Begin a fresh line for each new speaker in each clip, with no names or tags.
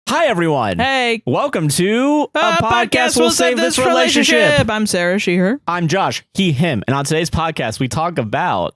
Hi, everyone.
Hey.
Welcome to a podcast will save this relationship.
I'm Sarah, she, her.
I'm Josh, he, him. And on today's podcast, we talk about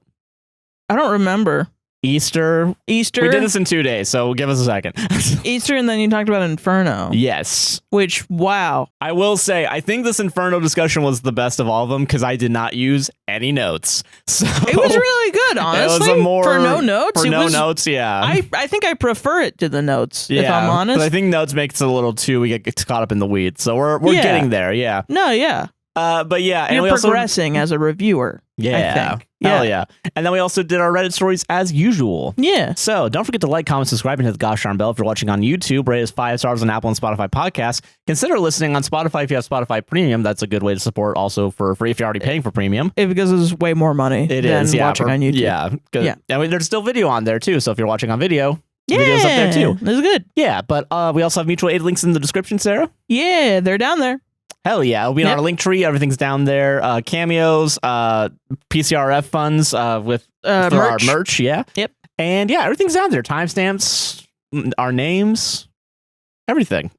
I don't remember.
Easter. We did this in 2 days, so give us a second.
Easter, and then you talked about Inferno.
Yes.
Which, wow.
I will say, I think this Inferno discussion was the best of all of them because I did not use any notes. So
it was really good, honestly.
It was
for no notes.
Notes, yeah.
I think I prefer it to the notes, if I'm honest.
But I think notes makes it a little too, we get caught up in the weeds. So we're getting there, yeah.
No, yeah.
But yeah, and
you're
we
progressing as a reviewer.
Yeah.
I think. Yeah.
Hell yeah. And then we also did our Reddit stories as usual.
Yeah.
So don't forget to like, comment, subscribe, and hit the gosh darn bell if you're watching on YouTube. Rate us 5 stars on Apple and Spotify podcasts. Consider listening on Spotify if you have Spotify Premium. That's a good way to support also for free if you're already paying for Premium.
Because it's way more money than watching on YouTube.
Yeah. Good.
Yeah.
And there's still video on there too. So if you're watching on video,
yeah,
video's up there too.
This is good.
Yeah. But we also have mutual aid links in the description, Sarah.
Yeah, they're down there.
Hell yeah. We'll be on our link tree. Everything's down there. Cameos, PCRF funds with our merch. Yeah.
Yep.
And yeah, everything's down there. Timestamps, our names, everything.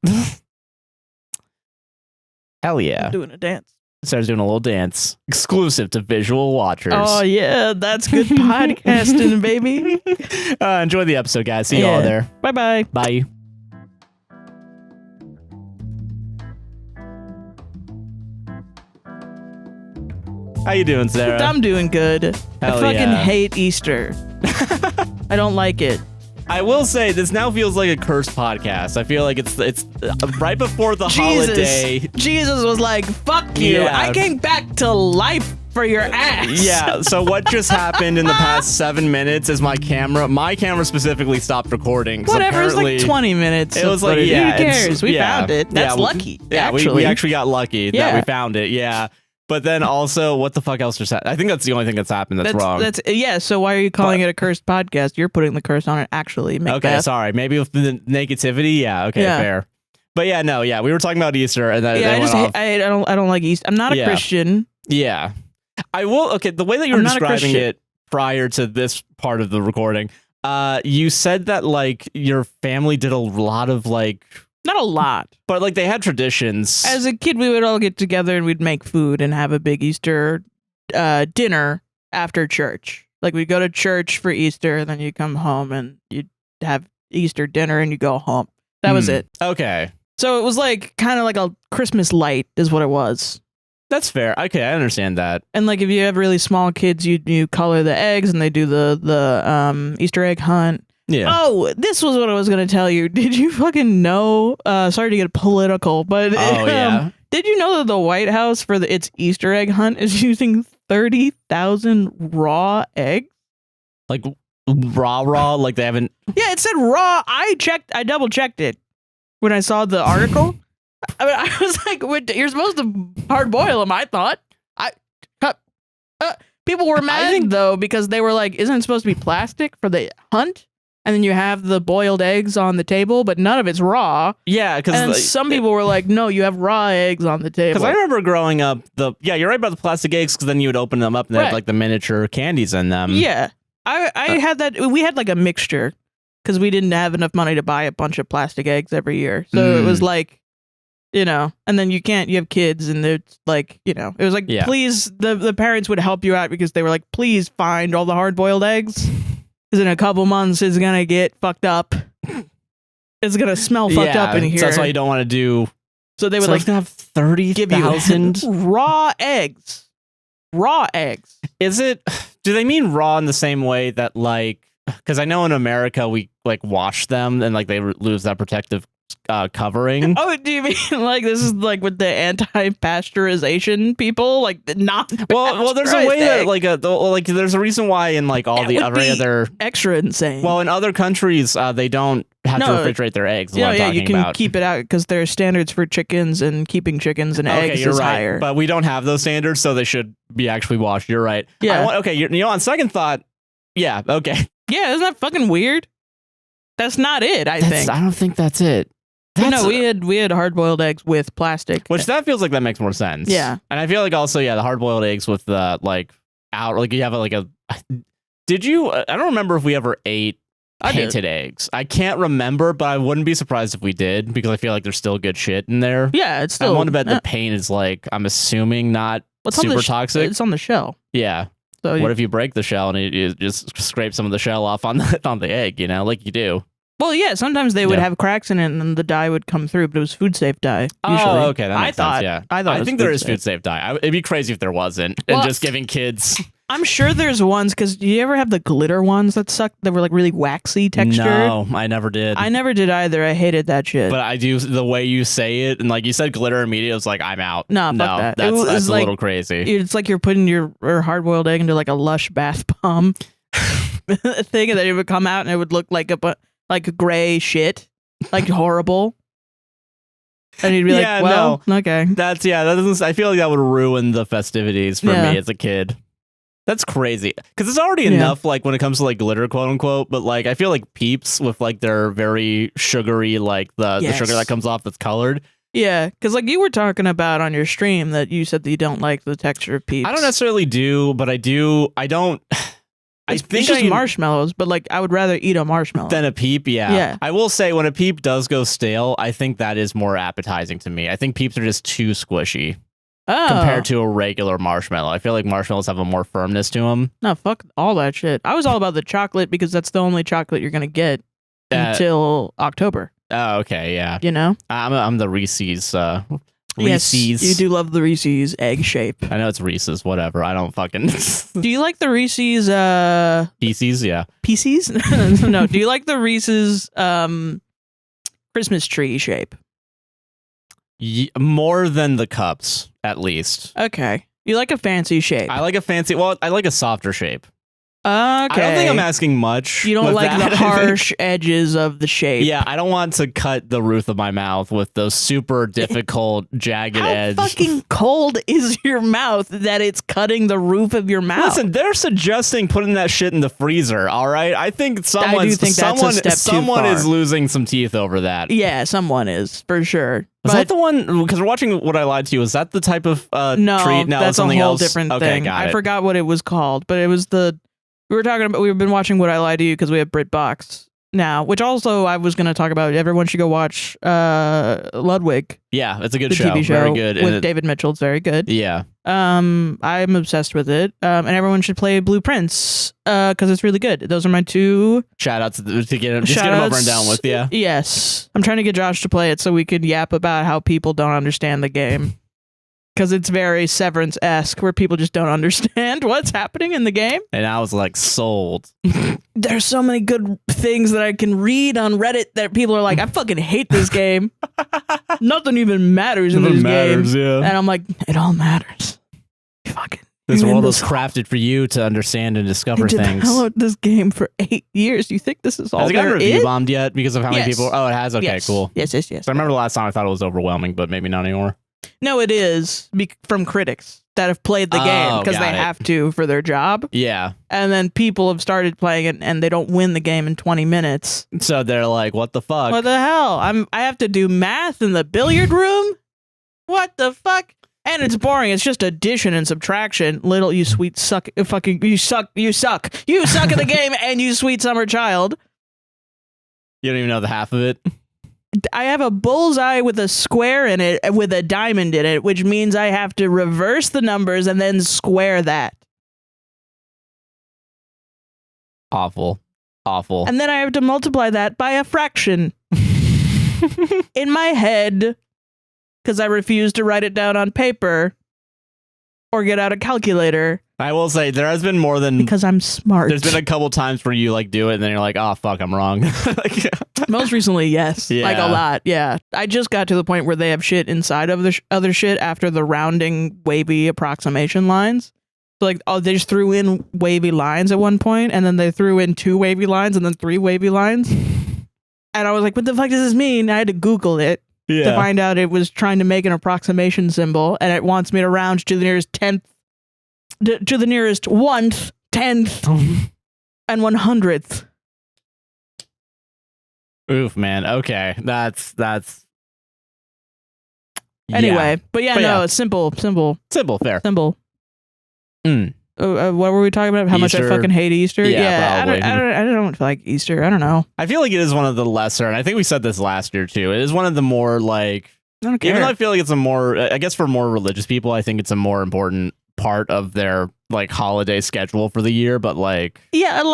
Hell yeah.
I'm doing a dance.
Sarah's doing a little dance exclusive to visual watchers.
Oh, yeah. That's good podcasting, baby.
Enjoy the episode, guys. See you all there.
Bye-bye.
Bye. How you doing, Sarah?
I'm doing good.
Hell
I fucking hate Easter. I don't like it.
I will say this now feels like a cursed podcast. I feel like it's right before the holiday.
Jesus was like, "Fuck you!
Yeah.
I came back to life for your ass."
Yeah. So what just happened in the past 7 minutes is my camera specifically stopped recording.
Whatever. It's like 20 minutes.
It was like,
who cares? We found it. That's lucky.
Yeah. We actually got lucky that we found it. Yeah. But then also, what the fuck else just happened? I think that's the only thing that's happened that's wrong.
So why are you calling it a cursed podcast? You're putting the curse on it, actually.
Sorry. Maybe with the negativity. Yeah. Okay. Fair. But yeah, no. Yeah, we were talking about Easter, and then
I don't like Easter. I'm not a Christian.
Yeah. I will. Okay. The way that you were describing it prior to this part of the recording, you said that like your family did a lot of like.
Not a lot.
But like they had traditions.
As a kid, we would all get together and we'd make food and have a big Easter dinner after church. Like we'd go to church for Easter and then you'd come home and you'd have Easter dinner and you go home. That was it.
Okay.
So it was like kind of like a Christmas light is what it was.
That's fair. Okay, I understand that.
And like if you have really small kids, you color the eggs and they do the Easter egg hunt.
Yeah.
Oh, this was what I was going to tell you. Did you fucking know? Sorry to get political, but did you know that the White House for its Easter egg hunt is using 30,000 raw eggs?
Like raw? Like they haven't.
Yeah, it said raw. I double checked it when I saw the article. I mean, I was like, you're supposed to hard boil them. I thought. People were mad though because they were like, "Isn't it supposed to be plastic for the hunt?" And then you have the boiled eggs on the table, but none of it's raw.
Yeah, because
some people were like, "No, you have raw eggs on the table."
Because I remember growing up, you're right about the plastic eggs. Because then you would open them up and they had like the miniature candies in them.
Yeah, I had that. We had like a mixture because we didn't have enough money to buy a bunch of plastic eggs every year. So it was like, and then you have kids and it's like, it was like, please, the parents would help you out because they were like, please find all the hard boiled eggs. Because in a couple months, it's going to get fucked up. It's going to smell fucked up in here.
So that's why you don't want to do...
So they would
like have 30,000
raw eggs. Raw eggs.
Is it... Do they mean raw in the same way that like... Because I know in America, we like wash them and like they lose that protective covering.
Oh, do you mean like this is like with the anti-pasteurization people? Like not
well, there's a way that like there's a reason why in like all the other
extra insane.
Well, in other countries, they don't have to refrigerate their eggs.
You can keep it out because there are standards for chickens and keeping chickens and eggs is higher.
But we don't have those standards, so they should be actually washed. You're right.
Yeah.
On second thought, yeah, okay.
Yeah, isn't that fucking weird? That's not it. I
don't think that's it.
No, we had hard boiled eggs with plastic,
which that feels like that makes more sense.
Yeah,
and I feel like also the hard boiled eggs with the like you have like a. Did you? I don't remember if we ever ate painted eggs. I can't remember, but I wouldn't be surprised if we did because I feel like there's still good shit in there.
Yeah, it's still.
I want to bet the paint is like, I'm assuming not super toxic.
It's on the shell.
Yeah. So what if you break the shell and you just scrape some of the shell off on the egg, you know, like you do?
Well, yeah, sometimes they would have cracks in it and then the dye would come through, but it was food safe dye. Usually.
Oh, okay. That makes sense, yeah.
I
think there is food safe dye. It'd be crazy if there wasn't. And just giving kids.
I'm sure there's ones, because do you ever have the glitter ones that were like really waxy textured?
No, I never did.
I never did either. I hated that shit.
But I do, the way you say it, and like you said glitter immediately, I was like, I'm out.
No, fuck that.
That's a little crazy.
It's like you're putting your hard-boiled egg into like a Lush bath bomb thing, and then it would come out and it would look like a gray shit, like horrible. And you'd be like, well, okay.
That doesn't, I feel like that would ruin the festivities for me as a kid. That's crazy. Because it's already enough, like, when it comes to, like, glitter, quote unquote, but, like, I feel like Peeps with, like, their very sugary, like, the sugar that comes off that's colored.
Yeah, because, like, you were talking about on your stream that you said that you don't like the texture of Peeps.
I don't necessarily do, but I do. I don't.
It's just marshmallows, but, like, I would rather eat a marshmallow
than a Peep, yeah. I will say, when a Peep does go stale, I think that is more appetizing to me. I think Peeps are just too squishy. Compared to a regular marshmallow. I feel like marshmallows have a more firmness to them.
No, fuck all that shit. I was all about the chocolate because that's the only chocolate you're going to get until October.
Oh, okay, yeah.
You know?
I'm the Reese's.
Yes, you do love the Reese's egg shape.
I know it's Reese's, whatever. I don't fucking...
Do you like the Reese's...
Pieces, yeah.
Pieces? No, do you like the Reese's Christmas tree shape?
More than the cups, at least.
Okay. You like a fancy shape.
I like a fancy... Well, I like a softer shape.
Okay.
I don't think I'm asking much.
You don't like the harsh edges of the shape.
Yeah, I don't want to cut the roof of my mouth with those super difficult, jagged edges.
How fucking cold is your mouth that it's cutting the roof of your mouth?
Listen, they're suggesting putting that shit in the freezer, all right? I think someone is losing some teeth over that.
Yeah, someone is, for sure.
Is that the one, because we're watching What I Lied to You, is that the type of treat? No,
that's a whole different thing. I forgot what it was called, but it was we've been watching What I Lied to You because we have BritBox now, which also I was going to talk about. Everyone should go watch Ludwig.
Yeah, it's a good show. TV show. Very good.
With David Mitchell. It's very good.
Yeah.
I'm obsessed with it. And everyone should play Blue Prince because it's really good. Those are my two
shout outs to get them over and down with. Yeah.
Yes. I'm trying to get Josh to play it so we could yap about how people don't understand the game. Because it's very Severance-esque, where people just don't understand what's happening in the game.
And I was like, sold.
There's so many good things that I can read on Reddit that people are like, I fucking hate this game. Nothing even matters in this game.
Yeah.
And I'm like, it all matters.
This world was crafted for you to understand and discover things. I
developed this game for 8 years. You think this is all there is? Has it gotten review
bombed yet because of how many people? Oh, it has? Okay, cool.
Yes.
So I remember the last time I thought it was overwhelming, but maybe not anymore.
No, it is from critics that have played the game because they have to for their job.
Yeah.
And then people have started playing it and they don't win the game in 20 minutes.
So they're like, what the fuck?
What the hell? I have to do math in the billiard room? What the fuck? And it's boring. It's just addition and subtraction. Little you sweet suck. Fucking you suck. You suck. You suck at the game and you sweet summer child.
You don't even know the half of it.
I have a bullseye with a square in it with a diamond in it, which means I have to reverse the numbers and then square that.
Awful.
And then I have to multiply that by a fraction. In my head, because I refuse to write it down on paper or get out a calculator.
I will say there has been more than...
Because I'm smart.
There's been a couple times where you like do it and then you're like, oh, fuck, I'm wrong.
Most recently, yes.
Yeah.
Like a lot, yeah. I just got to the point where they have shit inside of the other shit after the rounding wavy approximation lines. So like, they just threw in wavy lines at one point and then they threw in 2 wavy lines and then 3 wavy lines. And I was like, what the fuck does this mean? I had to Google it to find out it was trying to make an approximation symbol and it wants me to round to the nearest 10th. To the nearest 1th, 10th, and 100th.
Oof, man. Okay, that's.
Anyway, but no, it's simple,
fair.
Simple. What were we talking about? How much I fucking hate Easter?
Yeah, probably.
I don't like Easter. I don't know.
I feel like it is one of the lesser, and I think we said this last year too. It is one of the more like.
I don't care.
Even though I feel like it's a more, I guess for more religious people, I think it's a more important part of their like holiday schedule for the year. But like,
yeah, a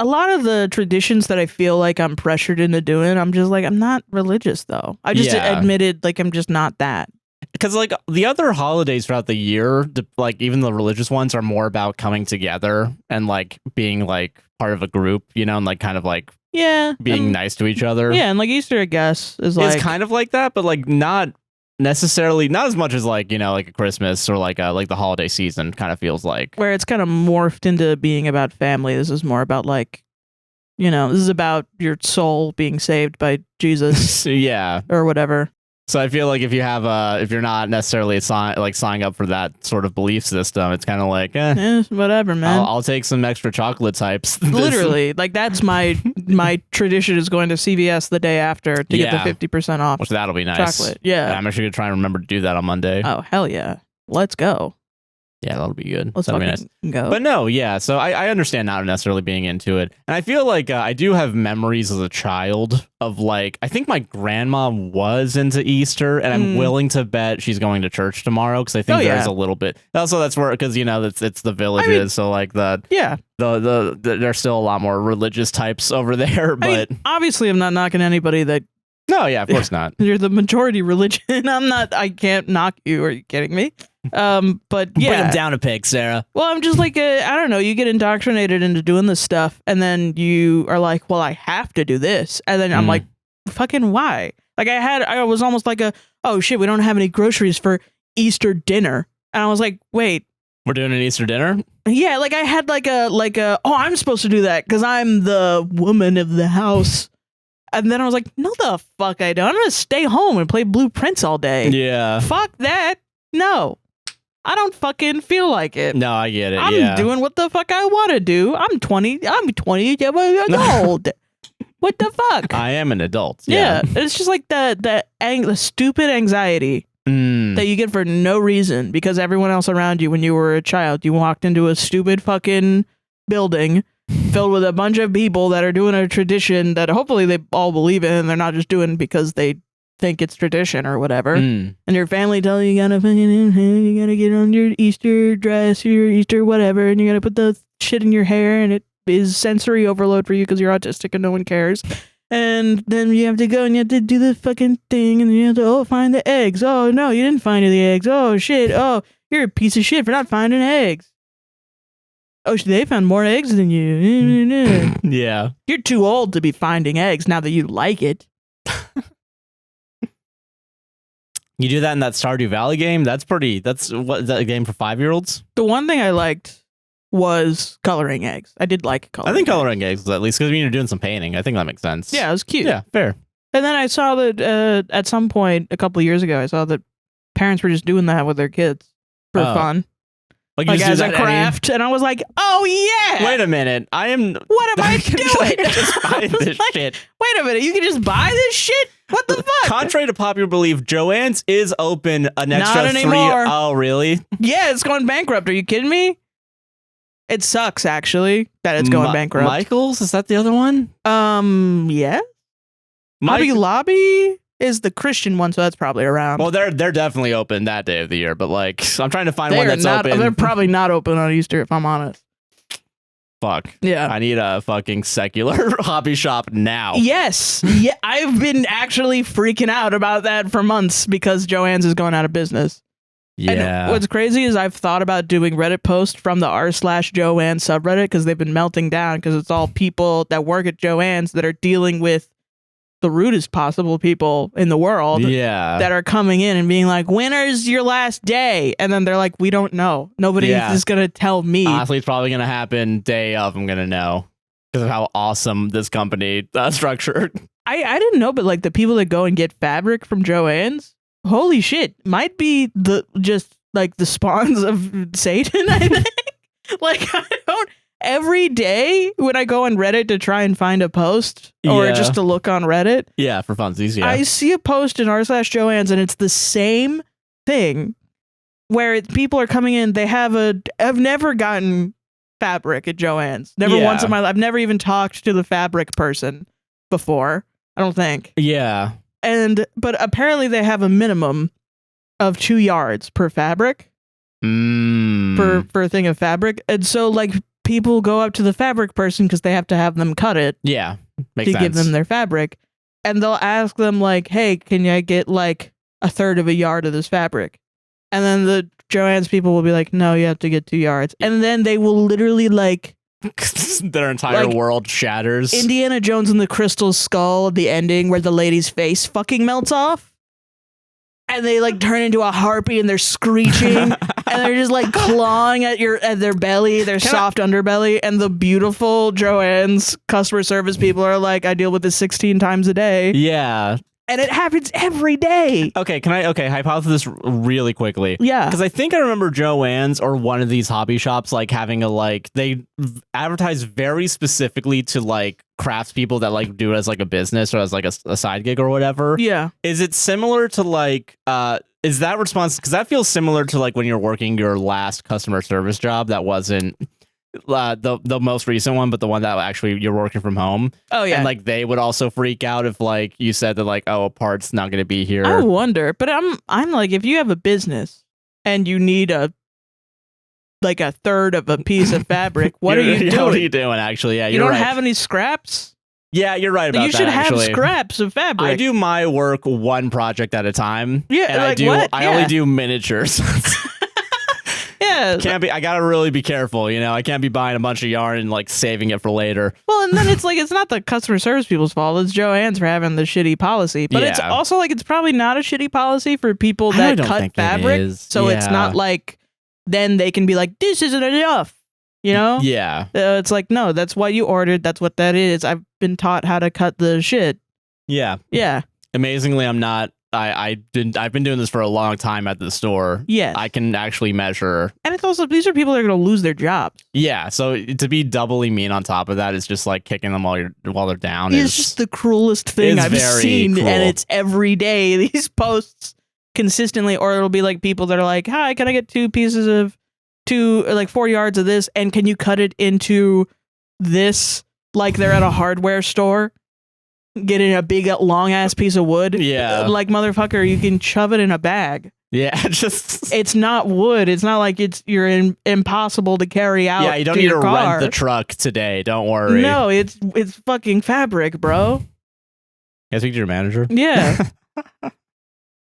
lot of the traditions that I feel like I'm pressured into doing, I'm just like, I'm not religious though. I just admitted like I'm just not that.
Because like the other holidays throughout the year, like even the religious ones are more about coming together and like being like part of a group, you know, and like kind of like being nice to each other.
Yeah, and like Easter, I guess, is like
kind of like that, but like not necessarily, not as much as like, you know, like a Christmas or like the holiday season kind of feels like.
Where it's kind of morphed into being about family. This is more about like, you know, this is about your soul being saved by Jesus.
Yeah.
Or whatever.
So I feel like if you have if you're not necessarily signing up for that sort of belief system, it's kind of like,
whatever, man.
I'll take some extra chocolate types.
Literally, like that's my tradition is going to CVS the day after to get the 50% off.
Which that'll be nice.
Chocolate, yeah.
I'm actually gonna try and remember to do that on Monday.
Oh hell yeah, let's go.
Yeah, that'll be good.
Let's
that'll be nice.
Go.
But no, yeah. So I understand not necessarily being into it, and I feel like I do have memories as a child of like I think my grandma was into Easter, and I'm willing to bet she's going to church tomorrow because I think there's a little bit. Also, that's where because you know it's the villages, so like there's still a lot more religious types over there. But
I mean, obviously, I'm not knocking anybody that.
No, yeah, of course not.
You're the majority religion. I'm not. I can't knock you. Are you kidding me? But yeah,
bring them down a peg, Sarah.
Well, I'm just like I don't know. You get indoctrinated into doing this stuff, and then you are like, "Well, I have to do this," and then I'm like, "Fucking why?" Like I was almost like oh shit, we don't have any groceries for Easter dinner, and I was like, wait,
we're doing an Easter dinner?
Yeah, like I had like a oh, I'm supposed to do that because I'm the woman of the house. And then I was like, no, the fuck I don't. I'm going to stay home and play Blue Prince all day.
Yeah.
Fuck that. No. I don't fucking feel like it.
No, I get it.
I'm doing what the fuck I want to do. I'm 20 years old. What the fuck?
I am an adult.
Yeah. It's just like the stupid anxiety that you get for no reason because everyone else around you when you were a child, you walked into a stupid fucking building filled with a bunch of people that are doing a tradition that hopefully they all believe in and they're not just doing because they think it's tradition or whatever. And your family tell you gotta get on your Easter dress, your Easter whatever, and you gotta put the shit in your hair and it is sensory overload for you because you're autistic and no one cares. And then you have to go and you have to do the fucking thing and then you have to find the eggs. Oh no, you didn't find the eggs. Oh shit. Oh, you're a piece of shit for not finding eggs. Oh, they found more eggs than you.
Yeah.
You're too old to be finding eggs now that you like it.
You do that in that Stardew Valley game? That's what is that, a game for 5-year-olds?
The one thing I liked was coloring eggs. I did like coloring.
I think coloring eggs at least because you're doing some painting. I think that makes sense.
Yeah, it was cute.
Yeah, fair.
And then I saw that at some point a couple of years ago, I saw that parents were just doing that with their kids for fun. Like as a craft, and I was like, "Oh yeah!"
Wait a minute, What am
I doing?
Just buy this shit.
Wait a minute, you can just buy this shit? What the fuck?
Contrary to popular belief, Joann's is open an extra
Not anymore.
3. Oh, really?
Yeah, it's going bankrupt. Are you kidding me? It sucks, actually, that it's going bankrupt.
Michael's, is that the other one?
Yeah. Hobby Lobby is the Christian one, so that's probably around.
Well, they're definitely open that day of the year, but like I'm trying to find one that's open.
They're probably not open on Easter, if I'm honest.
Fuck.
Yeah.
I need a fucking secular hobby shop now.
Yes. Yeah, I've been actually freaking out about that for months because Joann's is going out of business.
Yeah.
And what's crazy is I've thought about doing Reddit posts from the r/Joann subreddit because they've been melting down because it's all people that work at Joann's that are dealing with the rudest possible people in the world that are coming in and being like, when is your last day? And then they're like, we don't know. Nobody is going to tell me.
Honestly, it's probably going to happen day of. I'm going to know because of how awesome this company structured.
I didn't know, but like the people that go and get fabric from Joann's, holy shit, might be the spawns of Satan, I think. Like, I don't. Every day when I go on Reddit to try and find a post or just to look on Reddit.
Yeah, for funsies, yeah.
I see a post in r/Joann's and it's the same thing where people are coming in. I've never gotten fabric at Joann's. Never once in my life. I've never even talked to the fabric person before. I don't think.
Yeah.
But apparently they have a minimum of 2 yards per fabric. For a thing of fabric. And so like people go up to the fabric person because they have to have them cut it.
Yeah. Makes sense.
Give them their fabric. And they'll ask them like, hey, can I get like a third of a yard of this fabric? And then the Joann's people will be like, no, you have to get 2 yards. And then they will literally like
their entire world shatters.
Indiana Jones and the Crystal Skull at the ending where the lady's face fucking melts off. And they like turn into a harpy and they're screeching and they're just like clawing at their belly, their soft underbelly. And the beautiful Joann's customer service people are like, I deal with this 16 times a day.
Yeah.
And it happens every day.
Okay, hypothesis really quickly.
Yeah.
Because I think I remember Joann's or one of these hobby shops like having they advertise very specifically to like craftspeople that like do it as like a business or as like a side gig or whatever.
Yeah.
Is it similar to like, is that response? Because that feels similar to like when you're working your last customer service job that wasn't the most recent one, but the one that actually you're working from home.
Oh yeah.
And like they would also freak out if like you said that like, oh, a part's not going to be here.
I wonder, but I'm like, if you have a business and you need a third of a piece of fabric, what are you doing?
What are you doing? Actually, yeah,
you don't have any scraps.
Yeah, you're right about that.
You should have scraps of fabric.
I do my work one project at a time.
Yeah,
and
like
I only do miniatures.
Yeah.
I gotta really be careful, you know. I can't be buying a bunch of yarn and like saving it for later.
Well, and then it's like it's not the customer service people's fault. It's Joann's for having the shitty policy. But it's also like it's probably not a shitty policy for people that cut fabric. So it's not like then they can be like, this isn't enough. You know?
Yeah.
It's like, no, that's what you ordered. That's what that is. I've been taught how to cut the shit.
Yeah.
Yeah.
Amazingly, I'm not. I've been doing this for a long time at the store.
Yes.
I can actually measure.
And it's also, these are people that are going to lose their jobs.
Yeah. So to be doubly mean on top of that is just like kicking them while they're down.
It's just the cruelest thing I've seen. Cruel. And it's every day, these posts consistently, or it'll be like people that are like, hi, can I get 4 yards of this? And can you cut it into this? Like they're at a hardware store. Getting a big long ass piece of wood.
Yeah.
Like motherfucker, you can shove it in a bag.
Yeah, just
it's not wood. It's not like you're impossible to carry out.
Yeah, you don't need to rent the truck today. Don't worry.
No, it's fucking fabric, bro.
Can I speak to your manager?
Yeah.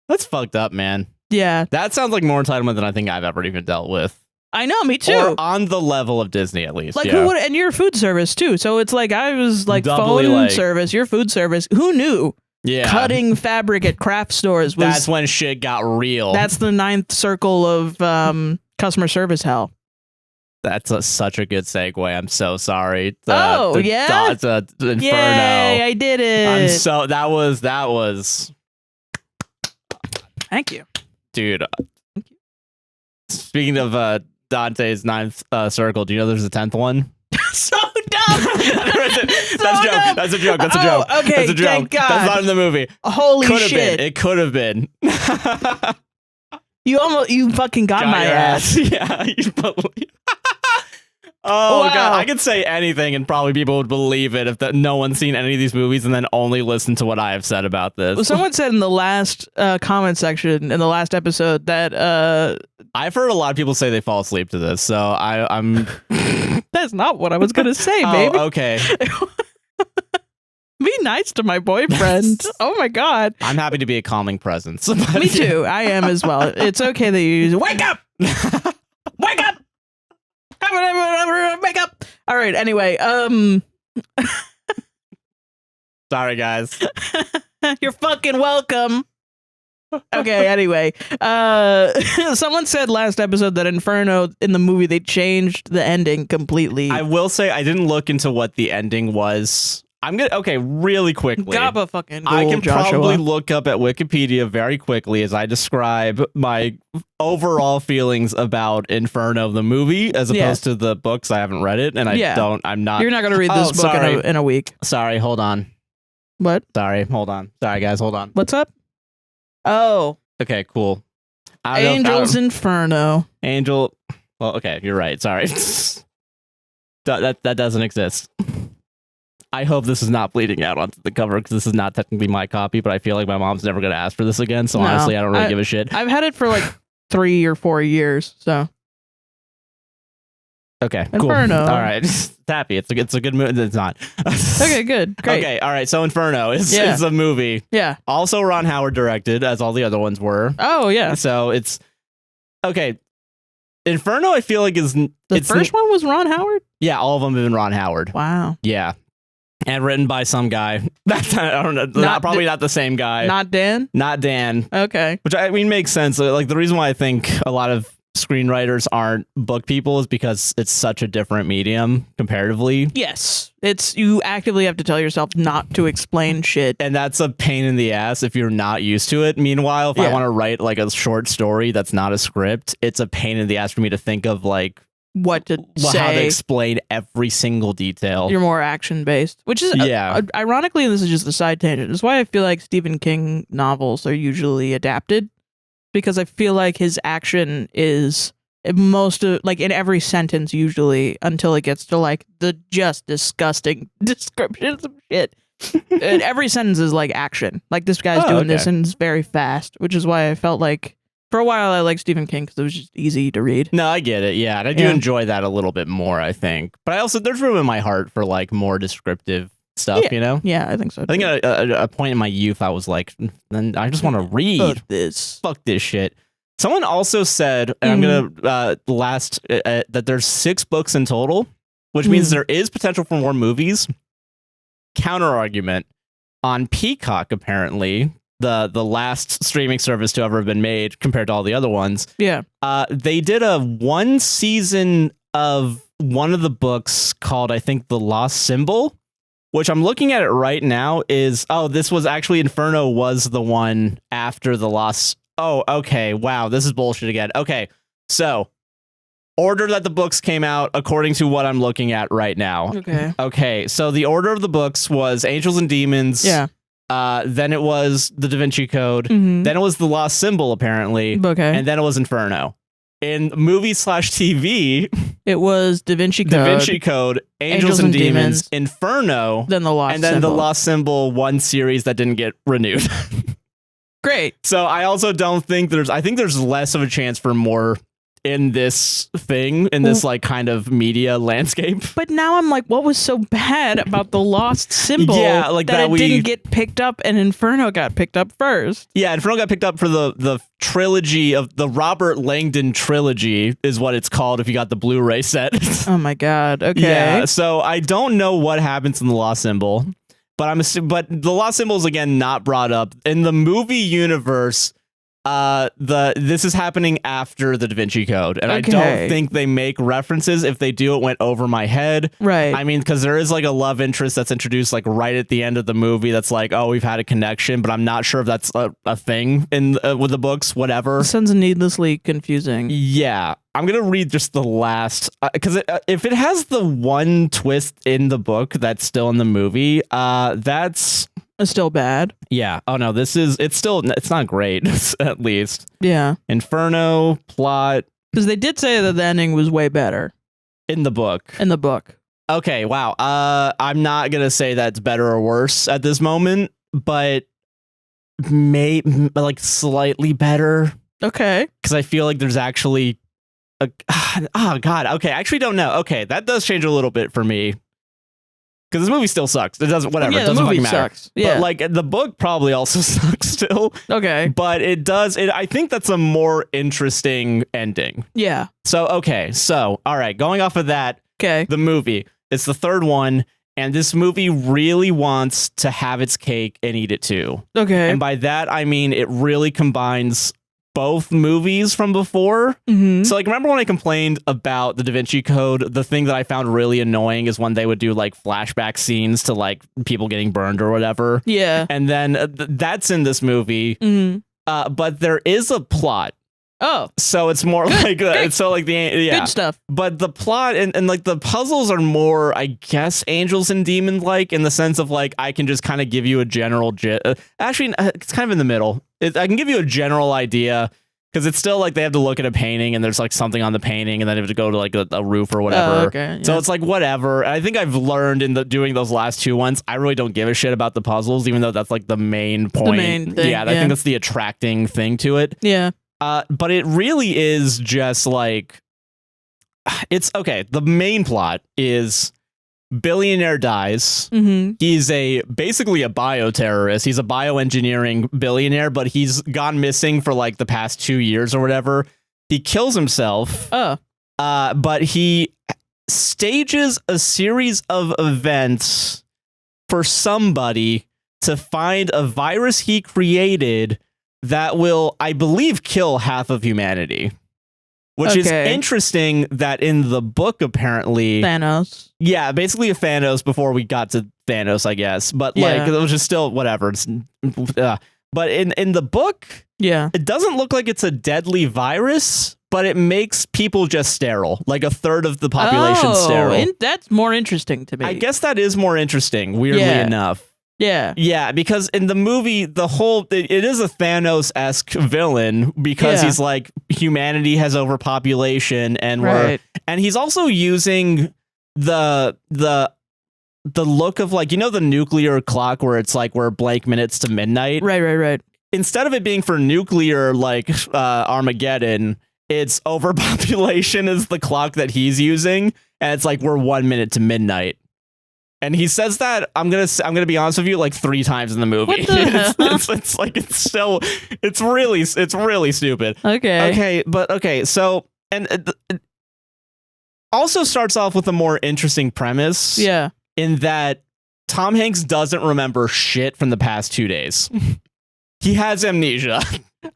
That's fucked up, man.
Yeah.
That sounds like more entitlement than I think I've ever even dealt with.
I know, me too.
Or on the level of Disney, at least.
Like who would? And you're food service too, so it's like I was like doubly phone service, your food service. Who knew?
Yeah,
cutting fabric at craft stores was.
That's when shit got real.
That's the 9th circle of customer service hell.
That's such a good segue. I'm so sorry.
Yeah,
it's a Inferno.
Yay, I did it.
That was.
Thank you,
dude. Thank you. Speaking of Dante's 9th circle, do you know there's a 10th one?
So dumb.
That's a joke. That's a joke.
Okay,
that's a joke.
Thank God.
That's not in the movie.
Holy shit!
It could have been.
You fucking got my ass.
Yeah, you believe. Oh wow. God, I could say anything and probably people would believe it if no one's seen any of these movies and then only listen to what I have said about this.
Well, someone said in the last comment section in the last episode that
I've heard a lot of people say they fall asleep to this, so I'm.
That's not what I was gonna say, baby.
Oh, okay.
Be nice to my boyfriend. Oh my God.
I'm happy to be a calming presence.
Me too. I am as well. It's okay that you use wake up. Wake up. Wake up. All right. Anyway,
sorry guys.
You're fucking welcome. Okay, anyway. Someone said last episode that Inferno in the movie they changed the ending completely.
I will say I didn't look into what the ending was. I'm gonna really quickly.
Gabba fucking
I can
Joshua.
probably look up at Wikipedia very quickly as I describe my overall feelings about Inferno the movie as opposed to the books. I haven't read it, and I'm not.
You're not gonna read this book in a week.
Sorry, hold on.
What?
Sorry, hold on. Sorry, guys, hold on.
What's up? Oh.
Okay, cool.
Angel's Inferno.
Angel. Well, okay, you're right. Sorry. that doesn't exist. I hope this is not bleeding out onto the cover because this is not technically my copy, but I feel like my mom's never going to ask for this again. So honestly, I don't really give a shit.
I've had it for like 3 or 4 years. So
okay,
Inferno.
Cool. All right, happy. It's a good movie. It's not.
Okay, good, great.
Okay, all right. So Inferno is a movie.
Yeah.
Also, Ron Howard directed, as all the other ones were.
Oh yeah.
So it's okay. Inferno, I feel like is
the first one was Ron Howard.
Yeah, all of them have been Ron Howard.
Wow.
Yeah. And written by some guy. I don't know. Probably not the same guy.
Not Dan?
Not Dan.
Okay.
Which, I mean, makes sense. Like, the reason why I think a lot of screenwriters aren't book people is because it's such a different medium comparatively.
Yes. You actively have to tell yourself not to explain shit.
And that's a pain in the ass if you're not used to it. Meanwhile, if I want to write, like, a short story that's not a script, it's a pain in the ass for me to think of, like,
how to
explain every single detail.
You're more action based, which is ironically, this is just a side tangent. It's why I feel like Stephen King novels are usually adapted, because I feel like his action is most of, like, in every sentence usually, until it gets to like the just disgusting descriptions of shit. And every sentence is like action. Like, this guy's doing this and it's very fast, which is why I felt like for a while I liked Stephen King because it was just easy to read.
No, I get it. Yeah, and I do enjoy that a little bit more, I think. But I also, there's room in my heart for like more descriptive stuff, you know?
Yeah, I think so.
I think at a point in my youth, I was like, I just want to read. Fuck this shit. Someone also said, and I'm going to that there's 6 books in total, which means there is potential for more movies. Counter argument on Peacock, apparently, the last streaming service to ever have been made compared to all the other ones.
Yeah.
They did a 1 season of one of the books called, I think, The Lost Symbol, which I'm looking at it right now this was actually Inferno was the one after The Lost. Oh, okay. Wow. This is bullshit again. Okay. So order that the books came out according to what I'm looking at right now. Okay. So the order of the books was Angels and Demons.
Yeah.
Then it was the Da Vinci Code. Then it was The Lost Symbol, apparently.
Okay.
And then it was Inferno. In movie/TV,
it was Da Vinci
Code, Angels and Demons, Inferno,
then The Lost Symbol.
The Lost Symbol, one series that didn't get renewed.
Great.
So I also don't think I think there's less of a chance for more in this thing, in this like kind of media landscape.
But now I'm like, what was so bad about The Lost Symbol
like
that it didn't get picked up and Inferno got picked up first?
Yeah, Inferno got picked up for the trilogy of the Robert Langdon trilogy is what it's called if you got the Blu-ray set.
Oh my God. Okay.
Yeah, so I don't know what happens in The Lost Symbol, but but The Lost Symbol is again not brought up in the movie universe. This is happening after the Da Vinci Code, and I don't think they make references. If they do, it went over my head.
Right.
I mean, because there is like a love interest that's introduced like right at the end of the movie. That's like, oh, we've had a connection, but I'm not sure if that's a thing in with the books. Whatever.
Sounds needlessly confusing.
Yeah, I'm gonna read just the last because if it has the one twist in the book that's still in the movie, that's.
It's still bad.
Yeah. Oh no, it's not great, at least.
Yeah.
Inferno, plot.
Because they did say that the ending was way better.
In the book. Okay, wow. I'm not gonna say that's better or worse at this moment, but like slightly better.
Okay.
Because I feel like there's actually oh god, okay, I actually don't know. Okay, that does change a little bit for me. Because this movie still sucks. It doesn't, whatever.
Yeah,
it doesn't
the movie
fucking matter.
Sucks. Yeah.
But like the book probably also sucks still.
Okay.
But it does. I think that's a more interesting ending.
Yeah.
So, okay. So, all right. Going off of that, the movie, it's the third one. And this movie really wants to have its cake and eat it too.
Okay.
And by that, I mean, it really combines both movies from before. So like, remember when I complained about the Da Vinci Code? The thing that I found really annoying is when they would do like flashback scenes to like people getting burned or whatever.
Yeah.
And then that's in this movie. But there is a plot.
Oh,
so it's more like so like
good stuff.
But the plot and like the puzzles are more, I guess, Angels and Demons like, in the sense of like I can just kind of give you a general actually it's kind of in the middle. I can give you a general idea Because it's still like they have to look at a painting and there's like something on the painting and then they have to go to like a roof or whatever.
Oh, okay.
So it's like whatever. And I think I've learned in doing those last 2 ones, I really don't give a shit about the puzzles, even though that's like the main point.
The main thing,
I think that's the attracting thing to it.
Yeah.
But it really is just like, it's okay. The main plot is billionaire dies.
Mm-hmm.
He's basically a bioterrorist. He's a bioengineering billionaire, but he's gone missing for like the past 2 years or whatever. He kills himself.
Oh.
But he stages a series of events for somebody to find a virus he created that will, I believe, kill half of humanity. Which is interesting that in the book, apparently...
Thanos.
Yeah, basically a Thanos before we got to Thanos, I guess. But like, it was just still whatever. But in the book, it doesn't look like it's a deadly virus, but it makes people just sterile. Like a third of the population sterile.
That's more interesting to me.
I guess that is more interesting, weirdly enough.
Yeah.
Yeah, because in the movie, it is a Thanos-esque villain because he's like, humanity has overpopulation and and he's also using the look of like, the nuclear clock where it's like we're blank minutes to midnight.
Right.
Instead of it being for nuclear like Armageddon, it's overpopulation is the clock that he's using, and it's like we're 1 minute to midnight. And he says that I'm gonna be honest with you, like 3 times in the movie. It's really stupid. Okay. So and it also starts off with a more interesting premise.
Yeah.
In that Tom Hanks doesn't remember shit from the past 2 days. He has amnesia.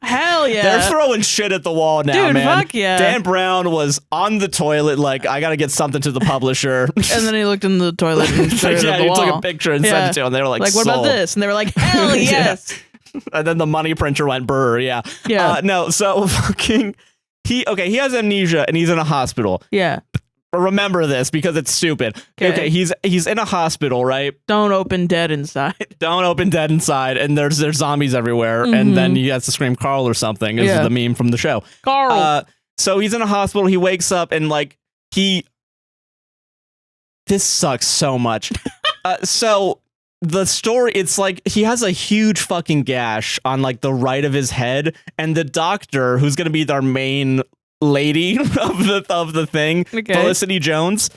Hell yeah.
They're throwing shit at the wall now,
dude,
man.
Fuck yeah.
Dan Brown was on the toilet like, I gotta get something to the publisher.
And then he looked in the toilet and threw it at the
he
wall.
took a picture and sent it to him. They were like,
what about this? And they were like, hell yes.
And then the money printer went brr, yeah. No, so fucking he has amnesia and he's in a hospital.
Yeah.
Remember this because it's stupid. Okay, he's in a hospital, right?
Don't open dead inside.
Don't open dead inside, and there's zombies everywhere, and then he has to scream Carl or something. This is the meme from the show.
Carl.
So he's in a hospital. He wakes up and like this sucks so much. So the story, it's like he has a huge fucking gash on like the right of his head, and the doctor, who's gonna be our main lady of the thing, Felicity Jones.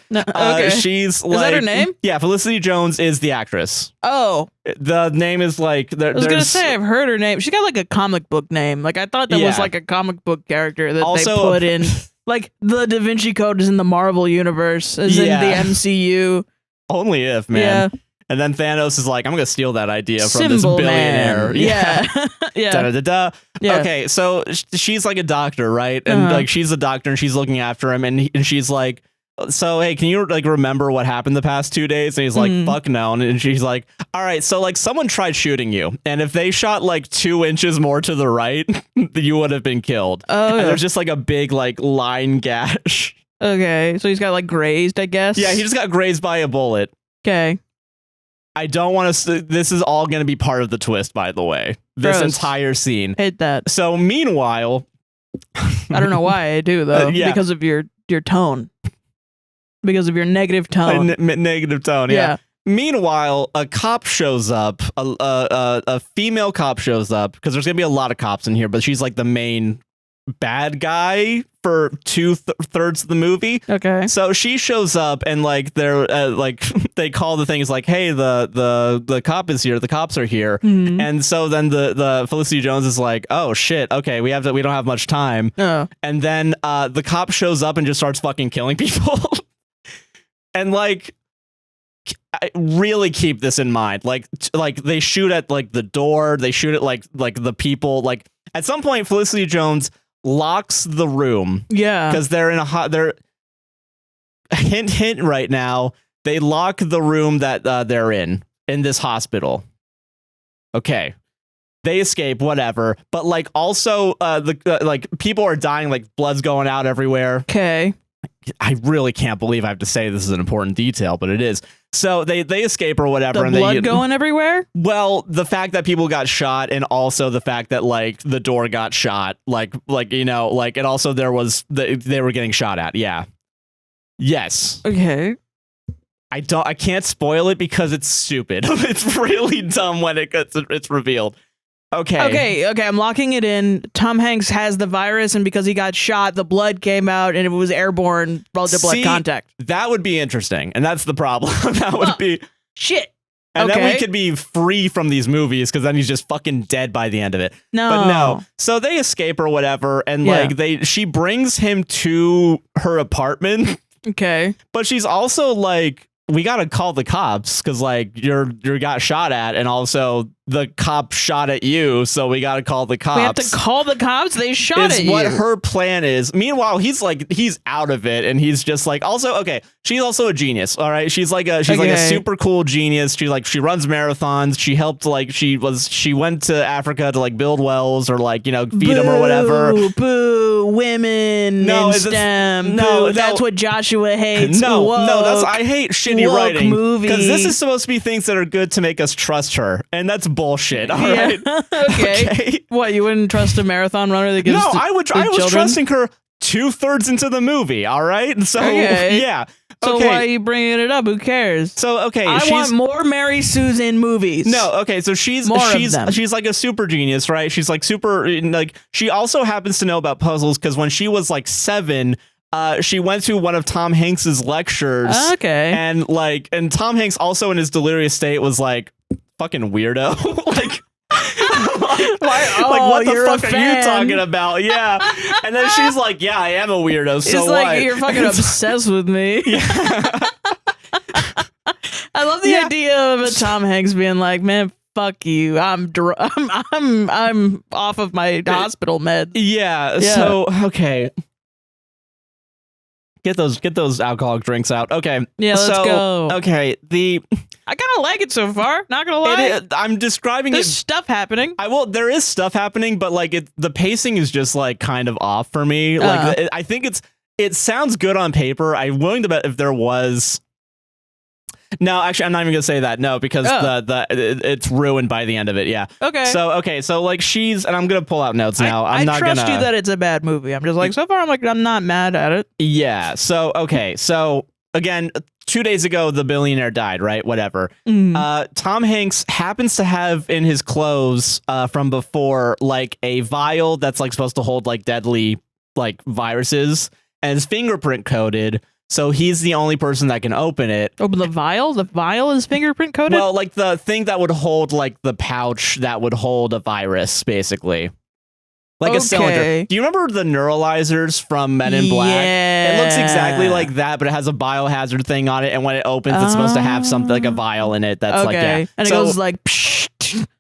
She's like,
is that her name?
Yeah, Felicity Jones is the actress.
Oh,
the name is like. I was
gonna say I've heard her name. She got like a comic book name. Like I thought that was like a comic book character that they put in. Like the Da Vinci Code is in the Marvel universe, is in the MCU.
Only if, man. Yeah. And then Thanos is like, I'm going to steal that idea from this billionaire.
Man. Yeah.
Yeah. Okay, so she's like a doctor, right? And like she's a doctor and she's looking after him. And she's like, so, hey, can you like remember what happened the past 2 days? And he's like, fuck no. And she's like, all right, so like someone tried shooting you. And if they shot like 2 inches more to the right, you would have been killed.
Oh,
and there's just like a big like line gash.
Okay, so he's got like grazed, I guess.
Yeah, he just got grazed by a bullet.
Okay.
I don't want to. This is all going to be part of the twist, by the way. This entire scene.
Hate that.
So, meanwhile,
I don't know why I do though. Because of your tone. Because of your negative tone.
Negative tone. Yeah. Meanwhile, a cop shows up. A female cop shows up because there's going to be a lot of cops in here, but she's like the main bad guy for 2/3 of the movie.
Okay.
So she shows up and like they're like they call the things like, hey, the cop is here, the cops are here. And so then the Felicity Jones is like, oh shit, okay, we don't have much time. And then the cop shows up and just starts fucking killing people. And like, I really keep this in mind. Like they shoot at like the door, they shoot at like the people. Like at some point Felicity Jones locks the room. Yeah. Because they're in they're hint right now. They lock the room that they're in this hospital. Okay. They escape, whatever. But like also like people are dying, like blood's going out everywhere.
Okay.
I really can't believe I have to say this is an important detail, but it is. So they escape or whatever.
The
and
blood going everywhere?
Well, the fact that people got shot and also the fact that like the door got shot, like you know, like and also they were getting shot at. Yeah. Yes.
Okay.
I can't spoil it because it's stupid. It's really dumb when it's revealed. Okay.
I'm locking it in. Tom Hanks has the virus, and because he got shot, the blood came out, and it was airborne blood contact.
That would be interesting, and that's the problem. That would be
shit.
And then we could be free from these movies because then he's just fucking dead by the end of it. But no. So they escape or whatever, and she brings him to her apartment.
Okay.
But she's also like, we gotta call the cops because like you got shot at, and also the cop shot at you, so we gotta call the cops.
We have to call the cops? They shot at you.
Is what her plan is. Meanwhile, he's out of it, and he's just like, also, okay, she's also a genius, all right? She's like a super cool genius. She runs marathons. She helped, like, she went to Africa to like build wells or like, you know, feed them or whatever.
Boo, women in STEM. No, that's what Joshua hates.
No, I hate shitty writing because this is supposed to be things that are good to make us trust her, and that's bullshit. All right.
Okay. What, you wouldn't trust a marathon runner that gives? No,
I was trusting her 2/3 into the movie. All right. So yeah.
So why are you bringing it up? Who cares?
So
I want more Mary Susan movies.
No, okay. So she's like a super genius, right? She's like super, like, she also happens to know about puzzles because when she was like 7. She went to one of Tom Hanks's lectures.
Okay.
And Tom Hanks also in his delirious state was like, fucking weirdo. Like, what the fuck are you talking about? Yeah. And then she's like, yeah, I am a weirdo. So
it's like, you're fucking obsessed with me. Yeah. I love the idea of a Tom Hanks being like, man, fuck you. I'm off of my hospital meds.
Yeah. So, okay. Get those alcoholic drinks out. Okay.
Yeah, let's go.
Okay.
I kind of like it so far. Not gonna lie.
I'm describing
There's stuff happening.
There is stuff happening, but like the pacing is just like kind of off for me. Like I think it sounds good on paper. I'm willing to bet if there was. No, actually, I'm not even gonna say that. No, because it's ruined by the end of it. Yeah.
Okay.
So like and I'm gonna pull out notes now. I trust
you that it's a bad movie. I'm just like, so far I'm not mad at it.
Yeah. So okay. So again, 2 days ago the billionaire died. Right. Whatever. Tom Hanks happens to have in his clothes from before like a vial that's like supposed to hold like deadly like viruses and it's fingerprint coded. So he's the only person that can open it.
Oh, but the vial? The vial is fingerprint coded?
Well, like the thing that would hold like the pouch that would hold a virus, basically. Like a cylinder. Do you remember the neuralizers from Men in Black?
Yeah.
It looks exactly like that, but it has a biohazard thing on it. And when it opens, it's supposed to have something like a vial in it. That's like, yeah.
And it goes like, psh.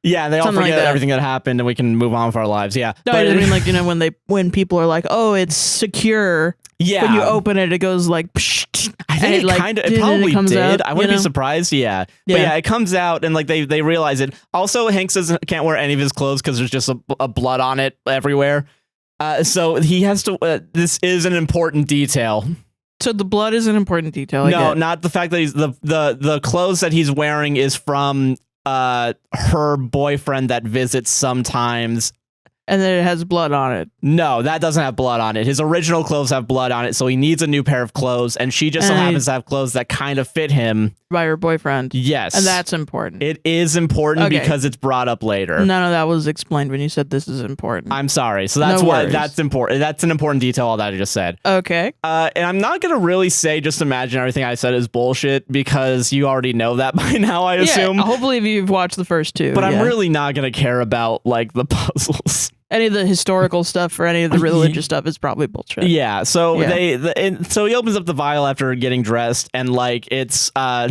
Yeah, they all forget everything that happened and we can move on with our lives. Yeah.
No, but I mean, like, you know, when people are like, oh, it's secure.
Yeah.
When you open it, it goes like, psh.
I think it probably did. I wouldn't be surprised. Yeah. But yeah, it comes out and like they realize it. Also, Hanks can't wear any of his clothes because there's just a blood on it everywhere. So he has to. This is an important detail.
So the blood is an important detail.
No, not the fact that he's the clothes that he's wearing is from her boyfriend that visits sometimes.
And then it has blood on it.
No, that doesn't have blood on it. His original clothes have blood on it, so he needs a new pair of clothes, and she just so happens to have clothes that kind of fit him.
By her boyfriend.
Yes.
And that's important.
It is important because it's brought up later.
None of that was explained when you said this is important.
I'm sorry. So that's that's important. That's an important detail, all that I just said.
Okay.
And I'm not going to really say just imagine everything I said is bullshit because you already know that by now, I assume.
Hopefully you've watched the first two.
But I'm really not going to care about like the puzzles.
Any of the historical stuff or any of the religious stuff is probably bullshit.
Yeah. So so he opens up the vial after getting dressed, and like it's one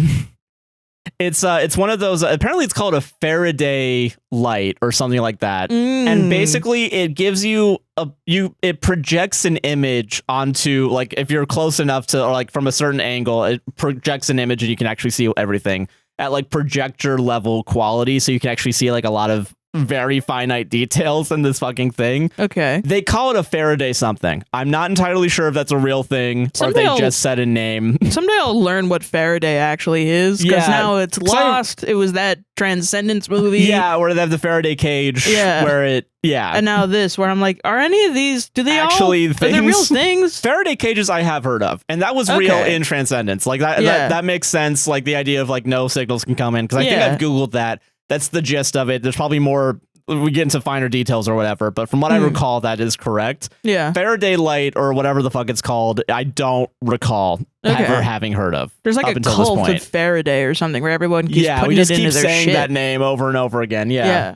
of those. Apparently, it's called a Faraday light or something like that. And basically, it gives you it projects an image onto like if you're close enough to or like from a certain angle, it projects an image and you can actually see everything at like projector level quality, so you can actually see like a lot of very finite details in this fucking thing.
Okay.
They call it a Faraday something. I'm not entirely sure if that's a real thing or they just said a name.
Someday I'll learn what Faraday actually is, because now it's Lost. It was that Transcendence movie.
Yeah, where they have the Faraday cage. Yeah. Where it, And
now this, where I'm like, are any of these, do they
actually
are they real things?
Faraday cages I have heard of. And that was real in Transcendence. Like that makes sense. Like the idea of like no signals can come in. Because I think I've Googled that. That's the gist of it. There's probably more, we get into finer details or whatever, but from what I recall, that is correct.
Yeah.
Faraday light or whatever the fuck it's called, I don't recall ever having heard of.
There's like a cult of Faraday or something where everyone keeps putting it into their shit. Yeah, we just keep saying
that name over and over again. Yeah.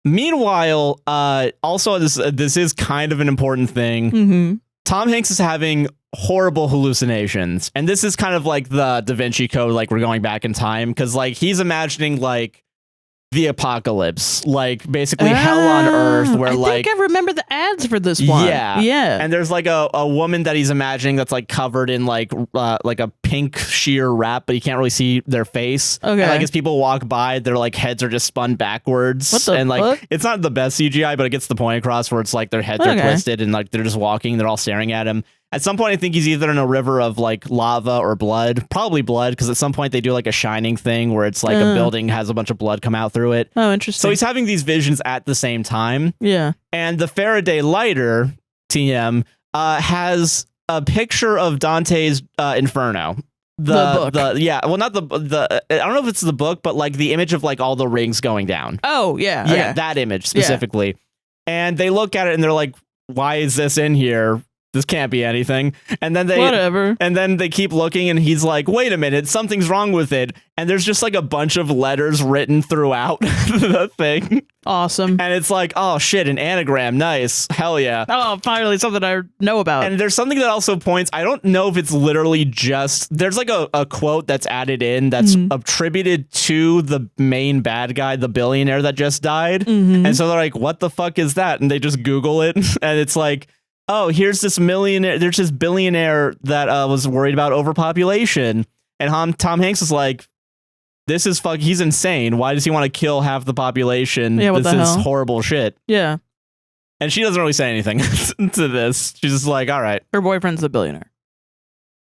Meanwhile, also this is kind of an important thing.
Mm-hmm.
Tom Hanks is having horrible hallucinations, and this is kind of like the Da Vinci Code, like we're going back in time, because like he's imagining like the apocalypse, like basically hell on earth, where I think
I remember the ads for this one. Yeah.
And there's like a woman that he's imagining that's like covered in like a pink sheer wrap, but you can't really see their face.
Okay.
And, like as people walk by, their like heads are just spun backwards.
What the
and like
fuck?
It's not the best CGI, but it gets the point across where it's like their heads are twisted and like they're just walking, they're all staring at him. At some point, I think he's either in a river of like lava or blood, probably blood, because at some point they do like a shining thing where it's like a building has a bunch of blood come out through it.
Oh, interesting.
So he's having these visions at the same time.
Yeah.
And the Faraday lighter, TM, has a picture of Dante's Inferno.
The book.
Well, not the. I don't know if it's the book, but like the image of like all the rings going down.
Oh, yeah.
Yeah, that image specifically. Yeah. And they look at it and they're like, why is this in here? This can't be anything. And then they keep looking and he's like, wait a minute, something's wrong with it. And there's just like a bunch of letters written throughout the thing.
Awesome.
And it's like, oh shit, an anagram. Nice. Hell yeah.
Oh, finally something I know about.
And there's something that also points, I don't know if it's literally just, there's like a quote that's added in that's attributed to the main bad guy, the billionaire that just died. And so they're like, what the fuck is that? And they just Google it. And it's like, oh, here's this millionaire. There's this billionaire that was worried about overpopulation. And Tom Hanks is like, this is he's insane. Why does he want to kill half the population?
Yeah, what
this
the
is
hell?
horrible shit.
Yeah.
And she doesn't really say anything to this. She's just like, all right.
Her boyfriend's a billionaire.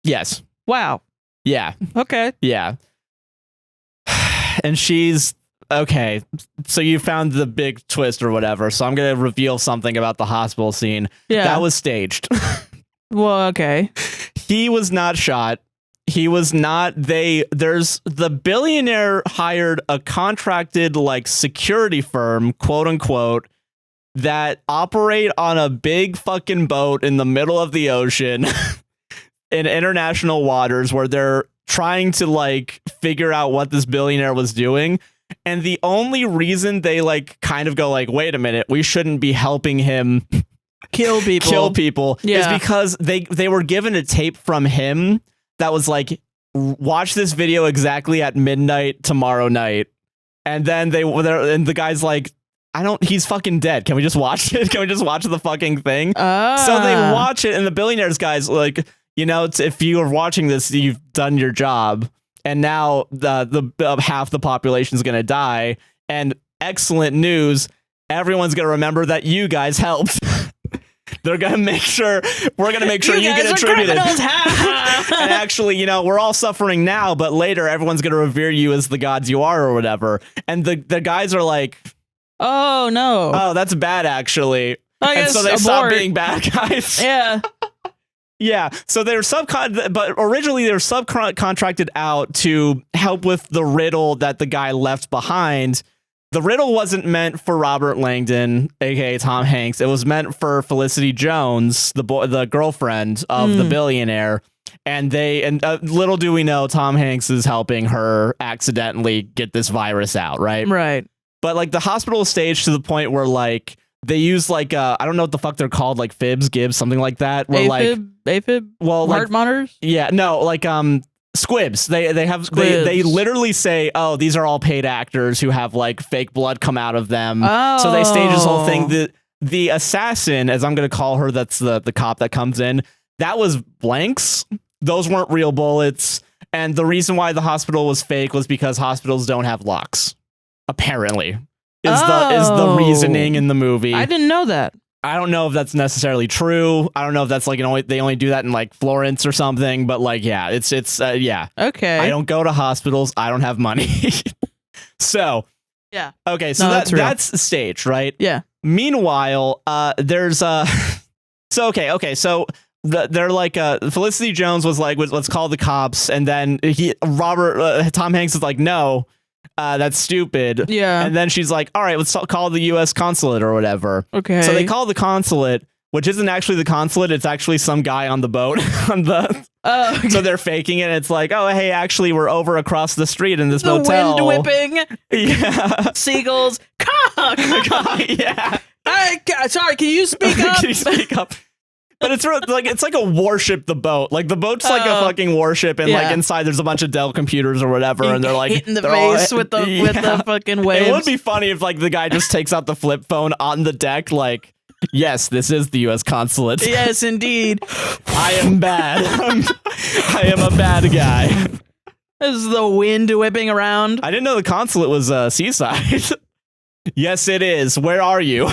Yes.
Wow.
Yeah.
Okay.
Yeah. And she's, okay, so you found the big twist or whatever, so I'm going to reveal something about the hospital scene.
Yeah.
That was staged.
Well, okay.
He was not shot. He was not, there's the billionaire hired a contracted like security firm, quote unquote, that operate on a big fucking boat in the middle of the ocean in international waters where they're trying to like figure out what this billionaire was doing. And the only reason they like kind of go like, wait a minute, we shouldn't be helping him
kill people
is because they were given a tape from him that was like, watch this video exactly at midnight tomorrow night. And then the guy's like, he's fucking dead. Can we just watch it? Can we just watch the fucking thing? So they watch it and the billionaire's guy's like, you know, if you are watching this, you've done your job. And now the half the population is going to die. And excellent news, everyone's going to remember that you guys helped. We're going to make sure you get attributed. And actually, you know, we're all suffering now, but later everyone's going to revere you as the gods you are or whatever. And the guys are like,
oh no.
Oh, that's bad actually.
And
so they stop being bad guys.
Yeah.
Yeah, so they're but originally they were subcontracted out to help with the riddle that the guy left behind. The riddle wasn't meant for Robert Langdon, aka Tom Hanks. It was meant for Felicity Jones, the girlfriend of the billionaire. And little do we know, Tom Hanks is helping her accidentally get this virus out, right?
Right.
But like the hospital is staged to the point where like they use like I don't know what the fuck they're called, like fibs, gibs, something like that. Where
AFib?
Well,
heart monitors?
Yeah, no, like squibs. They have squibs. They literally say, oh, these are all paid actors who have like fake blood come out of them.
Oh.
So they stage this whole thing. The assassin, as I'm gonna call her, that's the cop that comes in, that was blanks. Those weren't real bullets. And the reason why the hospital was fake was because hospitals don't have locks. Apparently. is the reasoning in the movie.
I didn't know that.
I don't know if that's necessarily true. I don't know if that's like they only do that in like Florence or something. But like, yeah, it's yeah.
Okay.
I don't go to hospitals. I don't have money. So
yeah.
Okay, so that's staged, right?
Yeah.
Meanwhile, there's so they're like Felicity Jones was like, let's call the cops, and then Tom Hanks is like, no. That's stupid.
Yeah.
And then she's like, all right, let's call the U.S. consulate or whatever.
Okay.
So they call the consulate, which isn't actually the consulate. It's actually some guy on the boat. Okay. So they're faking it. It's like, oh, hey, actually, we're over across the street in this motel.
The wind whipping.
Yeah.
Seagulls.
Yeah.
Sorry, can you speak up?
Can you speak up? But it's like a warship, the boat. Like the boat's like a fucking warship, and like inside there's a bunch of Dell computers or whatever, and they're like
hitting the face with the fucking waves.
It would be funny if like the guy just takes out the flip phone on the deck, like, yes, this is the U.S. consulate.
Yes, indeed.
I am bad. I am a bad guy.
This is the wind whipping around.
I didn't know the consulate was seaside. Yes, it is. Where are you?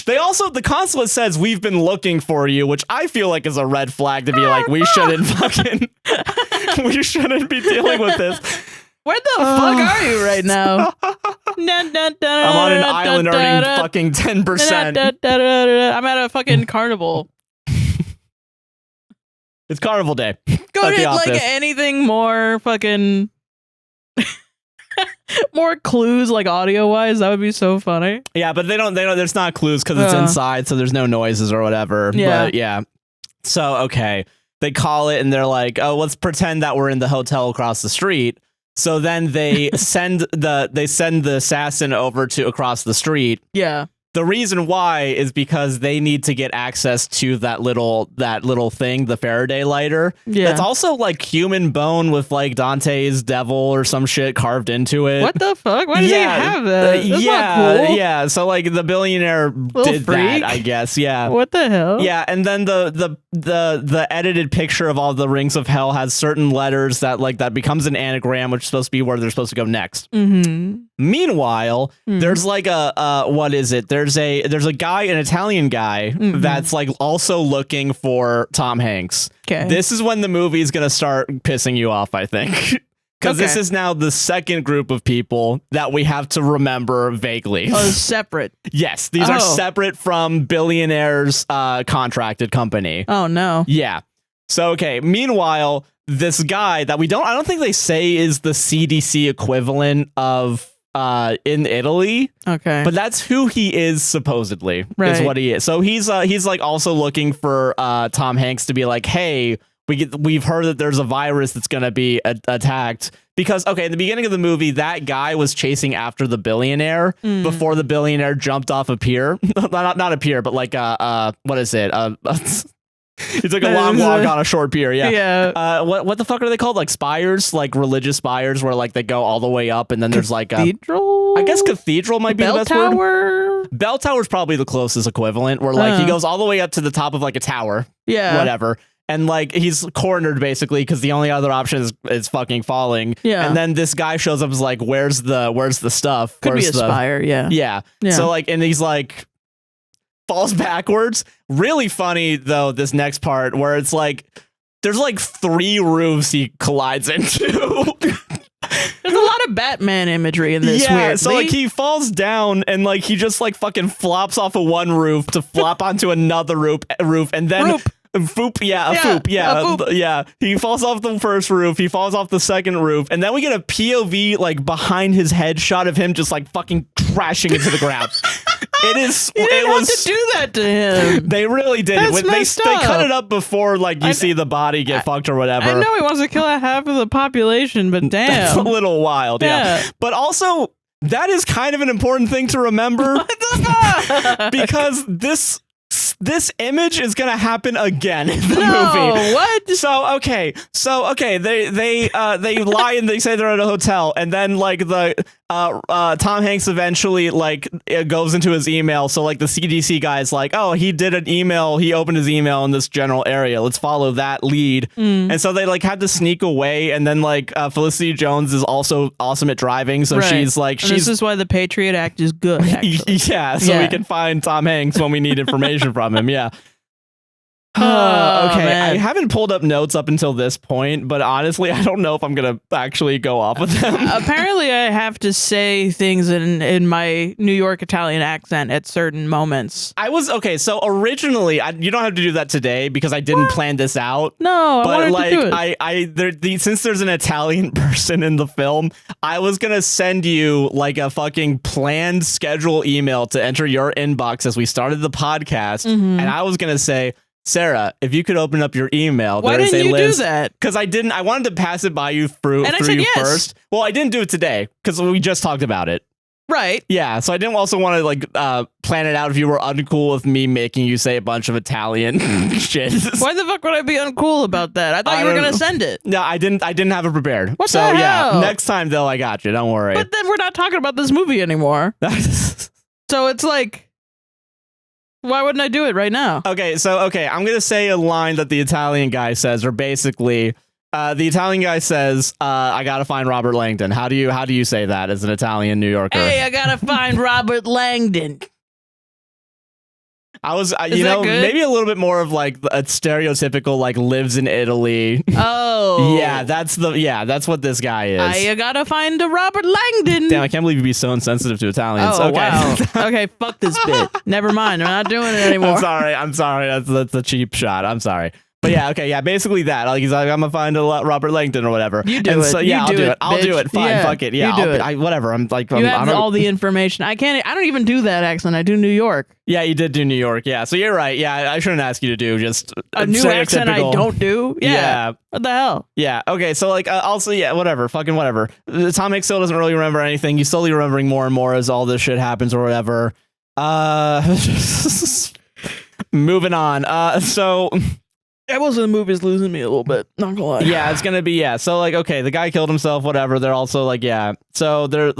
The consulate says we've been looking for you, which I feel like is a red flag to be like, we shouldn't be dealing with this.
Where the fuck are you right now?
I'm on an island earning fucking 10%.
I'm at a fucking carnival.
It's carnival day.
Go to like anything more fucking more clues, like audio wise. That would be so funny.
Yeah, but they don't. There's not clues because it's inside, so there's no noises or whatever.
Yeah.
But yeah. So okay, they call it and they're like, oh, let's pretend that we're in the hotel across the street. So then they send the assassin over to across the street.
Yeah.
The reason why is because they need to get access to that little thing, the Faraday lighter.
Yeah.
It's also like human bone with like Dante's devil or some shit carved into it.
What the fuck? Why does he have that? That's not cool.
Yeah. So like the billionaire did that, I guess. Yeah.
What the hell?
Yeah, and then the edited picture of all the rings of hell has certain letters that becomes an anagram, which is supposed to be where they're supposed to go next.
Mm-hmm.
Meanwhile, there's like what is it? There's a guy, an Italian guy, that's like also looking for Tom Hanks.
Okay.
This is when the movie is gonna start pissing you off, I think. Because this is now the second group of people that we have to remember vaguely.
Oh, separate.
Yes, these are separate from billionaire's contracted company.
Oh, no.
Yeah. So, okay. Meanwhile, this guy that I don't think they say is the CDC equivalent of in Italy.
Okay.
But that's who he is supposedly, is what he is. So he's like also looking for Tom Hanks to be like, hey, we've heard that there's a virus that's going to be attacked because, okay, in the beginning of the movie, that guy was chasing after the billionaire before the billionaire jumped off a pier. not a pier, but like what is it? He took a long walk on a short pier. Yeah.
Yeah.
What the fuck are they called? Like spires, like religious spires, where like they go all the way up, and then there's like a
cathedral.
I guess cathedral might be the best word.
Bell tower.
Bell tower's probably the closest equivalent, where like he goes all the way up to the top of like a tower.
Yeah.
Whatever. And like he's cornered basically because the only other option is fucking falling.
Yeah.
And then this guy shows up and is like, where's the stuff?
Could
where's
be a spire. Yeah.
Yeah. So like, and he's like falls backwards. Really funny though, this next part where it's like there's like 3 roofs he collides into.
There's a lot of Batman imagery in this.
Yeah, so like he falls down and like he just like fucking flops off of one roof to flop onto another roof and then Foop, yeah. He falls off the first roof. He falls off the second roof, and then we get a POV like behind his head shot of him just like fucking crashing into the ground. It is.
You didn't have to do that to him.
They really did.
That's
They cut it up before like you see the body get fucked or whatever.
I know he wants to kill half of the population, but damn,
that's a little wild. Yeah. But also that is kind of an important thing to remember.
What the fuck?
Because this image is gonna happen again in the movie.
What?
So okay, they lie and they say they're at a hotel, and then like the Tom Hanks eventually like it goes into his email. So like the CDC guy's like, oh, he did an email. He opened his email in this general area. Let's follow that lead. And so they like had to sneak away. And then like Felicity Jones is also awesome at driving. So she's like,
this is why the Patriot Act is good.
Yeah. So we can find Tom Hanks when we need information from him. Yeah. Okay,
man.
I haven't pulled up notes up until this point, but honestly, I don't know if I'm gonna actually go off with them.
Apparently, I have to say things in my New York Italian accent at certain moments.
So originally, you don't have to do that today because I didn't plan this out.
No,
but
I wanted to do it.
Since there's an Italian person in the film, I was gonna send you like a fucking planned schedule email to enter your inbox as we started the podcast, and I was gonna say, Sarah, if you could open up your email,
why didn't you do that?
Because I didn't. I wanted to pass it by you through you first. Well, I didn't do it today because we just talked about it.
Right.
Yeah. So I didn't also want to like plan it out if you were uncool with me making you say a bunch of Italian shit.
Why the fuck would I be uncool about that? I thought you were gonna send it.
No, I didn't have it prepared.
What the hell?
Yeah, next time though, I got you. Don't worry.
But then we're not talking about this movie anymore. So it's like, why wouldn't I do it right now?
Okay, I'm gonna say a line that the Italian guy says, or basically, the Italian guy says, "I gotta find Robert Langdon." How do you say that as an Italian New Yorker?
Hey, I gotta find Robert Langdon.
I was, maybe a little bit more of like a stereotypical like lives in Italy.
Oh,
yeah, that's what this guy is.
I gotta find a Robert Langdon.
Damn, I can't believe you'd be so insensitive to Italians.
Oh,
okay.
Wow. Okay, fuck this bit. Never mind, we're not doing it anymore.
I'm sorry. That's a cheap shot. I'm sorry. But yeah, okay, yeah, basically that. Like he's like, I'm gonna find a Robert Langdon or whatever.
You do it.
So, yeah,
I'll
do it. Fine, fuck it. Yeah,
you do it.
Whatever. I'm like,
you have all the information. I don't even do that accent. I do New York.
Yeah, you did do New York. Yeah, so you're right. Yeah, I shouldn't ask you to do just
a new accent I don't do. Yeah. What the hell?
Yeah. Okay. So like, also, yeah, whatever. Fucking whatever. Tom Hanks still doesn't really remember anything. He's slowly remembering more and more as all this shit happens or whatever. Moving on. So.
That was the movie's losing me a little bit. Not gonna lie.
Yeah, it's gonna be So like, okay, the guy killed himself. Whatever. They're also like, So they're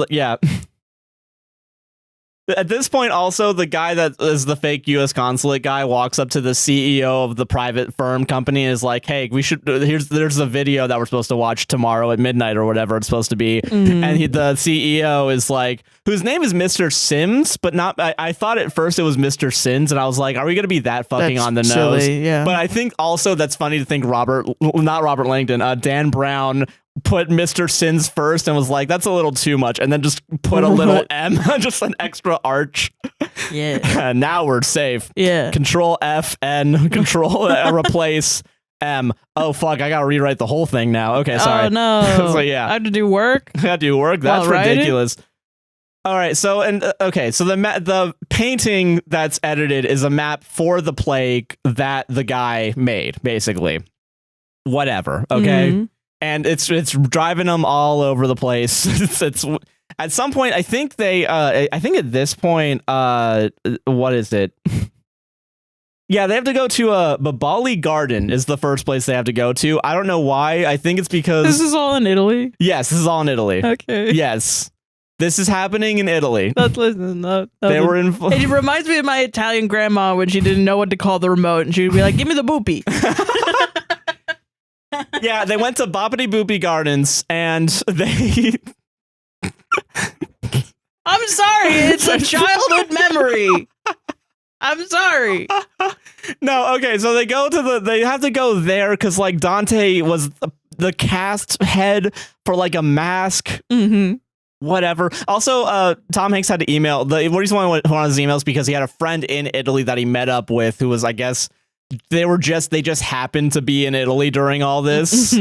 At this point, also, the guy that is the fake U.S. consulate guy walks up to the CEO of the private firm company and is like, "Hey, there's a video that we're supposed to watch tomorrow at midnight or whatever it's supposed to be." And the CEO is like, whose name is Mr. Sims, but not. I thought at first it was Mr. Sins, and I was like, "Are we gonna be that fucking on the nose?"
Yeah.
But I think also that's funny to think not Robert Langdon, Dan Brown put Mr. Sins first and was like, that's a little too much, and then just put a little M, just an extra arch.
Yeah.
And now we're safe.
Yeah.
Control F N, control replace M. Oh fuck, I gotta rewrite the whole thing now. Okay, sorry.
Oh no.
So yeah.
I have to do work?
I had to do work? That's ridiculous. All right, so the painting that's edited is a map for the plague that the guy made, basically. Whatever, okay? And it's driving them all over the place. it's at some point, I think at this point, what is it? Yeah, they have to go to Babali Garden is the first place they have to go to. I don't know why. I think it's because
this is all in Italy.
Yes, this is all in Italy.
Okay.
Yes. This is happening in Italy. They were in.
It reminds me of my Italian grandma when she didn't know what to call the remote, and she would be like, "Give me the boopy."
Yeah, they went to Boppity Boopy Gardens, and they.
I'm sorry, it's a childhood memory. I'm sorry.
No, okay, so they have to go there because like Dante was the cast head for like a mask. Whatever. Also, Tom Hanks had to email. The reason why he went on his emails because he had a friend in Italy that he met up with who was, I guess, they just happened to be in Italy during all this.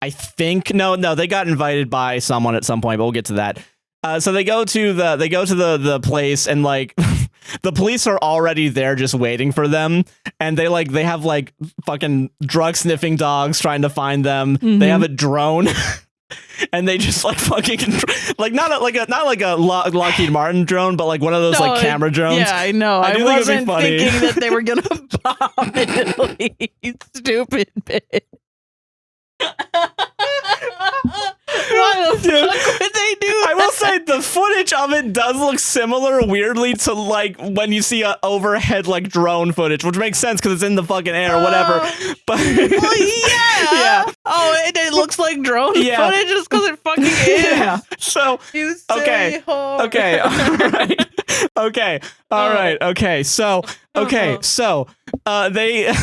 I think no, they got invited by someone at some point, but we'll get to that. So they go to the place, and like the police are already there just waiting for them, and they have like fucking drug sniffing dogs trying to find them. They have a drone. And they just like fucking like not like a Lockheed Martin drone, but like one of those like camera drones.
Yeah, I know. I wasn't thinking that they were gonna bomb Italy. You stupid bitch. Why the fuck would they do that?
I will say the footage of it does look similar weirdly to like when you see a overhead like drone footage, which makes sense because it's in the fucking air or whatever. But
well, yeah. Oh, it looks like drone footage just because it fucking is.
Yeah. So
you
okay. All right. They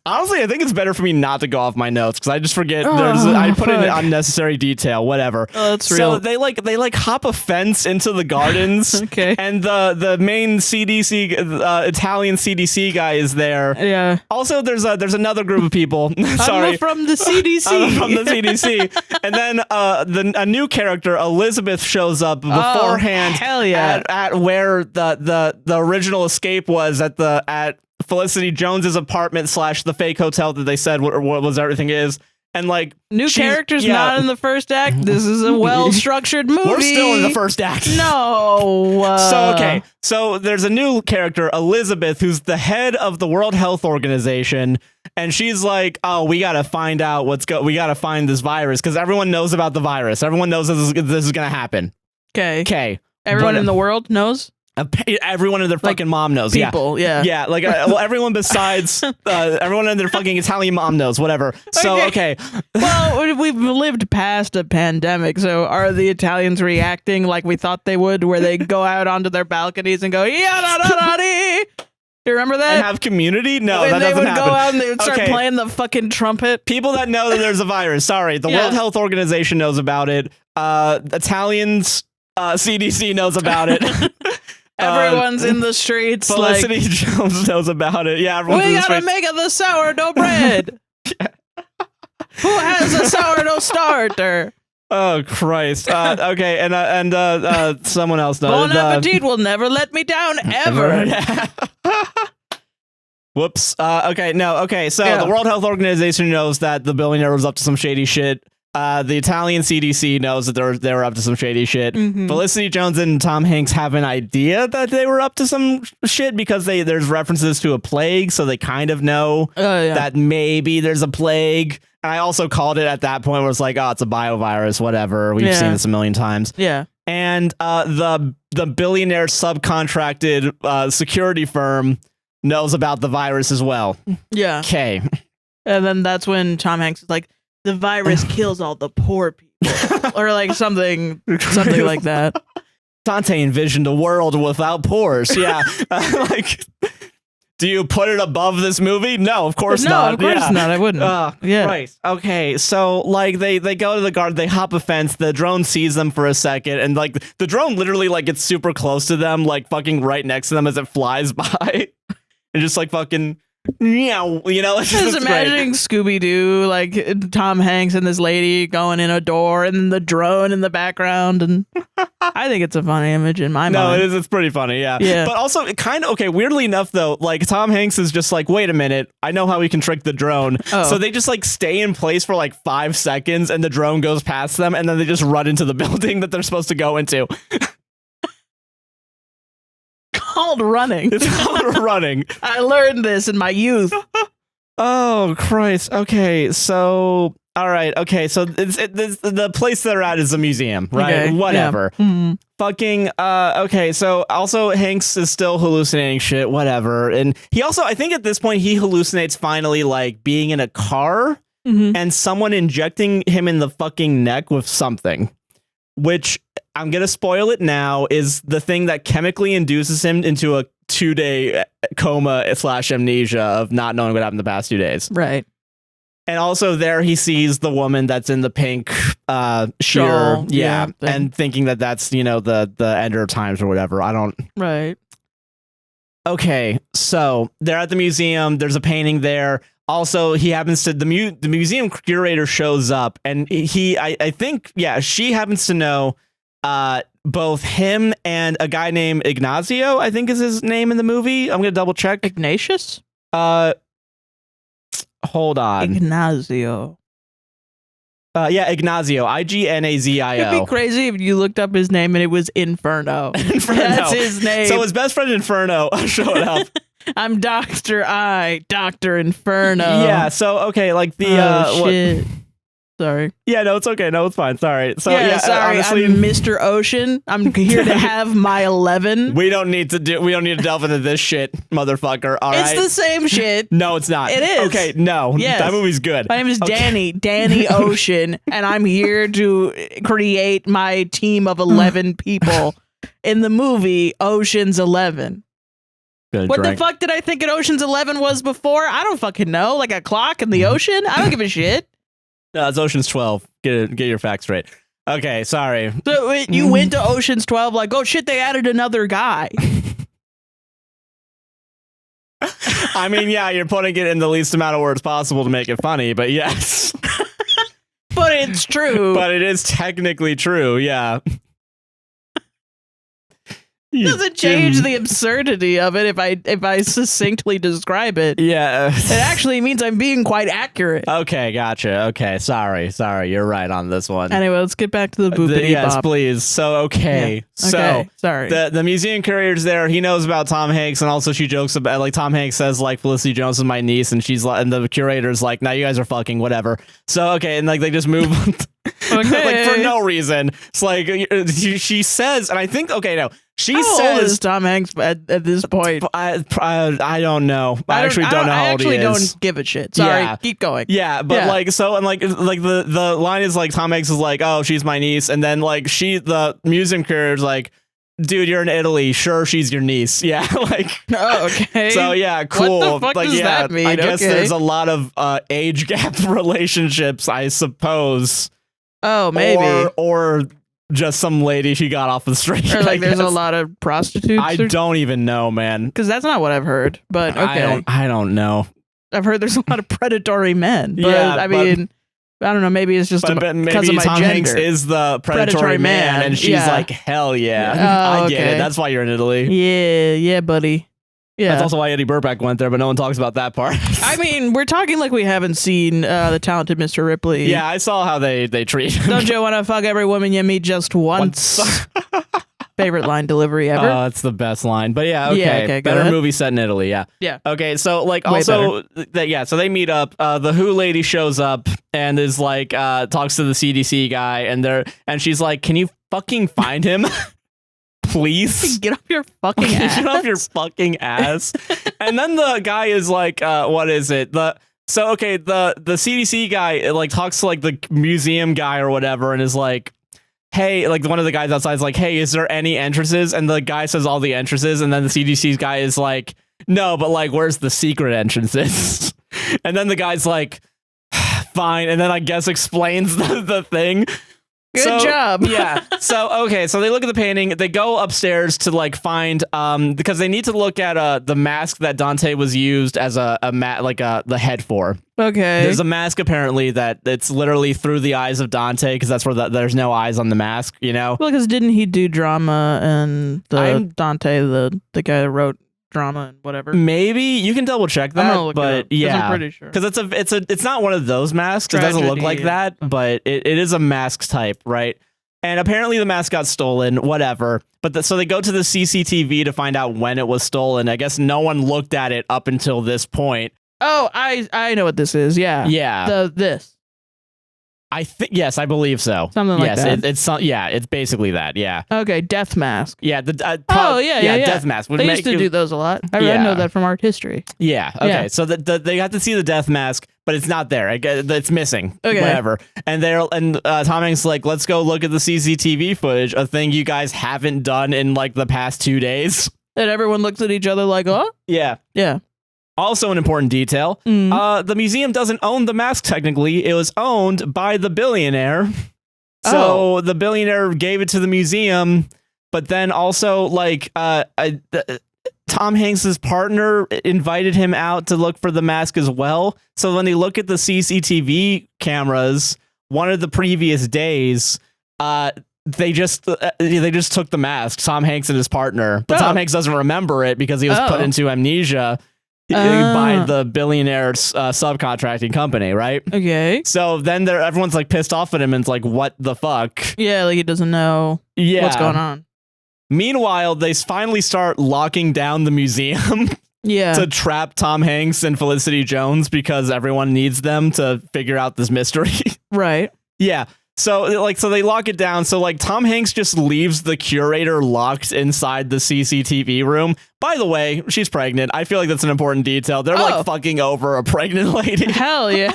honestly, I think it's better for me not to go off my notes because I just forget. I put in an unnecessary detail, whatever.
Oh, that's real.
So they hop a fence into the gardens.
Okay.
And the main CDC Italian CDC guy is there.
Yeah.
Also, there's another group of people. Sorry,
I'm from the CDC.
I'm from the CDC. And then a new character, Elizabeth, shows up beforehand.
Hell yeah.
At where the original escape was at Felicity Jones's apartment / the fake hotel that they said what was everything is. And like
new characters not in the first act. This is a well-structured movie.
We're still in the first act.
No.
So there's a new character, Elizabeth, who's the head of the World Health Organization, and she's like, "Oh, we gotta find out we gotta find this virus because everyone knows about the virus. Everyone knows this is gonna happen."
Okay. Everyone in the world knows.
Everyone and their fucking mom knows.
People, yeah.
Like, well, everyone besides everyone and their fucking Italian mom knows, whatever. So, okay.
Well, we've lived past a pandemic, so are the Italians reacting like we thought they would, where they go out onto their balconies and go, "Ya-da-da-da-dee"? Do you remember that?
And have community? No,
and
that doesn't happen.
They would go out and they would start playing the fucking trumpet.
People that know that there's a virus. Sorry, the World Health Organization knows about it. Italians, CDC knows about it.
Everyone's in the streets.
Felicity Jones knows about it. Yeah, everyone's in the streets.
We gotta make the sourdough bread. Who has a sourdough starter?
Oh Christ! Okay, and someone else knows.
Bon appetit will never let me down ever.
Whoops. Okay, no. Okay, so the World Health Organization knows that the billionaire was up to some shady shit. The Italian CDC knows that they were up to some shady shit. Felicity Jones and Tom Hanks have an idea that they were up to some shit because there's references to a plague, so they kind of know that maybe there's a plague. And I also called it at that point where it's like, oh, it's a biovirus, whatever. We've seen this a million times.
Yeah.
And the billionaire subcontracted security firm knows about the virus as well.
Yeah.
Okay.
And then that's when Tom Hanks is like, the virus kills all the poor people, or like something like that.
Dante envisioned a world without pores. Yeah, like, do you put it above this movie? No, of course not.
No, of course not. I wouldn't. Yeah.
Right. Okay. So like they go to the garden, they hop a fence. The drone sees them for a second, and like the drone literally like gets super close to them, like fucking right next to them as it flies by, and just like fucking. Yeah, you know, it's just
imagining Scooby-Doo, like Tom Hanks and this lady going in a door and the drone in the background, and I think it's a funny image in my mind.
No, it is. It's pretty funny, yeah. But also, it kind of, okay, weirdly enough, though, like Tom Hanks is just like, wait a minute, I know how we can trick the drone. So they just like stay in place for like 5 seconds and the drone goes past them and then they just run into the building that they're supposed to go into.
Called running.
It's called running.
I learned this in my youth.
Oh Christ. Okay, so all right. Okay, so the place they're at is a museum, right?
Okay,
whatever.
Yeah.
Fucking. Okay, so also Hanks is still hallucinating shit. Whatever, and he also, I think at this point he hallucinates finally like being in a car and someone injecting him in the fucking neck with something, which. I'm going to spoil it now, is the thing that chemically induces him into a 2-day coma / amnesia of not knowing what happened the past 2 days.
Right.
And also there he sees the woman that's in the pink sheer. Yeah. And thinking that that's, you know, the end of times or whatever. I don't.
Right.
Okay. So they're at the museum. There's a painting there. Also, he happens to, the museum curator shows up and I think, she happens to know both him and a guy named Ignazio, I think is his name in the movie. I'm gonna double check.
Ignatius?
Hold on.
Ignazio.
Ignazio. Ignazio.
It'd be crazy if you looked up his name and it was Inferno.
Inferno.
That's his name.
So his best friend Inferno showed up.
I'm Dr. Inferno.
Yeah, so okay, like the
shit. Sorry.
Yeah, no, it's okay. No, it's fine. Sorry. So
yeah, sorry.
Honestly,
I'm Mr. Ocean. I'm here to have my 11.
we don't need to delve into this shit, motherfucker. All right.
It's the same shit.
No, it's not.
It is.
Okay, no.
Yes.
That movie's good.
My name is Danny Ocean, and I'm here to create my team of 11 people in the movie Ocean's 11. What the fuck did I think an Ocean's 11 was before? I don't fucking know. Like a clock in the ocean? I don't give a shit.
No, it's Ocean's 12. Get your facts straight. Okay, sorry.
So you went to Ocean's 12 like, oh shit, they added another guy.
I mean, yeah, you're putting it in the least amount of words possible to make it funny, but yes.
But it's true.
But it is technically true, yeah.
Doesn't change the absurdity of it if I succinctly describe it.
Yeah.
It actually means I'm being quite accurate.
Okay, gotcha. Okay, sorry. You're right on this one.
Anyway, let's get back to the boopity
Yes,
bop.
please. So, okay.
Yeah.
So,
okay. Sorry.
The museum curator's there. He knows about Tom Hanks, and also she jokes about, like, Tom Hanks says, like, Felicity Jones is my niece, and she's like, and the curator's like, now you guys are fucking, whatever. So, okay, and, like, they just move
okay.
like, for no reason. It's like, she says, and I think, okay, no. She
how
says,
old is Tom Hanks at this point?
I don't know. I actually don't know how old he is.
I actually don't give a shit. Sorry,
Yeah.
keep going.
Yeah, but like, so, and like the line is like, Tom Hanks is like, oh, she's my niece, and then like the museum curator's like, dude, you're in Italy, sure, she's your niece. Yeah, like,
oh, okay.
So yeah, cool.
What the fuck
like,
does
yeah,
that mean?
I guess
okay.
there's a lot of age gap relationships, I suppose.
Oh, maybe.
Or just some lady she got off the street.
Or like there's a lot of prostitutes.
I don't even know, man.
Because that's not what I've heard. But okay.
I don't know.
I've heard there's a lot of predatory men. But
yeah,
I mean, I don't know. Maybe it's just because of my
Tom
gender.
Hanks is the predatory man, and she's like, hell yeah.
Oh,
I get it. That's why you're in Italy.
Yeah, buddy. Yeah.
That's also why Eddie Burback went there, but no one talks about that part.
I mean, we're talking like we haven't seen The Talented Mr. Ripley.
Yeah, I saw how they treat him.
Don't you want to fuck every woman you meet just once? Favorite line delivery ever.
Oh, it's the best line. But yeah, okay.
Yeah, okay,
better movie set in Italy, yeah.
Yeah.
Okay, so like also so they meet up. The Who lady shows up and is like talks to the CDC guy, and she's like, "Can you fucking find him?" Please
get off your fucking ass.
Get off your fucking ass. And then the guy is like, what is it? The CDC guy like talks to like the museum guy or whatever and is like, hey, like one of the guys outside is like, hey, is there any entrances? And the guy says all the entrances, and then the CDC guy is like, no, but like, where's the secret entrances? And then the guy's like, fine, and then I guess explains the thing.
Good job.
Yeah. So, okay. So they look at the painting. They go upstairs to like find, because they need to look at the mask that Dante was used as the head for.
Okay.
There's a mask apparently that it's literally through the eyes of Dante because that's where there's no eyes on the mask, you know?
Well, because didn't he do drama and Dante, the guy that wrote drama and whatever?
Maybe you can double check that, but yeah,
I'm pretty sure
because it's not one of those masks. Tragedy. It doesn't look like that, but it is a mask type, right? And apparently the mask got stolen, whatever. But so they go to the CCTV to find out when it was stolen. I guess no one looked at it up until this point.
Oh, I know what this is. Yeah,
yeah.
This.
I think yes, I believe so.
Something like that.
It's basically that. Yeah.
Okay, death mask.
Yeah.
Yeah.
Death mask.
They used to do those a lot. I know that from art history.
Yeah. Okay.
Yeah.
So they got to see the death mask, but it's not there. It's missing. Okay. Whatever. And Tom Hanks is like, let's go look at the CCTV footage, a thing you guys haven't done in like the past 2 days.
And everyone looks at each other like, oh?
Yeah.
Yeah.
Also an important detail, the museum doesn't own the mask technically. It was owned by the billionaire. So the billionaire gave it to the museum, but then also like Tom Hanks's partner invited him out to look for the mask as well. So when they look at the CCTV cameras, one of the previous days, they just took the mask, Tom Hanks and his partner, but Tom Hanks doesn't remember it because he was put into amnesia by the billionaire's subcontracting company, right?
Okay.
So then everyone's like pissed off at him and it's like, what the fuck?
Yeah, like he doesn't know what's going on.
Meanwhile, they finally start locking down the museum. to trap Tom Hanks and Felicity Jones because everyone needs them to figure out this mystery.
Right.
Yeah. So they lock it down. So like Tom Hanks just leaves the curator locked inside the CCTV room. By the way, she's pregnant. I feel like that's an important detail. They're like fucking over a pregnant lady.
Hell yeah.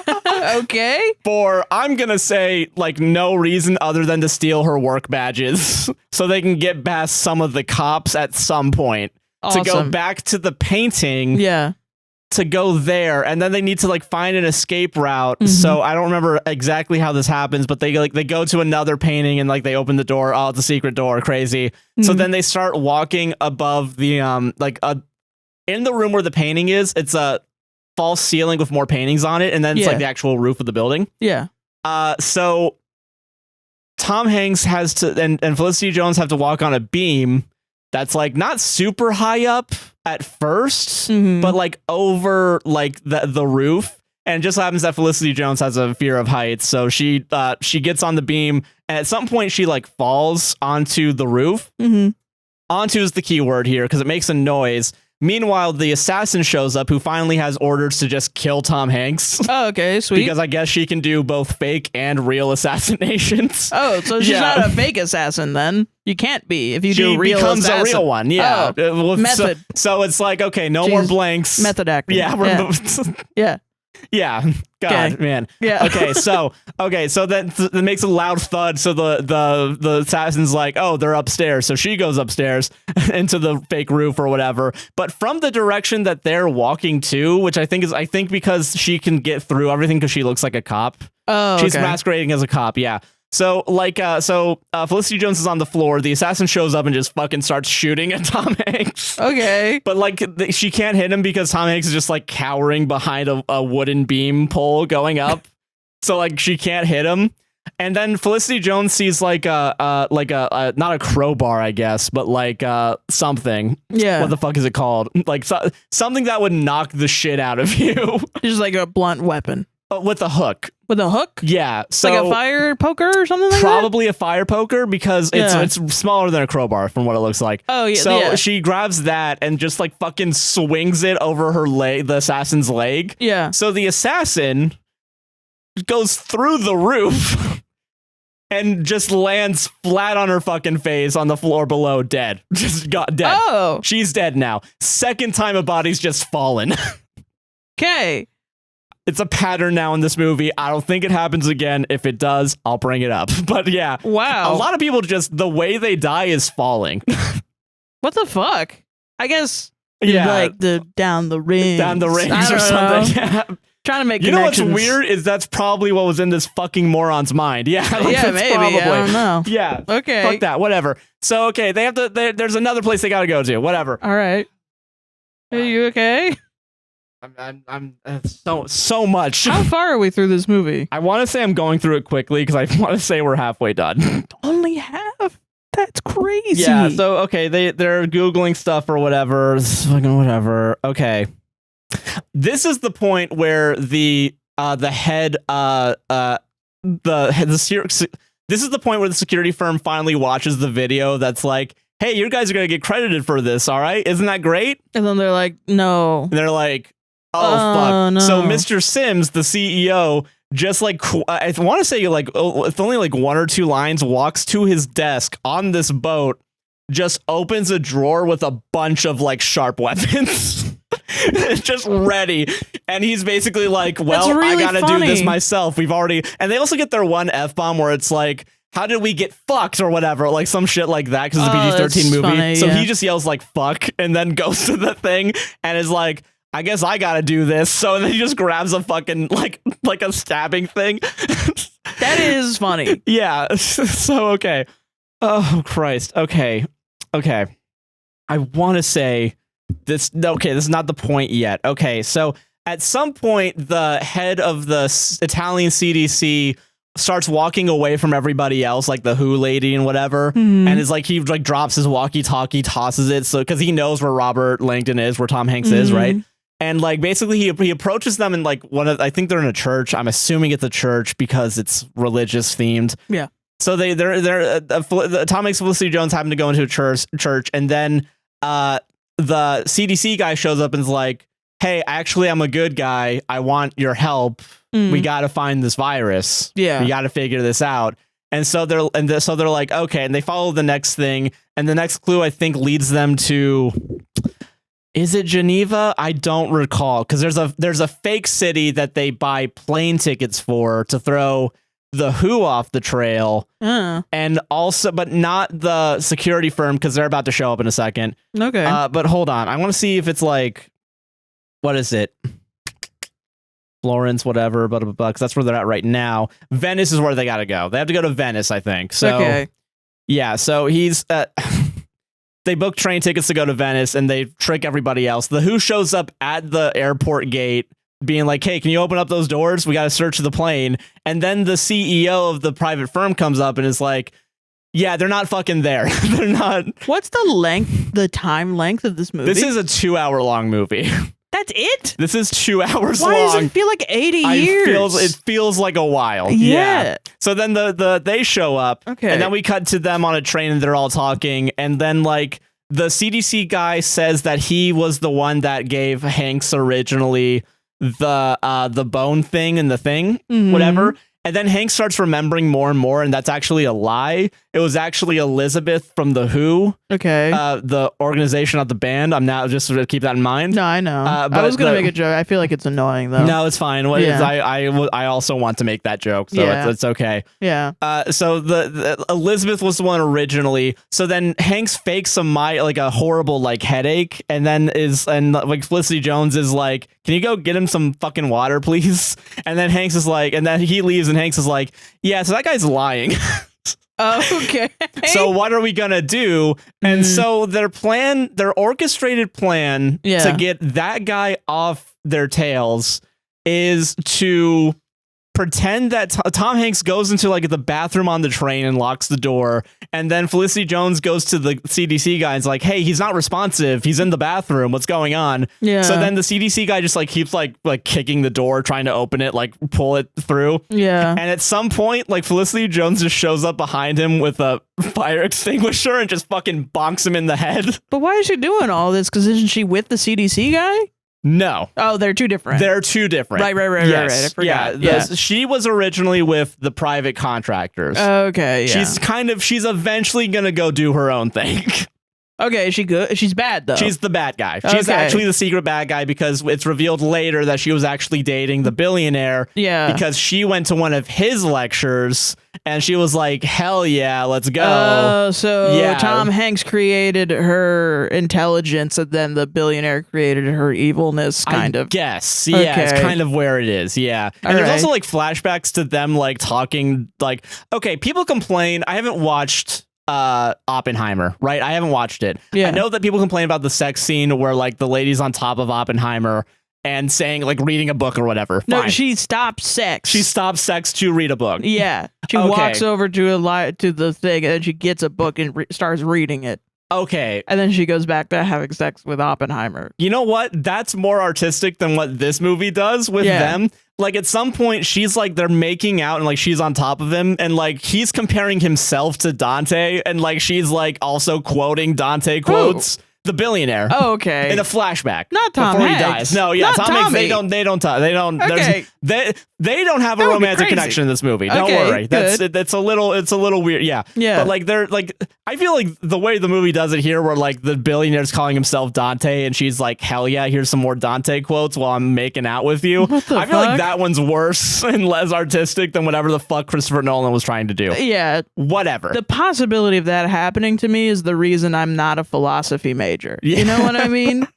Okay.
For, I'm going to say, like, no reason other than to steal her work badges so they can get past some of the cops at some point.
Awesome.
To go back to the painting.
Yeah.
To go there, and then they need to like find an escape route. So I don't remember exactly how this happens, but they go to another painting and like they open the door. Oh, it's a secret door. Crazy. So then they start walking above the in the room where the painting is. It's a false ceiling with more paintings on it, and then it's like the actual roof of the building.
Yeah.
So Tom Hanks has to and Felicity Jones have to walk on a beam that's like not super high up at first, but like over like the roof. And it just happens that Felicity Jones has a fear of heights, so she gets on the beam, and at some point she like falls onto the roof. Onto is the key word here because it makes a noise. Meanwhile, the assassin shows up, who finally has orders to just kill Tom Hanks.
Oh, okay, sweet.
Because I guess she can do both fake and real assassinations.
Oh, so she's not a fake assassin then? You can't be if you do real
becomes
assassin.
A real one, yeah.
Oh, method.
So it's like, okay, no more blanks.
Method acting.
Yeah.
Yeah.
Yeah. God, man.
Yeah.
Okay, so that makes a loud thud. So the assassin's like, oh, they're upstairs. So she goes upstairs into the fake roof or whatever. But from the direction that they're walking to, which I think because she can get through everything because she looks like a cop.
Oh,
she's masquerading as a cop. Yeah. So Felicity Jones is on the floor. The assassin shows up and just fucking starts shooting at Tom Hanks.
Okay.
But like she can't hit him because Tom Hanks is just like cowering behind a wooden beam pole going up. So like she can't hit him. And then Felicity Jones sees like a not a crowbar, I guess, but like something.
Yeah.
What the fuck is it called? Like something that would knock the shit out of you.
Just like a blunt weapon.
With a hook.
With a hook?
Yeah. So
like a fire poker or something like
probably a fire poker because it's smaller than a crowbar from what it looks like.
Oh, yeah.
So she grabs that and just like fucking swings it over her leg, the assassin's leg.
Yeah.
So the assassin goes through the roof and just lands flat on her fucking face on the floor below, dead. Just got dead.
Oh.
She's dead now. Second time a body's just fallen.
Okay.
It's a pattern now in this movie. I don't think it happens again. If it does, I'll bring it up. But yeah.
Wow.
A lot of people just, the way they die is falling.
What the fuck? I guess
like
the down the rings.
Down the rings or something. Yeah.
Trying to make
You know what's
connections.
weird is that's probably what was in this fucking moron's mind. Yeah.
Yeah, maybe.
Probably.
I don't know.
Yeah.
Okay.
Fuck that. Whatever. So, okay. They have to, there's another place they got to go to. Whatever.
All right. Are you okay?
I'm so much.
How far are we through this movie?
I want to say I'm going through it quickly because I want to say we're halfway done.
Only half? That's crazy.
Yeah. So okay, they're googling stuff or whatever. Fucking whatever. Okay. This is the point where the head this is the point where the security firm finally watches the video that's like, hey, you guys are gonna get credited for this, all right? Isn't that great?
And then they're like, no.
And they're like, oh fuck.
No.
So Mr. Sims, the CEO, just like I want to say like it's only like one or two lines, walks to his desk on this boat, just opens a drawer with a bunch of like sharp weapons. Just ready. And he's basically like, well,
really
I gotta
funny.
do this myself. We've already, and they also get their one F-bomb where it's like, how did we get fucked or whatever, like some shit like that because it's a PG-13 movie.
Funny,
so
yeah.
he just yells like fuck and then goes to the thing and is like, I guess I gotta do this. So then he just grabs a fucking like a stabbing thing.
That is funny.
Yeah. So okay. Oh Christ. Okay. I want to say this. Okay, this is not the point yet. Okay, so at some point, the head of the Italian CDC starts walking away from everybody else, like the WHO lady and whatever, and is like he like drops his walkie-talkie, tosses it, so because he knows where Robert Langdon is, where Tom Hanks is, right? And like basically he approaches them in like I think they're in a church. I'm assuming it's a church because it's religious themed.
Yeah.
So they're Tom Hanks and Felicity Jones happen to go into a church, and then the CDC guy shows up and is like, hey, actually, I'm a good guy. I want your help. We got to find this virus.
Yeah.
We got to figure this out. And so they're like, okay. And they follow the next thing. And the next clue, I think, leads them to, is it Geneva? I don't recall. Because there's a fake city that they buy plane tickets for to throw the Who off the trail. And also, but not the security firm, because they're about to show up in a second.
Okay.
But hold on. I want to see if it's like, what is it? Florence, whatever, because that's where they're at right now. Venice is where they got to go. They have to go to Venice, I think. So,
okay.
Yeah, so he's... they book train tickets to go to Venice, and they trick everybody else. The Who shows up at the airport gate, being like, hey, can you open up those doors? We got to search the plane. And then the CEO of the private firm comes up and is like, yeah, they're not fucking there. They're not...
What's the time length of this movie?
This is a 2-hour-long movie.
That's it?
This is 2 hours
long. Why does it feel like 80 years?
It feels like a while.
Yeah.
So then they show up.
Okay.
And then we cut to them on a train and they're all talking. And then like the CDC guy says that he was the one that gave Hanks originally the bone thing and the thing, whatever. And then Hank starts remembering more and more, and that's actually a lie. It was actually Elizabeth from The Who.
Okay.
The organization, not the band. I'm now just to keep that in mind.
No, I know. But I was going to make a joke. I feel like it's annoying, though.
No, it's fine. I also want to make that joke, so it's okay.
Yeah.
So the Elizabeth was the one originally. So then Hanks fakes a horrible like headache, and then like Felicity Jones is like, can you go get him some fucking water, please? And then Hanks is like, and then he leaves, and Hanks is like, yeah, so that guy's lying.
Okay.
So what are we gonna do? And so their orchestrated plan to get that guy off their tails is to pretend that Tom Hanks goes into like the bathroom on the train and locks the door, and then Felicity Jones goes to the CDC guy and is like, hey, he's not responsive, he's in the bathroom, what's going on?
Yeah.
So then the CDC guy just like keeps like kicking the door, trying to open it, like pull it through.
Yeah.
And at some point, like Felicity Jones just shows up behind him with a fire extinguisher and just fucking bonks him in the head.
But why is she doing all this? Because isn't she with the CDC guy?
No.
Oh, they're two different.
They're two different.
Right.
Yes.
I forgot.
She was originally with the private contractors.
Okay, yeah.
She's eventually going to go do her own thing.
Okay, is she good? She's bad, though.
She's the bad guy. She's actually the secret bad guy because it's revealed later that she was actually dating the billionaire.
Yeah.
Because she went to one of his lectures and she was like, hell yeah, let's go.
Oh, so Tom Hanks created her intelligence and then the billionaire created her evilness, kind of.
Yes. Yeah, it's kind of where it is. Yeah. And there's also like flashbacks to them like talking like, okay, people complain. I haven't watched Oppenheimer, right? I haven't watched it.
Yeah.
I know that people complain about the sex scene where like the lady's on top of Oppenheimer and saying like reading a book or whatever.
No,
Fine.
she stopped sex.
She stopped sex to read a book.
Yeah. She walks over to the thing and then she gets a book and starts reading it.
Okay.
And then she goes back to having sex with Oppenheimer.
You know what? That's more artistic than what this movie does with them. Like at some point she's like they're making out and like she's on top of him and like he's comparing himself to Dante and like she's like also quoting Dante quotes. The billionaire.
Oh, okay.
In a flashback.
Not Tom
before
Hanks.
he dies. No, yeah,
Not
Tom Hanks. They don't.
Okay.
They don't have a romantic connection in this movie. Don't worry. It's a little weird. Yeah.
Yeah.
But like they're like I feel like the way the movie does it here, where like the billionaire's calling himself Dante, and she's like, "Hell yeah, here's some more Dante quotes while I'm making out with you."
What the
I feel like that one's worse and less artistic than whatever the fuck Christopher Nolan was trying to do.
Yeah.
Whatever.
The possibility of that happening to me is the reason I'm not a philosophy major. Yeah. You know what I mean?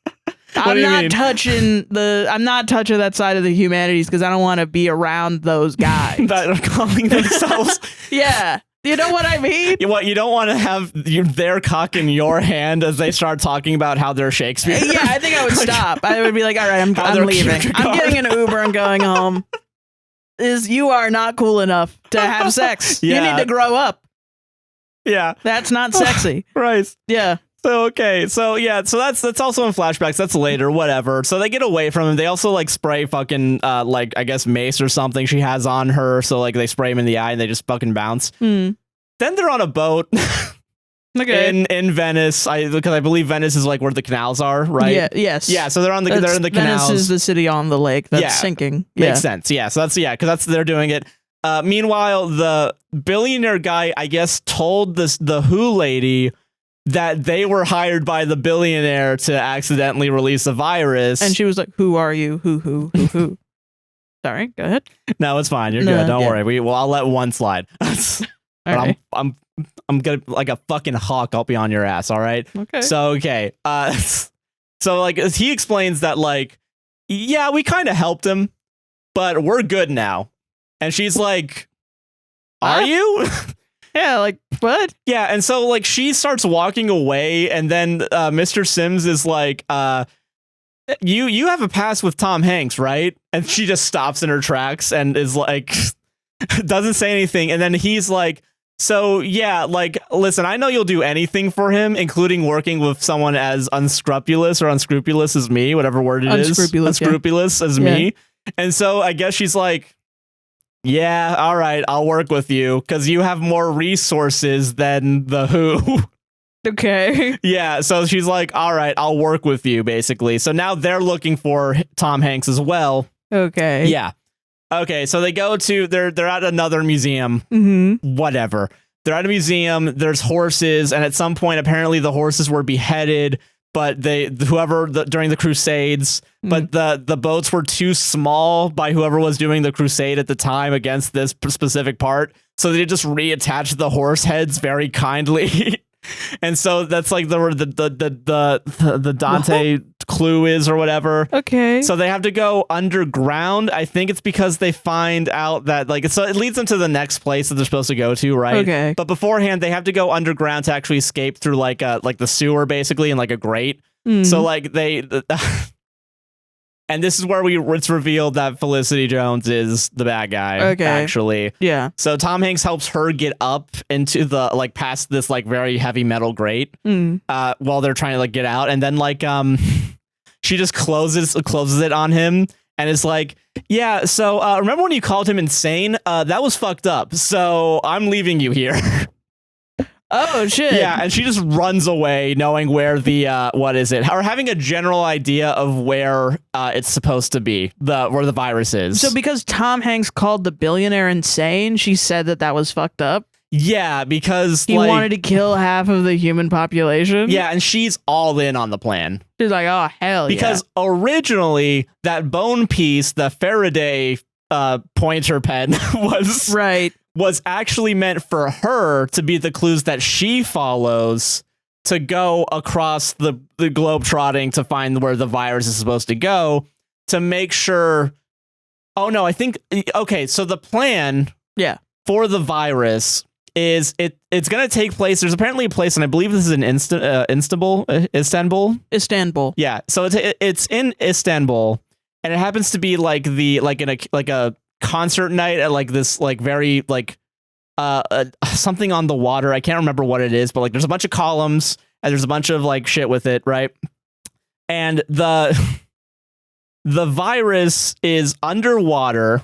I'm not touching that side of the humanities because I don't want to be around those guys
that are calling themselves.
Yeah. You know what I mean?
You don't want to have their cock in your hand as they start talking about how they're Shakespeare.
Yeah, I think I would stop. I would be like, all right, I'm leaving. I'm getting an Uber and going home. You are not cool enough to have sex. Yeah. You need to grow up.
Yeah.
That's not sexy.
Right.
Yeah.
So that's also in flashbacks. That's later, whatever. So they get away from him. They also like spray fucking like I guess mace or something she has on her. So like they spray him in the eye and they just fucking bounce. Then they're on a boat. in Venice, because I believe Venice is like where the canals are, right?
Yeah. Yes.
Yeah. So they're in the canals.
Venice is the city on the lake that's sinking.
Makes sense. Yeah. So because they're doing it. Meanwhile, the billionaire guy, I guess, told the Who lady that they were hired by the billionaire to accidentally release a virus.
And she was like, "Who are you? Who?" Sorry, go ahead.
No, it's fine. You're good. Don't worry. I'll let one slide.
Right.
I'm gonna, like a fucking hawk, I'll be on your ass. All right.
Okay.
So so like he explains that like, yeah, we kind of helped him, but we're good now. And she's like, "Are you?"
Yeah, like, what?
Yeah, and so like she starts walking away, and then Mr. Sims is like, you have a pass with Tom Hanks, right? And she just stops in her tracks and is like, doesn't say anything. And then he's like, "So yeah, like, listen, I know you'll do anything for him, including working with someone as unscrupulous as me, whatever word it is. Unscrupulous as me." And so I guess she's like, "Yeah, all right, I'll work with you because you have more resources than the Who."
Okay.
Yeah, so she's like, "All right, I'll work with you," basically. So now they're looking for Tom Hanks as well.
Okay.
Yeah. Okay, so they go to they're at another museum. Whatever. They're at a museum. There's horses, and at some point, apparently, the horses were beheaded. But during the Crusades, but the boats were too small by whoever was doing the crusade at the time against this specific part. So they just reattached the horse heads very kindly. And so that's like the Dante clue is or whatever.
Okay.
So they have to go underground. I think it's because they find out that so it leads them to the next place that they're supposed to go to, right?
Okay.
But beforehand, they have to go underground to actually escape through like the sewer basically and like a grate. So like and this is where it's revealed that Felicity Jones is the bad guy. Okay. Actually. Yeah. So Tom Hanks helps her get up into the past this very heavy metal grate while they're trying to get out, and then she just closes it on him and is like, "Yeah, so remember when you called him insane? That was fucked up. So I'm leaving you here."
Oh shit.
Yeah, and she just runs away knowing where the or having a general idea of where it's supposed to be, where the virus is.
So because Tom Hanks called the billionaire insane, she said that was fucked up?
Yeah, because
he wanted to kill half of the human population.
Yeah, and she's all in on the plan.
She's like, "Oh hell yeah."
Because originally that bone piece, the Faraday pointer pen was actually meant for her to be the clues that she follows to go across the globe trotting to find where the virus is supposed to go, to make sure. Oh no, I think okay. So the plan, for the virus is it's going to take place. There's apparently a place, and I believe this is in Istanbul. Yeah, so it's in Istanbul, and it happens to be in a concert night at this very something on the water. I can't remember what it is, but there's a bunch of columns and there's a bunch of shit with it, right? And the virus is underwater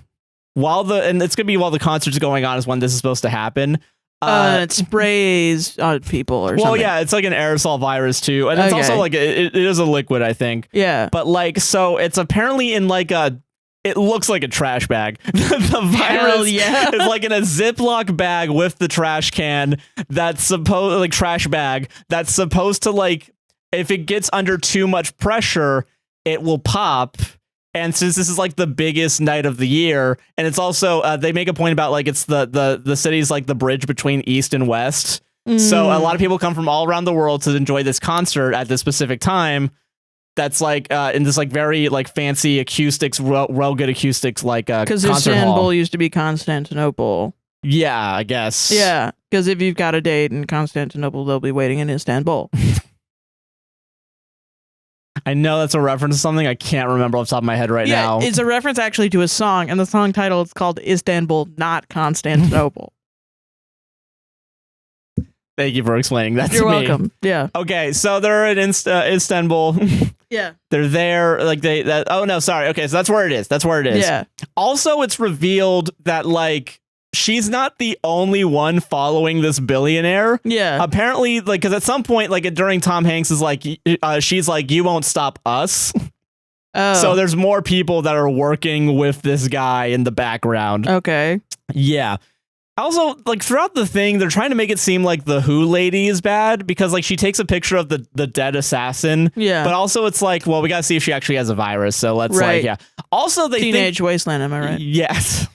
and it's gonna be while the concert's going on is when this is supposed to happen.
It sprays on people or something.
Well, yeah, it's like an aerosol virus too, and it's also it is a liquid, I think. Yeah, but so it's apparently in it looks like a trash bag. The virus is in a Ziploc bag with the trash can that's supposed trash bag that's supposed to if it gets under too much pressure, it will pop. And since this is the biggest night of the year, and it's also they make a point about it's the city's the bridge between East and West. So a lot of people come from all around the world to enjoy this concert at this specific time. That's in this very fancy acoustics, real good acoustics
because Istanbul used to be Constantinople.
Yeah, I guess.
Yeah, because if you've got a date in Constantinople, they'll be waiting in Istanbul.
I know that's a reference to something I can't remember off the top of my head right now.
It's a reference actually to a song, and the song title is called Istanbul, not Constantinople.
Thank you for explaining that to me.
You're welcome. Yeah.
Okay, so they're in Istanbul.
Yeah.
They're there. Oh no, sorry. Okay, so that's where it is. Yeah. Also, it's revealed that she's not the only one following this billionaire.
Yeah.
Apparently, like, because at some point, like during Tom Hanks is like, she's like, you won't stop us.
Oh.
So there's more people that are working with this guy in the background.
Okay.
Yeah. Also, like throughout the thing, they're trying to make it seem like the Who lady is bad because like she takes a picture of the dead assassin.
Yeah.
But also it's like, well, we got to see if she actually has a virus. So let's like, yeah. Also, they
Teenage Wasteland, am I right?
Yes.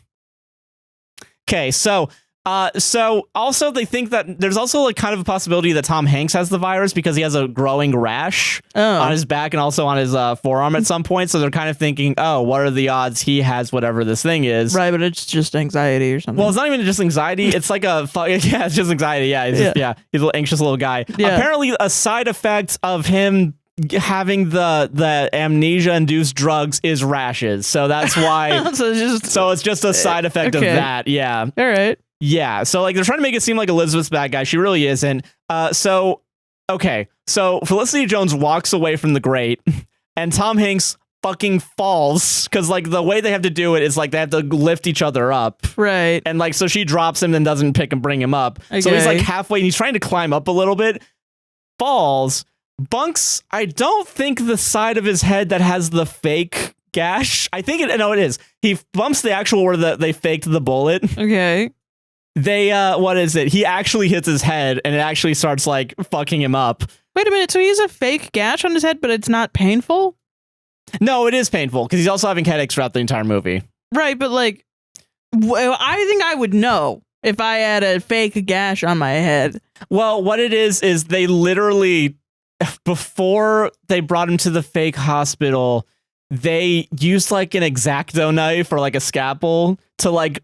Okay, so also they think that there's also like kind of a possibility that Tom Hanks has the virus because he has a growing rash on his back and also on his forearm at some point. So they're kind of thinking, oh, what are the odds he has whatever this thing is?
Right, but it's just anxiety or something.
Well, it's not even just anxiety. It's like it's just anxiety. Yeah, he's a little anxious little guy. Yeah. Apparently, a side effect of him having the amnesia-induced drugs is rashes. So that's why. so it's just a side effect of that. Yeah.
All right.
Yeah, so like they're trying to make it seem like Elizabeth's bad guy. She really isn't. So Felicity Jones walks away from the grate, and Tom Hanks fucking falls because like the way they have to do it is like they have to lift each other up.
Right.
And like so she drops him and doesn't pick and bring him up. Okay. So he's like halfway and he's trying to climb up a little bit, falls, bunks. I don't think the side of his head that has the fake gash. I think it is. He bumps the actual where they faked the bullet.
Okay.
They what is it? He actually hits his head and it actually starts like fucking him up.
Wait a minute, so he has a fake gash on his head, but it's not painful?
No, it is painful because he's also having headaches throughout the entire movie.
Right, but like, I think I would know if I had a fake gash on my head.
Well, what it is they literally, before they brought him to the fake hospital, they used like an X-Acto knife or like a scalpel to like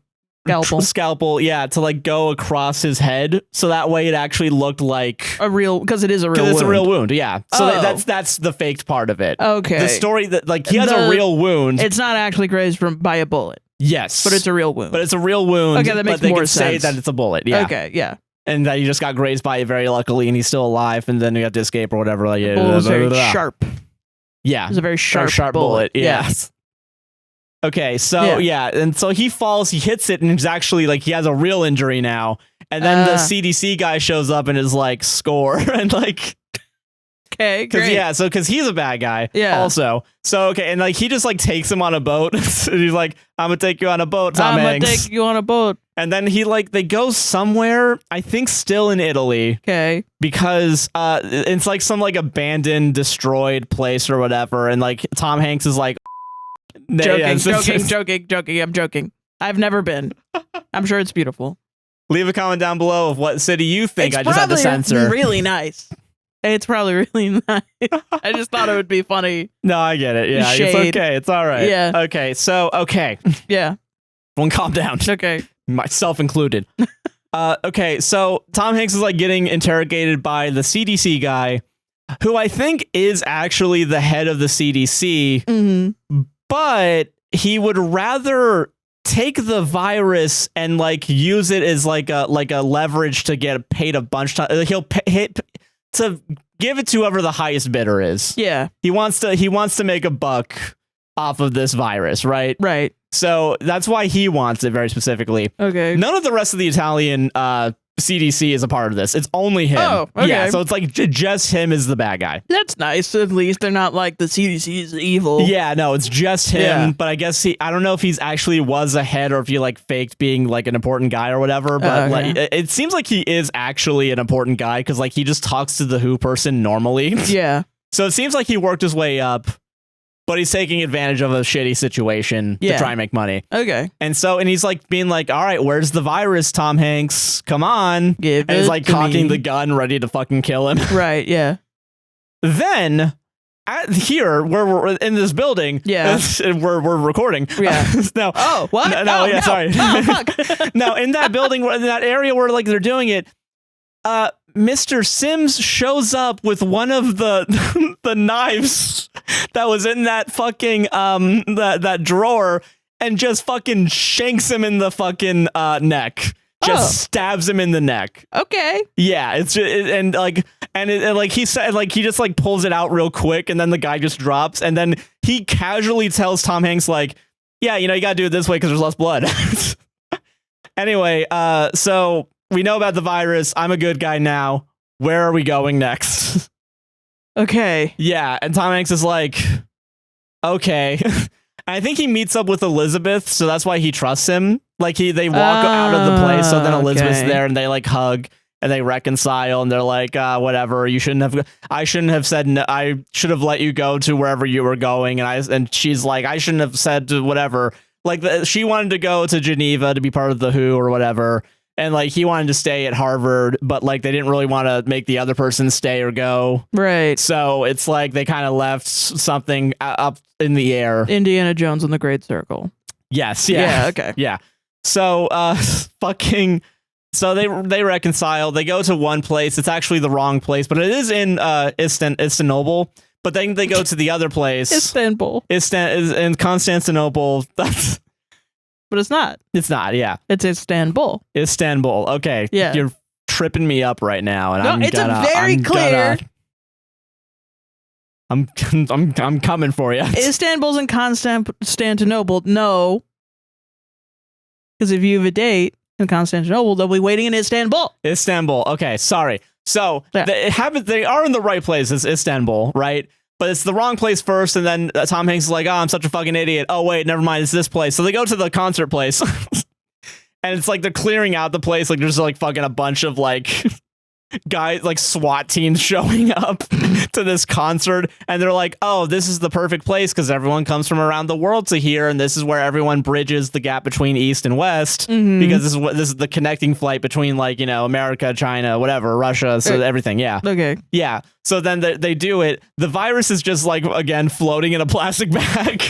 scalpel, yeah, to like go across his head, so that way it actually looked like
a real, because it is a real wound.
It's a real wound, yeah. So that's the faked part of it.
Okay.
The story that like he has a real wound.
It's not actually grazed by a bullet.
Yes,
but it's a real wound.
Okay, that makes more sense. Say that it's a bullet. Yeah.
Okay. Yeah.
And that he just got grazed by it very luckily, and he's still alive, and then he had to escape or whatever. Like,
the bullet was very sharp.
Yeah,
it was a very sharp
bullet. Yes. Okay, so and so he falls, he hits it, and he's actually like he has a real injury now. And then the CDC guy shows up and is like, score, and like,
okay, great.
because he's a bad guy, also. So and like he just like takes him on a boat. And he's like, I'm gonna take you on a boat, Tom Hanks.
I'm gonna take you on a boat.
And then they go somewhere, I think still in Italy.
Okay.
Because it's like some like abandoned, destroyed place or whatever, and like Tom Hanks is like.
Joking. I'm joking. I've never been. I'm sure it's beautiful.
Leave a comment down below of what city you think. I just had to censor.
Really nice. It's probably really nice. I just thought it would be funny.
No, I get it. Yeah,
Shade.
It's okay. It's all right.
Yeah.
Okay. So
Yeah.
Everyone, calm down.
Okay.
Myself included. Okay. So Tom Hanks is like getting interrogated by the CDC guy, who I think is actually the head of the CDC.
Mm-hmm.
But he would rather take the virus and like use it as like a leverage to get paid a bunch of he'll pay to give it to whoever the highest bidder is.
Yeah.
He wants to make a buck off of this virus, right?
Right.
So that's why he wants it very specifically.
Okay.
None of the rest of the Italian CDC is a part of this. It's only him.
Oh, okay.
Yeah, so it's like just him is the bad guy.
That's nice. At least they're not like the CDC is evil.
Yeah, no, it's just him. Yeah. But I guess I don't know if he's actually was a head or if he like faked being like an important guy or whatever. But like, it seems like he is actually an important guy because like he just talks to the Who person normally.
Yeah.
So it seems like he worked his way up. But he's taking advantage of a shitty situation to try and make money.
Okay.
And he's like being like, all right, where's the virus, Tom Hanks? Come on.
Give
and he's like cocking the gun, ready to fucking kill him.
Right, yeah.
Then, here, where we're in this building, we're recording.
Yeah.
No.
Oh, what?
No, sorry.
Oh, fuck.
No, in that building, in that area where like they're doing it, Mr. Sims shows up with one of the the knives that was in that fucking that drawer and just fucking shanks him in the fucking neck. Just stabs him in the neck.
Okay.
Yeah, it's just, he said like he just like pulls it out real quick and then the guy just drops and then he casually tells Tom Hanks like, yeah, you know, you gotta do it this way because there's less blood. Anyway, so we know about the virus. I'm a good guy now. Where are we going next?
Okay.
Yeah, and Tom Hanks is like, okay. I think he meets up with Elizabeth, so that's why he trusts him. Like they walk out of the place, so then Elizabeth's there, and they like hug and they reconcile, and they're like, whatever. I shouldn't have said no. I should have let you go to wherever you were going, and she's like, I shouldn't have said to whatever. Like she wanted to go to Geneva to be part of the WHO or whatever. And like he wanted to stay at Harvard, but like they didn't really want to make the other person stay or go.
Right.
So it's like they kind of left something up in the air.
Indiana Jones and the Great Circle.
Yes. Yeah.
Okay.
Yeah. So so they reconcile. They go to one place. It's actually the wrong place, but it is in Istanbul. But then they go to the other place.
Istanbul.
In Constantinople. That's.
But it's not.
It's not, yeah.
It's Istanbul.
Istanbul. Okay.
Yeah.
You're tripping me up right now, and I'm coming for you.
Istanbul's in Constantinople. No. Because if you have a date in Constantinople, they'll be waiting in Istanbul.
Istanbul. Okay, sorry. So they are in the right place. It's Istanbul, right? But it's the wrong place first, and then Tom Hanks is like, oh, I'm such a fucking idiot. Oh, wait, never mind, it's this place. So they go to the concert place, and it's like they're clearing out the place. Like there's like fucking a bunch of like guys, like SWAT teams showing up to this concert, and they're like, oh, this is the perfect place because everyone comes from around the world to here, and this is where everyone bridges the gap between East and West, because this is the connecting flight between like, you know, America, China, whatever, Russia, so everything. Yeah.
Okay.
Yeah. So then they do it. The virus is just like, again, floating in a plastic bag.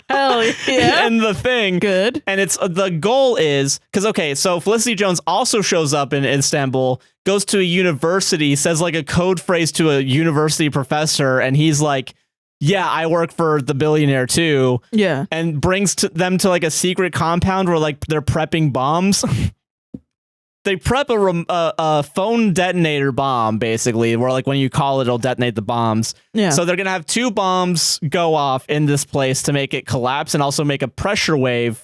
Hell yeah.
And the thing.
Good.
And it's the goal is because, okay, so Felicity Jones also shows up in Istanbul, goes to a university, says like a code phrase to a university professor. And he's like, yeah, I work for the billionaire, too.
Yeah.
And brings them to like a secret compound where like they're prepping bombs. They prep a phone detonator bomb, basically, where like when you call it, it'll detonate the bombs.
Yeah.
So they're going to have 2 bombs go off in this place to make it collapse and also make a pressure wave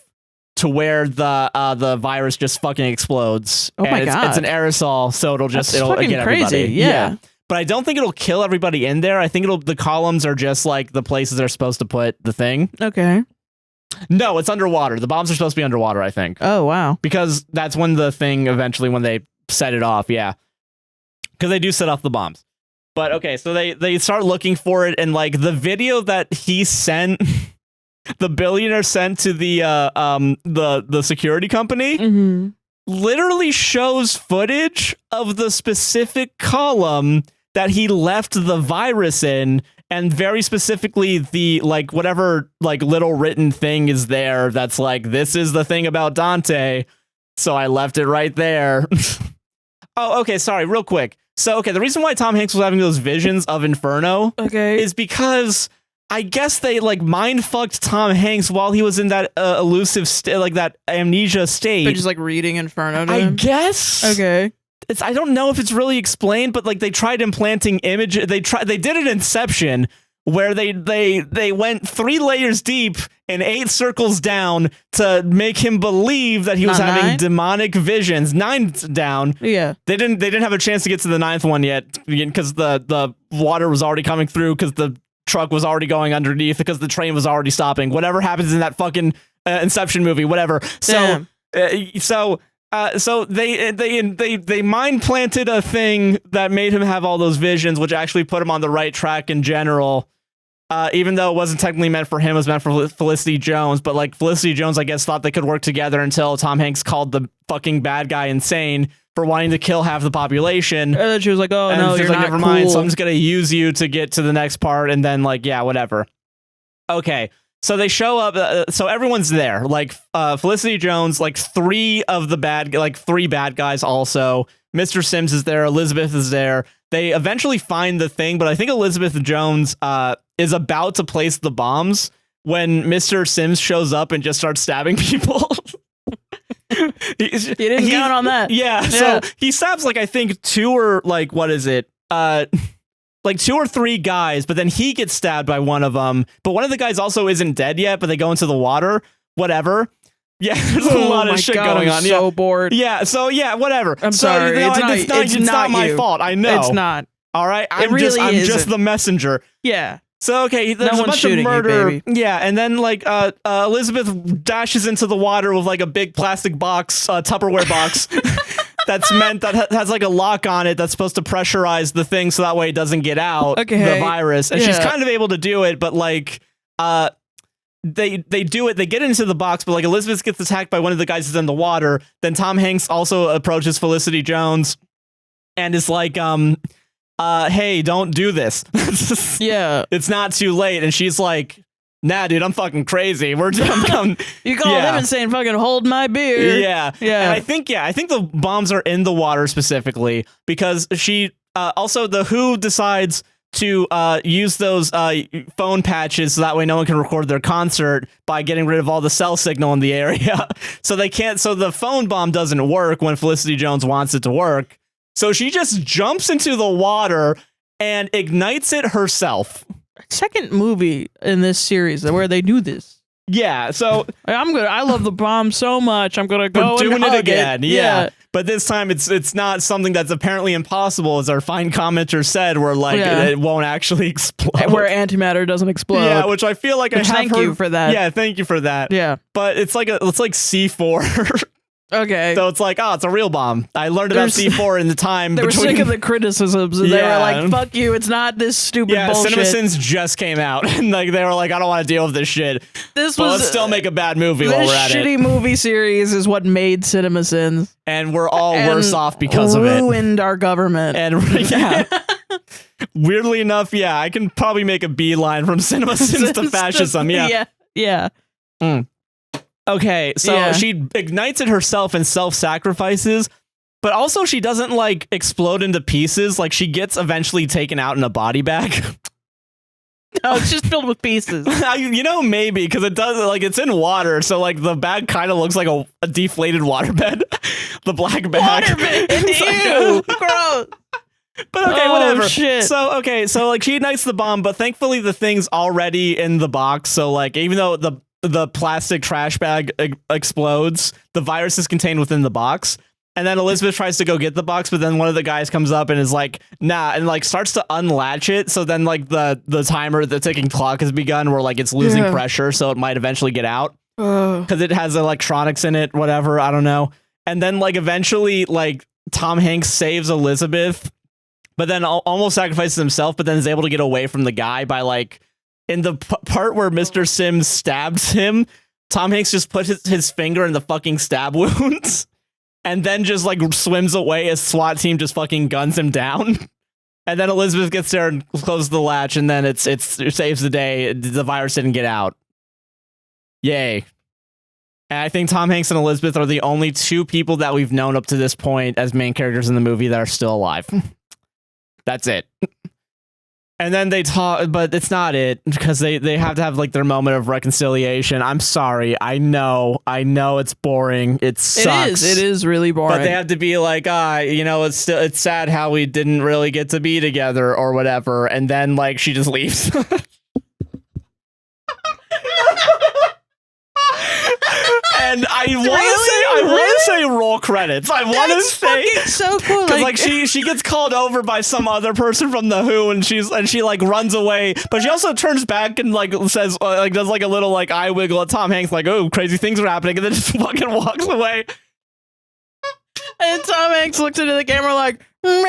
to where the virus just fucking explodes.
Oh my God.
It's an aerosol, so it'll get
crazy.
everybody.
Yeah.
But I don't think it'll kill everybody in there. I think the columns are just like the places they're supposed to put the thing.
Okay.
No, it's underwater. The bombs are supposed to be underwater, I think.
Oh, wow.
Because that's when the thing eventually, when they set it off, yeah. Because they do set off the bombs. But okay, so they start looking for it, and like the video that he sent, the billionaire sent to the security company, literally shows footage of the specific column that he left the virus in. And very specifically, the like whatever like little written thing is there that's like, this is the thing about Dante. So I left it right there. Oh, okay. Sorry, real quick. So, okay, the reason why Tom Hanks was having those visions of Inferno is because I guess they like mind fucked Tom Hanks while he was in that elusive like that amnesia state.
They're just like reading Inferno to him?
Guess.
Okay.
I don't know if it's really explained, but like they tried implanting image. They did an Inception where they went 3 layers deep and 8 circles down to make him believe that he was having demonic visions. 9 down.
Yeah.
They didn't have a chance to get to the 9th one yet because the water was already coming through because the truck was already going underneath because the train was already stopping. Whatever happens in that fucking Inception movie, whatever. So they mind planted a thing that made him have all those visions, which actually put him on the right track in general. Even though it wasn't technically meant for him, it was meant for Felicity Jones. But like Felicity Jones, I guess, thought they could work together until Tom Hanks called the fucking bad guy insane for wanting to kill half the population.
And then she was like, "Oh no, you're
like,
not
never
cool.
mind. So I'm just gonna use you to get to the next part." And then like, yeah, whatever. Okay. So they show up. So everyone's there. Like Felicity Jones, like 3 bad guys also. Mr. Sims is there. Elizabeth is there. They eventually find the thing, but I think Elizabeth Jones is about to place the bombs when Mr. Sims shows up and just starts stabbing people.
He didn't count on that.
Yeah. So he stabs like I think 2 or like what is it? Like 2 or 3 guys, but then he gets stabbed by one of them. But one of the guys also isn't dead yet, but they go into the water, whatever. Yeah, there's a lot of shit going on.
I'm so bored.
Yeah, so yeah, whatever.
I'm sorry.
It's not my fault. I know.
It's not.
All right? I'm just the messenger.
Yeah.
So, okay, there's a bunch of murder.
You,
yeah, and then, like, Elizabeth dashes into the water with, like, a big plastic box, Tupperware box. That's meant that has like a lock on it that's supposed to pressurize the thing so that way it doesn't get out, the virus. And she's kind of able to do it, but like they do it, they get into the box, but like Elizabeth gets attacked by one of the guys who's in the water. Then Tom Hanks also approaches Felicity Jones and is like, hey, don't do this.
Yeah.
It's not too late. And she's like, nah, dude, I'm fucking crazy. You called him
and saying fucking hold my beer.
Yeah. And I think the bombs are in the water specifically because she also the WHO decides to use those phone patches so that way no one can record their concert by getting rid of all the cell signal in the area. So the phone bomb doesn't work when Felicity Jones wants it to work. So she just jumps into the water and ignites it herself.
Second movie in this series where they do this.
Yeah, so
I love the bomb so much. I'm gonna go
doing
and hug
it again.
Yeah.
But this time it's not something that's apparently impossible, as our fine commenter said, where like it won't actually explode.
Where antimatter doesn't explode.
Yeah, which I feel like
thank you for that.
Yeah, thank you for that.
Yeah.
But it's like C4.
Okay.
So it's like, it's a real bomb. I learned about C4 in the time
they were sick of the criticisms, and they were like, fuck you, it's not this stupid bullshit.
CinemaSins just came out, and like they were like, I don't want to deal with this shit. Let's still make a bad movie while we're at it.
This shitty movie series is what made CinemaSins.
And we're all worse off because of it.
Ruined our government.
And weirdly enough, I can probably make a beeline from CinemaSins to fascism.
Yeah.
Okay, so she ignites it herself and self-sacrifices, but also she doesn't like explode into pieces. Like she gets eventually taken out in a body bag.
No, it's just filled with pieces.
Maybe because it does like it's in water, so like the bag kind of looks like a deflated waterbed. The black bag.
Waterbed. Ew, gross.
But okay, whatever.
Shit.
So like she ignites the bomb, but thankfully the thing's already in the box. So like even though the plastic trash bag explodes, the virus is contained within the box. And then Elizabeth tries to go get the box, but then one of the guys comes up and is like, nah, and like starts to unlatch it. So then like the timer, the ticking clock has begun where like it's losing pressure, so it might eventually get out. Because it has electronics in it, whatever, I don't know. And then like eventually like Tom Hanks saves Elizabeth, but then almost sacrifices himself, but then is able to get away from the guy by like, in the part where Mr. Sims stabs him, Tom Hanks just puts his finger in the fucking stab wounds and then just like swims away as SWAT team just fucking guns him down. And then Elizabeth gets there and closes the latch, and then it saves the day. The virus didn't get out. Yay. And I think Tom Hanks and Elizabeth are the only two people that we've known up to this point as main characters in the movie that are still alive. That's it. And then they talk, but it's not it, because they have to have like their moment of reconciliation. I'm sorry. I know it's boring. It sucks.
It is really boring.
But they have to be like, it's sad how we didn't really get to be together or whatever. And then like she just leaves. And I want to say roll credits. I want to say
so cool
because like she gets called over by some other person from the WHO, and she like runs away, but she also turns back and like says like does like a little like eye wiggle at Tom Hanks, like, oh, crazy things are happening, and then just fucking walks away.
And Tom Hanks looks into the camera like,
and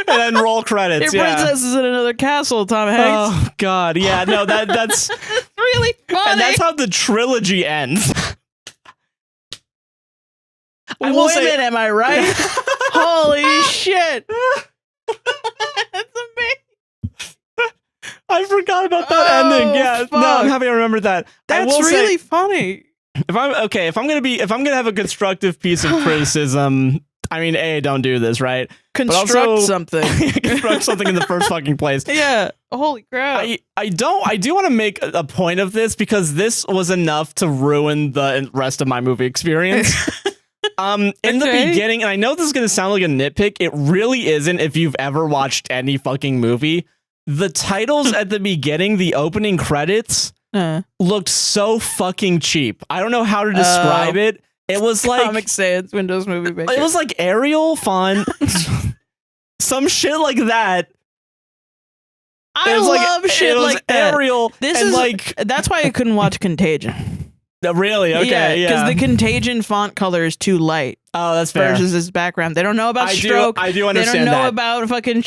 then roll credits.
Your princess is in another castle, Tom Hanks.
Oh God, yeah, no, that's
really funny.
And that's how the trilogy ends.
Women, am I right? Holy shit! That's amazing.
I forgot about that ending. Yeah,
fuck.
no, I'm happy I remembered that.
That's really funny.
If I'm gonna have a constructive piece of criticism, I mean, don't do this, right?
Construct something.
Construct something in the first fucking place.
Yeah. Holy crap.
I do want to make a point of this because this was enough to ruin the rest of my movie experience. In the beginning, and I know this is gonna sound like a nitpick, it really isn't if you've ever watched any fucking movie. The titles at the beginning, the opening credits, looked so fucking cheap. I don't know how to describe it. It was like
Comic Sans Windows Movie Maker.
It was like Arial font, some shit like that.
I love shit like that.
Arial.
That's why I couldn't watch Contagion.
Really? Okay, yeah.
Because the Contagion font color is too light.
Oh, that's fair.
Versus his background. They don't know about stroke.
I do understand
They don't know
that.
about fucking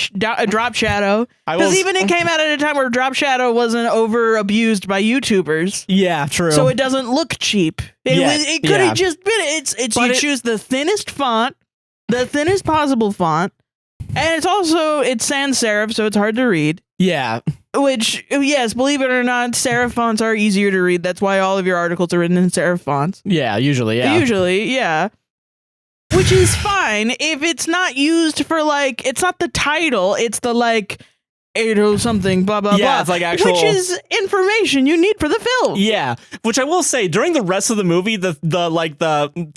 drop shadow. Because even it came out at a time where drop shadow wasn't over abused by YouTubers.
Yeah, true.
So it doesn't look cheap. It could have just been. It's you choose the thinnest font, the thinnest possible font, and it's sans serif, so it's hard to read.
Yeah.
Which, yes, believe it or not, serif fonts are easier to read. That's why all of your articles are written in serif fonts.
Yeah, usually, yeah.
Usually, yeah. Which is fine if it's not used for, like, it's not the title, it's the, like, 80 something, blah, blah, blah.
Yeah, it's like actual...
Which is information you need for the film.
Yeah, which I will say, during the rest of the movie, the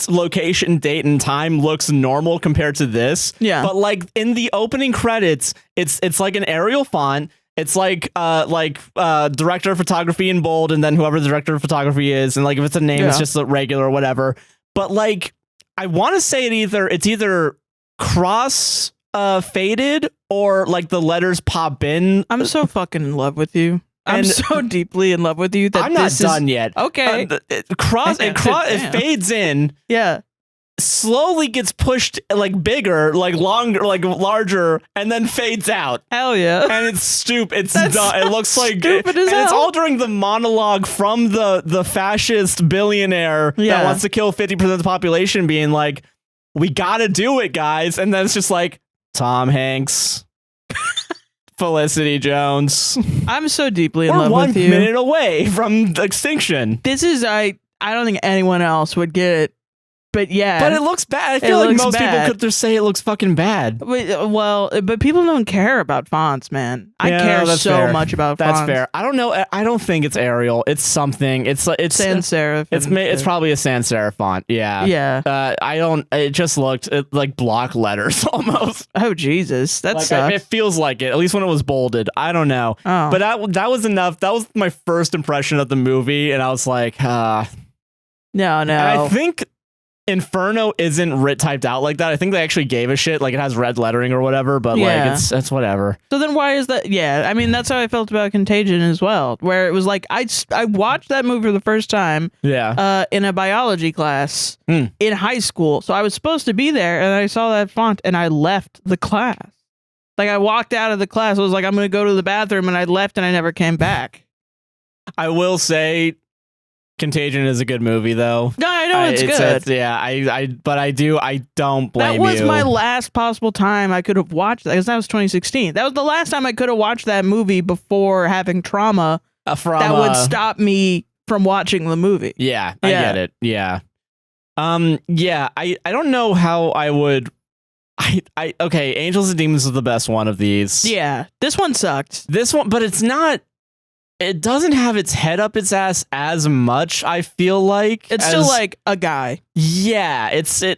location, date, and time looks normal compared to this.
Yeah.
But, like, in the opening credits, it's like an Arial font. It's like director of photography in bold, and then whoever the director of photography is, and like if it's a name, it's just a regular or whatever. But like, I want to say it's either cross faded or like the letters pop in.
I'm so fucking in love with you. I'm so deeply in love with you that
I'm not done yet.
Okay.
It fades in.
Yeah.
Slowly gets pushed like bigger, like longer, like larger, and then fades out.
Hell yeah.
And it's stupid. It's dumb. It looks like
stupid as hell.
It's all during the monologue from the fascist billionaire that wants to kill 50% of the population, being like, we gotta do it, guys. And then it's just like Tom Hanks, Felicity Jones.
I'm so deeply in
We're
love with you.
1 minute away from extinction.
This is I don't think anyone else would get it. But yeah.
But it looks bad. I feel like most people could just say it looks fucking bad.
But people don't care about fonts, man. I care so much about fonts.
That's fair. I don't know. I don't think it's Arial. It's something. It's
sans serif.
It's probably a sans serif font. Yeah.
Yeah.
I don't. It just looked like block letters almost.
Oh Jesus, that sucks.
It feels like it. At least when it was bolded. I don't know.
Oh.
But that was enough. That was my first impression of the movie, and I was like, No. And I think Inferno isn't typed out like that. I think they actually gave a shit. Like it has red lettering or whatever, but like it's whatever.
So then why is that? Yeah, I mean that's how I felt about Contagion as well, where it was like I watched that movie for the first time.
Yeah.
In a biology class in high school, so I was supposed to be there, and I saw that font, and I left the class. Like I walked out of the class, I was like, I'm gonna go to the bathroom, and I left, and I never came back.
I will say, Contagion is a good movie, though.
No, I know it's good.
But I don't blame you.
That was my last possible time I could have watched that, because that was 2016. That was the last time I could have watched that movie before having trauma that would stop me from watching the movie.
Yeah, I get it. Yeah. I don't know how I would. Okay, Angels and Demons is the best one of these.
Yeah, this one sucked.
This one, but it's not. It doesn't have its head up its ass as much, I feel like.
It's still like a guy.
Yeah,
Da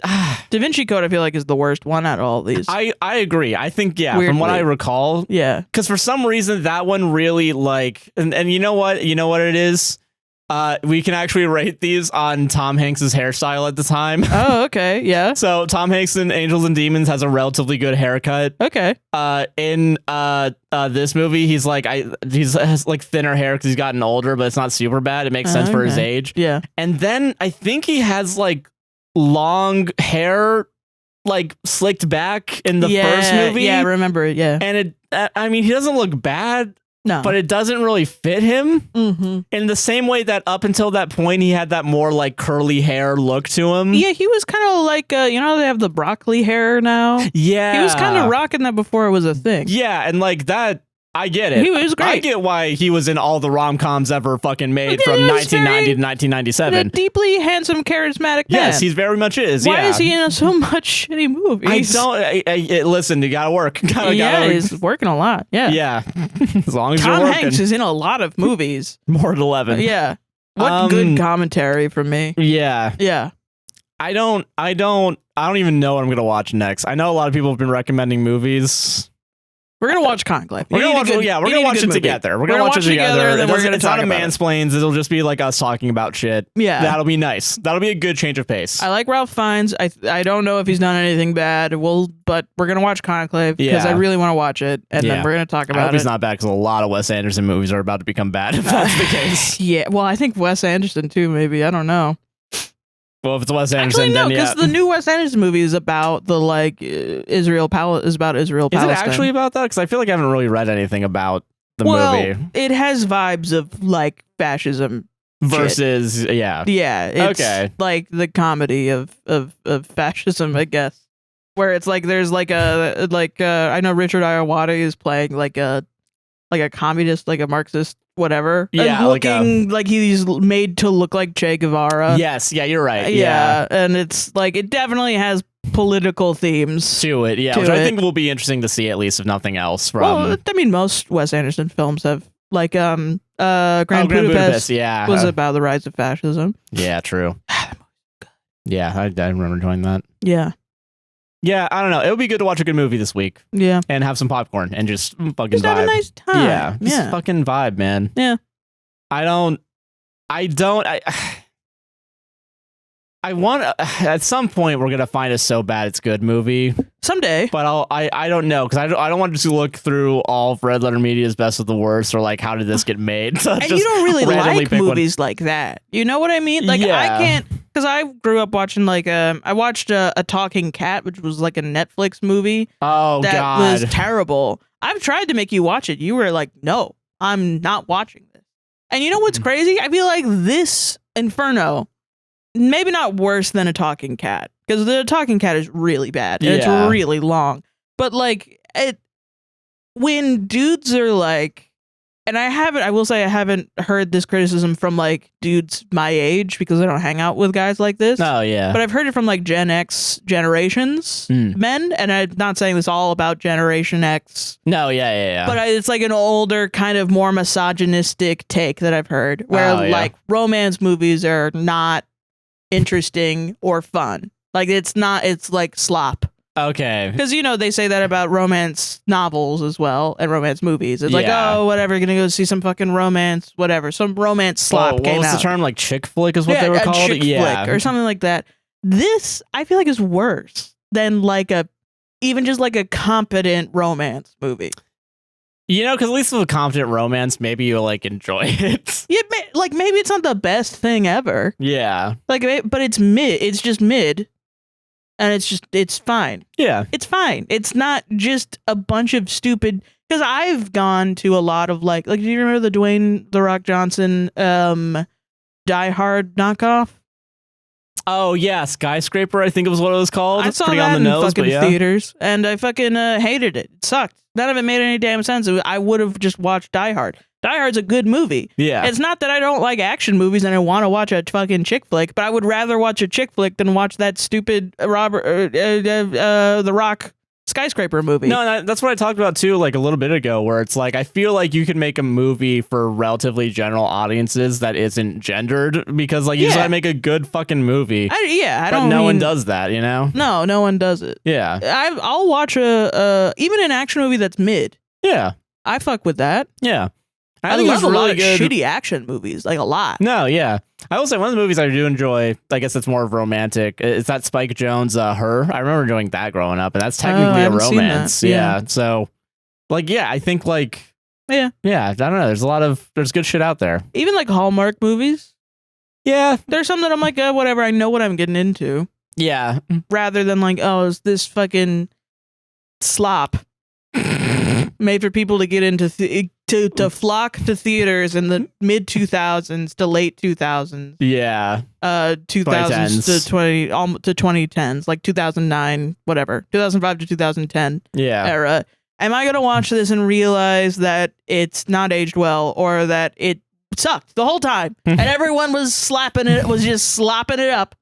Vinci Code, I feel like, is the worst one out of all these.
I agree. I think,
Weirdly.
From what I recall.
Yeah.
Because for some reason, that one really, like... And you know what? You know what it is? We can actually rate these on Tom Hanks's hairstyle at the time.
Oh, okay. Yeah.
So Tom Hanks in Angels and Demons has a relatively good haircut.
Okay.
In this movie, he has like thinner hair because he's gotten older, but it's not super bad. It makes sense for his age.
Yeah.
And then I think he has like long hair, like slicked back in the first movie.
Yeah, I remember it. Yeah.
And I mean, he doesn't look bad.
No.
But it doesn't really fit him
in
the same way that up until that point, he had that more like curly hair look to him.
Yeah, he was kind of like, they have the broccoli hair now.
Yeah.
He was kind of rocking that before it was a thing.
Yeah, and like that, I get it.
He was great.
I get why he was in all the rom-coms ever fucking made from 1990 to 1997.
A deeply handsome, charismatic man.
Yes, he very much is.
Why is he in so much shitty movies?
Listen, you gotta work.
He's working a lot. Yeah.
Yeah. As long as
Tom
you're working.
Hanks is in a lot of movies.
More than 11.
Yeah. What good commentary from me.
Yeah.
Yeah.
I don't even know what I'm gonna watch next. I know a lot of people have been recommending movies.
We're gonna watch Conclave.
We're gonna watch it together. We're gonna watch it together.
Then we're gonna
it's
talk
not a
about
Mansplains. It'll just be like us talking about shit.
Yeah,
that'll be nice. That'll be a good change of pace.
I like Ralph Fiennes. I don't know if he's done anything bad. But we're gonna watch Conclave because I really want to watch it, and then we're gonna talk about it. I hope
he's not bad because a lot of Wes Anderson movies are about to become bad. If that's the case.
Yeah. Well, I think Wes Anderson too. Maybe I don't know.
Well, if it's Wes Anderson,
actually, no, because
then
the new Wes Anderson movie is about the Israel Palestine. Is it
actually about that? Because I feel like I haven't really read anything about the movie.
It has vibes of like fascism
versus
shit. It's like the comedy of fascism, I guess. Where it's like there's I know Richard Ayoade is playing like a communist, like a Marxist. Whatever.
Yeah,
looking like he's made to look like Che Guevara.
Yes, yeah, you're right.
Yeah, and it's like it definitely has political themes
to it. Yeah, which I think will be interesting to see, at least if nothing else. From
I mean, most Wes Anderson films have Grand Budapest was about the rise of fascism.
Yeah, true. Yeah, I remember enjoying that. Yeah, I don't know. It would be good to watch a good movie this week.
Yeah.
And have some popcorn and just fucking
just
vibe.
Have a nice time.
Yeah. Just fucking vibe, man.
Yeah.
I want at some point we're gonna find a so bad it's good movie
someday,
but I don't know because I don't want to look through all of Red Letter Media's best of the worst or like how did this get made. So
and you don't really like movies like that. You know what I mean? Like I can't because I grew up watching I watched a Talking Cat, which was like a Netflix movie.
Oh
that
God,
was terrible. I've tried to make you watch it. You were like, no, I'm not watching this. And you know what's crazy? I feel like this Inferno. Maybe not worse than a Talking Cat, because the Talking Cat is really bad and it's really long. But like when dudes are like, and I will say I haven't heard this criticism from like dudes my age because I don't hang out with guys like this.
Oh yeah.
But I've heard it from like Gen X generations men, and I'm not saying this all about Generation X.
No, yeah.
But it's like an older kind of more misogynistic take that I've heard where like romance movies are not interesting or fun. Like it's like slop.
Okay.
Because they say that about romance novels as well and romance movies. It's like, oh, whatever, gonna go see some fucking romance, whatever. Some romance slop came out.
What was the term? Like chick flick is what they were called?
Chick flick or something like that. This I feel like is worse than like even just like a competent romance movie.
Because at least with a competent romance, maybe you'll like enjoy it.
Yeah, like maybe it's not the best thing ever.
Yeah.
Like, but it's mid. It's just mid, and it's fine.
Yeah,
it's fine. It's not just a bunch of stupid. Because I've gone to a lot of like, do you remember the Dwayne "The Rock" Johnson Die Hard knockoff?
Oh yeah, Skyscraper. I think it was what it was called.
I saw that in fucking theaters, and I fucking hated it. It sucked. None of it made any damn sense. I would have just watched Die Hard. Die Hard's a good movie.
Yeah.
It's not that I don't like action movies and I want to watch a fucking chick flick, but I would rather watch a chick flick than watch that stupid The Rock Skyscraper movie.
No, that's what I talked about too, like a little bit ago, where it's like I feel like you can make a movie for relatively general audiences that isn't gendered because like you just gotta make a good fucking movie. No one does that,
No one does it.
Yeah,
I'll watch even an action movie that's mid.
Yeah,
I fuck with that.
Yeah.
I think love a lot of shitty action movies, like a lot.
No, yeah. I will say one of the movies I do enjoy, I guess it's more of romantic, is that Spike Jonze, Her. I remember enjoying that growing up, and that's technically a romance. Yeah. So, like, I think, like, I don't know. There's good shit out there.
Even, like, Hallmark movies.
Yeah.
There's some that I'm like, whatever, I know what I'm getting into.
Yeah.
Rather than, like, is this fucking slop made for people to get into to flock to theaters in the mid 2000s to late 2000s.
Yeah.
2000s to 2010s, like 2009, whatever, 2005 to 2010 era. Am I gonna watch this and realize that it's not aged well or that it sucked the whole time and everyone was just slopping it up?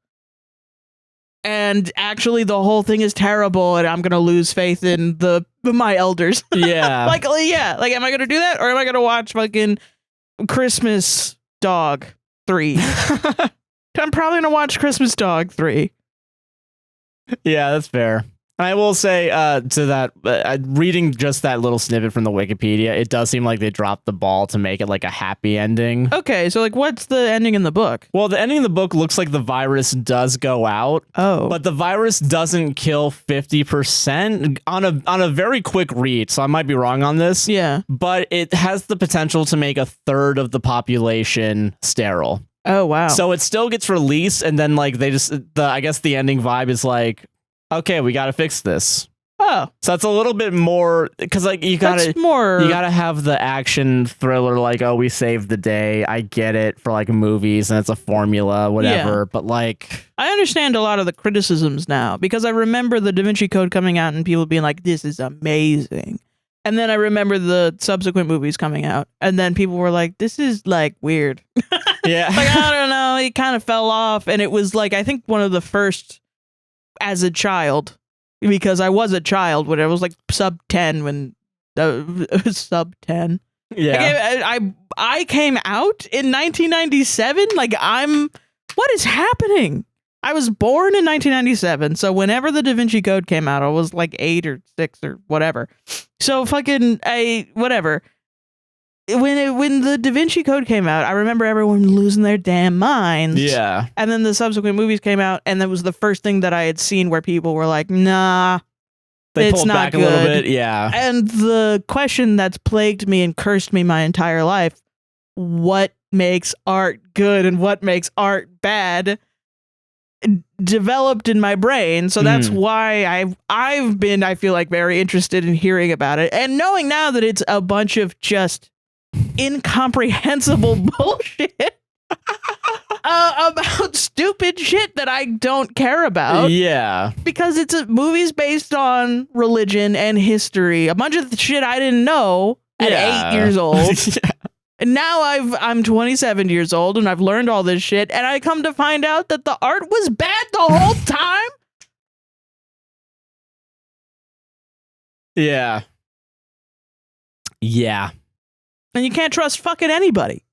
And actually, the whole thing is terrible, and I'm gonna lose faith in my elders.
Yeah,
like, am I gonna do that, or am I gonna watch fucking Christmas Dog 3? I'm probably gonna watch Christmas Dog 3.
Yeah, that's fair. I will say to that, reading just that little snippet from the Wikipedia, it does seem like they dropped the ball to make it like a happy ending.
Okay, so like what's the ending in the book?
Well, the ending of the book looks like the virus does go out.
Oh.
But the virus doesn't kill 50% on a very quick read, so I might be wrong on this.
Yeah.
But it has the potential to make a third of the population sterile.
Oh, wow.
So it still gets released, and then like I guess the ending vibe is like, okay, we got to fix this.
Oh,
so it's a little bit more because like you gotta have the action thriller like, oh, we saved the day. I get it for like movies and it's a formula, whatever. But like,
I understand a lot of the criticisms now because I remember the Da Vinci Code coming out and people being like, "This is amazing," and then I remember the subsequent movies coming out and then people were like, "This is like weird."
Yeah,
like I don't know, it kind of fell off, and it was like I think one of the first as a child. Because I was a child when I was like sub 10 when sub 10.
Yeah.
I came out in 1997. Like what is happening? I was born in 1997. So whenever the Da Vinci Code came out, I was like 8 or 6 or whatever. So whatever. When the Da Vinci Code came out, I remember everyone losing their damn minds.
Yeah.
And then the subsequent movies came out, and that was the first thing that I had seen where people were like, nah,
they pulled back
good.
A little bit. Yeah.
And the question that's plagued me and cursed me my entire life, what makes art good and what makes art bad, developed in my brain. So that's why I've been, I feel like, very interested in hearing about it. And knowing now that it's a bunch of just incomprehensible bullshit about stupid shit that I don't care about.
Yeah.
Because it's movies based on religion and history. A bunch of shit I didn't know at 8 years old.
Yeah.
And now I'm 27 years old and I've learned all this shit and I come to find out that the art was bad the whole time.
Yeah. Yeah.
And you can't trust fucking anybody.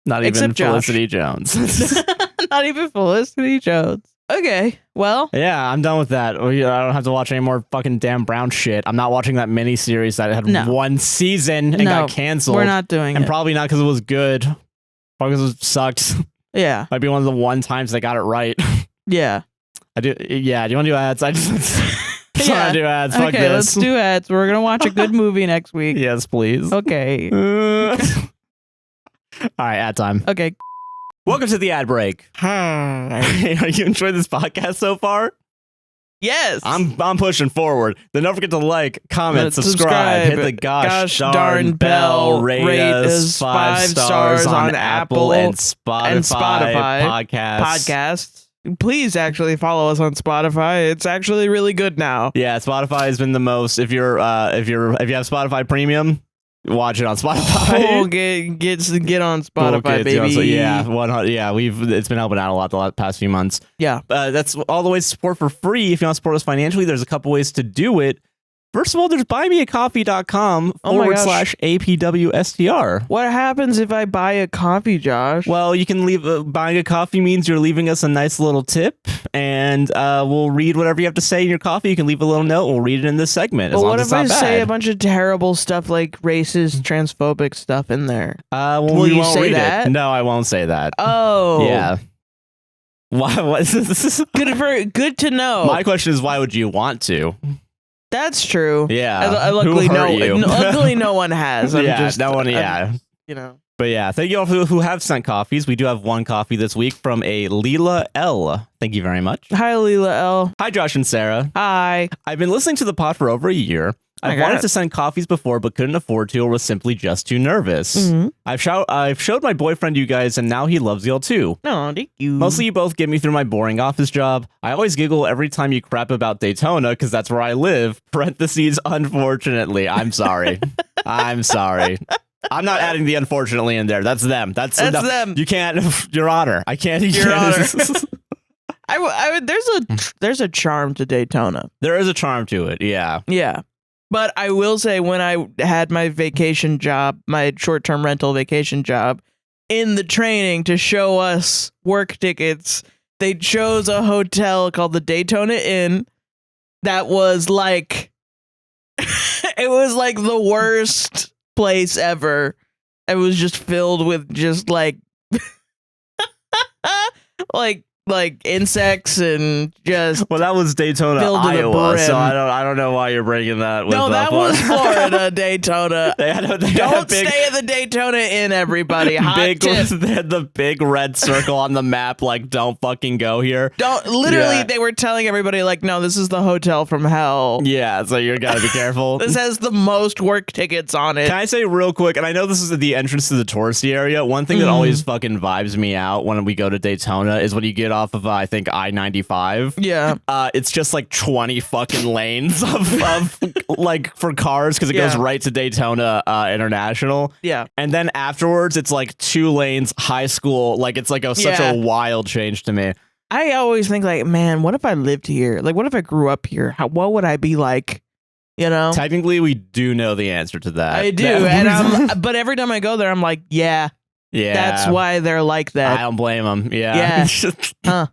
Not even Felicity Jones.
Not even Felicity Jones. Okay, well.
Yeah, I'm done with that. I don't have to watch any more fucking Dan Brown shit. I'm not watching that miniseries that had one season and got canceled.
We're not doing
and
it.
Probably not because it was good. Probably because it sucked.
Yeah.
Might be one of the one times they got it right.
Yeah.
I do. Yeah, do you want to do ads? I just...
Yeah.
Do ads. Fuck
okay,
this.
Let's do ads. We're gonna watch a good movie next week.
Yes, please.
Okay.
All right, ad time.
Okay.
Welcome to the ad break. Hi. Are you enjoying this podcast so far?
Yes.
I'm pushing forward. Then don't forget to like, comment, subscribe, hit the gosh darn bell, rate us 5 stars on Apple and Spotify
podcasts. Please actually follow us on Spotify. It's actually really good now.
Yeah, Spotify has been the most. If you have Spotify Premium, watch it on Spotify.
Oh, get on Spotify, baby.
Yeah, 100. Yeah, it's been helping out a lot the past few months.
Yeah,
that's all the ways to support for free. If you want to support us financially, there's a couple ways to do it. First of all, there's buymeacoffee.com/APWSTR.
What happens if I buy a coffee, Josh?
Well, you can leave. Buying a coffee means you're leaving us a nice little tip, and we'll read whatever you have to say in your coffee. You can leave a little note. We'll read it in this segment.
But what if I say a bunch of terrible stuff like racist, transphobic stuff in there?
Will you say that? It. No, I won't say that.
Oh.
Yeah. Why? What is this?
Good to know.
My question is, why would you want to?
That's true.
Yeah.
Luckily, no one has.
No one. Yeah.
You know.
But yeah, thank you all who have sent coffees. We do have one coffee this week from a Leela L. Thank you very much.
Hi, Leela L.
Hi, Josh and Sarah.
Hi.
I've been listening to the pod for over a year. I've wanted to send coffees before, but couldn't afford to, or was simply just too nervous.
Mm-hmm.
I've showed my boyfriend you guys, and now he loves y'all too.
Oh, thank you.
Mostly you both get me through my boring office job. I always giggle every time you crap about Daytona, because that's where I live. Parentheses, unfortunately. I'm sorry. I'm sorry. I'm not adding the unfortunately in there. That's them. That's them. You can't, Your Honor. I can't.
Your Honor. There's a charm to Daytona.
There is a charm to it. Yeah.
Yeah. But I will say, when I had my vacation job, my short-term rental vacation job, in the training to show us work tickets, they chose a hotel called the Daytona Inn that was like, it was like the worst place ever. It was just filled with just like, like insects and just.
Well, that was Daytona, Iowa, so I don't know why you're bringing that.
No, that was Florida, Daytona. Don't stay at the Daytona Inn, everybody. Hot tip.
They had the big red circle on the map, like don't fucking go here.
Literally, they were telling everybody like, no, this is the hotel from hell.
Yeah, so you gotta be careful.
This has the most work tickets on it.
Can I say real quick, and I know this is the entrance to the touristy area, one thing that always fucking vibes me out when we go to Daytona is when you get off of I think I-95.
Yeah.
It's just like 20 fucking lanes of like for cars because it goes right to Daytona International.
Yeah.
And then afterwards it's like 2 lanes high school. Like it's like such a wild change to me.
I always think like, man, what if I lived here? Like what if I grew up here? What would I be like? You know?
Technically we do know the answer to that.
I do. And but every time I go there I'm like, yeah. That's why they're like that.
I don't blame them. Yeah.
Huh.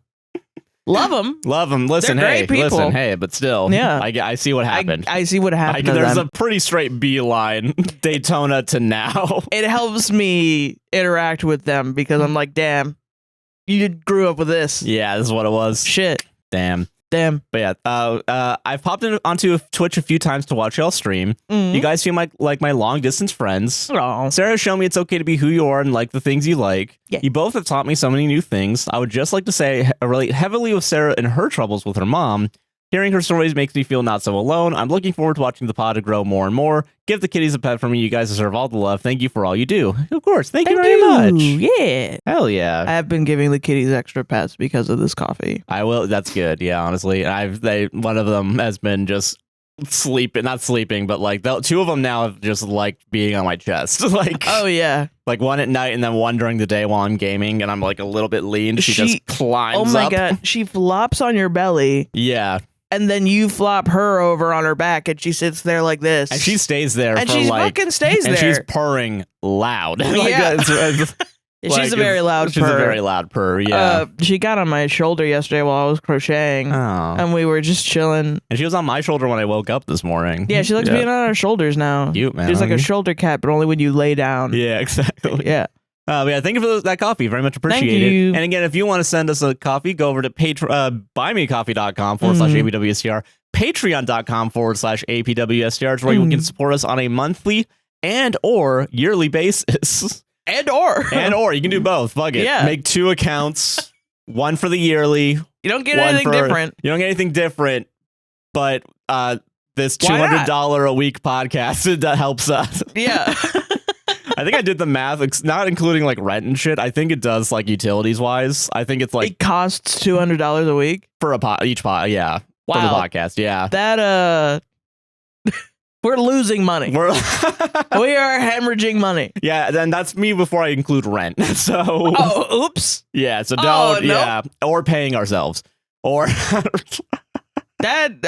Love them.
Love them. Listen, but still.
Yeah.
I see what happened.
I see what happened.
There's a pretty straight beeline Daytona to now.
It helps me interact with them because I'm like, damn, you grew up with this.
Yeah, this is what it was.
Shit.
Damn.
But
yeah, I've popped onto Twitch a few times to watch y'all stream. You guys seem like my long distance friends.
Aww.
Sarah showed me it's okay to be who you are and like the things you like.
Yeah.
You both have taught me so many new things. I would just like to say I relate heavily with Sarah and her troubles with her mom. Hearing her stories makes me feel not so alone. I'm looking forward to watching the pod grow more and more. Give the kitties a pet for me. You guys deserve all the love. Thank you for all you do. Of course. Thank you very much.
Yeah.
Hell yeah.
I have been giving the kitties extra pets because of this coffee.
I will. That's good. Yeah, honestly. One of them has been just not sleeping, but like 2 of them now have just liked being on my chest. Like,
oh yeah.
Like one at night and then one during the day while I'm gaming and I'm like a little bit lean. She just climbs up.
Oh my God. She flops on your belly.
Yeah.
And then you flop her over on her back, and she sits there like this.
And she stays there,
and she fucking stays there.
And she's purring loud.
Yeah. She's a very loud purr.
She's a very loud purr. Yeah.
She got on my shoulder yesterday while I was crocheting, and we were just chilling.
And she was on my shoulder when I woke up this morning.
Yeah, she likes being on our shoulders now.
Cute, man.
She's like a shoulder cat, but only when you lay down.
Yeah, exactly.
Yeah.
Yeah, thank you for that coffee. Very much appreciate it. And again, if you want to send us a coffee, go over to buymeacoffee.com/APWSTR, patreon.com/APWSTR. It's where you can support us on a monthly and or yearly basis.
And or
you can do both. Fuck it.
Yeah.
Make 2 accounts. One for the yearly.
You don't get anything different.
You don't get anything different. But this $200 a week podcast that helps us.
Yeah.
I think I did the math. It's not including like rent and shit. I think it does like utilities wise. I think it's like
it costs $200 a week
for each pod. Yeah.
Wow.
For the podcast. Yeah.
That we're losing money. We are hemorrhaging money.
Yeah. Then that's me before I include rent. So.
Oh, oops.
Yeah. So don't. Nope. Yeah. Or paying ourselves. Or.
That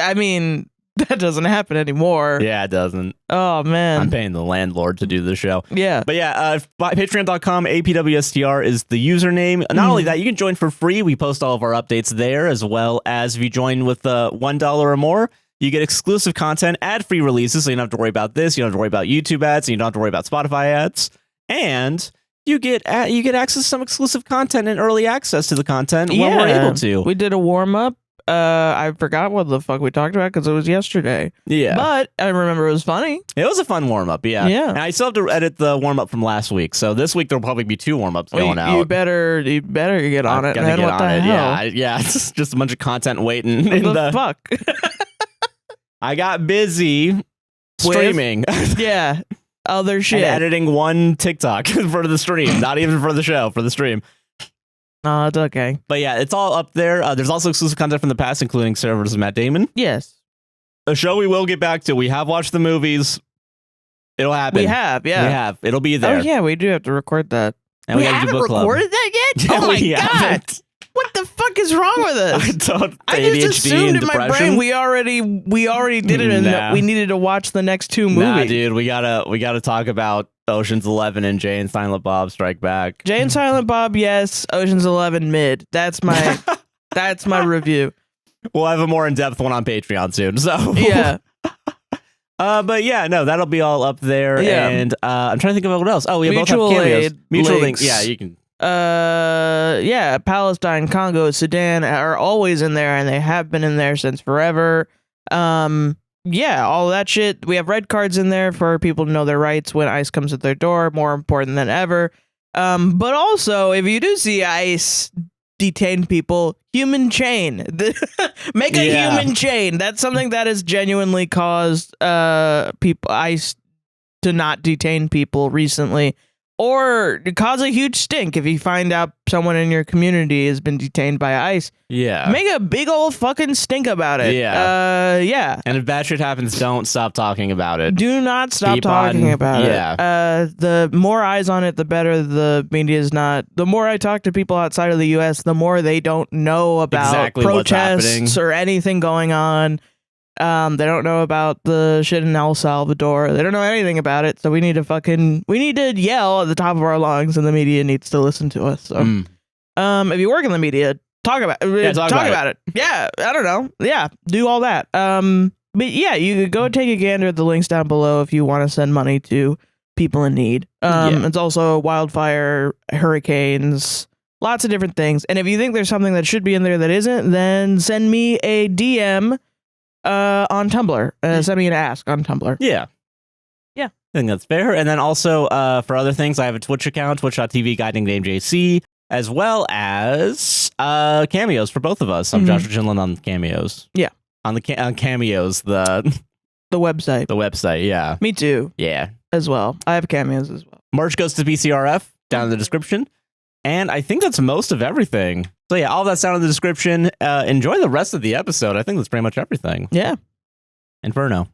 doesn't happen anymore.
Yeah, it doesn't.
Oh, man.
I'm paying the landlord to do the show.
Yeah.
But yeah, patreon.com, APWSTR is the username. Not only that, you can join for free. We post all of our updates there, as well as if you join with $1 or more, you get exclusive content, ad-free releases, so you don't have to worry about this. You don't have to worry about YouTube ads, and you don't have to worry about Spotify ads. And you get access to some exclusive content and early access to the content when we're able to.
We did a warm-up. I forgot what the fuck we talked about because it was yesterday.
Yeah.
But I remember it was funny.
It was a fun warm-up, yeah.
Yeah.
And I still have to edit the warm-up from last week. So this week there'll probably be 2 warm-ups going out.
You better get on it, man. What the hell?
Yeah, it's just a bunch of content waiting.
What the fuck?
I got busy streaming.
Yeah. Other shit.
And editing 1 TikTok for the stream. Not even for the show, for the stream.
No, it's okay.
But yeah, it's all up there. There's also exclusive content from the past, including Sarah vs. Matt Damon.
Yes.
A show we will get back to. We have watched the movies. It'll happen.
We have, yeah.
We have. It'll be there.
Oh, yeah, we do have to record that.
And
we haven't recorded that yet?
Yeah,
oh, my God. What the fuck is wrong with us? I just assumed in my brain we already did it and we needed to watch the next 2 movies.
Nah, dude, we gotta talk about Ocean's 11 and Jay and Silent Bob Strike Back.
Jay and Silent Bob, yes. Ocean's 11 mid. That's my That's my review.
We'll have a more in-depth one on Patreon soon. So
Yeah.
But yeah, no, that'll be all up there.
Yeah.
And I'm trying to think of what else. Oh, we both have
Mutual
cameos.
aid
Mutual
links.
link. Yeah, you can.
Yeah, Palestine, Congo, Sudan are always in there, and they have been in there since forever. Yeah, all that shit. We have red cards in there for people to know their rights when ICE comes at their door. More important than ever. But also, if you do see ICE detain people, human chain. Make a human chain. That's something that has genuinely caused people ICE to not detain people recently, or cause a huge stink if you find out someone in your community has been detained by ICE.
Yeah.
Make a big old fucking stink about it.
Yeah.
Yeah.
And if bad shit happens, don't stop talking about it.
Do not stop
Keep
talking
on,
about it. The more eyes on it, the better the media is not. The more I talk to people outside of the U.S., the more they don't know about
exactly
protests or anything going on. They don't know about the shit in El Salvador. They don't know anything about it. So we need to yell at the top of our lungs, and the media needs to listen to us. So, if you work in the media, talk about it. Yeah, I don't know. Yeah, do all that. But yeah, you could go take a gander at the links down below if you want to send money to people in need. It's also wildfire, hurricanes, lots of different things. And if you think there's something that should be in there that isn't, then send me a DM on Tumblr. Send me an ask on Tumblr.
Yeah. I think that's fair. And then also for other things, I have a Twitch account, twitch.tv guiding name JC, as well as cameos for both of us. I'm Joshua Chinlin on cameos.
Yeah.
On the cameos, the
website.
The website, yeah.
Me too.
Yeah.
As well. I have cameos as well.
Merch goes to PCRF down in the description. And I think that's most of everything. So yeah, all that's down in the description. Enjoy the rest of the episode. I think that's pretty much everything.
Yeah.
Inferno.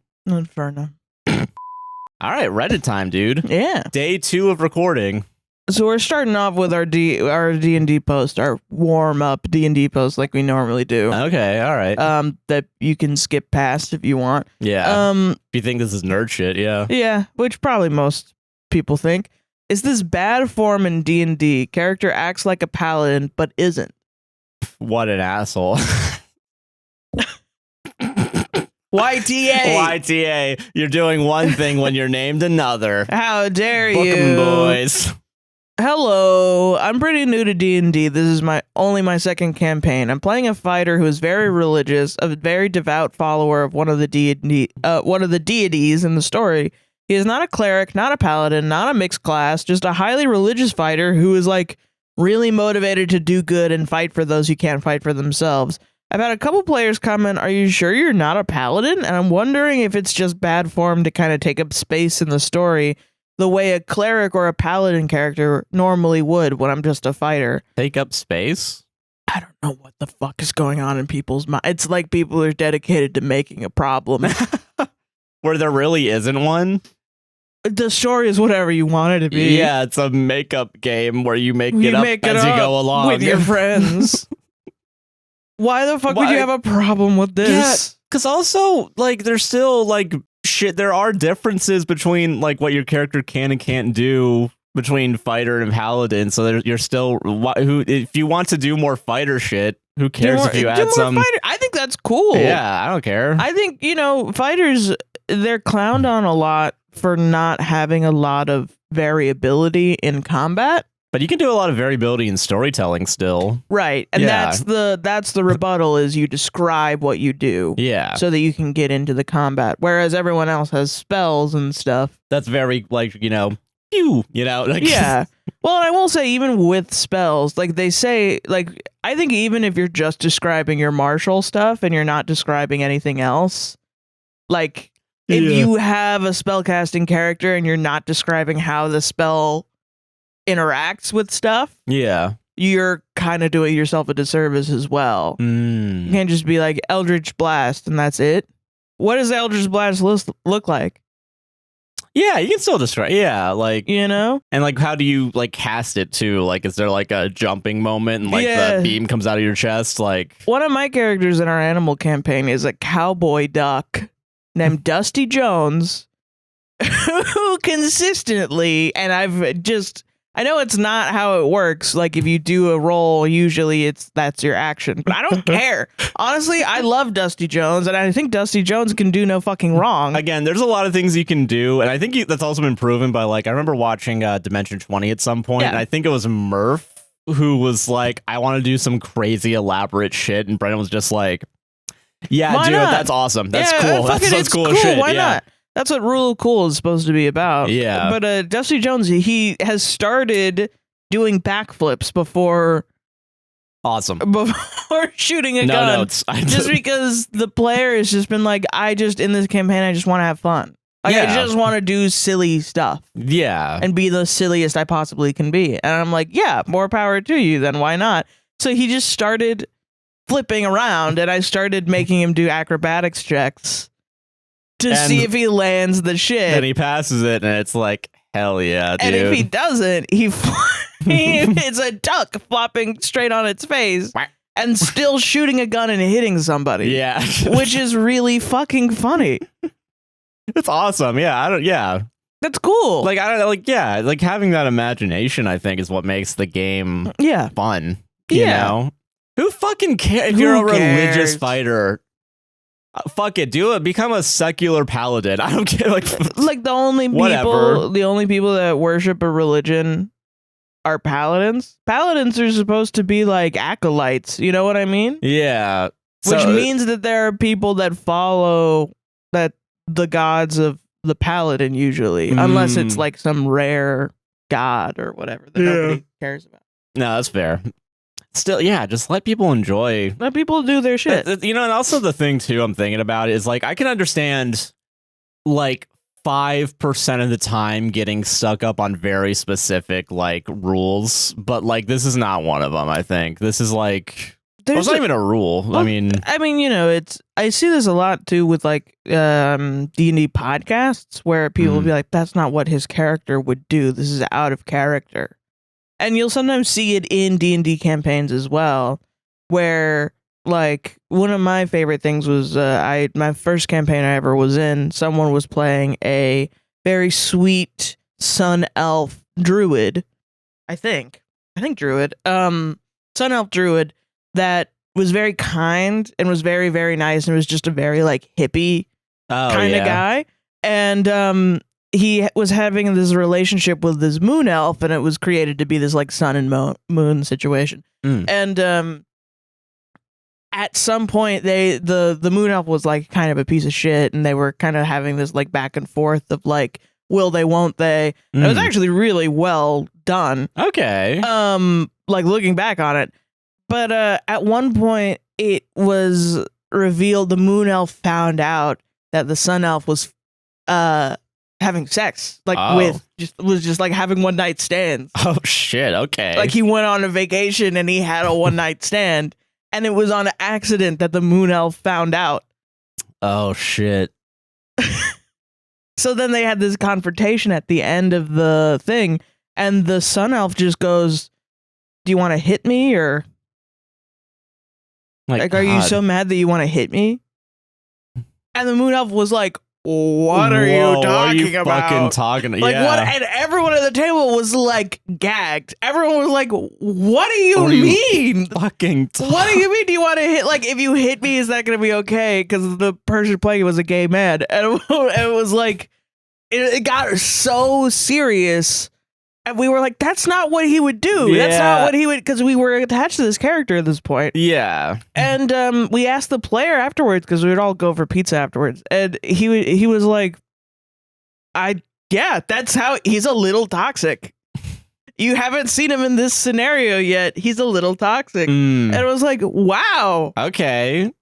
All right, Reddit time, dude.
Yeah.
Day 2 of recording.
So we're starting off with our D&D post, our warm-up D&D post like we normally do.
Okay, all right.
That you can skip past if you want.
Yeah. If you think this is nerd shit, yeah.
Yeah, which probably most people think. Is this bad form in D&D? Character acts like a paladin, but isn't.
What an asshole.
YTA.
You're doing one thing when you're named another.
How dare
Book
you?
'em, boys.
Hello, I'm pretty new to D&D. This is only my second campaign. I'm playing a fighter who is very religious, a very devout follower of one of the deities in the story. He is not a cleric, not a paladin, not a mixed class, just a highly religious fighter who is like really motivated to do good and fight for those who can't fight for themselves. I've had a couple players comment, "Are you sure you're not a paladin?" And I'm wondering if it's just bad form to kind of take up space in the story the way a cleric or a paladin character normally would when I'm just a fighter.
Take up space?
I don't know what the fuck is going on in people's minds. It's like people are dedicated to making a problem.
Where there really isn't one?
The story is whatever you want it to be.
Yeah, it's a makeup game where you make it up as you go along.
With your friends. Why the fuck would you have a problem with this?
Yeah, because also, like, there's still, like, shit, there are differences between, like, what your character can and can't do between fighter and paladin, so you're still, if you want to do more fighter shit, who cares if you add some...
Fighter. I think that's cool.
Yeah, I don't care.
I think, fighters, they're clowned on a lot for not having a lot of variability in combat.
But you can do a lot of variability in storytelling still.
Right. And that's the rebuttal is you describe what you do.
Yeah.
So that you can get into the combat. Whereas everyone else has spells and stuff.
That's very, like, pew, like,
yeah. Well, and I will say, even with spells, like they say, like, I think even if you're just describing your martial stuff and you're not describing anything else, like, if you have a spellcasting character and you're not describing how the spell interacts with stuff, you're kind of doing yourself a disservice as well. You can't just be like Eldritch Blast and that's it. What does Eldritch Blast look like?
Yeah, you can still describe. Yeah, like,
and
like, how do you like cast it too? Like, is there like a jumping moment and like the beam comes out of your chest? Like,
one of my characters in our animal campaign is a cowboy duck named Dusty Jones, who consistently, and I've just I know it's not how it works. Like if you do a roll, usually that's your action. But I don't care. Honestly, I love Dusty Jones, and I think Dusty Jones can do no fucking wrong.
Again, there's a lot of things you can do, and I think that's also been proven by like I remember watching Dimension 20 at some point, and I think it was Murph who was like, I want to do some crazy elaborate shit, and Brennan was just like, yeah,
Why
dude,
not?
That's awesome. That's cool. That's cool
cool.
as shit.
Why not? That's what Rule of Cool is supposed to be about.
Yeah.
But Dusty Jones, he has started doing backflips before shooting a gun.
Notes.
Just because the player has just been like, in this campaign, I just want to have fun. Like, I just want to do silly stuff.
Yeah.
And be the silliest I possibly can be. And I'm like, yeah, more power to you, then why not? So he just started flipping around, and I started making him do acrobatics checks to see if he lands the shit.
Then he passes it, and it's like, hell yeah, dude.
And if he doesn't, it's a duck flopping straight on its face and still shooting a gun and hitting somebody.
Yeah.
Which is really fucking funny.
It's awesome. Yeah.
That's cool.
Like, like having that imagination, I think, is what makes the game fun. You know? Who fucking cares if you're a religious fighter? Fuck it, do it. Become a secular paladin. I don't care. Like
the only people that worship a religion are paladins. Paladins are supposed to be like acolytes. You know what I mean?
Yeah.
Which means that there are people that follow the gods of the paladin usually, unless it's like some rare god or whatever that nobody cares about.
No, that's fair. Still, yeah, just let people enjoy.
Let people do their shit.
And also the thing, too, I'm thinking about is, like, I can understand, like, 5% of the time getting stuck up on very specific, like, rules. But, like, this is not one of them, I think. This is, like... it's not even a rule.
Well,
I mean,
I see this a lot, too, with, like, D&D podcasts, where people will be like, that's not what his character would do. This is out of character. And you'll sometimes see it in D&D campaigns as well, where, like, one of my favorite things was my first campaign I ever was in, someone was playing a very sweet sun elf druid, I think druid, sun elf druid that was very kind and was very, very nice and was just a very, like, hippie kind of guy. And he was having this relationship with this moon elf, and it was created to be this like sun and moon situation. And at some point, the moon elf was like kind of a piece of shit, and they were kind of having this like back and forth of like, will they, won't they? It was actually really well done.
Okay.
Like looking back on it, but at one point it was revealed the moon elf found out that the sun elf was having sex, like was just like having one night stands.
Oh shit, okay.
Like he went on a vacation and he had a one night stand, and it was on an accident that the moon elf found out.
Oh shit.
So then they had this confrontation at the end of the thing, and the sun elf just goes, do you want to hit me, or like are you so mad that you want to hit me? And the moon elf was like, what are you talking about?
Fucking talking,
like what? And everyone at the table was like gagged. Everyone was like, "What do you mean?
What do
you mean? Do you want to hit? Like, if you hit me, is that going to be okay?" Because the person playing was a gay man, and it was like, it got so serious. And we were like, that's not what he would do. Yeah. That's not what he would, because we were attached to this character at this point.
Yeah.
And we asked the player afterwards, because we would all go for pizza afterwards. And he was like, that's how, he's a little toxic. You haven't seen him in this scenario yet. He's a little toxic. And it was like, wow.
Okay.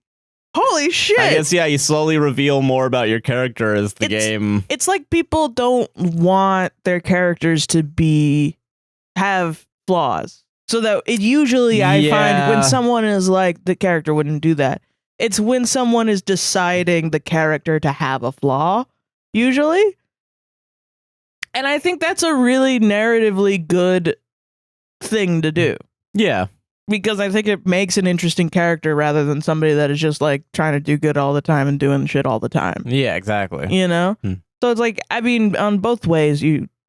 Holy shit.
I guess, yeah, you slowly reveal more about your character as the game.
It's like people don't want their characters to have flaws. So that it usually, I find, when someone is like, the character wouldn't do that. It's when someone is deciding the character to have a flaw, usually. And I think that's a really narratively good thing to do. Yeah. Because I think it makes an interesting character rather than somebody that is just like trying to do good all the time and doing shit all the time.
Yeah, exactly.
You know? So it's like, I mean, on both ways,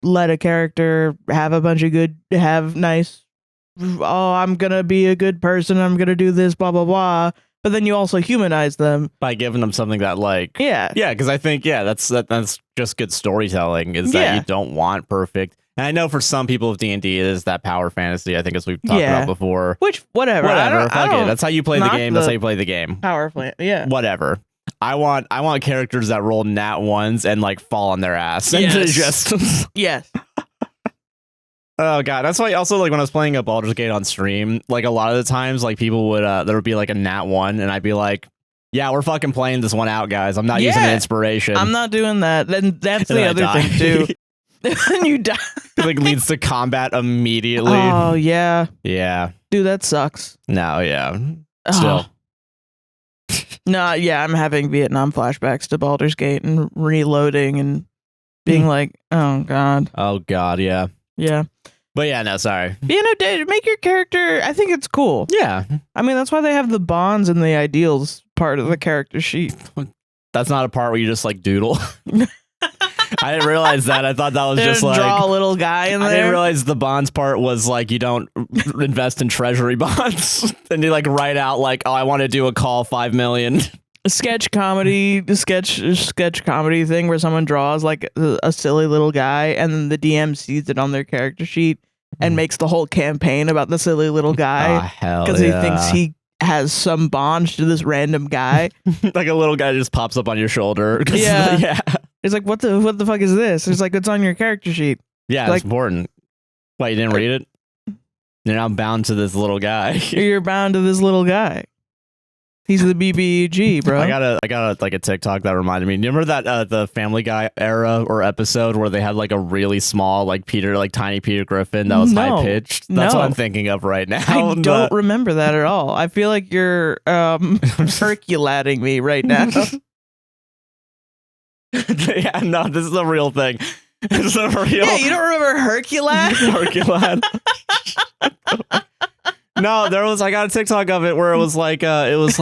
let a character have a bunch of nice, oh, I'm gonna be a good person, I'm gonna do this, blah blah blah. But then you also humanize them
by giving them something that, like,
yeah,
because I think that's just good storytelling. Is that you don't want perfect. And I know for some people with D&D, it is that power fantasy. I think, as we've talked about before.
Which, whatever.
Fuck it. That's how you play the game. That's how you play the game.
Power plant. Yeah.
Whatever. I want characters that roll nat ones and like fall on their ass. And just
yes.
Oh god, that's why also, like, when I was playing a Baldur's Gate on stream, like, a lot of the times, like, people would there would be like a nat one, and I'd be like, yeah, we're fucking playing this one out, guys. I'm not using an inspiration.
I'm not doing that. Then that's the other thing too. And you die.
It, like, leads to combat immediately.
Oh yeah.
Yeah.
Dude, that sucks.
No, yeah. Still.
No, yeah, I'm having Vietnam flashbacks to Baldur's Gate and reloading and being like, oh god.
Oh god, yeah.
Yeah.
But yeah, no, sorry.
You know, make your character, I think it's cool.
Yeah.
I mean, that's why they have the bonds and the ideals part of the character sheet.
That's not a part where you just, like, doodle. I didn't realize that. I thought that was just like
draw a little guy in there.
I didn't realize the bonds part was like you don't invest in treasury bonds. And you, like, write out like, oh, I want to do a call 5 million.
A sketch comedy thing where someone draws like a silly little guy, and then the DM sees it on their character sheet and makes the whole campaign about the silly little guy because he thinks he has some bond to this random guy.
Like a little guy just pops up on your shoulder.
Yeah. It's like, what the fuck is this? It's like, it's on your character sheet.
Yeah,
like,
it's important. Why, you didn't read it? You're now bound to this little guy.
You're bound to this little guy. He's the BBG, bro.
I got like a TikTok that reminded me. Remember that the Family Guy era or episode where they had like a really small, like tiny Peter Griffin that was high pitched? That's what I'm thinking of right now.
I don't remember that at all. I feel like you're Herculating me right now.
Yeah, no, this is a real thing. This is a real.
Yeah, you don't remember Herculad?
Herculad. No, I got a TikTok of it where it was like it's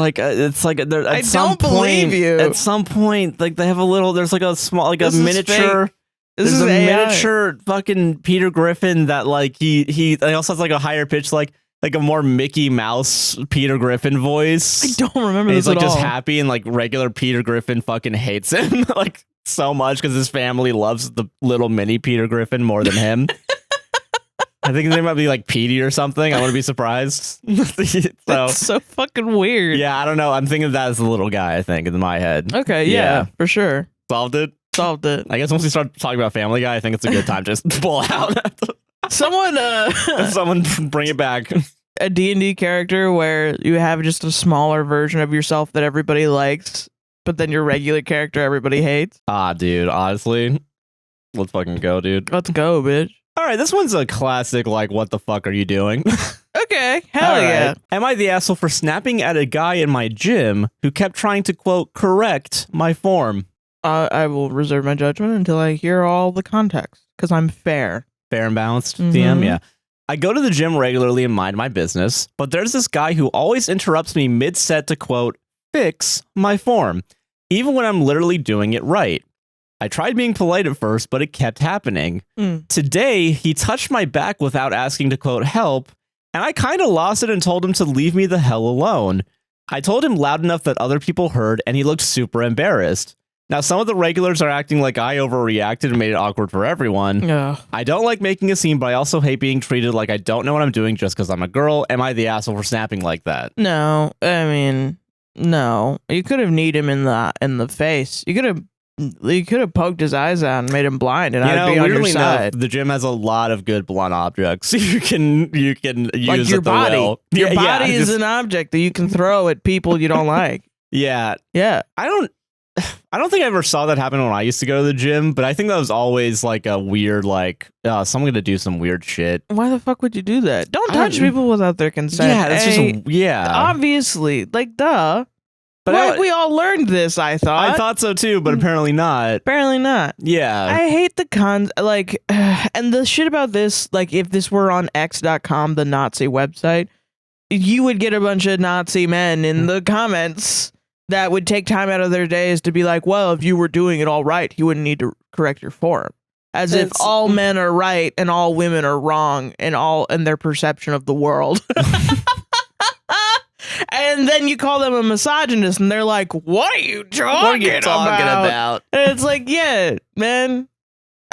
like there at some point,
believe you.
At some point, like, they have a little, there's like a small, like
this
a miniature. There's a miniature fucking Peter Griffin that, like, he also has like a higher pitch, like a more Mickey Mouse Peter Griffin voice.
I don't remember
this
at all.
He's like just happy, and like regular Peter Griffin fucking hates him like so much because his family loves the little mini Peter Griffin more than him. I think his name might be like Petey or something. I wouldn't be surprised.
That's so fucking weird.
Yeah, I don't know. I'm thinking of that as the little guy, I think, in my head.
Okay, yeah, for sure.
Solved it.
I
guess once we start talking about Family Guy, I think it's a good time to just pull out. Someone bring it back.
A D&D character where you have just a smaller version of yourself that everybody likes, but then your regular character everybody hates.
Ah, dude, honestly. Let's fucking go, dude.
Let's go, bitch.
All right, this one's a classic, like, what the fuck are you doing?
Okay, hell yeah.
Am I the asshole for snapping at a guy in my gym who kept trying to, quote, correct my form?
I will reserve my judgment until I hear all the context, because I'm fair.
Fair and balanced, DM, yeah. I go to the gym regularly and mind my business, but there's this guy who always interrupts me mid-set to, quote, fix my form, even when I'm literally doing it right. I tried being polite at first, but it kept happening. Today, he touched my back without asking to, quote, help, and I kind of lost it and told him to leave me the hell alone. I told him loud enough that other people heard, and he looked super embarrassed. Now, some of the regulars are acting like I overreacted and made it awkward for everyone. I don't like making a scene, but I also hate being treated like I don't know what I'm doing just because I'm a girl. Am I the asshole for snapping like that?
No, I mean, no. You could have kneed him in the face. You could have poked his eyes out and made him blind, and I'd be on your side.
The gym has a lot of good blunt objects you can use,
like your body.
Will.
Your body is an object that you can throw at people you don't like.
Yeah. I don't think I ever saw that happen when I used to go to the gym, but I think that was always like a weird, like, someone gonna do some weird shit.
Why the fuck would you do that? Don't touch people without their consent.
Yeah, that's just
obviously, like, duh. But we all learned this, I thought.
I thought so too, but apparently not.
Apparently not.
Yeah.
I hate the and the shit about this, like, if this were on X.com, the Nazi website, you would get a bunch of Nazi men in the comments that would take time out of their days to be like, well, if you were doing it all right, you wouldn't need to correct your form. as if all men are right and all women are wrong in their perception of the world. And then you call them a misogynist, and they're like, "What are you talking about?" And it's like, yeah, man,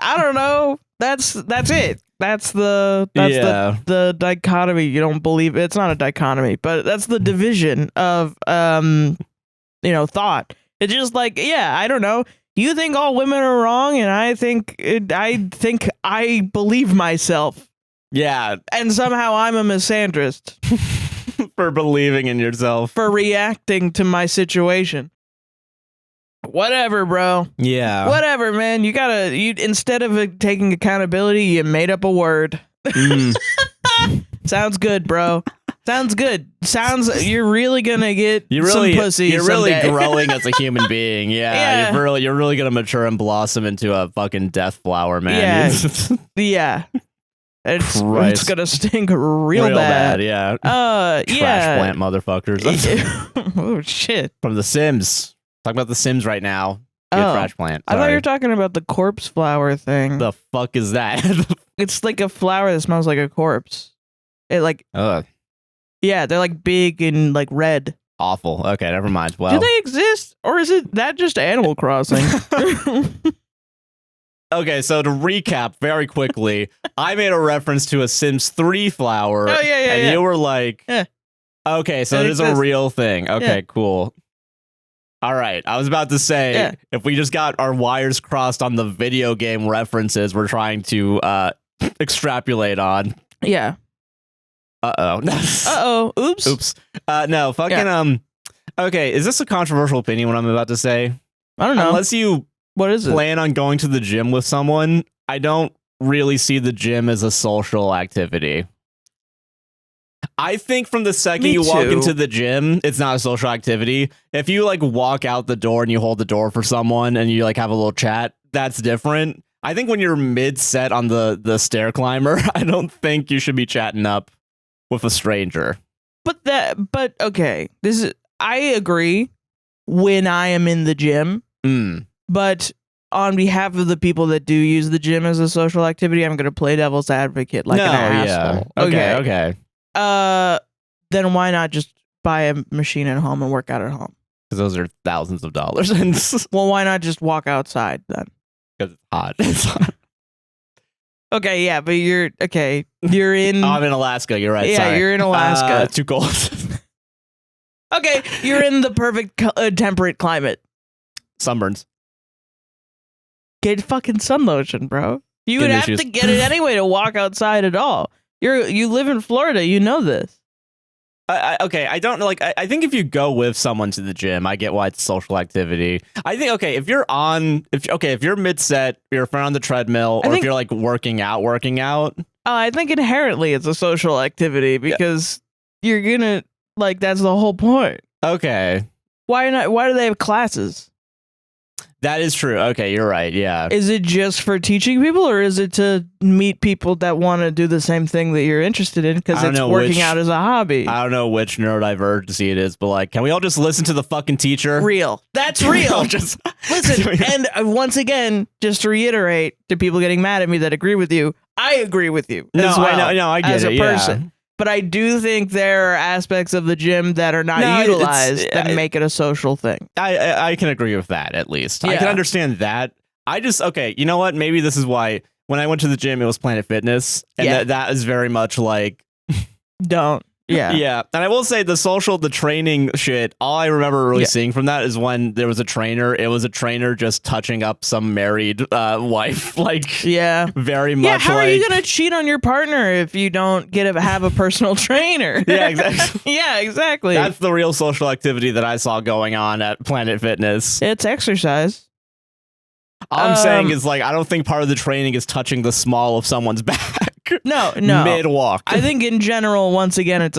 I don't know. That's it. That's the dichotomy. You don't believe it's not a dichotomy, but that's the division of thought. It's just like, yeah, I don't know. You think all women are wrong, and I think I believe myself.
Yeah,
and somehow I'm a misandrist
for believing in yourself,
for reacting to my situation. Whatever, bro.
Yeah.
Whatever, man. You instead of taking accountability, you made up a word. Sounds good, bro. Sounds good. You're really gonna get some pussy.
You're
someday.
really growing as a human being. Yeah. You're really gonna mature and blossom into a fucking death flower, man.
Yeah. It's gonna stink real bad.
Yeah.
Trash
plant motherfuckers.
Oh shit.
From The Sims. Talking about The Sims right now. Trash plant.
Sorry. I thought you were talking about the corpse flower thing.
The fuck is that?
It's like a flower that smells like a corpse. It like. Yeah, they're like big and like red.
Awful. Okay, never mind. Well,
do they exist, or is it that just Animal Crossing?
Okay, so to recap very quickly, I made a reference to a Sims 3 flower.
Oh yeah,
and you were like, okay, so it is a real thing. Okay, cool. All right, I was about to say, if we just got our wires crossed on the video game references we're trying to extrapolate on.
Yeah. Oops.
No, fucking okay, is this a controversial opinion what I'm about to say?
I don't know.
Unless you plan on going to the gym with someone, I don't really see the gym as a social activity. I think from the second you walk into the gym, it's not a social activity. If you like walk out the door and you hold the door for someone and you like have a little chat, that's different. I think when you're mid-set on the stair climber, I don't think you should be chatting up with a stranger.
But okay, I agree when I am in the gym. But on behalf of the people that do use the gym as a social activity, I'm going to play devil's advocate like an asshole.
Okay.
Then why not just buy a machine at home and work out at home?
Because those are thousands of dollars.
Well, why not just walk outside then?
Because it's hot.
Okay, yeah, but you're in...
I'm in Alaska, you're right.
Yeah,
sorry.
You're in Alaska.
Too cold.
Okay, you're in the perfect temperate climate.
Sunburns.
Get fucking sun lotion, bro. You would have to get it anyway to walk outside at all. You live in Florida, you know this.
Okay, I don't know. Like, I think if you go with someone to the gym, I get why it's a social activity. I think, okay, if you're mid-set, you're a friend on the treadmill, or if you're like working out.
I think inherently it's a social activity because you're gonna that's the whole point.
Okay.
Why not? Why do they have classes?
That is true. Okay, you're right. Yeah. Is
it just for teaching people, or is it to meet people that want to do the same thing that you're interested in because it's working out as a hobby?
I don't know which neurodivergency it is, but like, can we all just listen to the fucking teacher?
Real. That's real. Just listen. And once again, just to reiterate to people getting mad at me that agree with you, I agree with you.
No, I know. No, I get
as
it.
A person. Yeah. But I do think there are aspects of the gym that are not utilized that make it a social thing.
I can agree with that, at least. Yeah. I can understand that. Okay, you know what? Maybe this is why when I went to the gym, it was Planet Fitness. And that is very much like...
Don't. Yeah.
Yeah. And I will say the training shit, all I remember really seeing from that is when there was a trainer. It was a trainer just touching up some married wife. Like, very much.
Yeah, how are you going to cheat on your partner if you don't have a personal trainer?
Yeah, exactly.
Yeah, exactly.
That's the real social activity that I saw going on at Planet Fitness.
It's exercise.
All I'm saying is, like, I don't think part of the training is touching the small of someone's back.
No.
Mid-walk.
I think in general, once again, it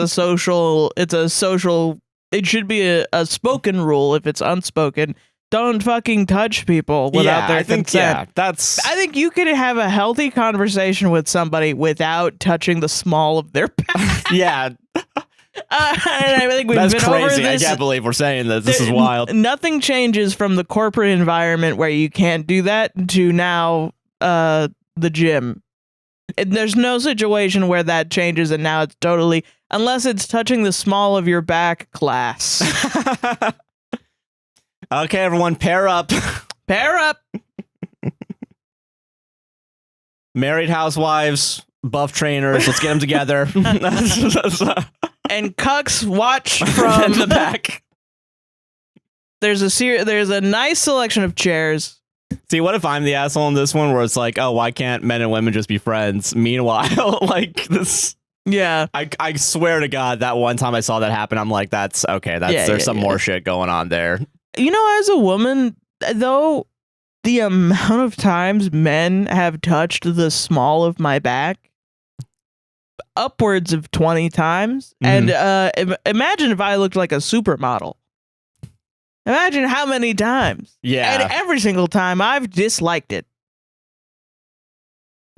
should be a spoken rule if it's unspoken. Don't fucking touch people without their consent. I think you could have a healthy conversation with somebody without touching the small of their back.
Yeah.
And I think we've been
crazy.
Over this.
I can't believe we're saying this. This is wild.
Nothing changes from the corporate environment where you can't do that to now the gym. There's no situation where that changes and now it's totally, unless it's touching the small of your back class.
Okay, everyone, pair up.
Pair up.
Married housewives, buff trainers, let's get them together.
And cucks watch from
the back.
There's a nice selection of chairs.
See, what if I'm the asshole in this one where it's like, oh, why can't men and women just be friends? Meanwhile, like this.
Yeah.
I swear to God, that one time I saw that happen, I'm like, that's okay. There's some more shit going on there.
You know, as a woman, though, the amount of times men have touched the small of my back, upwards of 20 times. And imagine if I looked like a supermodel. Imagine how many times.
Yeah.
And every single time I've disliked it.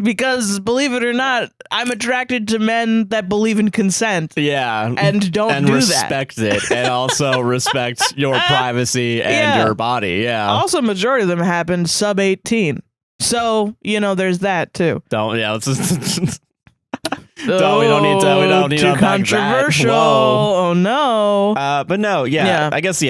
Because, believe it or not, I'm attracted to men that believe in consent.
Yeah.
And don't
and
do
respect it. And also respect your privacy and your body. Yeah.
Also, majority of them happened sub 18. So, you know, there's that too.
Let's just we don't need
too controversial. Oh no.
But no, I guess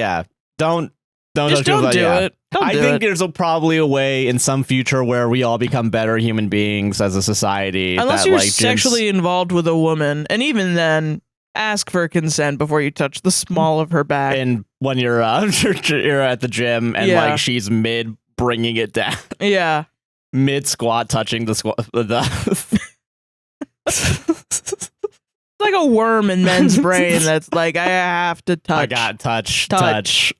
Don't
do it.
I think there's probably a way in some future where we all become better human beings as a society.
Unless you're sexually involved with a woman, and even then, ask for consent before you touch the small of her back.
And when you're you're at the gym and like she's mid bringing it down.
Yeah.
Mid squat, touching the squat.
It's like a worm in men's brain that's like, I have to touch.
I got touch.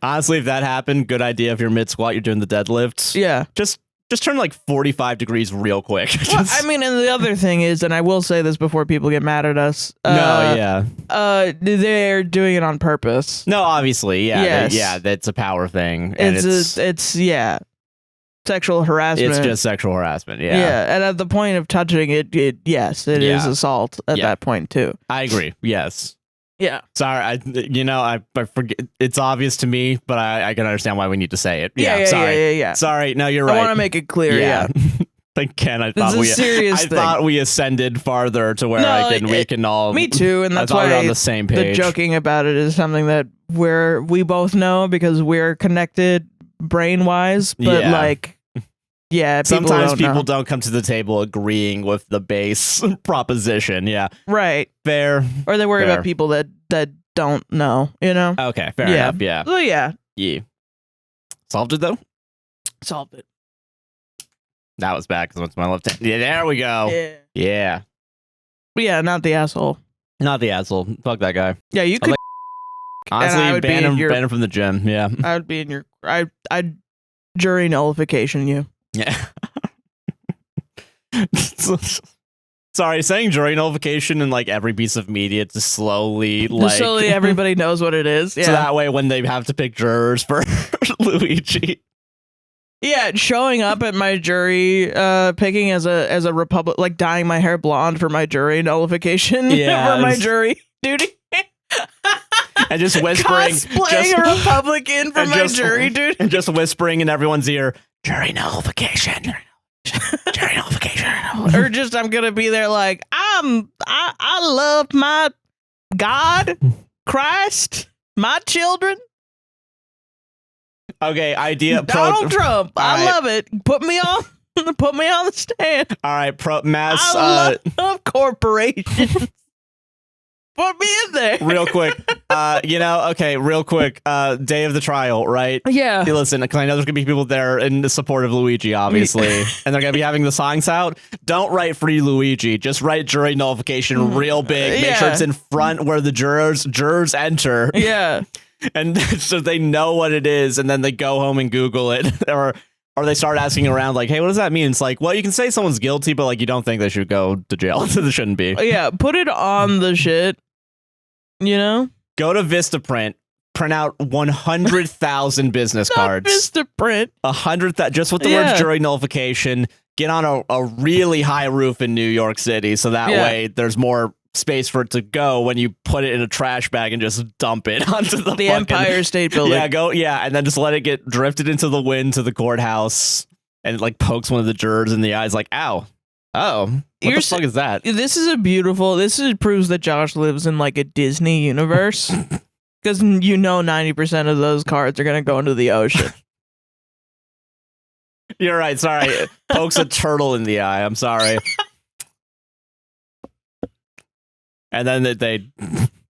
Honestly, if that happened, good idea. If you're mid squat, you're doing the deadlifts.
Yeah.
Just turn like 45 degrees real quick.
Well, I mean, and the other thing is, and I will say this before people get mad at us. They're doing it on purpose.
No, obviously,
Yes.
That's a power thing. And
it's sexual harassment.
It's just sexual harassment. Yeah.
Yeah, and at the point of touching it is assault at that point too.
I agree. Yes.
Yeah.
Sorry, I forget. It's obvious to me, but I can understand why we need to say it.
Sorry. Yeah.
Sorry. No, you're right.
I want to make it clear. Yeah.
Like Ken, I
thought
we ascended farther to where we can all.
Me too, and that's why
we're on the same page.
The joking about it is something that we both know because we're connected brain wise, but
sometimes people don't come to the table agreeing with the base proposition. Yeah.
Right.
Fair.
Or they worry about people that don't know, you know?
Okay, fair enough. Yeah.
So yeah.
Solved it though?
Solved it.
That was bad because it's my left hand. Yeah, there we go. Yeah.
But yeah, not the asshole.
Not the asshole. Fuck that guy.
Yeah, you could.
Honestly, ban him from the gym. Yeah.
I would be in your. I'd jury nullification you.
Yeah. Sorry, saying jury nullification in like every piece of media to slowly
everybody knows what it is. Yeah.
So that way when they have to pick jurors for Luigi.
Yeah, showing up at my jury, picking as a Republic, like dyeing my hair blonde for my jury nullification for my jury duty.
And just whispering,
cosplaying a Republican for my jury duty.
And just whispering in everyone's ear, jury nullification. Jury nullification.
Or just I'm gonna be there like I love my God, Christ, my children.
Okay, idea.
Donald Trump. I love it. Put me on the stand.
All right, mass.
I love corporations. Put me in there.
Real quick. Real quick. Day of the trial, right?
Yeah.
Hey, listen, because I know there's going to be people there in support of Luigi, obviously. And they're going to be having the songs out. Don't write free Luigi. Just write jury nullification real big. Make sure it's in front where the jurors enter.
Yeah.
And so they know what it is. And then they go home and Google it. Or they start asking around like, hey, what does that mean? It's like, well, you can say someone's guilty, but like you don't think they should go to jail. They shouldn't be.
Yeah, put it on the shit. You know?
Go to Vistaprint, print out 100,000 business cards.
Vistaprint.
100,000, just with the word jury nullification. Get on a really high roof in New York City, so that way there's more space for it to go when you put it in a trash bag and just dump it onto the
Empire State Building.
And then just let it get drifted into the wind to the courthouse. and it like pokes one of the jurors in the eyes, like, ow. Oh, what the fuck is that?
This proves that Josh lives in like a Disney universe. Because 90% of those cards are going to go into the ocean.
You're right. Sorry. Pokes a turtle in the eye. I'm sorry. And then they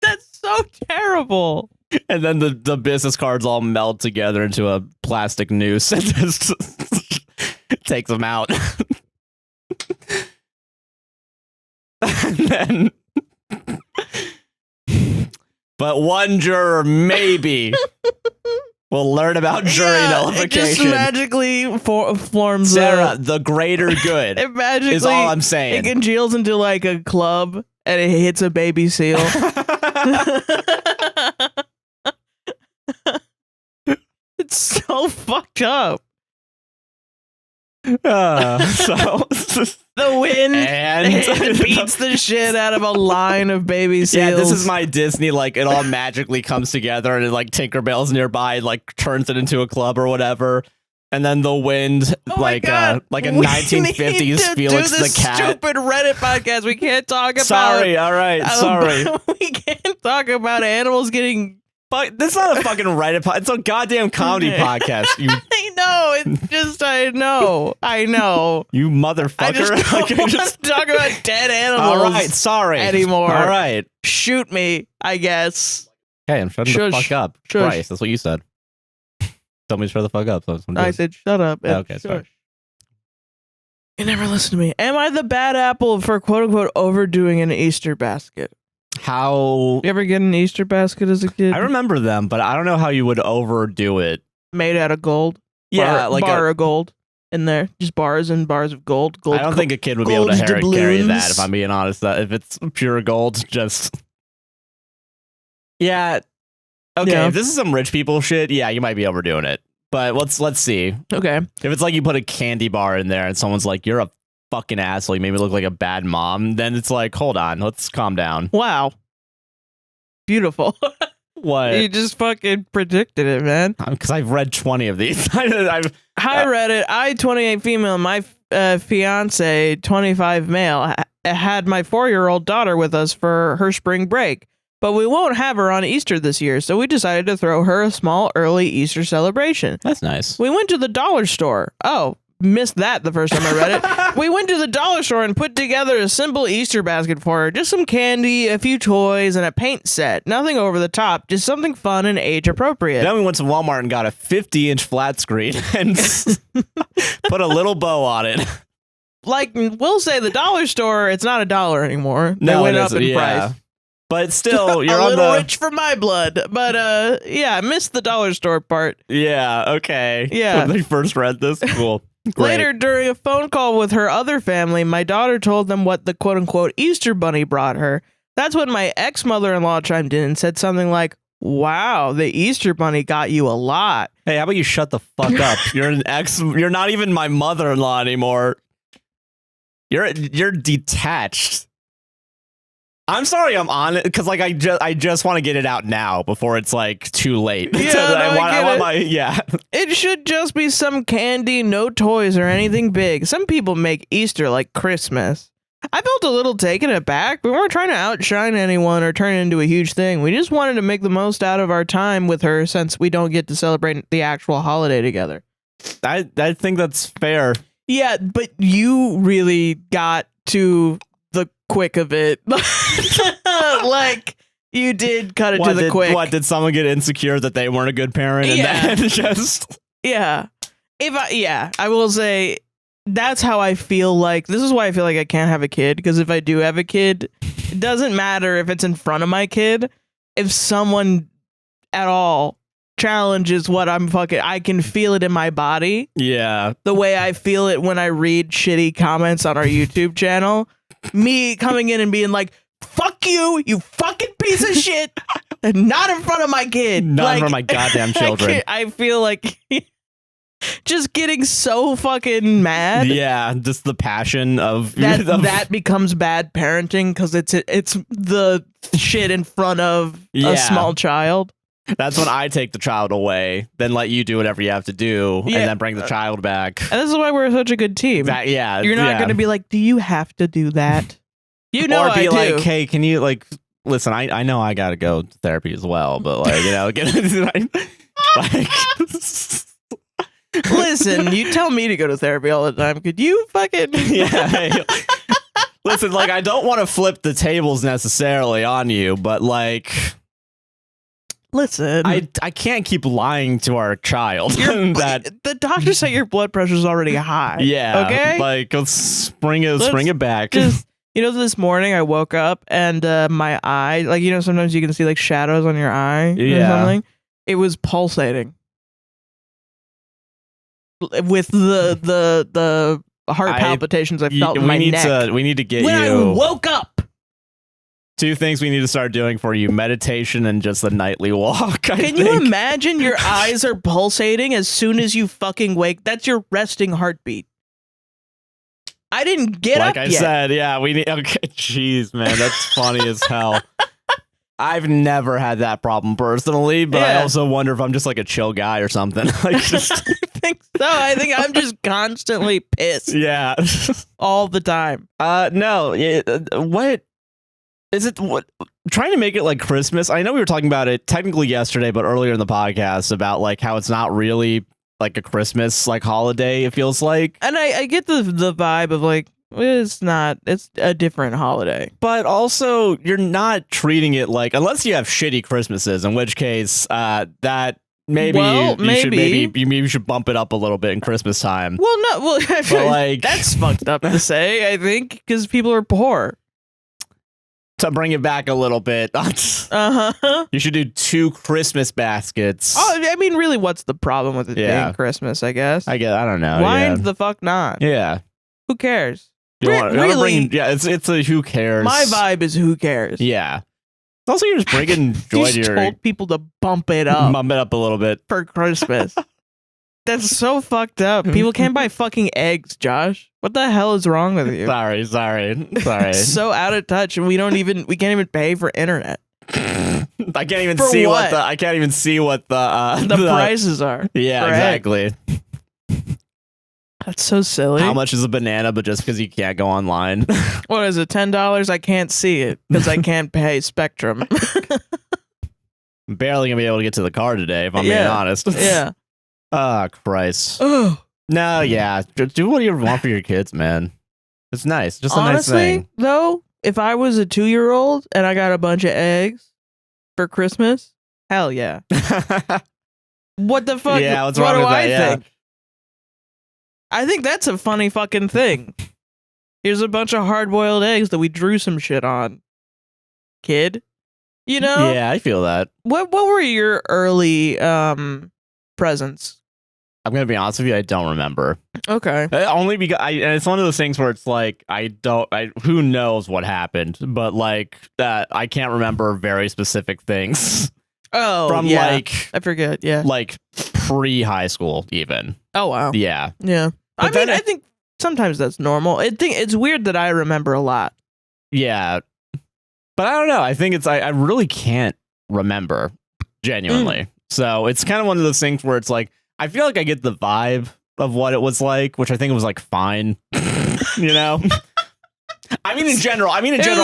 That's so terrible.
And then the business cards all meld together into a plastic noose and just takes them out. And then but one juror maybe will learn about jury nullification.
It just magically forms
Sarah, the greater good.
It magically
is all I'm saying.
It congeals into like a club and it hits a baby seal. It's so fucked up.
So
the wind and beats the shit out of a line of baby seals.
Yeah, this is my Disney, like it all magically comes together and it like Tinkerbell's nearby, like turns it into a club or whatever. And then the wind, like a 1950s Felix the Cat.
Stupid Reddit podcast. We can't talk about.
Sorry, all right, sorry.
We can't talk about animals getting.
But this is not a fucking Reddit podcast. It's a goddamn comedy podcast.
I know. It's just I know.
You motherfucker.
I just don't want to talk about dead animals.
All right, sorry
anymore.
All right,
shoot me. I guess.
Hey, I'm shutting the fuck up. Bryce, that's what you said. Tell me to shut the fuck up. So
I said shut up.
Okay, sorry.
You never listen to me. Am I the bad apple for quote unquote overdoing an Easter basket?
How
you ever get an Easter basket as a kid?
I remember them, but I don't know how you would overdo it.
Made out of gold.
Yeah,
like bar of gold in there, just bars and bars of gold.
I don't think a kid would be able to carry that. If I'm being honest, that if it's pure gold, just yeah. Okay,
yeah.
If this is some rich people shit, yeah, you might be overdoing it. But let's see.
Okay,
if it's like you put a candy bar in there and someone's like, "You're a fucking asshole, you made me look like a bad mom," then it's like, hold on, let's calm down.
Wow, beautiful.
What?
You just fucking predicted it, man.
Because I've read 20 of these.
Hi Reddit. I 28 female. My fiance 25 male had my 4-year-old daughter with us for her spring break, but we won't have her on Easter this year, so we decided to throw her a small early Easter celebration.
That's nice.
We went to the dollar store. Oh, missed that the first time I read it. We went to the dollar store and put together a simple Easter basket for her. Just some candy, a few toys, and a paint set. Nothing over the top, just something fun and age appropriate.
Then we went to Walmart and got a 50-inch flat screen and put a little bow on it.
Like, we'll say the dollar store, it's not $1 anymore. They
No,
went up in price.
But still, you're
a
on
little rich for my blood. But yeah, I missed the dollar store part.
Yeah, okay.
Yeah.
When they first read this, cool. Great.
Later, during a phone call with her other family, my daughter told them what the quote-unquote Easter bunny brought her. That's when my ex-mother-in-law chimed in and said something like, "Wow, the Easter bunny got you a lot."
Hey, how about you shut the fuck up? You're not even my mother-in-law anymore. You're detached. I'm sorry I'm on it because like I just want to get it out now before it's like too late.
Yeah,
So
I
want my
It should just be some candy, no toys or anything big. Some people make Easter like Christmas. I felt a little taken aback. We weren't trying to outshine anyone or turn it into a huge thing. We just wanted to make the most out of our time with her since we don't get to celebrate the actual holiday together.
I think that's fair.
Yeah, but you really got to the quick of it. Like, you did cut it to the quick.
What, did someone get insecure that they weren't a good parent? And
Yeah.
then just...
Yeah. I will say that's how I feel like. This is why I feel like I can't have a kid, because if I do have a kid, it doesn't matter if it's in front of my kid. If someone at all challenges what I can feel it in my body.
Yeah.
The way I feel it when I read shitty comments on our YouTube channel. Me coming in and being like, "Fuck you, you fucking piece of shit." And not in front of my kid.
Not in front of my goddamn children.
I feel like just getting so fucking mad.
Yeah, just the passion of
that becomes bad parenting because it's the shit in front of a small child.
That's when I take the child away, then let you do whatever you have to do, and then bring the child back.
And this is why we're such a good team. You're not going to be like, do you have to do that? You know,
or be like, hey, can you like listen? I know I gotta go to therapy as well, but like
listen, you tell me to go to therapy all the time. Could you fucking
listen? Like, I don't want to flip the tables necessarily on you, but like,
listen,
I can't keep lying to our child. That
the doctor said your blood pressure's already high.
Yeah.
Okay.
Like, let's bring it back.
Just, you know, this morning I woke up and my eye, like, you know, sometimes you can see like shadows on your eye or something. It was pulsating with the heart palpitations I felt in my neck.
We need to get
when I woke up.
2 things we need to start doing for you: meditation and just the nightly walk.
Can you imagine your eyes are pulsating as soon as you fucking wake? That's your resting heartbeat. I didn't get up yet.
Like I said, yeah, we need. Okay, jeez, man, that's funny as hell. I've never had that problem personally, but I also wonder if I'm just like a chill guy or something. Like, just
I think so. I think I'm just constantly pissed.
Yeah,
all the time.
No, what is it? What trying to make it like Christmas? I know we were talking about it technically yesterday, but earlier in the podcast about like how it's not really like a Christmas like holiday, it feels like. And
I get the vibe of like, it's not, it's a different holiday.
But also you're not treating it like, unless you have shitty Christmases, in which case that maybe you should bump it up a little bit in Christmas time.
I feel like that's fucked up to say, I think, because people are poor.
To bring it back a little bit, you should do 2 Christmas baskets.
Oh, I mean, really, what's the problem with it being Christmas? I guess.
I don't know.
Why the fuck not?
Yeah.
Who cares?
Really? It's a who cares.
My vibe is who cares.
Yeah. Also, you're just bringing joy to your.
Told people to bump it up
a little bit
for Christmas. That's so fucked up. People can't buy fucking eggs, Josh. What the hell is wrong with you?
Sorry.
So out of touch, and we can't even pay for internet.
I can't even see what the
prices are.
Yeah, exactly.
That's so silly.
How much is a banana? But just because you can't go online.
What is it? $10? I can't see it because I can't pay Spectrum.
I'm barely gonna be able to get to the car today, if I'm being honest.
Yeah.
Oh, Christ. No, yeah. Do what you want for your kids, man. It's nice. Just a nice thing.
Though, if I was a 2-year-old and I got a bunch of eggs for Christmas, hell yeah. What the fuck?
Yeah, what's wrong with that?
I think? I think that's a funny fucking thing. Here's a bunch of hard-boiled eggs that we drew some shit on. Kid? You know?
Yeah, I feel that.
What were your early presents?
I'm gonna be honest with you, I don't remember.
Okay.
Only because and it's one of those things where it's like who knows what happened, but like that I can't remember very specific things.
Oh,
from like
I forget. Yeah,
like pre-high school even.
Oh wow.
Yeah.
Yeah. I think sometimes that's normal. It's weird that I remember a lot.
Yeah, but I don't know. I think I really can't remember genuinely. So it's kind of one of those things where it's like, I feel like I get the vibe of what it was like, which I think it was like fine, you know? I mean, in general,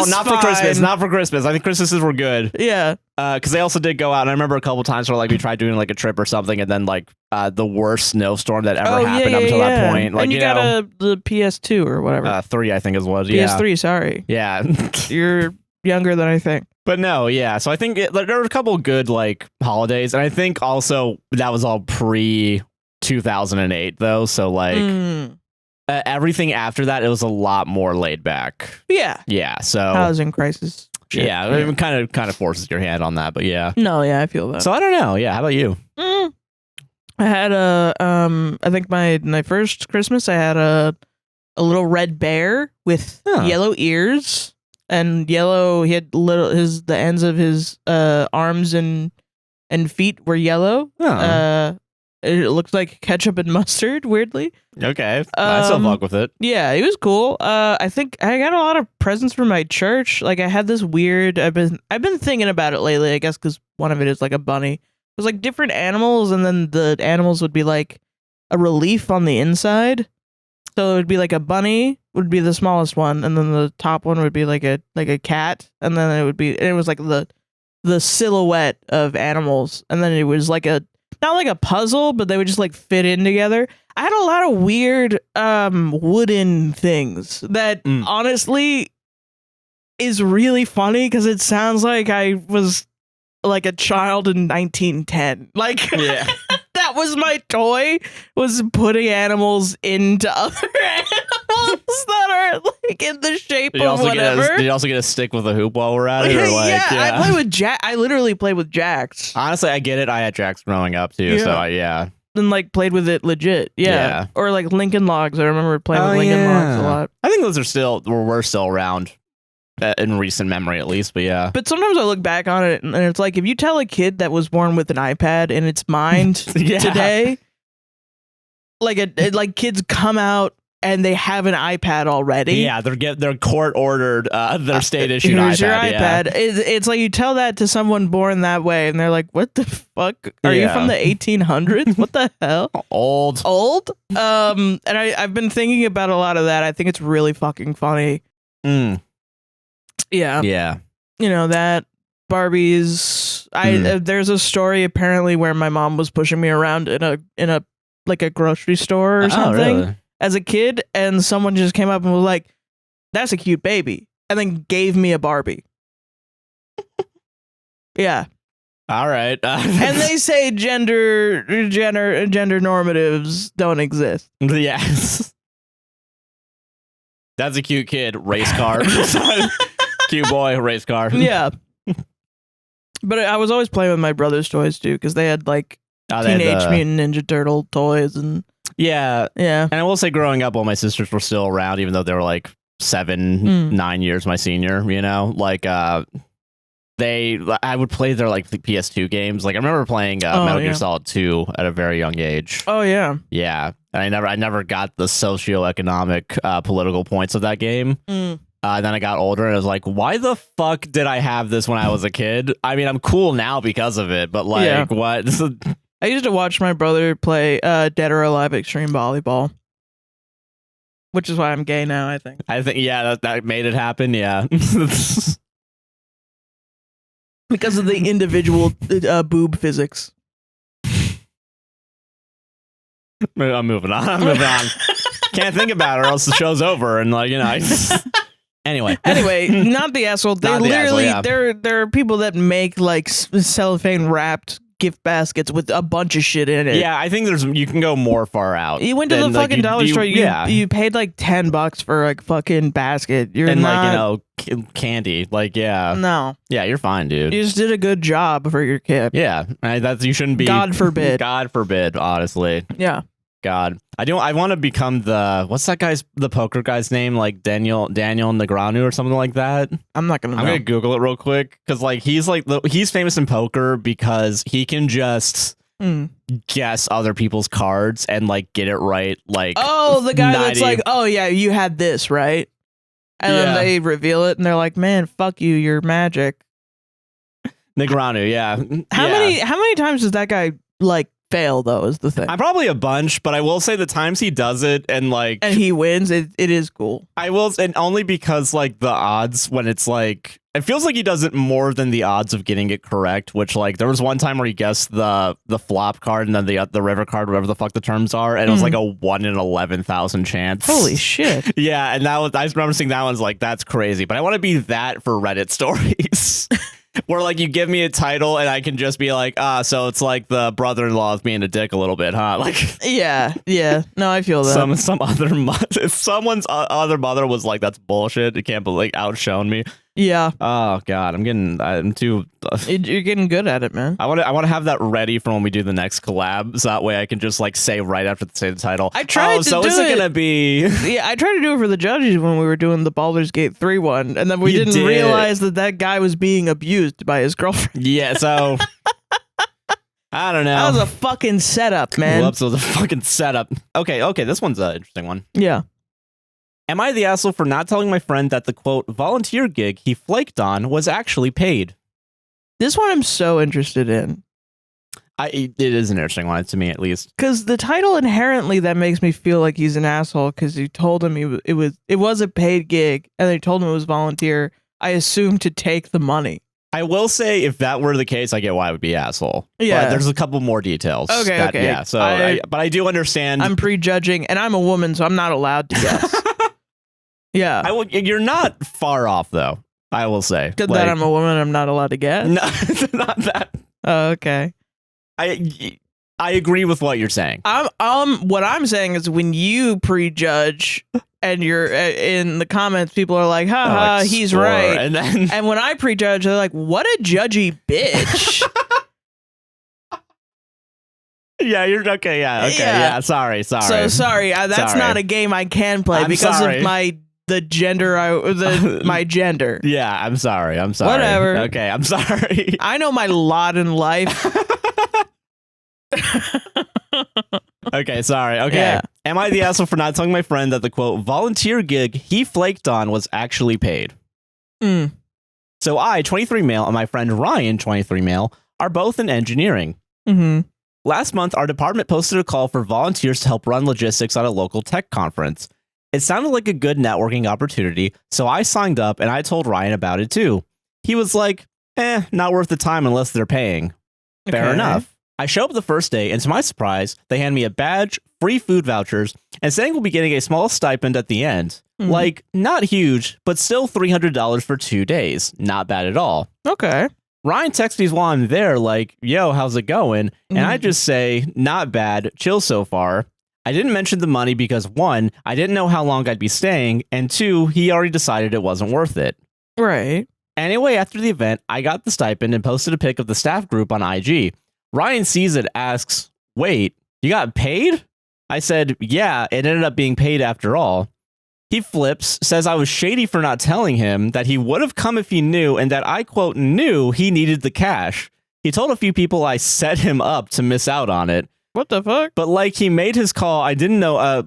not for Christmas, not for Christmas. I think Christmases were good.
Yeah.
Because they also did go out. And I remember a couple times where like we tried doing like a trip or something, and then like the worst snowstorm that ever happened up until that point. Like,
and you got the PS2 or whatever.
3, I think it was.
PS3, sorry.
Yeah.
You're younger than I think.
But no, yeah. So I think there were a couple good like holidays, and I think also that was all pre 2008 though. So like everything after that, it was a lot more laid back.
Yeah.
Yeah. So
housing crisis. Shit.
Yeah, it kind of forces your hand on that, but yeah.
No, yeah, I feel that.
So I don't know. Yeah, how about you?
I had I think my first Christmas, I had a little red bear with yellow ears. And yellow, he had the ends of his arms and feet were yellow. It looks like ketchup and mustard, weirdly.
Okay, I still fuck with it.
Yeah, it was cool. I think I got a lot of presents from my church. Like I had this weird. I've been thinking about it lately. I guess because one of it is like a bunny. It was like different animals, and then the animals would be like a relief on the inside. So it would be like a bunny would be the smallest one, and then the top one would be like a cat, and then it was like the silhouette of animals, and then it was like not like a puzzle, but they would just like fit in together. I had a lot of weird wooden things that honestly is really funny because it sounds like I was like a child in 1910. Like
yeah.
That was my toy, was putting animals into other animals that are like in the shape of whatever.
Did you also get a stick with a hoop while we're at it? Or like,
yeah, I play with Jack. I literally played with Jax.
Honestly, I get it. I had Jax growing up too, so yeah.
And like played with it legit, yeah. Or like Lincoln Logs. I remember playing with Lincoln Logs a lot.
I think those are we're still around. In recent memory, at least, but yeah.
But sometimes I look back on it, and it's like if you tell a kid that was born with an iPad in its mind today, like like kids come out and they have an iPad already.
Yeah, they're court ordered, their state issued iPad.
Here's your iPad. It's like you tell that to someone born that way, and they're like, "What the fuck? Are you from the 1800s? What the hell?
Old."
And I've been thinking about a lot of that. I think it's really fucking funny. Yeah. You know, that Barbies. There's a story apparently where my mom was pushing me around in a like a grocery store or something
really?
As a kid, and someone just came up and was like, "That's a cute baby," and then gave me a Barbie. Yeah.
All right.
And they say gender normatives don't exist.
Yes. That's a cute kid. Race car. Cute boy, race car.
Yeah. But I was always playing with my brother's toys too, because they had like Teenage Mutant Ninja Turtle toys and
yeah. And I will say, growing up, all my sisters were still around, even though they were like 9 years my senior. You know, like I would play their like the PS2 games. Like I remember playing Metal Gear Solid 2 at a very young age.
Oh yeah.
Yeah, and I never got the socioeconomic political points of that game. Then I got older and I was like, why the fuck did I have this when I was a kid? I mean, I'm cool now because of it, but like, what?
I used to watch my brother play Dead or Alive Extreme Volleyball, which is why I'm gay now, I think.
That made it happen, yeah.
Because of the individual boob physics.
I'm moving on. Can't think about it or else the show's over and like, you know. Anyway,
not the asshole. They literally, there are people that make like cellophane wrapped gift baskets with a bunch of shit in it.
Yeah, I think you can go more far out.
You went to the fucking dollar store. You paid like $10 for like fucking basket. You're
and
not,
like, you know, candy. Like, yeah.
No.
Yeah, you're fine, dude.
You just did a good job for your kid.
Yeah, you shouldn't be.
God forbid.
God forbid. Honestly.
Yeah.
God, I want to become the poker guy's name, like Daniel Negreanu or something like that.
I'm gonna
Google it real quick because like he's famous in poker because he can just guess other people's cards and like get it right. Like,
oh, the guy that's like, oh yeah, you had this right, and then they reveal it and they're like, man, fuck you, you're magic.
Negreanu, yeah.
How many times does that guy like fail though is the thing?
I'm probably a bunch, but I will say the times he does it and
he wins, it is cool.
I will, and only because like the odds when it's like it feels like he does it more than the odds of getting it correct, which like there was one time where he guessed the flop card and then the river card, whatever the fuck the terms are, and it was like a 1 in 11,000 chance.
Holy shit.
Yeah, and I remember seeing that one's like, that's crazy, but I want to be that for Reddit stories. Where like you give me a title and I can just be like, so it's like the brother-in-law is being a dick a little bit, huh? Like,
yeah. No, I feel that.
Some other if someone's other mother was like, that's bullshit. You can't believe outshone me.
Yeah.
Oh God, I'm too.
You're getting good at it, man.
I want to have that ready for when we do the next collab, so that way I can just like say right after say the title.
I tried to do
is it gonna be?
Yeah, I tried to do it for the judges when we were doing the Baldur's Gate 3 one, and then we didn't realize that guy was being abused by his girlfriend.
Yeah, so. I don't know.
That was a fucking setup, man.
Whoops, it was a fucking setup. Okay, this one's an interesting one.
Yeah.
Am I the asshole for not telling my friend that the, quote, volunteer gig he flaked on was actually paid?
This one I'm so interested in.
It is an interesting one, to me at least.
Because the title inherently, that makes me feel like he's an asshole, because you told him it was a paid gig, and they told him it was volunteer. I assume to take the money.
I will say, if that were the case, I get why I would be asshole.
Yeah.
But there's a couple more details.
Okay.
Yeah, so but I do understand.
I'm prejudging, and I'm a woman, so I'm not allowed to guess. Yeah.
You're not far off, though, I will say.
Good that I'm a woman, I'm not allowed to guess?
No, not that.
Oh, okay.
I agree with what you're saying.
What I'm saying is when you prejudge and you're in the comments, people are like, haha, he's right. And when I prejudge, they're like, what a judgy bitch.
Yeah, you're okay. Yeah. Sorry.
So sorry. That's not a game I can play because of my gender. My gender.
Yeah, I'm sorry.
Whatever.
Okay, I'm sorry.
I know my lot in life.
Okay, sorry. Okay.
Yeah.
Am I the asshole for not telling my friend that the, quote, volunteer gig he flaked on was actually paid? So I, 23 male, and my friend Ryan, 23 male, are both in engineering. Last month, our department posted a call for volunteers to help run logistics at a local tech conference. It sounded like a good networking opportunity, so I signed up and I told Ryan about it too. He was like, not worth the time unless they're paying. Fair enough. I show up the first day, and to my surprise, they hand me a badge, free food vouchers, and saying we'll be getting a small stipend at the end. Like, not huge, but still $300 for 2 days. Not bad at all.
Okay.
Ryan texts me while I'm there, like, yo, how's it going? And I just say, not bad, chill so far. I didn't mention the money because, 1, I didn't know how long I'd be staying, and 2, he already decided it wasn't worth it.
Right.
Anyway, after the event, I got the stipend and posted a pic of the staff group on IG. Ryan sees it, asks, wait, you got paid? I said, yeah, it ended up being paid after all. He flips, says I was shady for not telling him, that he would have come if he knew, and that I, quote, knew he needed the cash. He told a few people I set him up to miss out on it.
What the fuck?
But like, he made his call. I didn't know,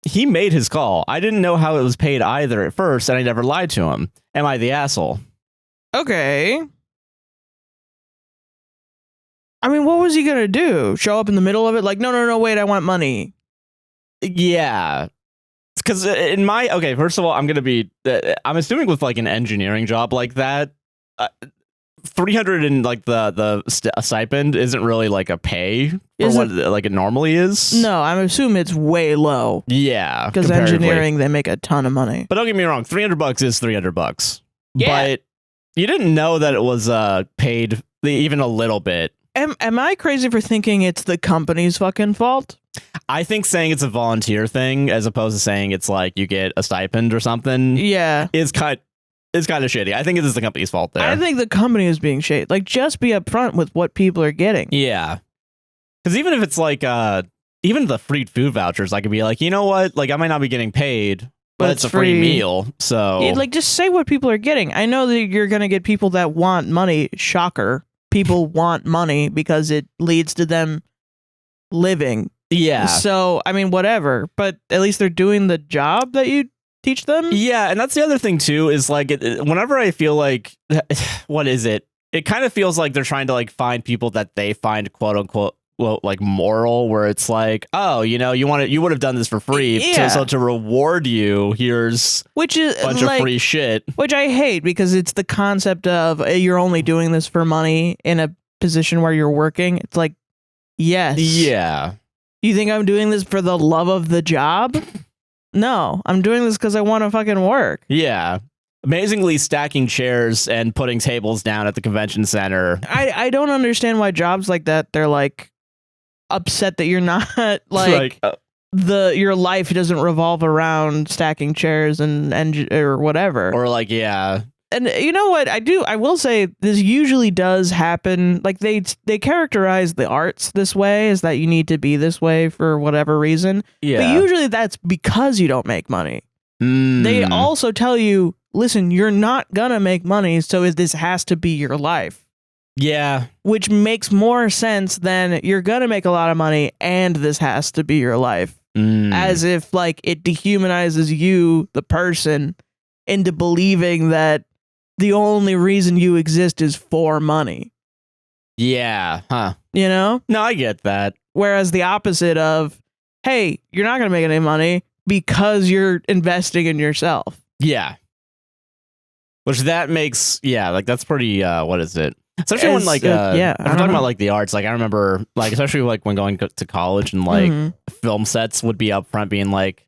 he made his call. I didn't know how it was paid either at first, and I never lied to him. Am I the asshole?
Okay. I mean, what was he gonna do? Show up in the middle of it? Like, no, wait, I want money.
Yeah. Because first of all, I'm assuming with like an engineering job like that, 300 and like the stipend isn't really like a pay for what like it normally is.
No, I'm assuming it's way low.
Yeah.
Because engineering, they make a ton of money.
But don't get me wrong, $300 is $300.
Yeah.
But you didn't know that it was paid even a little bit.
Am I crazy for thinking it's the company's fucking fault?
I think saying it's a volunteer thing as opposed to saying it's like you get a stipend or something.
Yeah.
Is kind of shitty. I think it is the company's fault there.
I think the company is being shady. Like, just be upfront with what people are getting.
Yeah. Because even if it's like, even the free food vouchers, I could be like, you know what? Like, I might not be getting paid, but it's a free meal. So,
like, just say what people are getting. I know that you're going to get people that want money. Shocker. People want money because it leads to them living.
Yeah.
So, I mean, whatever. But at least they're doing the job that you teach them.
Yeah. And that's the other thing, too, is like whenever I feel like, what is it? It kind of feels like they're trying to like find people that they find, quote unquote, well, like moral, where it's like, oh, you know, you would have done this for free.
Yeah.
So to reward you, here's a bunch of free shit.
Which I hate because it's the concept of you're only doing this for money in a position where you're working. It's like, yes.
Yeah.
You think I'm doing this for the love of the job? No, I'm doing this because I want to fucking work.
Yeah. Amazingly stacking chairs and putting tables down at the convention center.
I don't understand why jobs like that, they're like upset that you're not like your life doesn't revolve around stacking chairs and or whatever.
Or like, yeah.
And you know what? I will say this usually does happen. Like they characterize the arts this way, is that you need to be this way for whatever reason.
Yeah.
But usually that's because you don't make money. They also tell you, listen, you're not gonna make money, so this has to be your life.
Yeah.
Which makes more sense than you're going to make a lot of money and this has to be your life. As if like it dehumanizes you, the person, into believing that the only reason you exist is for money.
Yeah. Huh.
You know?
No, I get that.
Whereas the opposite of, hey, you're not going to make any money because you're investing in yourself.
Yeah. Which that makes, like that's pretty, what is it? Especially when like, when we're talking about like the arts, like I remember like, especially like when going to college and like film sets would be up front being like,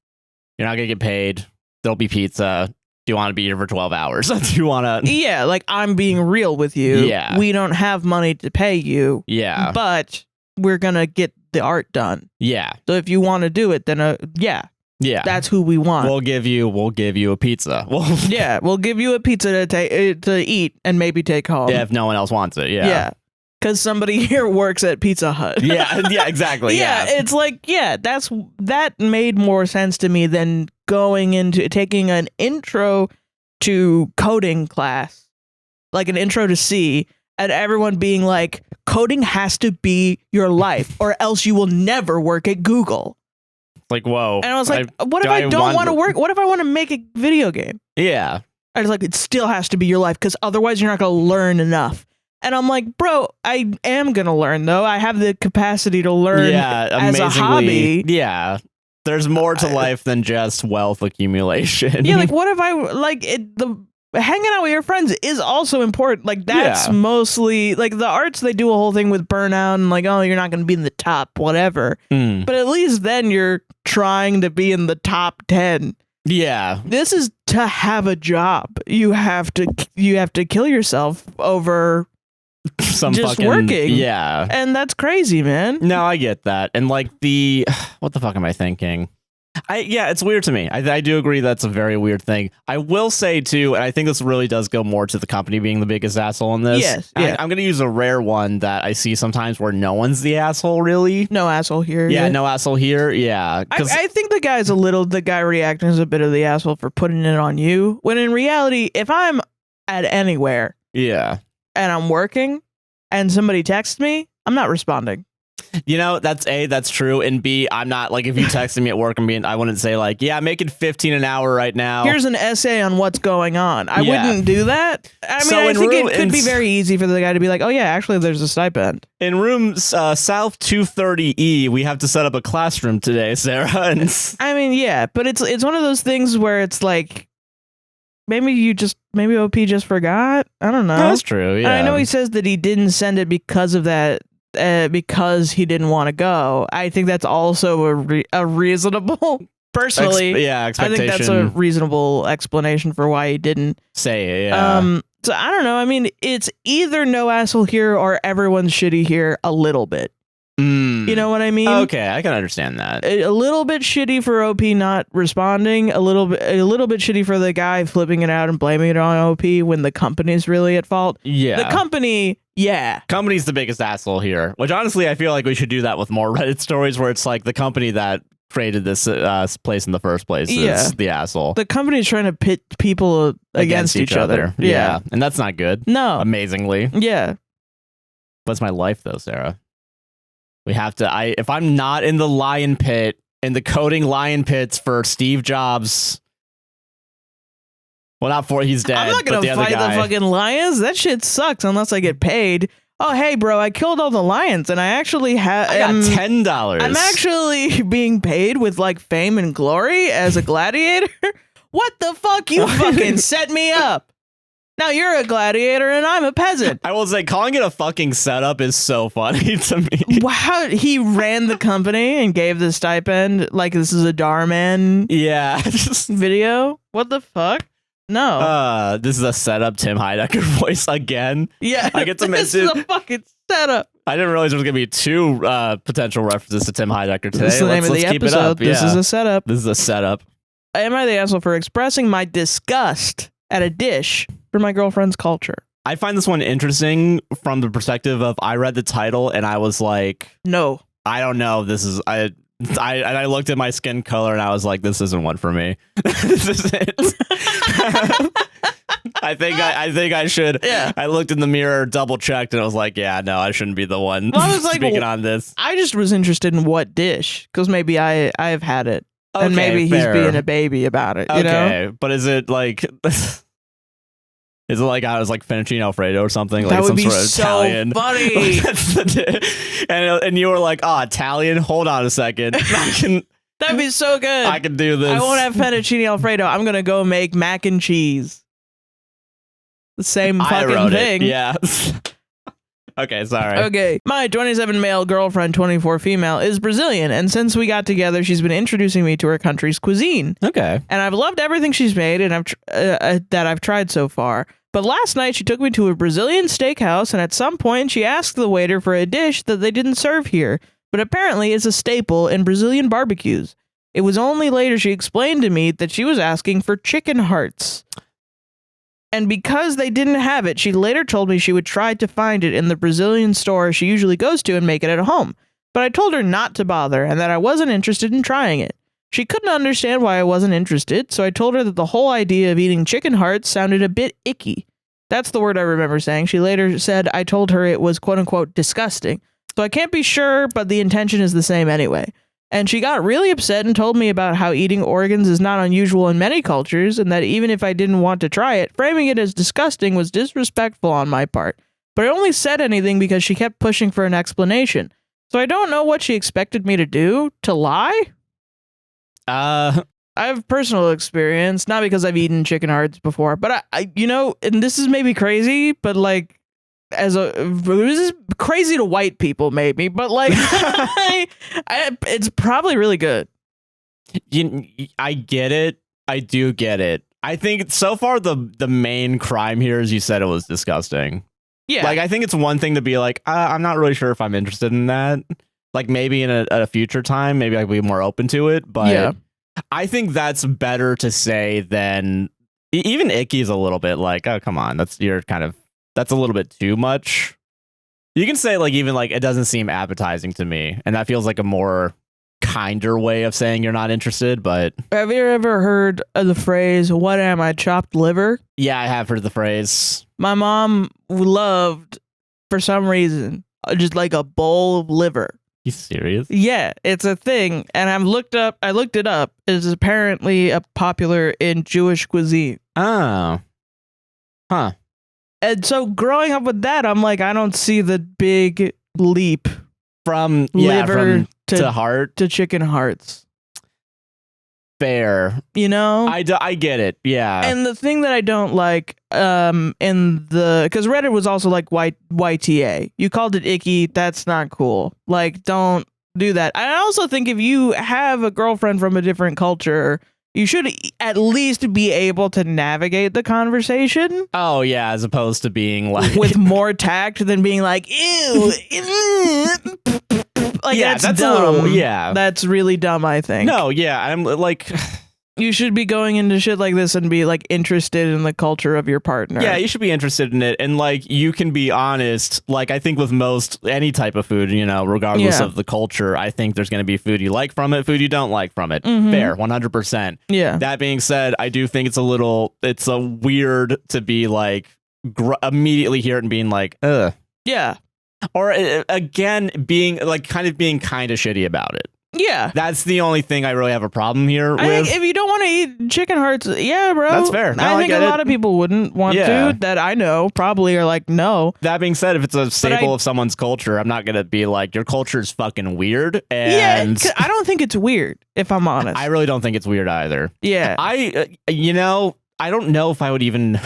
you're not going to get paid. There'll be pizza. Do you want to be here for 12 hours? Do you want to?
Yeah. Like I'm being real with you.
Yeah.
We don't have money to pay you.
Yeah.
But we're going to get the art done.
Yeah.
So if you want to do it, then yeah. That's who we want.
We'll give you a pizza.
Yeah, we'll give you a pizza to eat and maybe take home.
Yeah, if no one else wants it. Yeah.
Yeah. Because somebody here works at Pizza Hut.
Yeah, exactly.
Yeah, it's like, that made more sense to me than going into taking an intro to coding class, like an intro to C, and everyone being like, coding has to be your life or else you will never work at Google.
Like, whoa.
And I was like, what if I don't want to work? What if I want to make a video game?
Yeah.
I was like, it still has to be your life because otherwise you're not going to learn enough. And I'm like, bro, I am going to learn, though. I have the capacity to learn as a hobby.
Yeah. There's more to life than just wealth accumulation.
Yeah, like, what if hanging out with your friends is also important. Like, that's mostly, like, the arts, they do a whole thing with burnout and, like, oh, you're not going to be in the top, whatever. But at least then you're trying to be in the top 10.
Yeah.
This is to have a job. You have to kill yourself over just working.
Yeah.
And that's crazy, man.
No, I get that. And, like, what the fuck am I thinking? It's weird to me. I do agree that's a very weird thing. I will say too, and I think this really does go more to the company being the biggest asshole in this.
Yes, yeah.
I'm going to use a rare one that I see sometimes where no one's the asshole, really.
No asshole here.
Yeah, no asshole here. Yeah.
I think the guy reacting is a bit of the asshole for putting it on you. When in reality, if I'm at anywhere, and I'm working, and somebody texts me, I'm not responding.
You know, that's true. And B, I'm not like, if you texted me at work I wouldn't say like, yeah, I'm making $15 an hour right now.
Here's an essay on what's going on. I wouldn't do that. I mean, I think it could be very easy for the guy to be like, oh yeah, actually there's a stipend.
In room South 230E, we have to set up a classroom today, Sarah.
I mean, yeah, but it's one of those things where it's like, maybe OP just forgot. I don't know.
That's true. Yeah.
I know he says that he didn't send it because of that. Because he didn't want to go. I think that's also a reasonable, personally.
Expectation.
I think that's a reasonable explanation for why he didn't
say it. Yeah.
So I don't know. I mean, it's either no asshole here or everyone's shitty here a little bit. You know what I mean?
Okay, I can understand that.
A little bit shitty for OP not responding. A little bit shitty for the guy flipping it out and blaming it on OP when the company's really at fault.
Yeah,
the company. Yeah,
company's the biggest asshole here. Which honestly, I feel like we should do that with more Reddit stories where it's like the company that created this place in the first place is the asshole. The
company's trying to pit people against each other. Yeah,
and that's not good.
No,
amazingly.
Yeah,
what's my life though, Sarah? We have to. If I'm not in the lion pit, in the coding lion pits for Steve Jobs, well, not for he's dead.
I'm not gonna fight the fucking lions. That shit sucks unless I get paid. Oh, hey, bro, I killed all the lions, and I actually have.
I got $10.
I'm actually being paid with like fame and glory as a gladiator. What the fuck? You fucking set me up. Now you're a gladiator and I'm a peasant.
I will say, calling it a fucking setup is so funny to me.
Wow, he ran the company and gave the stipend like this is a Darman video? What the fuck? No.
This is a setup Tim Heidecker voice again.
Yeah,
I get to mention.
This is a fucking setup.
I didn't realize there was going to be two potential references to Tim Heidecker today.
This is the name of the episode. This is a setup.
This is a setup.
Am I the asshole for expressing my disgust at a dish for my girlfriend's culture?
I find this one interesting from the perspective of I read the title and I was like,
no,
I don't know. This is I looked at my skin color and I was like, this isn't one for me. This is it. I think I should.
Yeah.
I looked in the mirror, double checked, and I was like, yeah, no, I shouldn't be the one speaking on this.
I just was interested in what dish, because maybe I have had it.
Okay,
and maybe
fair.
he's being a baby about it. You know?
But is it like... Is it like I was like fettuccine Alfredo or something?
That
like
would
some
be
sort of
so
Italian.
funny.
and you were like, oh, Italian? Hold on a second.
That'd be so good.
I can do this.
I won't have fettuccine Alfredo. I'm gonna go make mac and cheese. The same fucking thing.
Yeah. Okay, sorry.
Okay. My 27 male girlfriend, 24 female, is Brazilian, and since we got together, she's been introducing me to her country's cuisine.
Okay.
And I've loved everything she's made and that I've tried so far. But last night she took me to a Brazilian steakhouse, and at some point she asked the waiter for a dish that they didn't serve here, but apparently is a staple in Brazilian barbecues. It was only later she explained to me that she was asking for chicken hearts. And because they didn't have it, she later told me she would try to find it in the Brazilian store she usually goes to and make it at home. But I told her not to bother and that I wasn't interested in trying it. She couldn't understand why I wasn't interested, so I told her that the whole idea of eating chicken hearts sounded a bit icky. That's the word I remember saying. She later said I told her it was quote-unquote disgusting. So I can't be sure, but the intention is the same anyway. And she got really upset and told me about how eating organs is not unusual in many cultures, and that even if I didn't want to try it, framing it as disgusting was disrespectful on my part. But I only said anything because she kept pushing for an explanation. So I don't know what she expected me to do. To lie? I have personal experience, not because I've eaten chicken hearts before, but I you know, and this is maybe crazy, but like, this is crazy to white people maybe, but like it's probably really good.
I get it. I do get it. I think so far the main crime here is you said it was disgusting.
Yeah.
Like, I think it's one thing to be like, I'm not really sure if I'm interested in that. Like, maybe in a future time, maybe I'd be more open to it. But yeah. I think that's better to say than even icky is a little bit like, oh, come on, that's a little bit too much. You can say like, even like, it doesn't seem appetizing to me. And that feels like a more kinder way of saying you're not interested. But
have you ever heard of the phrase, what am I, chopped liver?
Yeah, I have heard the phrase. My
mom loved, for some reason, just like a bowl of liver.
You serious?
Yeah, it's a thing. And I looked it up. It's apparently popular in Jewish cuisine.
Oh. Huh.
And so growing up with that, I'm like, I don't see the big leap
from
liver
to heart
to chicken hearts.
Fair.
You know?
I get it. Yeah.
And the thing that I don't like, because Reddit was also like YTA. You called it icky. That's not cool. Like, don't do that. I also think if you have a girlfriend from a different culture, you should at least be able to navigate the conversation.
Oh, yeah, as opposed to being like...
with more tact than being like, ew. Like,
yeah, that's
dumb.
A little... Yeah.
That's really dumb, I think.
No, yeah, I'm like...
You should be going into shit like this and be like interested in the culture of your partner.
Yeah, you should be interested in it. And like, you can be honest. Like, I think with any type of food, you know, regardless of the culture, I think there's going to be food you like from it, food you don't like from it. Mm-hmm. Fair, 100%.
Yeah.
That being said, I do think it's a weird to be like, immediately hear it and being like, ugh.
Yeah.
Or again, being like, kind of shitty about it.
Yeah.
That's the only thing I really have a problem here with.
If you don't want to eat chicken hearts, yeah, bro.
That's fair. No,
I think a lot of people wouldn't want to, that I know probably are like, no.
That being said, if it's a staple of someone's culture, I'm not going to be like, your culture is fucking weird. And
yeah, I don't think it's weird, if I'm honest.
I really don't think it's weird either.
Yeah.
I don't know if I would even...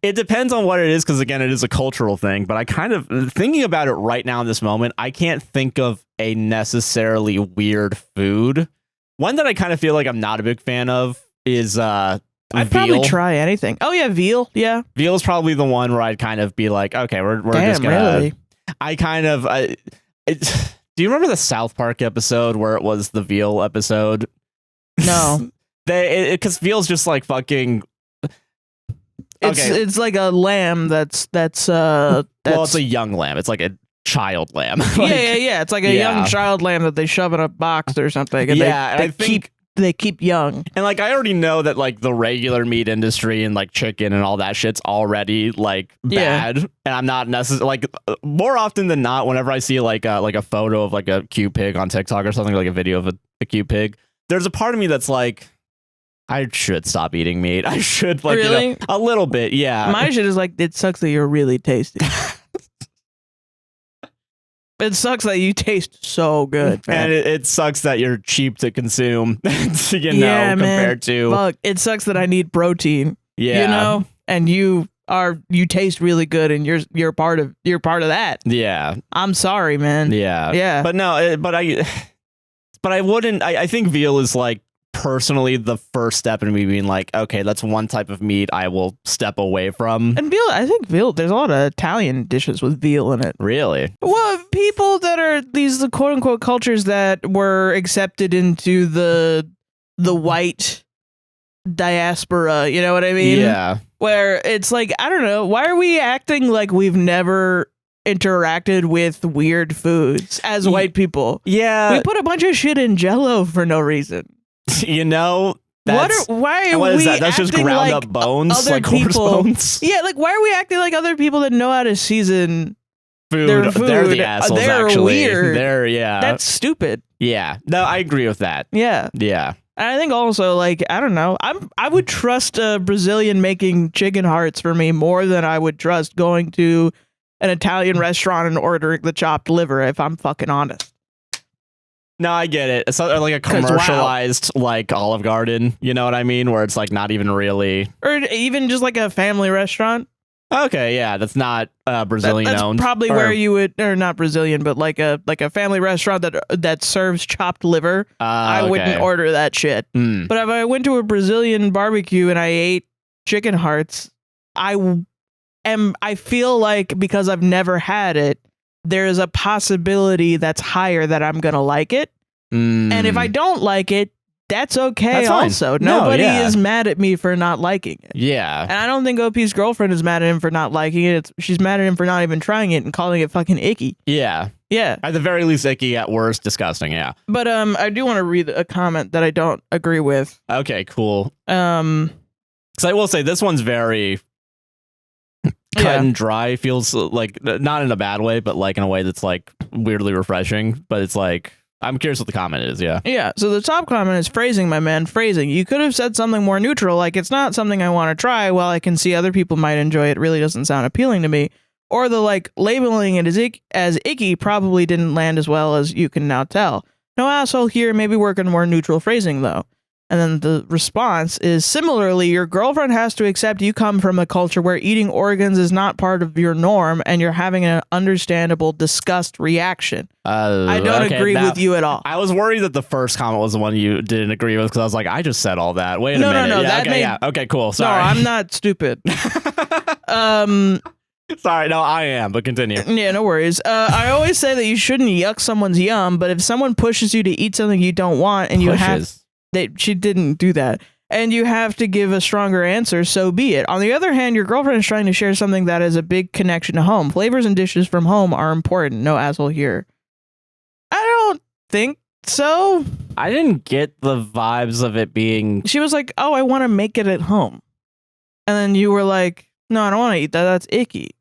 It depends on what it is, because again, it is a cultural thing, but I kind of, thinking about it right now in this moment, I can't think of a necessarily weird food. One that I kind of feel like I'm not a big fan of is I'd
probably try anything. Oh yeah, veal. Yeah.
Veal is probably the one where I'd kind of be like, okay, we're just gonna... Really? I kind of... do you remember the South Park episode where it was the veal episode?
No.
Because veal's just like fucking...
It's like a lamb that's well,
it's a young lamb. It's like a child lamb.
Yeah. It's like a young child lamb that they shove in a box or something. And
I think
they keep young.
And like I already know that like the regular meat industry and like chicken and all that shit's already like bad. And I'm not necessarily like more often than not, whenever I see like a photo of like a cute pig on TikTok or something, like a video of a cute pig, there's a part of me that's like, I should stop eating meat. I should like
Really?
a little bit. Yeah.
My shit is like, it sucks that you're really tasty. It sucks that you taste so good, man.
And it sucks that you're cheap to consume, compared
man.
to.
Fuck, it sucks that I need protein.
Yeah.
You know? And you taste really good and you're part of that.
Yeah.
I'm sorry, man.
Yeah.
Yeah.
But no, but I wouldn't, I think veal is like personally the first step in me being like, okay, that's one type of meat I will step away from.
And veal, I think veal, there's a lot of Italian dishes with veal in it.
Really?
Well, people that are the quote unquote cultures that were accepted into the white diaspora, you know what I mean?
Yeah.
Where it's like, I don't know, why are we acting like we've never interacted with weird foods as white people?
Yeah.
We put a bunch of shit in Jell-O for no reason.
You know,
why are
what is
we
that? That's just
acting
ground
like
up bones,
other
like horse
people?
bones.
Yeah, like why are we acting like other people that know how to season
Food.
their food?
They're the assholes.
They're
actually,
weird.
That's
stupid.
Yeah. No, I agree with that.
Yeah.
Yeah.
And I think also, like, I don't know, I would trust a Brazilian making chicken hearts for me more than I would trust going to an Italian restaurant and ordering the chopped liver, if I'm fucking honest.
No, I get it. It's like a commercialized like Olive Garden, you know what I mean? Where it's like not even really,
or even just like a family restaurant.
Okay, yeah, that's not Brazilian
that's
owned.
Probably where you would, or not Brazilian, but like a family restaurant that serves chopped liver. I wouldn't order that shit. But if I went to a Brazilian barbecue and I ate chicken hearts, I feel like, because I've never had it, there is a possibility that's higher that I'm gonna like it. And if I don't like it, that's okay. That's also, nobody is mad at me for not liking it.
Yeah.
And I don't think OP's girlfriend is mad at him for not liking it. She's mad at him for not even trying it and calling it fucking icky.
Yeah.
Yeah.
At the very least, icky. At worst, disgusting. Yeah.
But I do want to read a comment that I don't agree with.
Okay, cool. Because I will say this one's very cut and dry. Feels like, not in a bad way, but like in a way that's like weirdly refreshing. But it's like, I'm curious what the comment is. Yeah.
Yeah. So the top comment is phrasing, my man. Phrasing. You could have said something more neutral, like it's not something I want to try. While I can see other people might enjoy it, really doesn't sound appealing to me. Or the like labeling it as icky probably didn't land as well as you can now tell. No asshole here. Maybe work on more neutral phrasing though. And then the response is, similarly, your girlfriend has to accept you come from a culture where eating organs is not part of your norm and you're having an understandable disgust reaction. I don't agree with you at all.
I was worried that the first comment was the one you didn't agree with because I was like, I just said all that. Wait a minute.
No,
okay, cool. Sorry.
No, I'm not stupid.
Sorry, no, I am, but continue.
Yeah, no worries. I always say that you shouldn't yuck someone's yum, but if someone pushes you to eat something you don't want and you have... She didn't do that. And you have to give a stronger answer, so be it. On the other hand, your girlfriend is trying to share something that is a big connection to home. Flavors and dishes from home are important. No asshole here. I don't think so.
I didn't get the vibes of it being...
She was like, oh, I want to make it at home. And then you were like, no, I don't want to eat that. That's icky.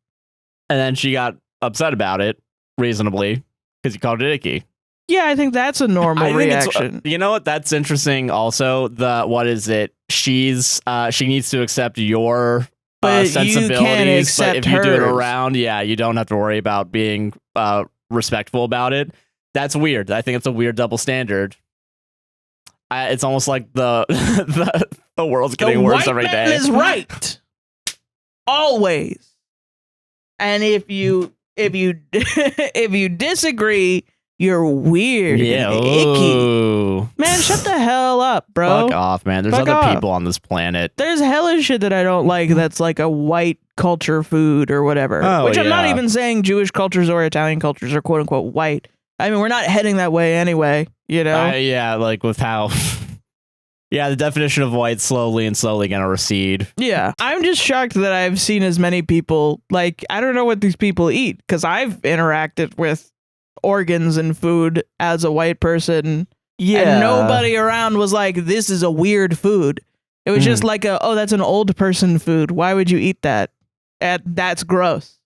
And then she got upset about it, reasonably, because you called it icky.
Yeah, I think that's a normal reaction.
You know what? That's interesting. Also, what is it? She needs to accept your sensibilities, but if you do it around, you don't have to worry about being respectful about it. That's weird. I think it's a weird double standard. It's almost like the world's getting worse every day.
The white man is right, always. And if you disagree, you're weird and icky. Man, shut the hell up, bro.
Fuck off, man. There's other people on this planet.
There's hella shit that I don't like that's like a white culture food or whatever. Which I'm not even saying Jewish cultures or Italian cultures are quote unquote white. I mean, we're not heading that way anyway, you know?
Yeah, like with how... Yeah, the definition of white slowly gonna recede.
Yeah. I'm just shocked that I've seen as many people, like, I don't know what these people eat, because I've interacted with organs and food as a white person
Yeah.
And nobody around was like, this is a weird food. It was just like, that's an old person food. Why would you eat that? That's gross.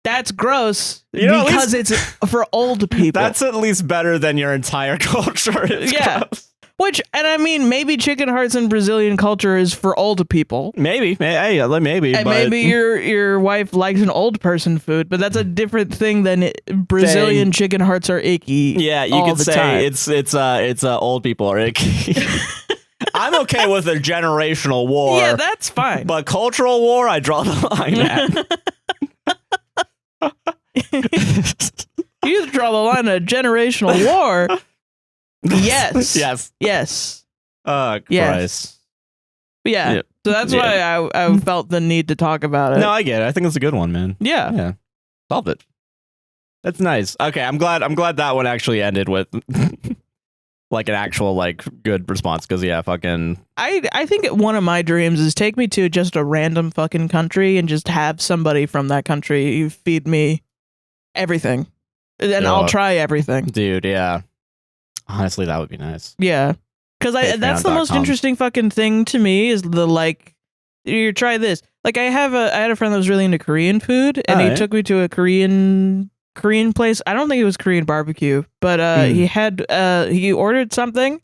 That's gross because it's for old people.
That's at least better than your entire culture. Gross.
Which, and I mean, maybe chicken hearts in Brazilian culture is for old people.
Maybe. And
maybe your wife likes an old person food, but that's a different thing than Brazilian chicken hearts are icky.
Yeah, you could say it's old people are icky. I'm okay with a generational war.
Yeah, that's fine.
But cultural war, I draw the line at.
You draw the line at generational war. Yes.
Yes. Oh, Christ.
Yes. Yeah. So that's why I felt the need to talk about it.
No, I get it. I think it's a good one, man.
Yeah.
Solve it. That's nice. Okay, I'm glad that one actually ended with like an actual like good response because fucking
I think one of my dreams is take me to just a random fucking country and just have somebody from that country feed me everything. And I'll try everything.
Dude, yeah. Honestly, that would be nice.
Yeah. Because that's the most interesting fucking thing to me is the like you try this. Like I had a friend that was really into Korean food and he took me to a Korean place. I don't think it was Korean barbecue, but he ordered something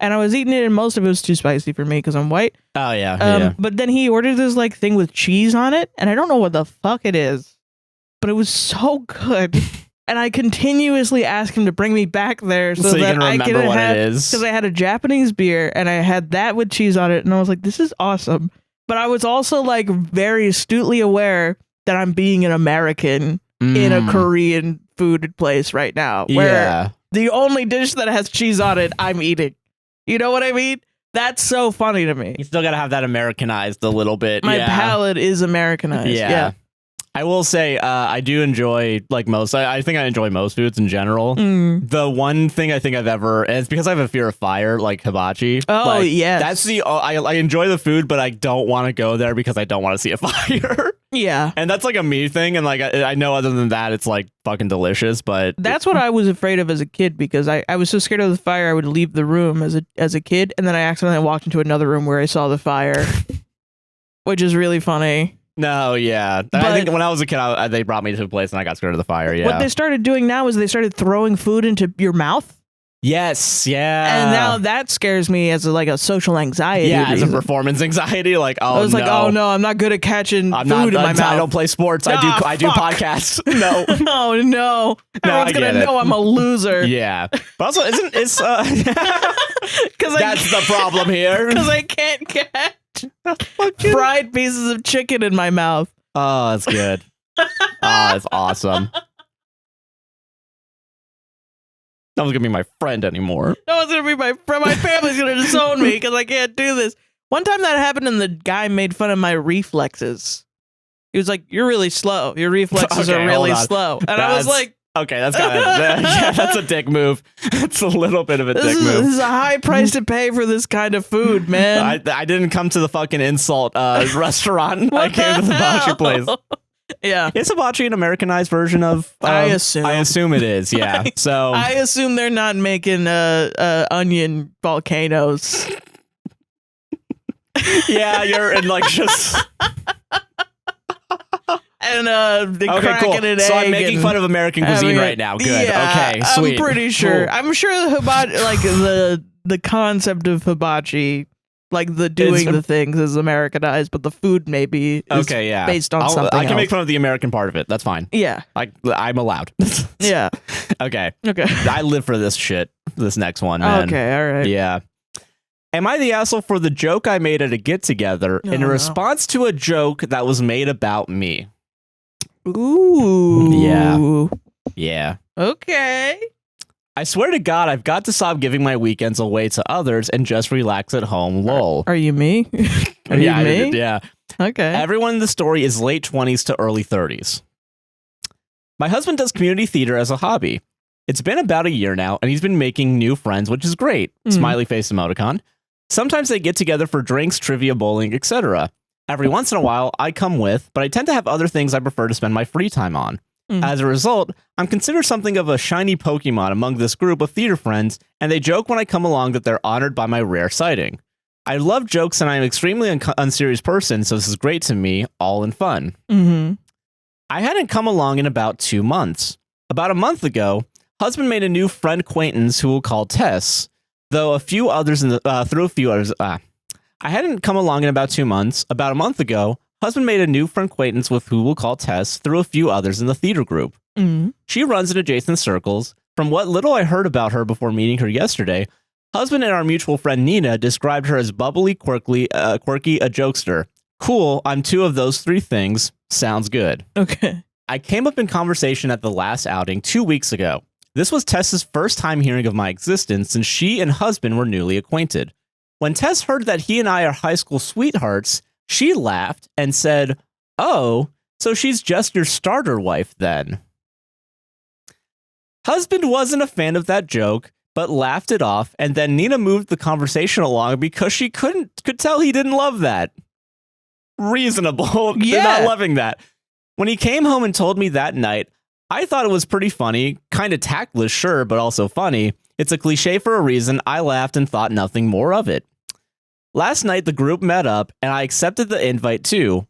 and I was eating it and most of it was too spicy for me because I'm white.
Oh yeah.
But then he ordered this like thing with cheese on it and I don't know what the fuck it is, but it was so good. And I continuously asked him to bring me back there so
you
that
can remember what it is.
Because I had a Japanese beer and I had that with cheese on it and I was like, this is awesome. But I was also like very astutely aware that I'm being an American in a Korean food place right now where the only dish that has cheese on it I'm eating. You know what I mean? That's so funny to me.
You still gotta have that Americanized a little bit.
My palate is Americanized. Yeah.
I will say I do enjoy like most. I think I enjoy most foods in general. The one thing I think I've ever, and it's because I have a fear of fire, like hibachi.
Oh
like,
yes,
that's I enjoy the food, but I don't want to go there because I don't want to see a fire.
Yeah,
and that's like a me thing, and like I know other than that, it's like fucking delicious. But
that's what I was afraid of as a kid because I was so scared of the fire I would leave the room as a kid, and then I accidentally walked into another room where I saw the fire, which is really funny.
No, yeah. I think when I was a kid, they brought me to a place and I got scared of the fire, yeah.
What they started doing now is they started throwing food into your mouth.
Yes, yeah.
And now that scares me as like a social anxiety.
Yeah, as a performance anxiety, like, oh no.
I was like, oh no, I'm not good at catching food in my mouth.
I don't play sports, I do podcasts. No.
Oh no. Everyone's going to know I'm a loser.
Yeah. But also, that's the problem here.
Because I can't catch fried pieces of chicken in my mouth.
Oh, that's good. Oh, that's awesome. No one's gonna be my friend anymore.
No one's gonna be my friend. My family's gonna disown me because I can't do this. One time that happened and the guy made fun of my reflexes. He was like, "You're really slow. Your reflexes are really slow." And I was like,
okay, that's kind of that's a dick move. That's a little bit of a dick move.
This is a high price to pay for this kind of food, man.
I didn't come to the fucking insult restaurant. I came to the hibachi place.
Yeah.
Is hibachi an Americanized version of...
I assume.
I assume it is, yeah. So
I assume they're not making onion volcanoes.
Yeah, you're in like just...
And cracking an egg.
So I'm making fun of American cuisine right now. Good.
Yeah,
okay, sweet.
I'm pretty sure.
Cool.
I'm sure the hibachi, like the concept of hibachi, like the doing the things is Americanized, but the food maybe is based on something
I can make fun of the American part of it. That's fine.
Yeah.
I'm allowed.
Yeah.
Okay.
Okay.
I live for this shit. This next one, man.
Okay, all right.
Yeah. Am I the asshole for the joke I made at a get-together in response to a joke that was made about me?
Ooh.
Yeah. Yeah.
Okay.
I swear to God, I've got to stop giving my weekends away to others and just relax at home. Lol.
Are you me? Are you me?
Yeah.
Okay.
Everyone in the story is late 20s to early 30s. My husband does community theater as a hobby. It's been about a year now, and he's been making new friends, which is great. Smiley face emoticon. Sometimes they get together for drinks, trivia, bowling, etc. Every once in a while, I come with, but I tend to have other things I prefer to spend my free time on. As a result, I'm considered something of a shiny Pokemon among this group of theater friends, and they joke when I come along that they're honored by my rare sighting. I love jokes and I'm an extremely unserious person, so this is great to me, all in fun. I hadn't come along in about 2 months. About a month ago, husband made a new friend acquaintance who we'll call Tess, though a few others I hadn't come along in about 2 months. About a month ago, husband made a new friend acquaintance with who we'll call Tess through a few others in the theater group. She runs in adjacent circles. From what little I heard about her before meeting her yesterday, husband and our mutual friend Nina described her as bubbly, quirky, a jokester. Cool, I'm 2 of those 3 things. Sounds good.
Okay.
I came up in conversation at the last outing 2 weeks ago. This was Tess's first time hearing of my existence, and she and husband were newly acquainted. When Tess heard that he and I are high school sweethearts, she laughed and said, "Oh, so she's just your starter wife then." Husband wasn't a fan of that joke, but laughed it off, and then Nina moved the conversation along because she could tell he didn't love that. Reasonable.
Yeah.
Not loving that. When he came home and told me that night, I thought it was pretty funny, kind of tactless, sure, but also funny. It's a cliche for a reason. I laughed and thought nothing more of it. Last night, the group met up, and I accepted the invite too.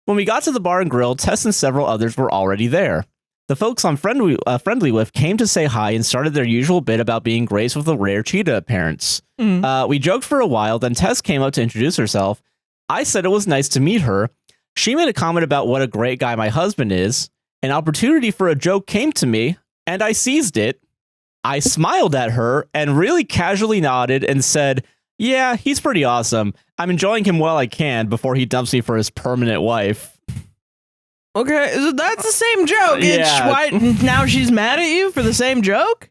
When we got to the bar and grill, Tess and several others were already there. The folks I'm friendly with came to say hi and started their usual bit about being graced with a rare cheetah appearance. We joked for a while, then Tess came up to introduce herself. I said it was nice to meet her. She made a comment about what a great guy my husband is. An opportunity for a joke came to me, and I seized it. I smiled at her and really casually nodded and said, "Yeah, he's pretty awesome. I'm enjoying him while I can before he dumps me for his permanent wife."
Okay, so that's the same joke.
Yeah.
Now she's mad at you for the same joke?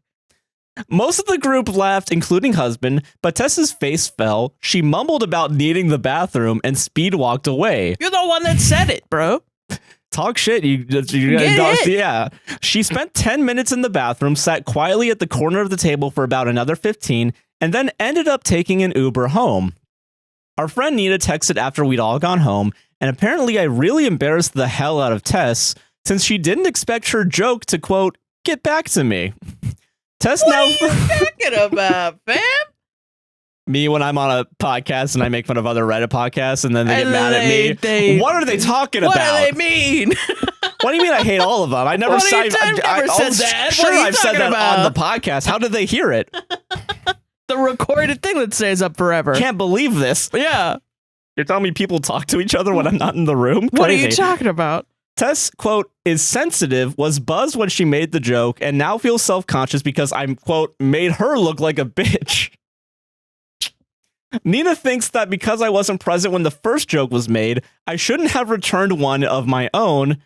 Most of the group laughed, including husband, but Tess's face fell. She mumbled about needing the bathroom and speed walked away.
You're the one that said it, bro.
Talk shit. Yeah. She spent 10 minutes in the bathroom, sat quietly at the corner of the table for about another 15, and then ended up taking an Uber home. Our friend Nina texted after we'd all gone home, and apparently I really embarrassed the hell out of Tess since she didn't expect her joke to, quote, get back to me. Tess
what
now.
Are you talking about, fam?
Me when I'm on a podcast and I make fun of other Reddit podcasts and then they get mad at me. What are they talking about?
What do they mean?
What do you mean I hate all of them? I never said that. Sure, I've said that on the podcast. How did they hear it?
The recorded thing that stays up forever.
Can't believe this.
Yeah.
You're telling me people talk to each other when I'm not in the room?
What are you talking about?
Tess, quote, is sensitive, was buzzed when she made the joke, and now feels self-conscious because I'm, quote, made her look like a bitch. Nina thinks that because I wasn't present when the first joke was made, I shouldn't have returned one of my own.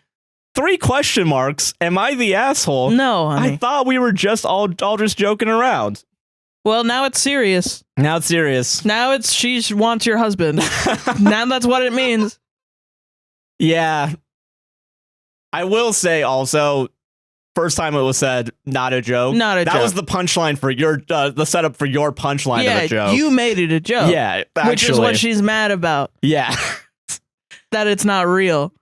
3 question marks. Am I the asshole?
No, honey.
I thought we were just all just joking around.
Well, now it's serious.
Now it's serious.
Now it's she wants your husband. Now that's what it means.
Yeah. I will say also, first time it was said, not a joke.
Not a joke.
That was the punchline for your, the setup for your punchline of a joke.
You made it a joke.
Yeah, actually.
Which is what she's mad about.
Yeah.
That it's not real.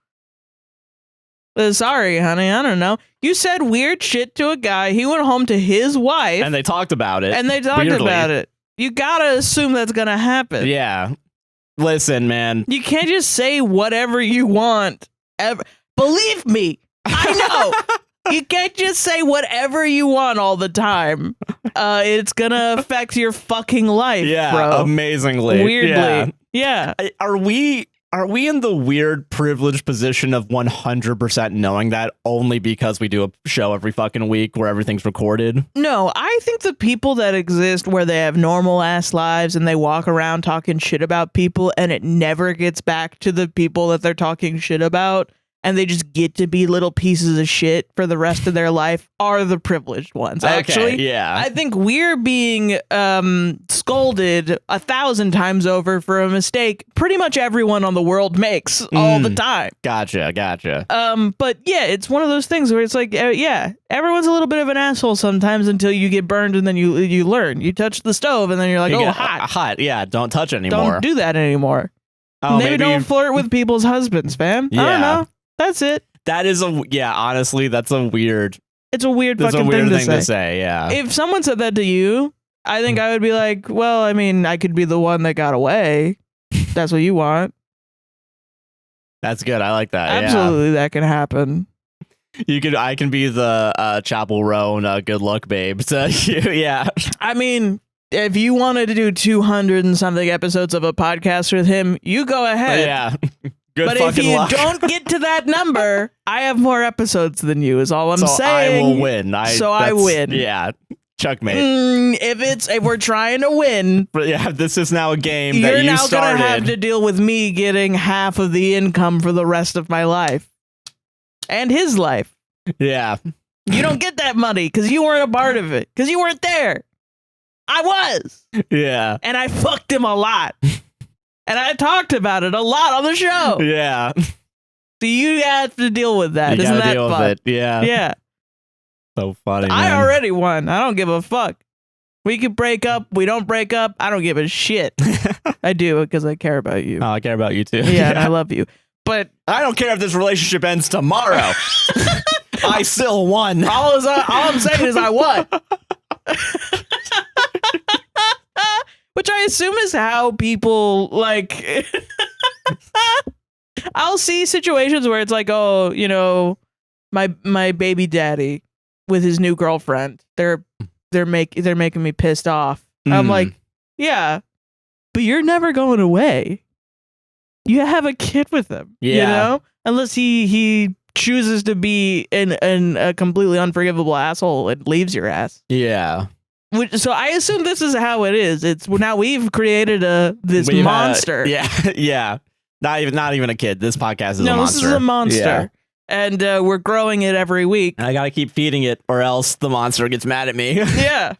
Sorry, honey, I don't know. You said weird shit to a guy. He went home to his wife.
And they talked about it.
Weirdly. About it. You gotta assume that's gonna happen.
Yeah. Listen, man.
You can't just say whatever you want. Believe me, I know. You can't just say whatever you want all the time. It's gonna affect your fucking life, bro.
Amazingly.
Weirdly. Yeah.
Are we in the weird privileged position of 100% knowing that only because we do a show every fucking week where everything's recorded?
No, I think the people that exist where they have normal ass lives and they walk around talking shit about people and it never gets back to the people that they're talking shit about and they just get to be little pieces of shit for the rest of their life are the privileged ones.
Okay,
actually,
yeah.
I think we're being scolded 1,000 times over for a mistake pretty much everyone on the world makes all the time.
Gotcha.
But yeah, it's one of those things where it's like, everyone's a little bit of an asshole sometimes until you get burned and then you learn. You touch the stove and then you're like, hot.
Yeah, don't touch anymore.
Don't do that anymore.
Oh,
maybe don't flirt with people's husbands, fam.
Yeah.
I don't know. That's it.
That is honestly, that's a weird.
It's a weird
That's
fucking
a weird
thing
to say. Yeah.
If someone said that to you, I think I would be like, well, I mean, I could be the one that got away. That's what you want.
That's good. I like that.
Absolutely, that can happen.
I can be the Chapel Roan good luck babe. So yeah.
I mean, if you wanted to do 200 and something episodes of a podcast with him, you go ahead.
Yeah. Good
but
fucking
if you
luck.
don't get to that number, I have more episodes than you. Is all I'm saying.
I will win. I win. Yeah. Checkmate.
If we're trying to win,
but yeah, this is now a game that you started.
You're now gonna have to deal with me getting half of the income for the rest of my life and his life.
Yeah.
You don't get that money because you weren't a part of it, because you weren't there. I was.
Yeah.
And I fucked him a lot. And I talked about it a lot on the show.
Yeah.
So you have to deal with that.
You
Isn't that
deal
fun?
with it. Yeah.
Yeah.
So funny.
I
man.
already won. I don't give a fuck. We could break up. We don't break up. I don't give a shit. I do because I care about you.
Oh, I care about you too.
Yeah, and I love you. But
I don't care if this relationship ends tomorrow. I still won.
All I'm saying is I won. Which I assume is how people like. I'll see situations where it's like, oh, you know, my baby daddy with his new girlfriend. They're making me pissed off. I'm like, yeah, but you're never going away. You have a kid with him.
Yeah.
You know, unless he chooses to be a completely unforgivable asshole and leaves your ass.
Yeah.
So I assume this is how it is. It's now we've created this monster.
Yeah. Not even a kid. This podcast is a monster.
No, this is a monster.
Yeah.
And we're growing it every week.
And I gotta keep feeding it, or else the monster gets mad at me.
Yeah.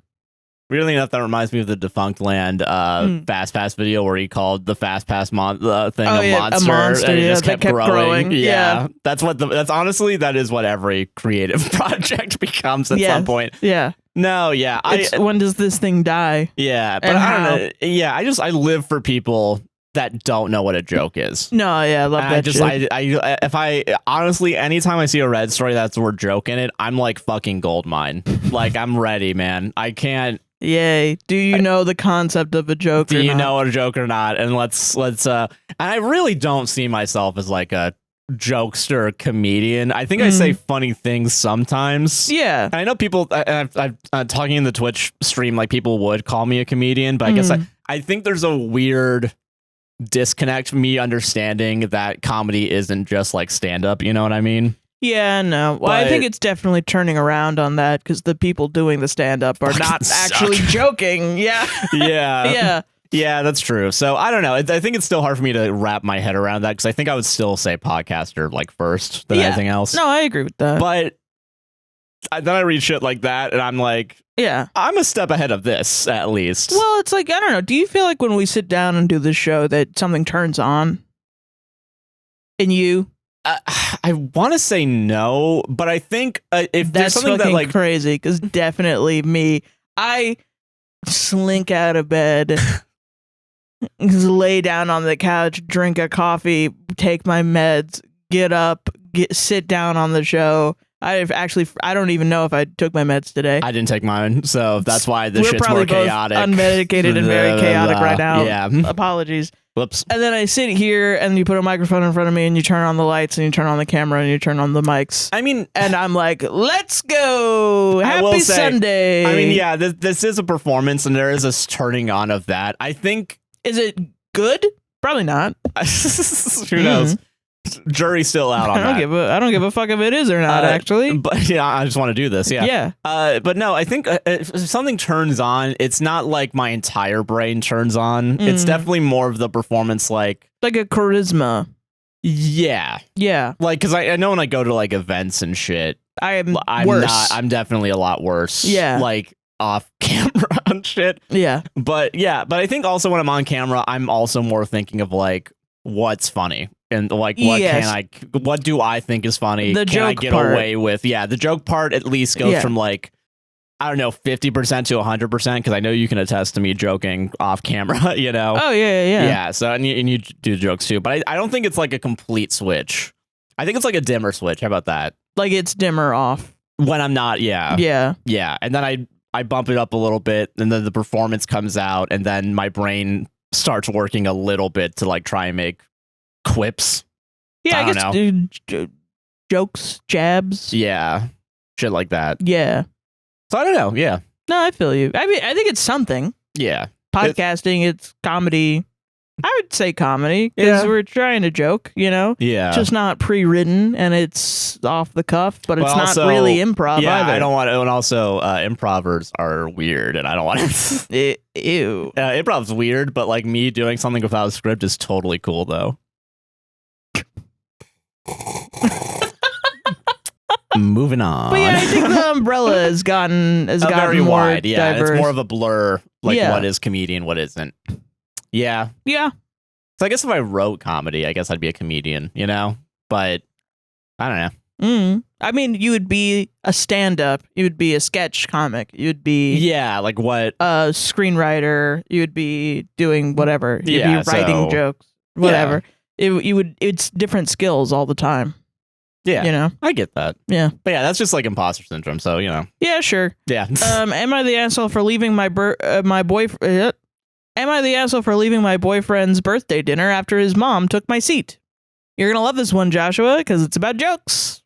Weirdly enough, that reminds me of the Defunct Land Fast Pass video where he called the Fast Pass thing a monster, and it just kept growing. Yeah. That's honestly, that is what every creative project becomes at some point.
Yeah.
No, yeah.
When does this thing die?
Yeah, but I don't know. Yeah, I live for people that don't know what a joke is.
No, yeah, I love that shit.
Honestly, anytime I see a Red story that's the word joke in it, I'm like fucking gold mine. Like, I'm ready, man. I can't.
Yay. Do you know the concept of a joke or not?
Do you know what a joke or not? And let's and I really don't see myself as like a jokester comedian. I think I say funny things sometimes.
Yeah.
And I know people, I'm talking in the Twitch stream, like people would call me a comedian, but I guess I think there's a weird disconnect, me understanding that comedy isn't just like stand-up, you know what I mean?
Yeah, no. Well, I think it's definitely turning around on that because the people doing the stand-up are not actually joking. Yeah.
Yeah.
Yeah.
Yeah, that's true. So I don't know. I think it's still hard for me to wrap my head around that because I think I would still say podcaster like first than anything else.
No, I agree with that.
But then I read shit like that and I'm like,
yeah,
I'm a step ahead of this at least.
Well, it's like, I don't know. Do you feel like when we sit down and do this show that something turns on in you?
I want to say no, but I think if there's
that's
something that like
crazy, because definitely me, I slink out of bed, lay down on the couch, drink a coffee, take my meds, get up, sit down on the show. I don't even know if I took my meds today.
I didn't take mine, so that's why this shit's more chaotic.
Unmedicated and very chaotic right now.
Yeah.
Apologies.
Whoops.
And then I sit here and you put a microphone in front of me and you turn on the lights and you turn on the camera and you turn on the mics.
I mean,
and I'm like, let's go. Happy Sunday.
I mean, yeah, this is a performance and there is a turning on of that. I think.
Is it good? Probably not.
Who knows? Jury's still out on that.
I don't give a fuck if it is or not, actually.
But yeah, I just want to do this. Yeah.
Yeah.
But no, I think if something turns on, it's not like my entire brain turns on. It's definitely more of the performance, like
a charisma.
Yeah.
Yeah.
Like, because I know when I go to like events and shit,
I'm worse.
I'm definitely a lot worse.
Yeah.
Like off camera and shit.
Yeah.
But I think also when I'm on camera, I'm also more thinking of like what's funny. And like, what do I think is funny?
The
can
joke
I get
part.
away with? Yeah, the joke part at least goes from like, I don't know, 50% to 100%, because I know you can attest to me joking off camera, you know?
Oh, yeah.
Yeah, so, and you do jokes too, but I don't think it's like a complete switch. I think it's like a dimmer switch. How about that?
Like it's dimmer off.
When I'm not,
Yeah.
Yeah. And then I bump it up a little bit, and then the performance comes out, and then my brain starts working a little bit to like try and make quips.
Yeah, I guess jokes, jabs.
Yeah. Shit like that.
Yeah.
So I don't know. Yeah.
No, I feel you. I mean, I think it's something.
Yeah.
Podcasting, it's comedy. I would say comedy because we're trying to joke, you know?
Yeah.
Just not pre-written and it's off the cuff, but it's not
also,
really improv either.
I don't want to. And also, improvers are weird, and I don't want to.
Ew.
Improv's weird, but like me doing something without a script is totally cool, though. Moving on.
But yeah, I think the umbrella has gotten
very
more
wide. Yeah,
diverse.
it's more of a blur. Like what is comedian, what isn't. Yeah.
Yeah.
So I guess if I wrote comedy, I guess I'd be a comedian, you know? But I don't know.
I mean, you would be a stand-up. You would be a sketch comic. You would be
like what?
A screenwriter. You would be doing whatever. You'd be writing jokes. Whatever. It's different skills all the time.
Yeah.
You know?
I get that.
Yeah.
But yeah, that's just like imposter syndrome, so you know.
Yeah, sure.
Yeah.
Am I the asshole for leaving my boyfriend? Am I the asshole for leaving my boyfriend's birthday dinner after his mom took my seat? You're going to love this one, Joshua, because it's about jokes.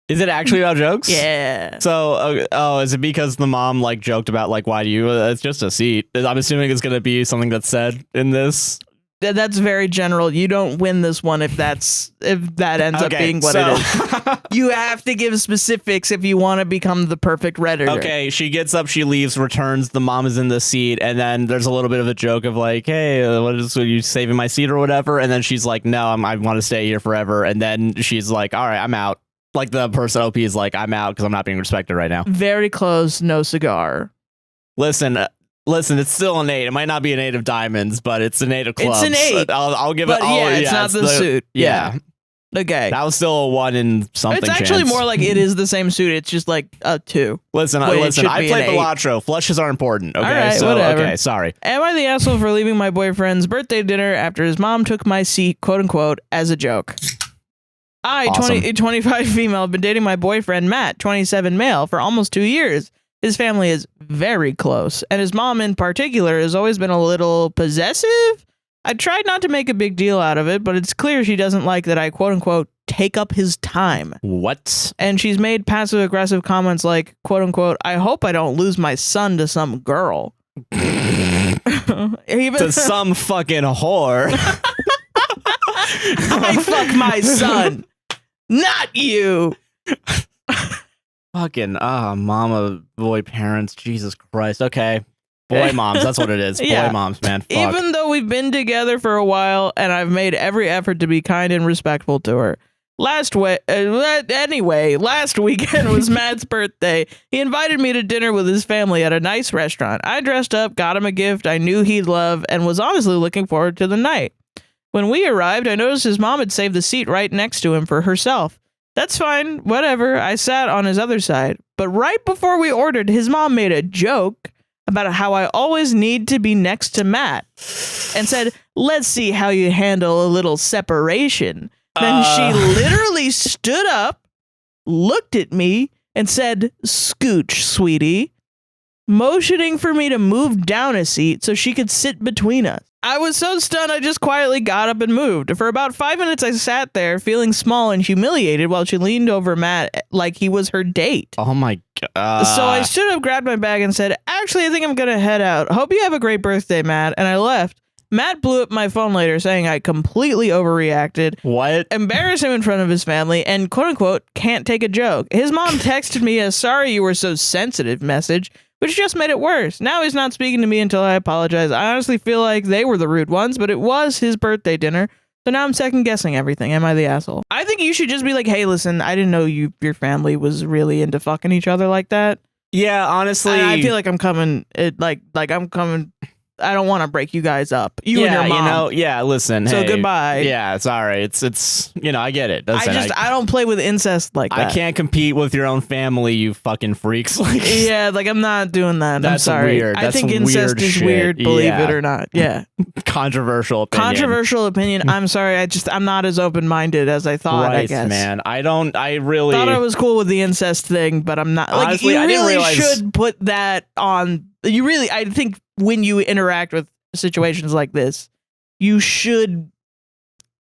Is it actually about jokes?
Yeah.
So, is it because the mom like joked about like, why do you? It's just a seat. I'm assuming it's going to be something that's said in this.
That's very general. You don't win this one if that ends up being what it is. You have to give specifics if you want to become the perfect Redditor. Okay,
she gets up, she leaves, returns, the mom is in the seat, and then there's a little bit of a joke of like, hey, are you saving my seat or whatever? And then she's like, no, I want to stay here forever. And then she's like, all right, I'm out. Like the person OP is like, I'm out because I'm not being respected right now.
Very close, no cigar.
Listen, it's still an 8. It might not be an 8 of diamonds, but it's an 8 of clubs.
It's an 8.
I'll give it.
It's not the suit. Yeah. Okay.
That was still a 1 in something.
It's actually more like it is the same suit. It's just like a 2.
Listen. I played Balatro. Flushes are important. Okay.
All right, whatever.
Okay. Sorry.
Am I the asshole for leaving my boyfriend's birthday dinner after his mom took my seat, quote unquote, as a joke?
Awesome.
25 female, have been dating my boyfriend Matt, 27 male, for almost 2 years. His family is very close, and his mom in particular has always been a little possessive. I tried not to make a big deal out of it, but it's clear she doesn't like that I, quote unquote, take up his time.
What?
And she's made passive aggressive comments like, quote unquote, I hope I don't lose my son to some girl.
To some fucking whore.
I fuck my son, not you.
Fucking mama boy parents, Jesus Christ. Okay, boy moms, that's what it is. Boy moms, man. Fuck.
Even though we've been together for a while and I've made every effort to be kind and respectful to her. Last weekend was Matt's birthday. He invited me to dinner with his family at a nice restaurant. I dressed up, got him a gift I knew he'd love, and was honestly looking forward to the night. When we arrived, I noticed his mom had saved the seat right next to him for herself. That's fine, whatever. I sat on his other side. But right before we ordered, his mom made a joke about how I always need to be next to Matt and said, let's see how you handle a little separation. Then she literally stood up, looked at me, and said, scooch, sweetie, motioning for me to move down a seat so she could sit between us. I was so stunned, I just quietly got up and moved. For about 5 minutes, I sat there feeling small and humiliated while she leaned over Matt like he was her date.
Oh my God.
So I stood up, grabbed my bag, and said, actually, I think I'm going to head out. Hope you have a great birthday, Matt. And I left. Matt blew up my phone later saying I completely overreacted.
What?
Embarrassed him in front of his family and, quote unquote, can't take a joke. His mom texted me a sorry you were so sensitive message, which just made it worse. Now he's not speaking to me until I apologize. I honestly feel like they were the rude ones, but it was his birthday dinner. So now I'm second guessing everything. Am I the asshole? I think you should just be like, hey, listen, I didn't know your family was really into fucking each other like that.
Yeah, honestly.
I feel like I'm coming, I'm coming I don't want to break you guys up. You and your mom.
Listen.
So
hey,
goodbye.
Yeah, sorry. It's I get it. Listen,
I don't play with incest like that.
I can't compete with your own family, you fucking freaks.
I'm not doing that.
That's
I'm sorry.
weird.
I think incest is weird, believe it or not. Yeah.
Controversial opinion.
I'm sorry. I'm not as open-minded as I thought, I guess.
Man. I really
thought I was cool with the incest thing, but I'm not.
Honestly,
you
I didn't
really
realize...
should put that on. I think when you interact with situations like this, you should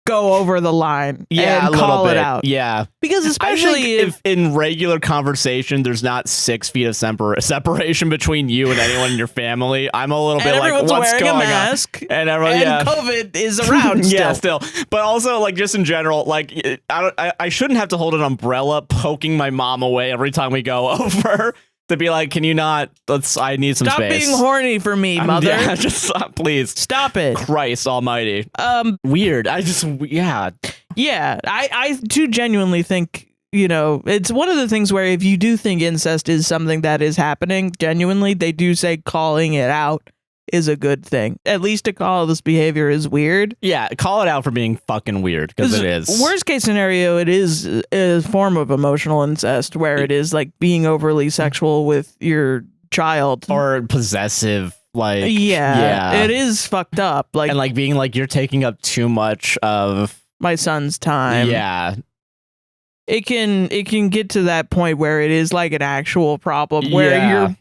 go over the line and call it out.
Yeah.
Because especially
if in regular conversation there's not 6 feet of separation between you and anyone in your family, I'm a little bit like, what's going on?
Mask,
and everyone,
COVID is around still.
Yeah, still. But also, like, just in general, like, I shouldn't have to hold an umbrella poking my mom away every time we go over. To be like, can you not? I need some
space. Stop being horny for me, mother.
Yeah, just please.
Stop it.
Christ almighty. Weird. Yeah,
I do genuinely think, it's one of the things where if you do think incest is something that is happening, genuinely, they do say calling it out is a good thing. At least to call this behavior is weird.
Yeah, call it out for being fucking weird, because it is.
Worst case scenario, it is a form of emotional incest where it is like being overly sexual with your child.
Or possessive, like...
Yeah, it is fucked up. Like,
and like being like, you're taking up too much of...
my son's time.
Yeah.
It can get to that point where it is like an actual problem where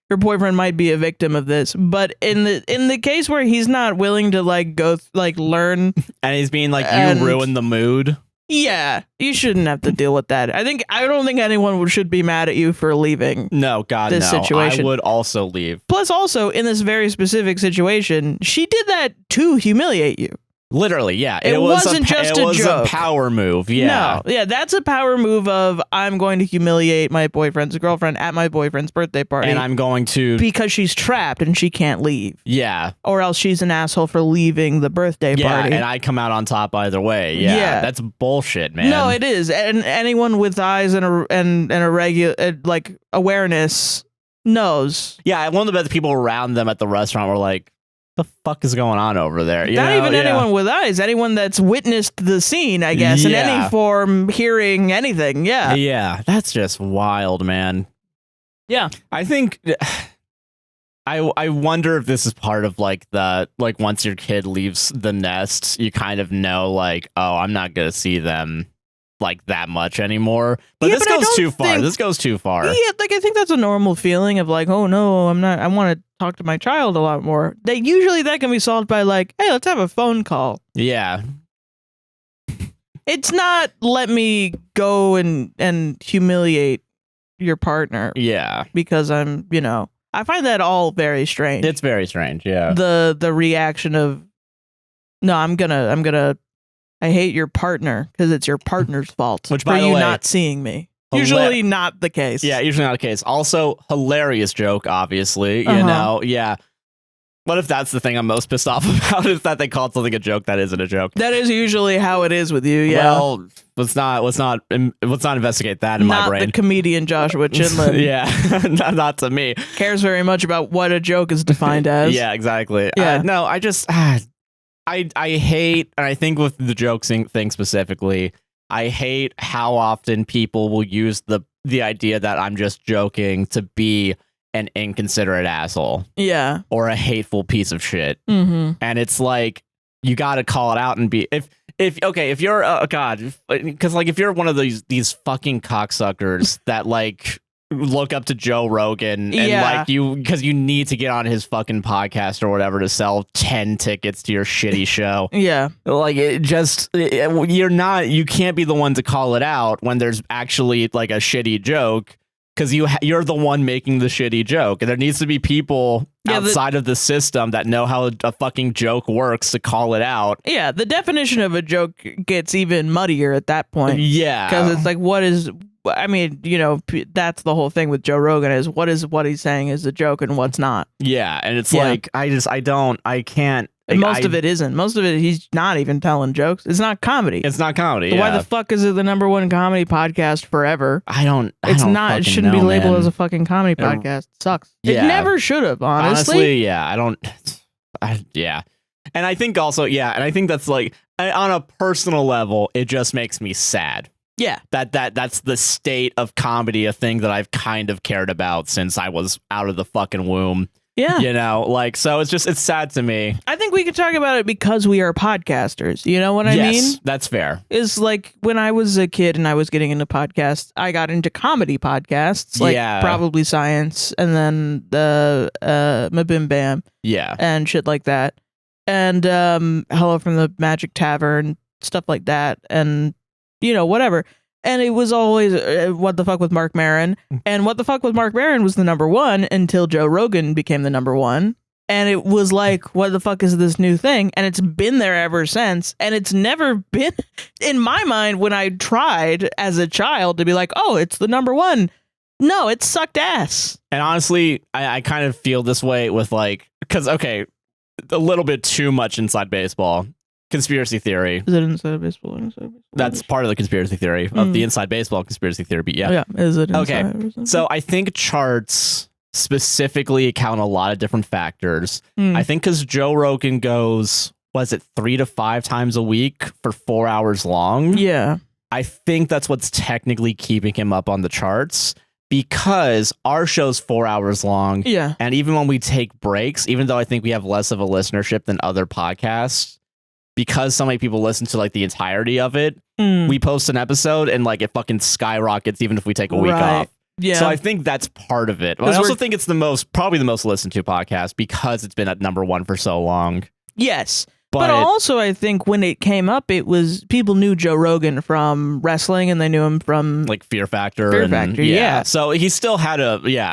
your boyfriend might be a victim of this, but in the case where he's not willing to learn,
and he's being like, you ruined the mood.
Yeah, you shouldn't have to deal with that. I don't think anyone should be mad at you for leaving.
No, God,
this situation.
I would also leave.
Plus, also in this very specific situation, she did that to humiliate you.
Literally, yeah.
It wasn't just a joke.
It was a power move, yeah.
No, yeah, that's a power move of, I'm going to humiliate my boyfriend's girlfriend at my boyfriend's birthday party.
And I'm going to...
because she's trapped and she can't leave.
Yeah.
Or else she's an asshole for leaving the birthday party.
Yeah, and I come out on top either way. Yeah. That's bullshit, man.
No, it is. And anyone with eyes and a regular, like, awareness knows.
Yeah, one of the best people around them at the restaurant were like, the fuck is going on over there?
Not even anyone with eyes, anyone that's witnessed the scene, I guess, in any form, hearing anything. Yeah.
Yeah, that's just wild, man.
Yeah.
I think I wonder if this is part of like once your kid leaves the nest, you kind of know like, oh, I'm not gonna see them like that much anymore. But this goes too far. This goes too far.
Yeah, like I think that's a normal feeling of like, oh no, I'm not. I want to talk to my child a lot more. Usually that can be solved by like, hey, let's have a phone call.
Yeah.
It's not let me go and humiliate your partner.
Yeah.
Because I'm, I find that all very strange.
It's very strange. Yeah.
The reaction of, no, I'm gonna. I hate your partner because it's your partner's fault.
Which, by
the
way,
you not seeing me. Usually not the case.
Yeah, usually not the case. Also, hilarious joke, obviously. You know, yeah. What if that's the thing I'm most pissed off about, is that they called something a joke that isn't a joke?
That is usually how it is with you, yeah.
Well, let's not investigate that in my brain.
Not the comedian Joshua Chinlin.
Yeah, not to me.
Cares very much about what a joke is defined as.
Yeah, exactly.
Yeah.
No, I just... I hate, and I think with the joke thing specifically, I hate how often people will use the idea that I'm just joking to be an inconsiderate asshole.
Yeah.
Or a hateful piece of shit.
Mm-hmm.
And it's like, you got to call it out and be... If you're... God, because like if you're one of these fucking cocksuckers that like... look up to Joe Rogan and like you, because you need to get on his fucking podcast or whatever to sell 10 tickets to your shitty show.
Yeah.
Like you can't be the one to call it out when there's actually like a shitty joke, because you're the one making the shitty joke. And there needs to be people outside of the system that know how a fucking joke works to call it out.
Yeah. The definition of a joke gets even muddier at that point.
Yeah.
Because it's like, what is... I mean, that's the whole thing with Joe Rogan is what he's saying is a joke and what's not.
Yeah, and it's like I can't.
And most of it isn't. Most of it, he's not even telling jokes. It's not comedy.
It's not comedy.
So why the fuck is it the #1 comedy podcast forever?
It's
not. It shouldn't be labeled as a fucking comedy podcast. It sucks.
Yeah.
It never should have, honestly.
Yeah. Yeah. And I think also, and I think that's like, on a personal level, it just makes me sad.
Yeah.
That's the state of comedy, a thing that I've kind of cared about since I was out of the fucking womb.
Yeah.
You know, like, so it's sad to me.
I think we could talk about it because we are podcasters. You know what I mean?
Yes, that's fair.
Is like when I was a kid and I was getting into podcasts, I got into comedy podcasts, like Probably Science, and then the Mabim Bam.
Yeah.
And shit like that. And Hello from the Magic Tavern, stuff like that. And, you know, whatever. And it was always What the Fuck with Mark Maron. And What the Fuck with Mark Maron was the #1 until Joe Rogan became the #1. And it was like, what the fuck is this new thing? And it's been there ever since. And it's never been, in my mind, when I tried as a child to be like, oh, it's the #1. No, it sucked ass.
And honestly, I kind of feel this way with like, because, okay, a little bit too much inside baseball. Conspiracy theory.
Is it inside baseball?
That's part of the conspiracy theory of the inside baseball conspiracy theory. But yeah.
Is it
okay? So I think charts specifically account a lot of different factors. I think because Joe Rogan goes, was it 3 to 5 times a week for 4 hours long?
Yeah.
I think that's what's technically keeping him up on the charts. Because our show's 4 hours long.
Yeah.
And even when we take breaks, even though I think we have less of a listenership than other podcasts, because so many people listen to like the entirety of it, we post an episode and like it fucking skyrockets even if we take a week off.
Yeah.
So I think that's part of it. But I also think it's probably the most listened to podcast because it's been at #1 for so long.
Yes. But also, I think when it came up, it was people knew Joe Rogan from wrestling, and they knew him from
like Fear Factor.
Yeah.
So he still had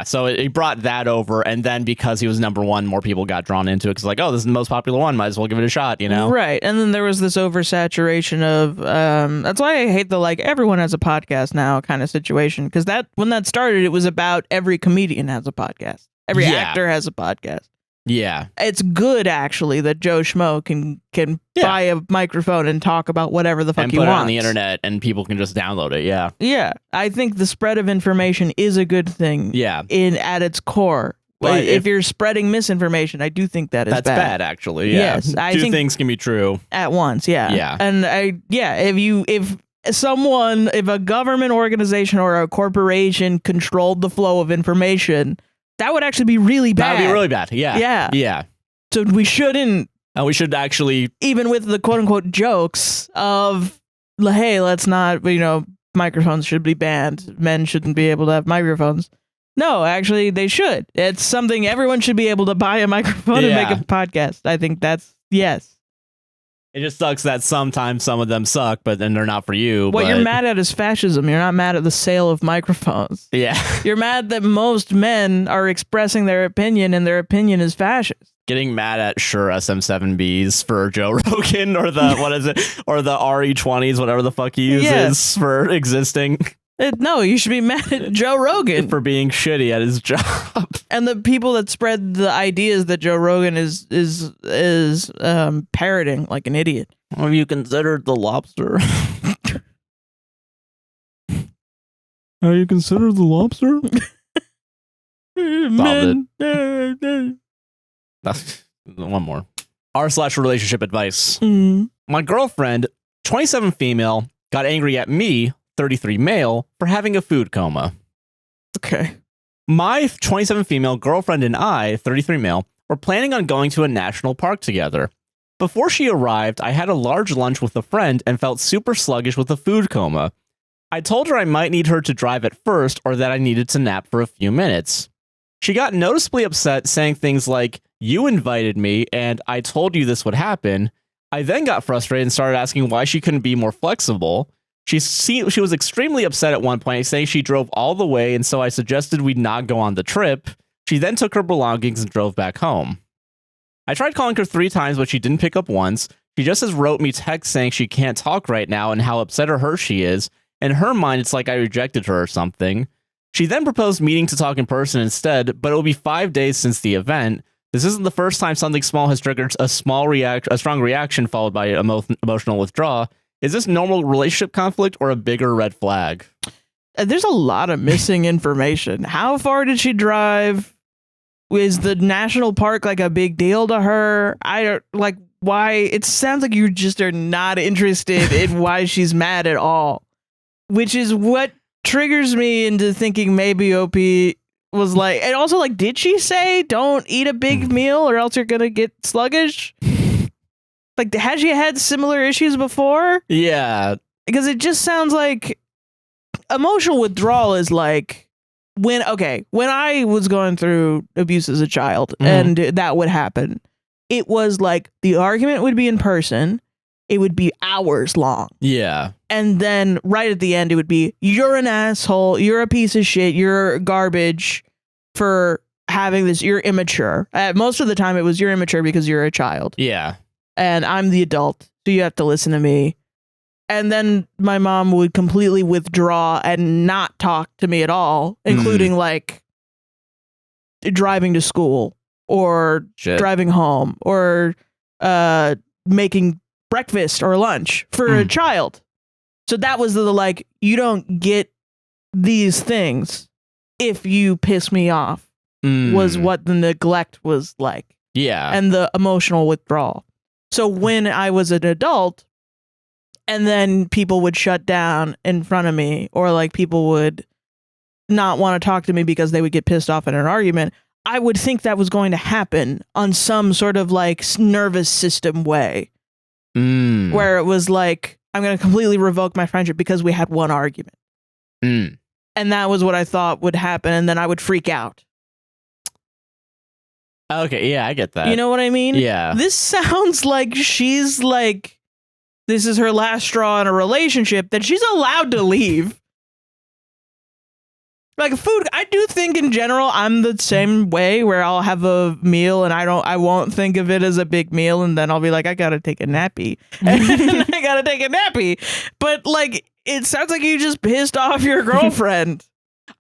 So he brought that over, and then because he was #1, more people got drawn into it. Because like, oh, this is the most popular one, might as well give it a shot, you know?
Right. And then there was this oversaturation of. That's why I hate the like everyone has a podcast now kind of situation. Because when that started, it was about every comedian has a podcast, every actor has a podcast.
Yeah.
It's good, actually, that Joe Schmo can buy a microphone and talk about whatever the fuck he wants.
And put it on the internet, and people can just download it, yeah.
Yeah. I think the spread of information is a good thing at its core. But if you're spreading misinformation, I do think that's bad.
That's bad, actually, yeah.
Yes. I
Two
think
things can be true.
At once, yeah.
Yeah.
And if a government organization or a corporation controlled the flow of information, that would actually be really bad.
That would be really bad. Yeah.
Yeah.
Yeah.
So we shouldn't.
And we should actually,
even with the quote unquote jokes of, hey, let's not, microphones should be banned. Men shouldn't be able to have microphones. No, actually, they should. It's something everyone should be able to buy a microphone and make a podcast. I think that's, yes.
It just sucks that sometimes some of them suck, but then they're not for you.
What you're mad at is fascism. You're not mad at the sale of microphones.
Yeah.
You're mad that most men are expressing their opinion and their opinion is fascist.
Getting mad at SM7Bs for Joe Rogan or the, what is it? Or the RE20s, whatever the fuck he uses for existing.
No, you should be mad at Joe Rogan
for being shitty at his job.
And the people that spread the ideas that Joe Rogan is parroting like an idiot.
Have you considered the lobster? Have you considered the lobster? One more. R/relationship advice. My girlfriend, 27 female, got angry at me, 33 male, for having a food coma.
Okay.
My 27 female girlfriend and I, 33 male, were planning on going to a national park together. Before she arrived, I had a large lunch with a friend and felt super sluggish with a food coma. I told her I might need her to drive at first or that I needed to nap for a few minutes. She got noticeably upset, saying things like, "You invited me and I told you this would happen." I then got frustrated and started asking why she couldn't be more flexible. She was extremely upset at one point, saying she drove all the way, and so I suggested we not go on the trip. She then took her belongings and drove back home. I tried calling her 3 times, but she didn't pick up once. She just wrote me text saying she can't talk right now and how upset or hurt she is. In her mind, it's like I rejected her or something. She then proposed meeting to talk in person instead, but it will be 5 days since the event, This isn't the first time something small has triggered a strong reaction followed by emotional withdrawal. Is this normal relationship conflict or a bigger red flag?
There's a lot of missing information. How far did she drive? Is the national park like a big deal to her? I don't like why. It sounds like you just are not interested in why she's mad at all, which is what triggers me into thinking maybe OP was like, and also like, did she say don't eat a big meal or else you're gonna get sluggish? Like, has she had similar issues before?
Yeah,
because it just sounds like emotional withdrawal is like when I was going through abuse as a child and that would happen. It was like the argument would be in person. It would be hours long.
Yeah.
And then right at the end, it would be, you're an asshole. You're a piece of shit. You're garbage for having this. You're immature. Most of the time it was you're immature because you're a child.
Yeah.
And I'm the adult. So you have to listen to me. And then my mom would completely withdraw and not talk to me at all, including like driving to school or driving home or making breakfast or lunch for a child. So that was the like, you don't get these things if you piss me off was what the neglect was like.
Yeah.
And the emotional withdrawal. So when I was an adult and then people would shut down in front of me or like people would not want to talk to me because they would get pissed off in an argument, I would think that was going to happen on some sort of like nervous system way. Where it was like, I'm going to completely revoke my friendship because we had one argument. And that was what I thought would happen. And then I would freak out.
Okay. Yeah, I get that.
You know what I mean?
Yeah.
This sounds like she's like, this is her last straw in a relationship that she's allowed to leave. Like food, I do think in general, I'm the same way where I'll have a meal and I won't think of it as a big meal. And then I'll be like, I got to take a nappy. I got to take a nappy. But like, it sounds like you just pissed off your girlfriend.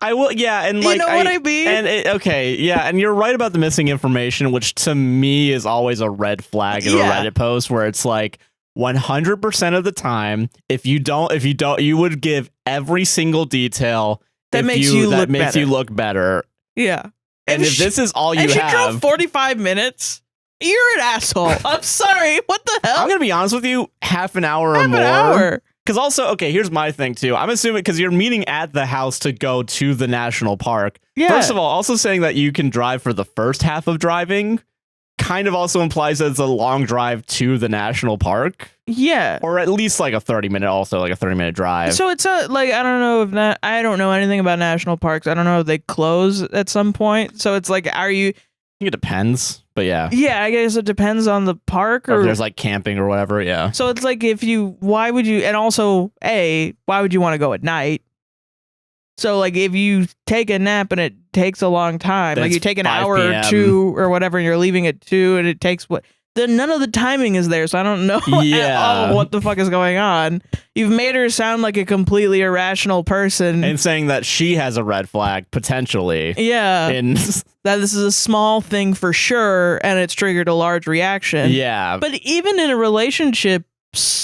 I will. Yeah. And like,
you know what I mean?
And okay. Yeah. And you're right about the missing information, which to me is always a red flag in a Reddit post where it's like 100% of the time, if you you would give every single detail that makes you look better.
Yeah.
And if this is all you have.
And she drove 45 minutes. You're an asshole. I'm sorry. What the hell?
I'm going to be honest with you. Half an hour or more. Because also, okay, here's my thing too. I'm assuming because you're meeting at the house to go to the national park. Yeah. First of all, also saying that you can drive for the first half of driving kind of also implies that it's a long drive to the national park.
Yeah.
Or at least like a 30-minute drive.
So it's like, I don't know I don't know anything about national parks. I don't know if they close at some point. So it's like, I think
it depends, but yeah.
Yeah, I guess it depends on the park
or if there's like camping or whatever, yeah.
So it's like why would you, and also why would you want to go at night? So like if you take a nap and it takes a long time, like you take an hour or two or whatever and you're leaving at 2 and it takes then none of the timing is there, so I don't know at all what the fuck is going on. You've made her sound like a completely irrational person.
And saying that she has a red flag, potentially.
Yeah. That this is a small thing for sure, and it's triggered a large reaction.
Yeah.
But even in a relationship,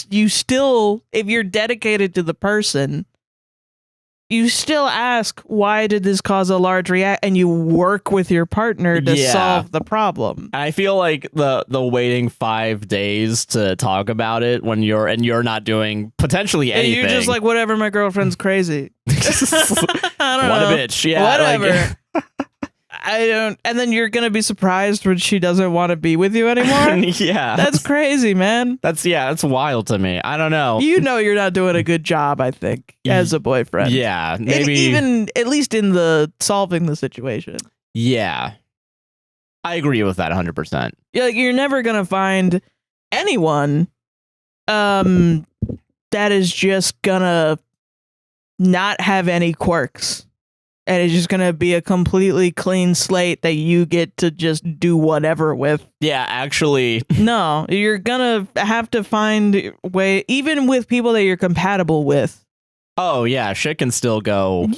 you still, if you're dedicated to the person, you still ask, why did this cause a large react? And you work with your partner to solve the problem.
I feel like the waiting 5 days to talk about it when you're not doing potentially anything.
And you're just like, whatever, my girlfriend's crazy. I don't know.
What a bitch. Yeah.
Whatever. I don't. And then you're going to be surprised when she doesn't want to be with you anymore.
Yeah.
That's crazy, man.
That's wild to me. I don't know.
You know, you're not doing a good job, I think, as a boyfriend.
Yeah. Maybe.
Even at least in the solving the situation.
Yeah. I agree with that 100%.
You're never going to find anyone that is just going to not have any quirks. And it's just going to be a completely clean slate that you get to just do whatever with.
Yeah, actually.
No, you're going to have to find way, even with people that you're compatible with.
Oh, yeah, shit can still go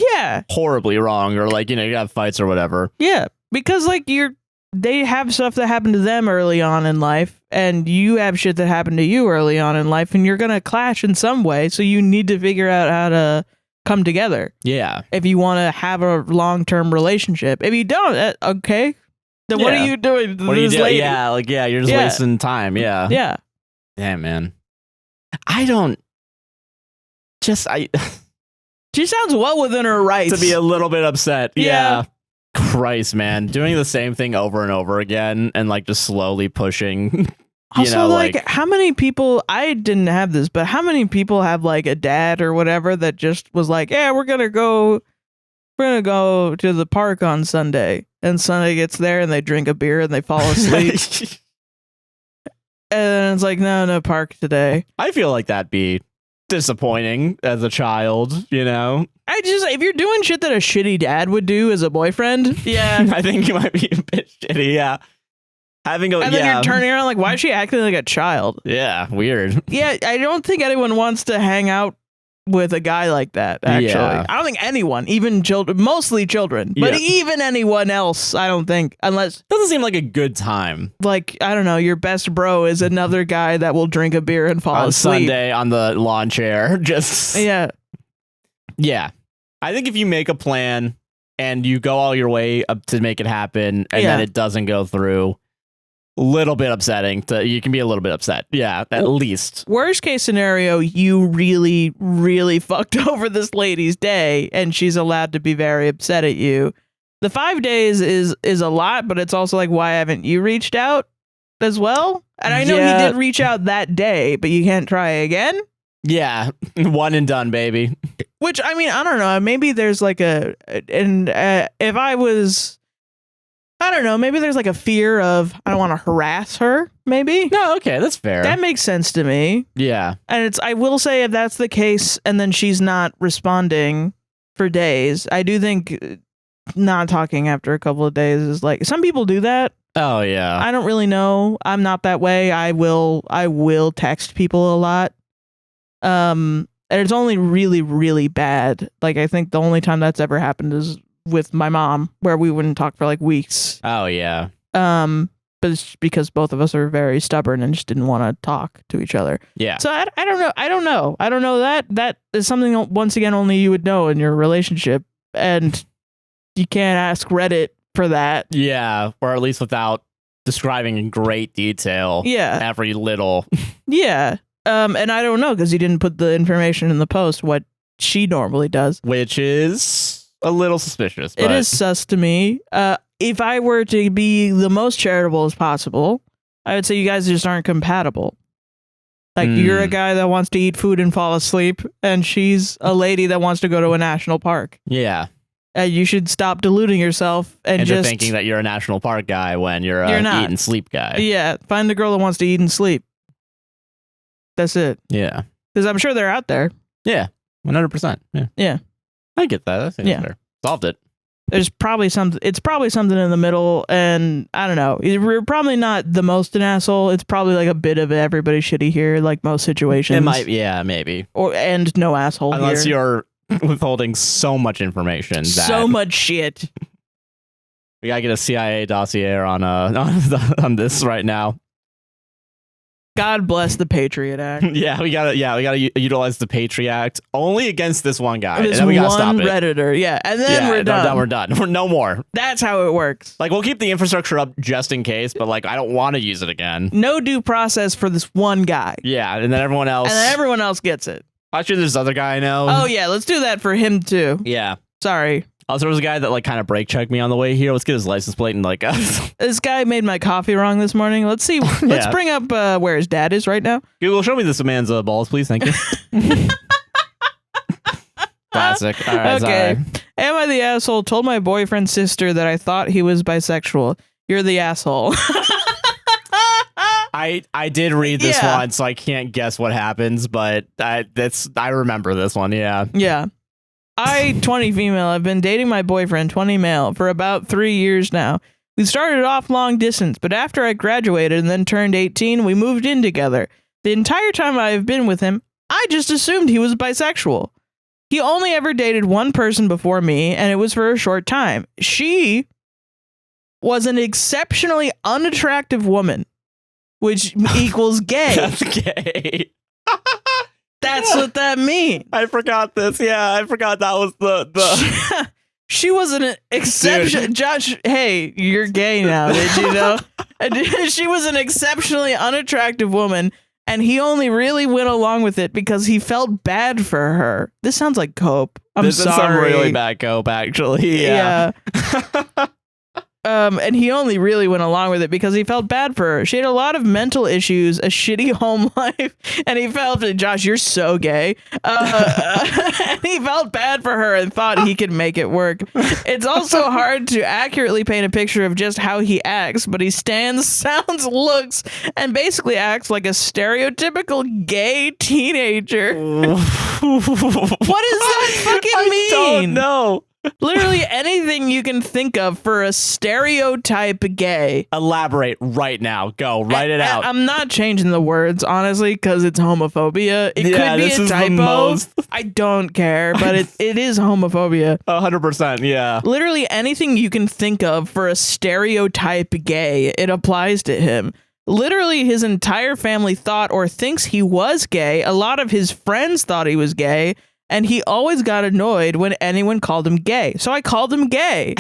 horribly wrong or like, you have fights or whatever.
Yeah, because like you're they have stuff that happened to them early on in life, and you have shit that happened to you early on in life, and you're going to clash in some way. So you need to figure out how to come together.
Yeah.
If you want to have a long-term relationship. If you don't, okay. Then what are you doing?
What are you doing? Yeah, like, you're just wasting time. Yeah.
Yeah.
Damn, man. I don't she
sounds well within her rights
to be a little bit upset. Yeah. Christ, man. Doing the same thing over and over again and like just slowly pushing.
Also, like how many people, I didn't have this, but how many people have like a dad or whatever that just was like, yeah, we're gonna go to the park on Sunday, and Sunday gets there and they drink a beer and they fall asleep. And it's like, no park today.
I feel like that'd be disappointing as a child, you know?
If you're doing shit that a shitty dad would do as a boyfriend, yeah.
I think you might be a bit shitty, yeah. And then
you're turning around like, why is she acting like a child?
Yeah, weird.
Yeah, I don't think anyone wants to hang out with a guy like that, actually.
Yeah.
I don't think anyone, even children, mostly children, but even anyone else, I don't think, unless...
Doesn't seem like a good time.
Like, I don't know, your best bro is another guy that will drink a beer and fall asleep.
On Sunday on the lawn chair, just...
Yeah.
Yeah. I think if you make a plan and you go all your way up to make it happen and then it doesn't go through, little bit upsetting. You can be a little bit upset. Yeah, at least.
Worst case scenario, you really, really fucked over this lady's day and she's allowed to be very upset at you. The 5 days is a lot, but it's also like, why haven't you reached out as well? And I know he did reach out that day, but you can't try again?
Yeah, one and done, baby.
Which, I mean, I don't know. Maybe there's like if I was, I don't know, maybe there's like a fear of, I don't want to harass her, maybe.
No, okay, that's fair.
That makes sense to me.
Yeah.
And I will say, if that's the case and then she's not responding for days, I do think not talking after a couple of days is like, some people do that.
Oh, yeah.
I don't really know. I'm not that way. I will text people a lot. And it's only really, really bad. Like, I think the only time that's ever happened is with my mom, where we wouldn't talk for like weeks.
Oh, yeah.
But it's because both of us are very stubborn and just didn't want to talk to each other.
Yeah.
So I don't know. I don't know that is something, once again, only you would know in your relationship. And you can't ask Reddit for that.
Yeah. Or at least without describing in great detail.
Yeah.
Every little.
Yeah. And I don't know, because he didn't put the information in the post, what she normally does.
Which is a little suspicious. But...
It is sus to me. If I were to be the most charitable as possible, I would say you guys just aren't compatible. Like, you're a guy that wants to eat food and fall asleep, and she's a lady that wants to go to a national park.
Yeah.
You should stop deluding yourself and
into
just
thinking that you're a national park guy when you're an eat and sleep guy.
Yeah, find the girl that wants to eat and sleep. That's it.
Yeah.
Because I'm sure they're out there.
Yeah. 100%. Yeah.
Yeah.
I get that. I think that's fair. Solved it.
There's probably something. It's probably something in the middle, and I don't know. We're probably not the most an asshole. It's probably like a bit of everybody shitty here, like most situations.
It might. Yeah, maybe.
And no asshole
unless
here.
You're withholding so much information.
So much shit.
We gotta get a CIA dossier on this right now.
God bless the Patriot Act.
we gotta utilize the Patriot Act only against this one guy.
This
and then we gotta stop it.
Redditor, yeah, and then we're done.
We're done. We're no more.
That's how it works.
Like, we'll keep the infrastructure up just in case, but like, I don't want to use it again.
No due process for this one guy.
Yeah, and then everyone else.
Gets it.
Actually, there's this other guy I know.
Oh yeah, let's do that for him too.
Yeah.
Sorry.
Also, there was a guy that like kind of brake checked me on the way here. Let's get his license plate and like.
This guy made my coffee wrong this morning. Let's see. Let's bring up where his dad is right now.
Google, show me this man's balls, please. Thank you. Classic. All right.
Okay.
Sorry.
Am I the asshole? Told my boyfriend's sister that I thought he was bisexual. You're the asshole.
I did read this one, so I can't guess what happens, but I remember this one. Yeah.
Yeah. I, 20 female, I've been dating my boyfriend, 20 male, for about 3 years now. We started off long distance, but after I graduated and then turned 18, we moved in together. The entire time I've been with him, I just assumed he was bisexual. He only ever dated one person before me, and it was for a short time. She was an exceptionally unattractive woman, which equals gay.
That's gay.
That's what that means.
I forgot this. Yeah, I forgot that was the
She was an exception. Dude. Josh, hey, you're gay now, did you know? She was an exceptionally unattractive woman, and he only really went along with it because he felt bad for her. This sounds like cope. I'm sorry. This is some
really bad cope, actually. Yeah.
And he only really went along with it because he felt bad for her. She had a lot of mental issues, a shitty home life, and he felt, Josh, you're so gay. And he felt bad for her and thought he could make it work. It's also hard to accurately paint a picture of just how he acts, but he stands, sounds, looks, and basically acts like a stereotypical gay teenager. What does that fucking mean?
I don't know.
Literally anything you can think of for a stereotype gay.
Elaborate right now. Go. Write it out.
I'm not changing the words, honestly, because it's homophobia. It could be a typo. I don't care, but it is homophobia.
100%, yeah.
Literally anything you can think of for a stereotype gay, it applies to him. Literally his entire family thought or thinks he was gay. A lot of his friends thought he was gay. And he always got annoyed when anyone called him gay. So I called him gay.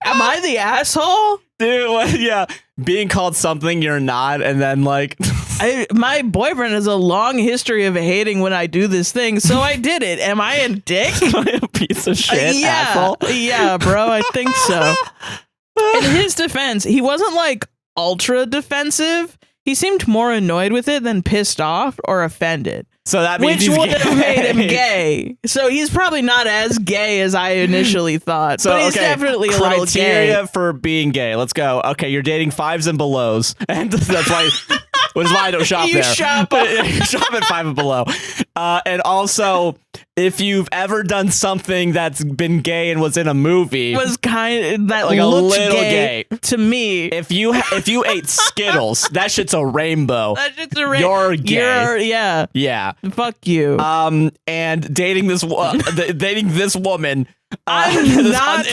Am I the asshole?
Dude, well, yeah. Being called something you're not, and then like...
my boyfriend has a long history of hating when I do this thing, so I did it. Am I a dick?
Am I a piece of shit, asshole?
Yeah, bro, I think so. In his defense, he wasn't like ultra defensive. He seemed more annoyed with it than pissed off or offended.
So that means
which would have made him gay. So he's probably not as gay as I initially thought. So, but he's definitely a little gay.
Criteria for being gay. Let's go. Okay, you're dating 5s and belows. And that's why, which is why I don't shop there.
Shop
at 5 and below. And also, if you've ever done something that's been gay and was in a movie,
was kind of that
like
looked
a little gay
to me.
If you ate Skittles, that shit's a rainbow.
That shit's a rainbow.
You're gay.
Yeah. Fuck you.
And dating this woman.
I'm not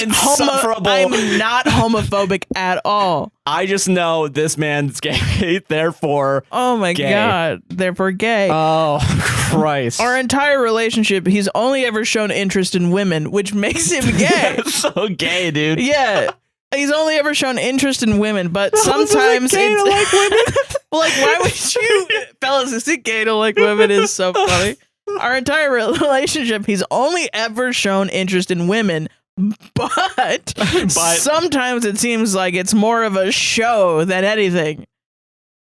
homophobic at all.
I just know this man's gay, therefore.
Oh my god, therefore gay.
Oh Christ!
Our entire relationship, he's only ever shown interest in women, which makes him gay.
So gay, dude.
Yeah. He's only ever shown interest in women, but sometimes
it's like women.
Like, why would you, fellas? Is it gay to like women? Is so funny. Our entire relationship, he's only ever shown interest in women, but sometimes it seems like it's more of a show than anything.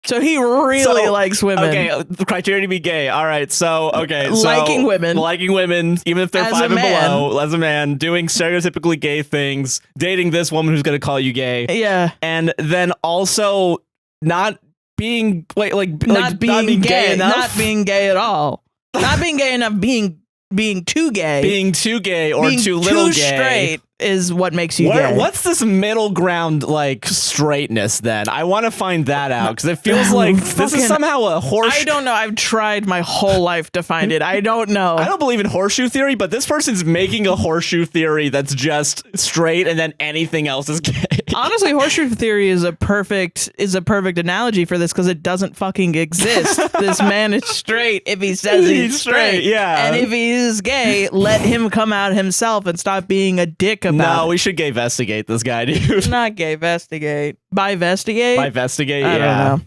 So he really likes women.
Okay, the criteria to be gay. All right, so
liking women,
even if they're 5 and below, as a man, doing stereotypically gay things, dating this woman who's gonna call you gay.
Yeah,
and then also not being not being gay enough,
not being gay at all. Not being gay enough, being too gay.
Being too gay or
being
too little
too
gay.
Straight is what makes you gay.
What's this middle ground, like, straightness, then? I want to find that out, because it feels like this is somehow a horseshoe.
I don't know. I've tried my whole life to find it. I don't know.
I don't believe in horseshoe theory, but this person's making a horseshoe theory that's just straight, and then anything else is gay.
Honestly, horseshoe theory is a perfect analogy for this, because it doesn't fucking exist. This man is straight if he says he's straight.
Yeah.
And if he is gay, let him come out himself and stop being a dick about it.
No, we should gay-vestigate this guy, dude.
Not gay-vestigate. Bi-vestigate?
Bi-vestigate,
I don't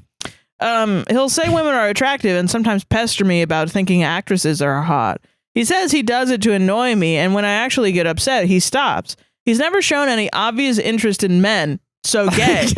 know. He'll say women are attractive and sometimes pester me about thinking actresses are hot. He says he does it to annoy me, and when I actually get upset, he stops. He's never shown any obvious interest in men, so gay.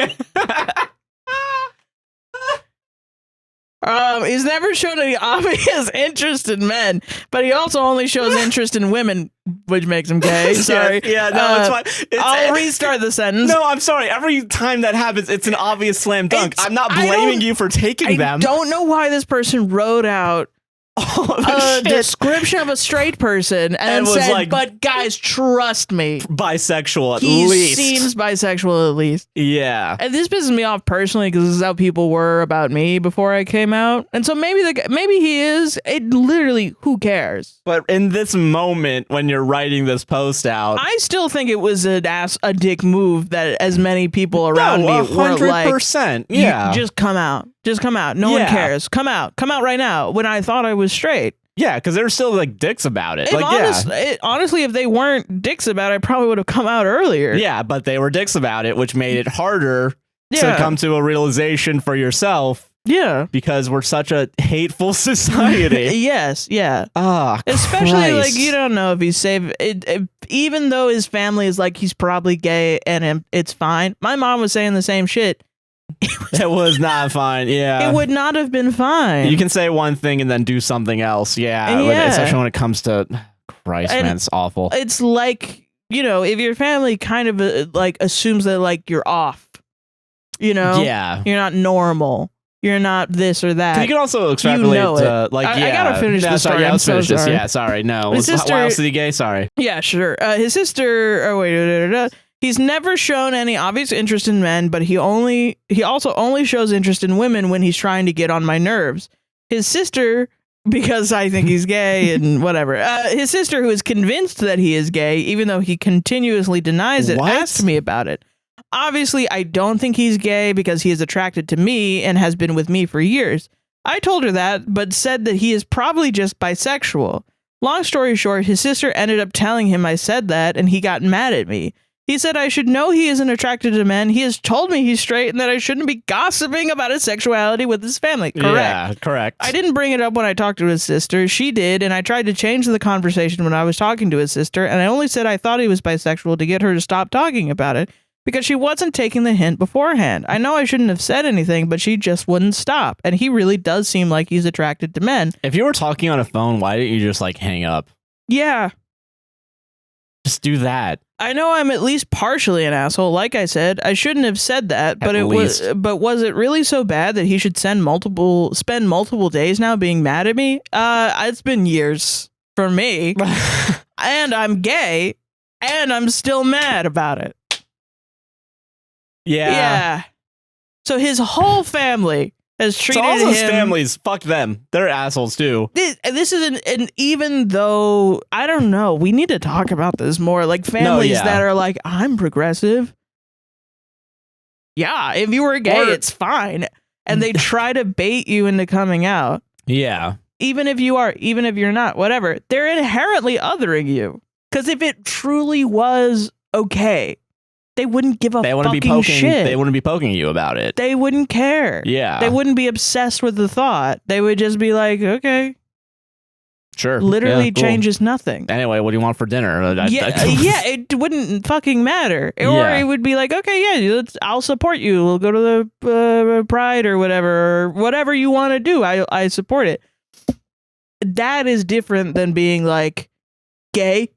He's never shown any obvious interest in men, but he also only shows interest in women, which makes him gay. Sorry.
Yeah, no, it's fine.
I'll restart the sentence.
No, I'm sorry. Every time that happens, it's an obvious slam dunk. I'm not blaming you for taking them.
I don't know why this person wrote out a description of a straight person and said, like, but guys, trust me.
Bisexual at
he
least.
He seems bisexual at least.
Yeah.
And this pisses me off personally because this is how people were about me before I came out. And so maybe he is. It literally, who cares?
But in this moment when you're writing this post out,
I still think it was a dick move that as many people around me were like,
100%. Yeah.
Just come out. Just come out. No one cares. Come out. Come out right now. When I thought I was straight.
Yeah, because they're still like dicks about it.
Honestly, if they weren't dicks about it, I probably would have come out earlier.
Yeah, but they were dicks about it, which made it harder to come to a realization for yourself.
Yeah.
Because we're such a hateful society.
Yes, yeah.
Oh,
especially
Christ.
like you don't know if he's safe. Even though his family is like he's probably gay and it's fine. My mom was saying the same shit.
It was not fine. Yeah.
It would not have been fine.
You can say one thing and then do something else. Yeah. Especially when it comes to Christ, man, it's awful.
It's like, if your family kind of like assumes that like you're off,
yeah,
you're not normal. You're not this or that.
You can also extrapolate,
I gotta finish this story.
Sorry,
I'm so
finish this.
sorry.
Yeah, sorry. No,
his sister,
why else is he gay? Sorry.
Yeah, sure. His sister. Oh wait. He's never shown any obvious interest in men, but he also only shows interest in women when he's trying to get on my nerves. His sister, because I think he's gay and whatever. His sister, who is convinced that he is gay, even though he continuously denies it, asked me about it. Obviously, I don't think he's gay because he is attracted to me and has been with me for years. I told her that, but said that he is probably just bisexual. Long story short, his sister ended up telling him I said that, and he got mad at me. He said I should know he isn't attracted to men. He has told me he's straight and that I shouldn't be gossiping about his sexuality with his family. Correct.
Yeah, correct.
I didn't bring it up when I talked to his sister. She did, and I tried to change the conversation when I was talking to his sister, and I only said I thought he was bisexual to get her to stop talking about it because she wasn't taking the hint beforehand. I know I shouldn't have said anything, but she just wouldn't stop, and he really does seem like he's attracted to men.
If you were talking on a phone, why didn't you just like hang up?
Yeah.
Just do that.
I know I'm at least partially an asshole. Like I said, I shouldn't have said that, but was it really so bad that he should spend multiple days now being mad at me? It's been years for me, and I'm gay, and I'm still mad about it.
Yeah.
Yeah. So his whole family has treated him.
So all those families, fuck them. They're assholes too.
This is an even though, I don't know, we need to talk about this more. Like families that are like, I'm progressive. Yeah, if you were gay, it's fine. And they try to bait you into coming out.
Yeah.
Even if you are, even if you're not, whatever. They're inherently othering you. Because if it truly was okay, they wouldn't give a fucking shit.
They wouldn't be poking you about it.
They wouldn't care.
Yeah.
They wouldn't be obsessed with the thought. They would just be like, okay.
Sure.
Literally changes nothing.
Anyway, what do you want for dinner?
It wouldn't fucking matter. Or it would be like, okay, I'll support you. We'll go to the Pride or whatever you want to do. I support it. That is different than being like, gay.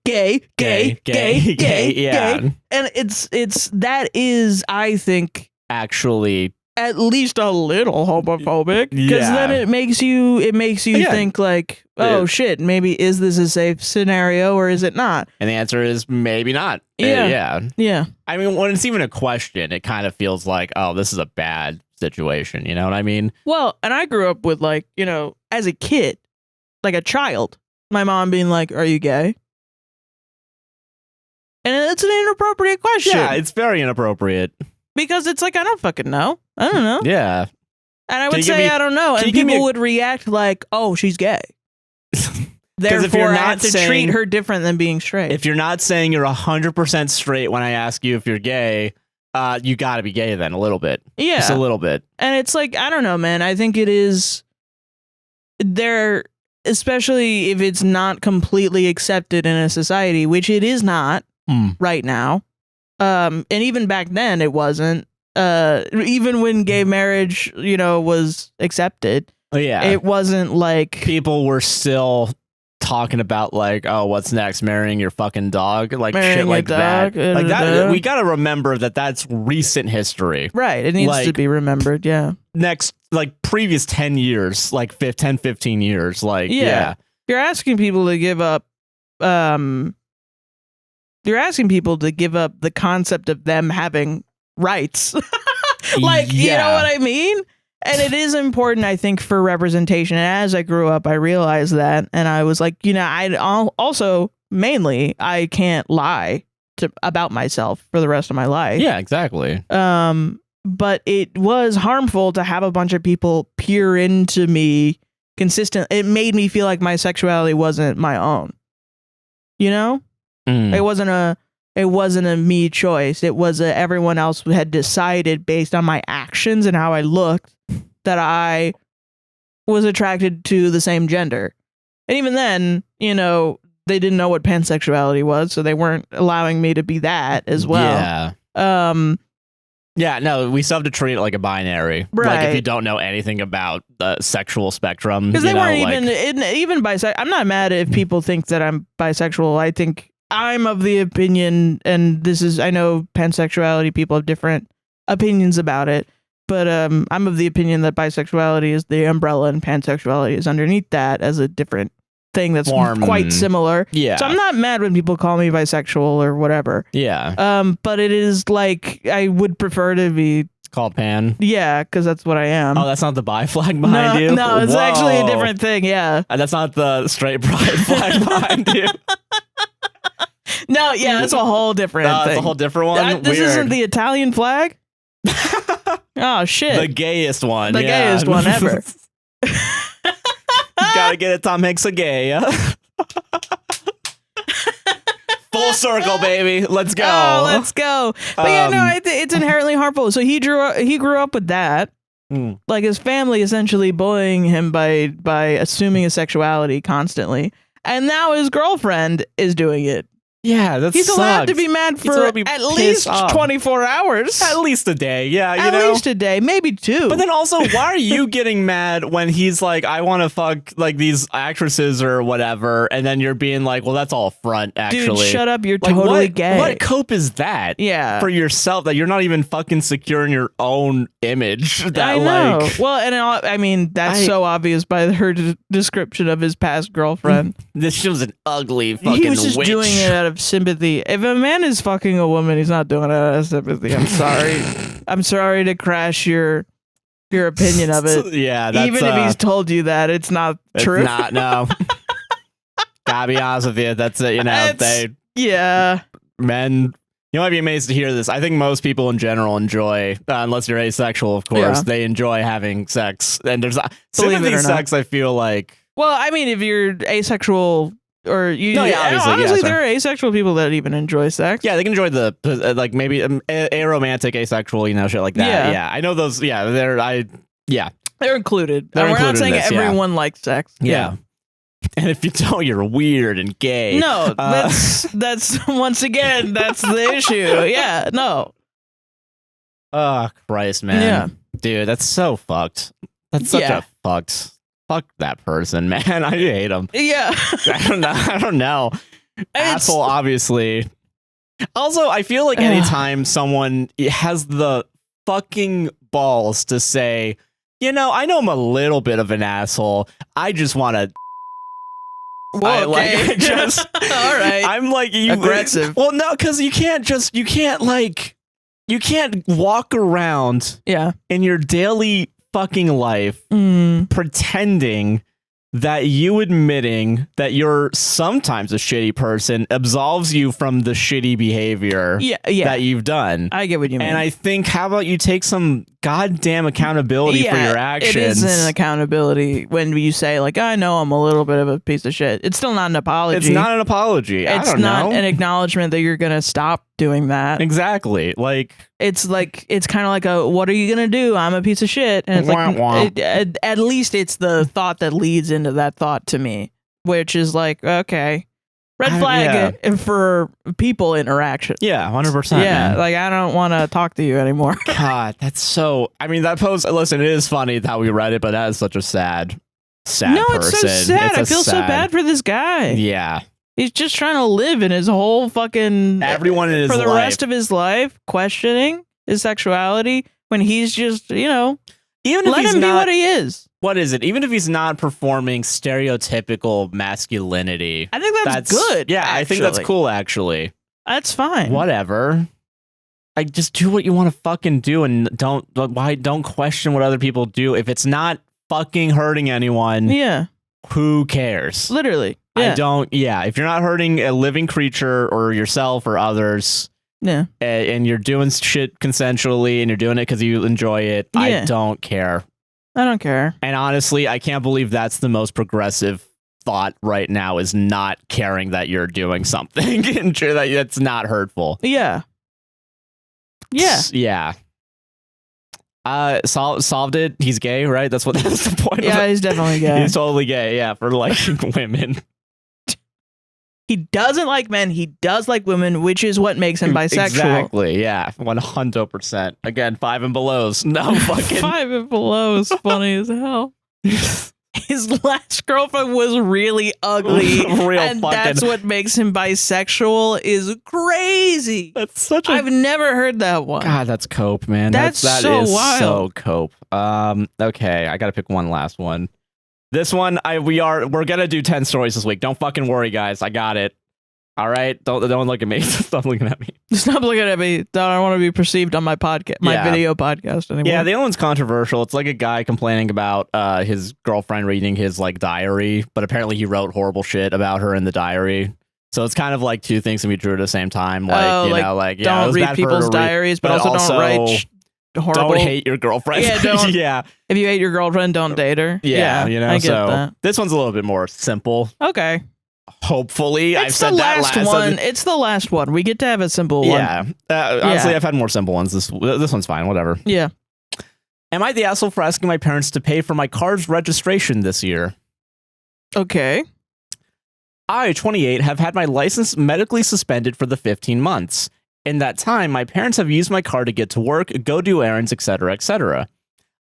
Yeah.
And that is, I think,
actually
at least a little homophobic, because then it makes you think like, oh shit, maybe is this a safe scenario or is it not?
And the answer is maybe not.
Yeah.
I mean, when it's even a question, it kind of feels like, oh, this is a bad situation. You know what I mean?
Well, and I grew up with like, as a kid, like a child, my mom being like, are you gay? And it's an inappropriate question.
Yeah, it's very inappropriate.
Because it's like, I don't fucking know. I don't know.
Yeah.
And I would say, I don't know. And people would react like, oh, she's gay. Therefore, I have to treat her different than being straight.
If you're not saying you're 100% straight when I ask you if you're gay, you got to be gay then a little bit.
Yeah.
Just a little bit.
And it's like, I don't know, man. I think it is there, especially if it's not completely accepted in a society, which it is not right now. And even back then it wasn't, even when gay marriage, was accepted.
Yeah.
It wasn't like
people were still talking about like, oh, what's next? Marrying your fucking dog, like
Marrying
shit like
that.
Like that. We got to remember that that's recent history.
Right. It needs
like,
to be remembered. Yeah.
Next, like previous 10 years, like 10, 15 years. Like, yeah.
You're asking people to give up. You're asking people to give up the concept of them having rights. Like, you know what I mean? And it is important, I think, for representation. And as I grew up, I realized that. And I was like, you know, also, mainly, I can't lie about myself for the rest of my life.
Yeah, exactly.
But it was harmful to have a bunch of people peer into me consistently. It made me feel like my sexuality wasn't my own. You know? It wasn't a me choice. It was everyone else had decided based on my actions and how I looked that I was attracted to the same gender. And even then, you know, they didn't know what pansexuality was, so they weren't allowing me to be that as well.
Yeah. Yeah, no, we still have to treat it like a binary.
Right.
Like if you don't know anything about the sexual spectrum.
Because they weren't even bisexual. I'm not mad if people think that I'm bisexual. I think I'm of the opinion, and this is, I know pansexuality, people have different opinions about it, but I'm of the opinion that bisexuality is the umbrella and pansexuality is underneath that as a different thing that's quite similar.
Yeah.
So I'm not mad when people call me bisexual or whatever.
Yeah.
But it is like, I would prefer to be
called pan.
Yeah, because that's what I am.
Oh, that's not the bi flag behind you?
No, it's actually a different thing. Yeah.
That's not the straight pride flag behind you.
No, yeah, that's a whole different thing.
That's a whole different one?
This isn't the Italian flag? Oh, shit.
The gayest one.
The gayest one ever.
Gotta get it, Tom Hanks a gay. Full circle, baby. Let's go.
Oh, let's go. But yeah, no, it's inherently harmful. So he grew up with that. Like his family essentially bullying him by assuming his sexuality constantly. And now his girlfriend is doing it.
Yeah, that's
He's allowed to be mad for at least 24 hours.
At least a day, yeah.
At least a day, maybe 2.
But then also, why are you getting mad when he's like, I want to fuck like these actresses or whatever, and then you're being like, well, that's all front, actually.
Dude, shut up, you're
like,
totally gay.
What cope is that?
Yeah.
For yourself, that you're not even fucking secure in your own image. That,
I know.
Like,
well, and I mean, that's so obvious by her description of his past girlfriend.
This was an ugly fucking
He was just
witch.
doing it out of sympathy. If a man is fucking a woman, he's not doing it out of sympathy. I'm sorry. I'm sorry to crash your opinion of it.
Yeah, that's,
even if he's told you that, it's not true.
It's not, no. Gotta be honest with you. That's it, you know. Men, you might be amazed to hear this. I think most people in general enjoy, unless you're asexual, of course, they enjoy having sex. And there's sympathy sex, I feel like.
Well, I mean, if you're asexual, or you,
no, yeah, obviously,
honestly, there are asexual people that even enjoy sex.
Yeah, they can enjoy the like maybe aromantic, asexual, you know, shit like that. Yeah, I know those. Yeah, they're included.
We're not saying everyone likes sex.
Yeah. And if you don't, you're weird and gay.
No, that's once again, that's the issue. Yeah, no.
Oh, Christ, man.
Yeah.
Dude, that's so fucked. That's such a fucked. Fuck that person, man. I hate him.
Yeah.
I don't know. Asshole, obviously. Also, I feel like anytime someone has the fucking balls to say, you know, I know I'm a little bit of an asshole. I just want to.
Well, okay. All right.
I'm like
aggressive.
Well, no, because you can't walk around in your daily fucking life pretending that you admitting that you're sometimes a shitty person absolves you from the shitty behavior that you've done.
I get what you mean.
And I think, how about you take some goddamn accountability for your actions?
It is an accountability when you say, like, I know I'm a little bit of a piece of shit. It's still not an apology.
It's not an apology.
It's not an acknowledgement that you're going to stop doing that.
Exactly.
It's kind of like what are you going to do? I'm a piece of shit. And it's like, at least it's the thought that leads into that thought to me, which is like, okay, red flag for people interaction.
Yeah, 100%.
Yeah,
man.
like I don't want to talk to you anymore.
God, that's so. I mean, that post. Listen, it is funny how we read it, but that is such a sad sad person.
It's so sad. I feel so bad for this guy.
Yeah.
He's just trying to live in his whole fucking...
Everyone in his life.
For the rest of his life, questioning his sexuality when he's just, even if let him be what he is.
What is it? Even if he's not performing stereotypical masculinity.
I think that's good.
Yeah, actually. I think that's cool, actually.
That's fine.
Whatever. Like, just do what you want to fucking do and don't question what other people do. If it's not fucking hurting anyone, who cares?
Literally.
Yeah. If you're not hurting a living creature or yourself or others, and you're doing shit consensually and you're doing it because you enjoy it, I don't care.
I don't care.
And honestly, I can't believe that's the most progressive thought right now, is not caring that you're doing something and that it's not hurtful.
Yeah.
Solved it. He's gay, right? That's the point.
Yeah, he's definitely gay.
He's totally gay. Yeah, for liking women.
He doesn't like men. He does like women, which is what makes him bisexual.
Exactly. Yeah, 100%. Again, 5 and belows. No fucking
5 and below is funny as hell. His last girlfriend was really ugly, and that's what makes him bisexual. Is crazy.
That's such a...
I've never heard that one.
God, that's cope, man. That is wild. So cope. Okay, I gotta pick one last one. This one, we're gonna do 10 stories this week. Don't fucking worry, guys. I got it. All right, don't look at me. Stop looking at me.
Stop looking at me. I don't want to be perceived on my podcast, video podcast anymore.
Yeah, the other one's controversial. It's like a guy complaining about his girlfriend reading his diary, but apparently he wrote horrible shit about her in the diary. So it's kind of like two things can be true at the same time.
Don't read people's diaries, but also don't write horrible.
Don't hate your girlfriend.
Yeah, If you hate your girlfriend, don't date her.
Yeah,
I get that.
This one's a little bit more simple.
Okay.
Hopefully,
it's the last one. We get to have a simple one.
Yeah. Honestly, I've had more simple ones. This one's fine. Whatever.
Yeah.
Am I the asshole for asking my parents to pay for my car's registration this year?
Okay.
I, 28, have had my license medically suspended for the 15 months. In that time, my parents have used my car to get to work, go do errands, etc., etc.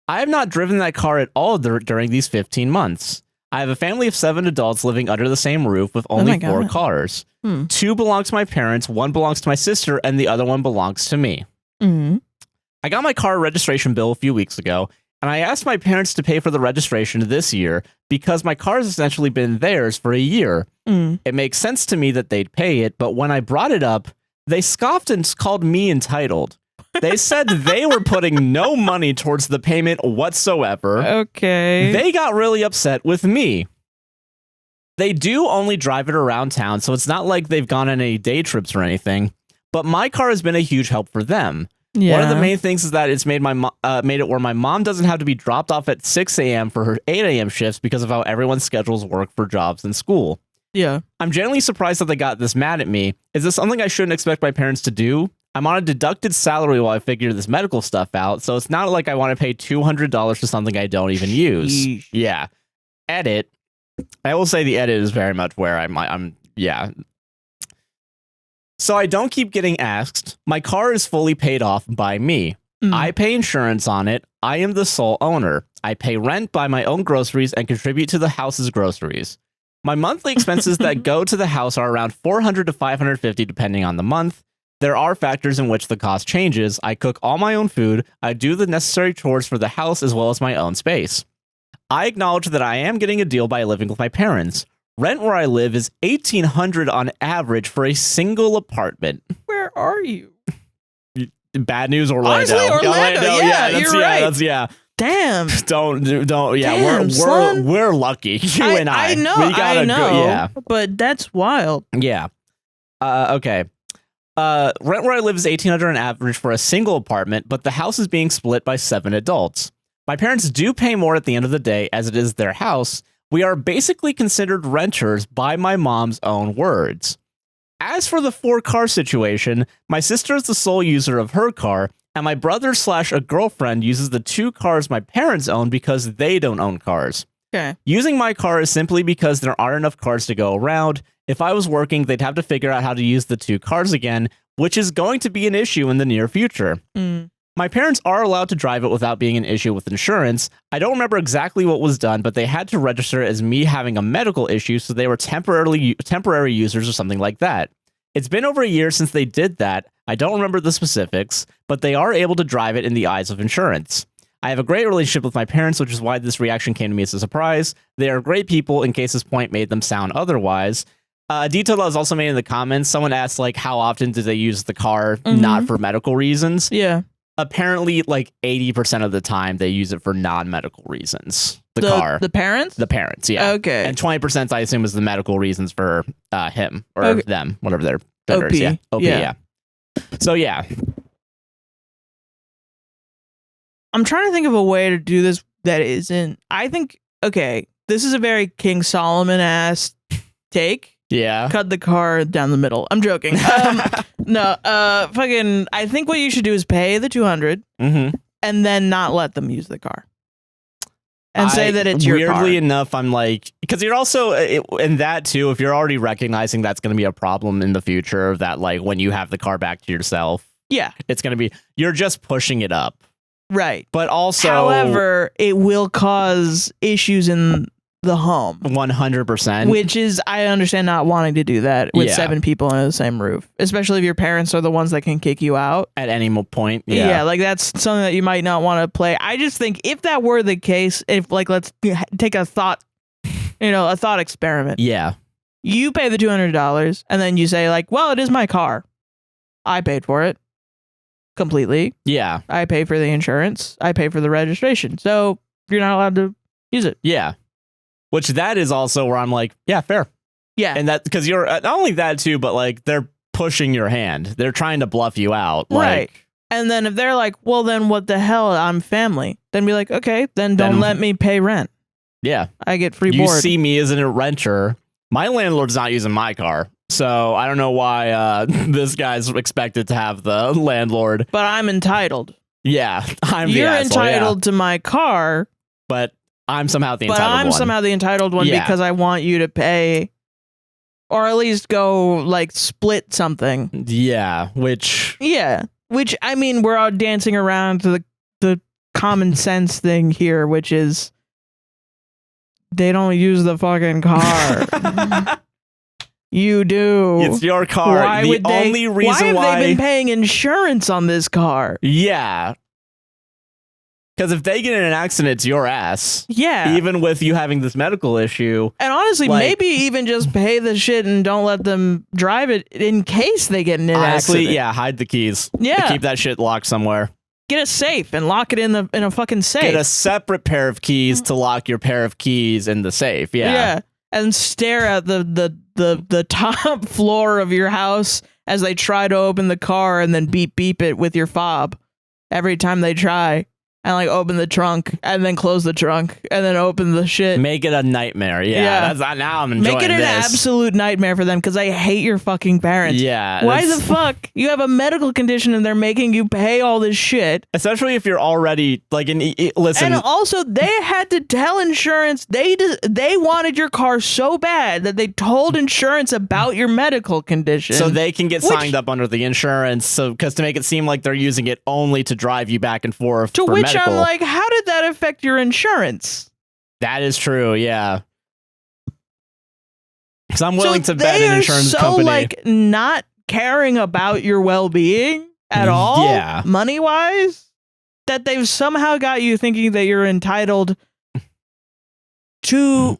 I have not driven that car at all during these 15 months. I have a family of 7 adults living under the same roof with only 4 cars. 2 belong to my parents, 1 belongs to my sister, and the other one belongs to me. I got my car registration bill a few weeks ago, and I asked my parents to pay for the registration this year because my car has essentially been theirs for a year. It makes sense to me that they'd pay it, but when I brought it up, they scoffed and called me entitled. They said they were putting no money towards the payment whatsoever.
Okay.
They got really upset with me. They do only drive it around town, so it's not like they've gone on any day trips or anything, but my car has been a huge help for them. Yeah. One of the main things is that it's made it where my mom doesn't have to be dropped off at 6 a.m. for her 8 a.m. shifts because of how everyone's schedules work for jobs and school.
Yeah.
I'm genuinely surprised that they got this mad at me. Is this something I shouldn't expect my parents to do? I'm on a deducted salary while I figure this medical stuff out, so it's not like I want to pay $200 for something I don't even use.
Sheesh.
Yeah. Edit. I will say the edit is very much where I'm So I don't keep getting asked. My car is fully paid off by me. I pay insurance on it. I am the sole owner. I pay rent, buy my own groceries, and contribute to the house's groceries. My monthly expenses that go to the house are around $400 to $550 depending on the month. There are factors in which the cost changes. I cook all my own food. I do the necessary chores for the house as well as my own space. I acknowledge that I am getting a deal by living with my parents. Rent where I live is $1,800 on average for a single apartment.
Where are you?
Bad news, Orlando.
Honestly, Orlando. Yeah, you're right. Damn.
Don't.
Yeah,
Damn, we're lucky. You and I.
I know.
We gotta
I know.
go. Yeah.
But that's wild.
Yeah. Okay. Rent where I live is $1,800 on average for a single apartment, but the house is being split by 7 adults. My parents do pay more at the end of the day, as it is their house. We are basically considered renters by my mom's own words. As for the 4-car situation, my sister is the sole user of her car, and my brother / a girlfriend uses the 2 cars my parents own because they don't own cars.
Okay.
Using my car is simply because there aren't enough cars to go around. If I was working, they'd have to figure out how to use the 2 cars again, which is going to be an issue in the near future. My parents are allowed to drive it without being an issue with insurance. I don't remember exactly what was done, but they had to register it as me having a medical issue, so they were temporary users or something like that. It's been over a year since they did that. I don't remember the specifics, but they are able to drive it in the eyes of insurance. I have a great relationship with my parents, which is why this reaction came to me as a surprise. They are great people in case this point made them sound otherwise. A detail that was also made in the comments, someone asked, like, how often do they use the car not for medical reasons?
Yeah.
Apparently, like, 80% of the time, they use it for non-medical reasons. The car.
The parents?
The parents, yeah.
Okay.
And 20%, I assume, is the medical reasons for him or them, whatever their gender is. Yeah. OP, yeah. So, yeah.
I'm trying to think of a way to do this that isn't... I think, okay, this is a very King Solomon-ass take.
Yeah.
Cut the car down the middle. I'm joking. No, I think what you should do is pay the $200 and then not let them use the car. And say that it's your car.
Weirdly enough, I'm like, because you're also, in that too, if you're already recognizing that's going to be a problem in the future, that like when you have the car back to yourself, it's going to be, you're just pushing it up.
Right.
But also,
however, it will cause issues in the home.
100%.
Which is, I understand not wanting to do that with 7 people under the same roof, especially if your parents are the ones that can kick you out
at any point.
Yeah, like that's something that you might not want to play. I just think if that were the case, if like, let's take a thought, a thought experiment.
Yeah.
You pay the $200 and then you say like, well, it is my car. I paid for it completely.
Yeah.
I pay for the insurance. I pay for the registration. So you're not allowed to use it.
Yeah. Which that is also where I'm like, yeah, fair.
Yeah.
And that, because you're not only that too, but like they're pushing your hand. They're trying to bluff you out.
Right.
Like,
and then if they're like, well, then what the hell? I'm family. Then be like, okay, then don't let me pay rent.
Yeah.
I get free board.
You see me as a renter. My landlord's not using my car. So I don't know why this guy's expected to have the landlord.
But I'm entitled.
Yeah.
You're entitled to my car.
But I'm somehow the entitled one.
But I'm somehow the entitled one because I want you to pay, or at least go like split something.
Yeah, which
I mean, we're all dancing around to the common sense thing here, which is they don't use the fucking car. You do.
It's your car. Why have
they been paying insurance on this car?
Yeah. Because if they get in an accident, it's your ass.
Yeah.
Even with you having this medical issue.
And honestly, maybe even just pay the shit and don't let them drive it in case they get in an accident.
Yeah, hide the keys.
Yeah.
Keep that shit locked somewhere.
Get a safe and lock it in a fucking safe.
Get a separate pair of keys to lock your pair of keys in the safe. Yeah.
Yeah. And stare at the top floor of your house as they try to open the car and then beep it with your fob every time they try. And like open the trunk and then close the trunk and then open the shit.
Make it a nightmare. Yeah. That's, now I'm enjoying
Make it an absolute nightmare for them because I hate your fucking parents.
Yeah.
Why the fuck? You have a medical condition and they're making you pay all this shit.
Especially if you're already like listen.
And also they had to tell insurance they wanted your car so bad that they told insurance about your medical condition.
So they can get signed up under the insurance. So because to make it seem like they're using it only to drive you back and forth
to
for
which
medical.
I'm like, how did that affect your insurance?
That is true, yeah. Because I'm willing to bet an insurance company.
So like not caring about your well-being at all, money-wise, that they've somehow got you thinking that you're entitled to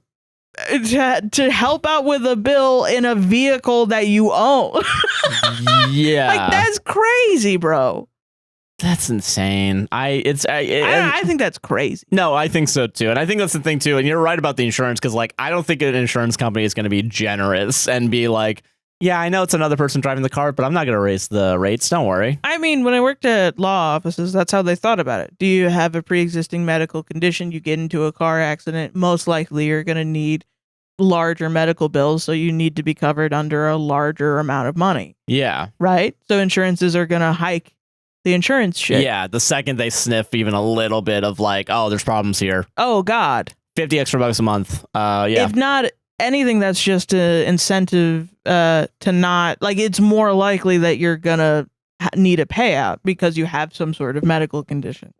help out with a bill in a vehicle that you own.
Yeah,
like that's crazy, bro.
That's insane. I
think that's crazy.
No, I think so too. And I think that's the thing too. And you're right about the insurance because like I don't think an insurance company is going to be generous and be like, yeah, I know it's another person driving the car, but I'm not going to raise the rates. Don't worry.
I mean, when I worked at law offices, that's how they thought about it. Do you have a pre-existing medical condition? You get into a car accident, most likely you're going to need larger medical bills, so you need to be covered under a larger amount of money.
Yeah.
Right? So insurances are going to hike the insurance shit.
Yeah, the second they sniff even a little bit of like, oh, there's problems here.
Oh, God.
$50 extra a month. Yeah.
If not anything, that's just an incentive to not, like, it's more likely that you're going to need a payout because you have some sort of medical condition.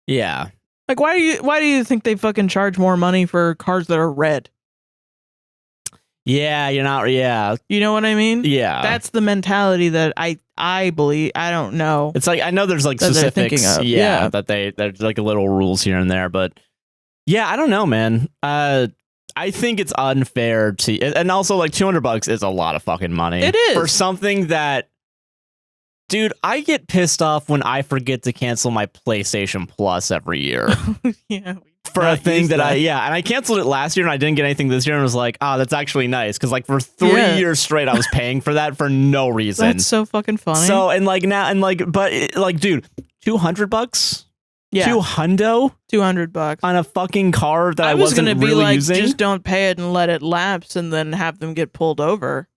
Yeah.
Like, why do you think they fucking charge more money for cars that are red?
Yeah, you're not. Yeah.
You know what I mean?
Yeah.
That's the mentality that I believe. I don't know.
It's like, I know there's like specifics. Yeah. That there's like little rules here and there, but yeah, I don't know, man. I think it's unfair to, and also like $200 is a lot of fucking money.
It is.
For something that, dude, I get pissed off when I forget to cancel my PlayStation Plus every year.
Yeah.
For a thing that and I canceled it last year and I didn't get anything this year and was like, that's actually nice. Cause like for 3 years straight, I was paying for that for no reason.
That's so fucking funny.
So, and like now, and like, but like, dude, $200?
Yeah.
$200 on a fucking car that I wasn't
gonna be
really
like,
using.
just don't pay it and let it lapse and then have them get pulled over.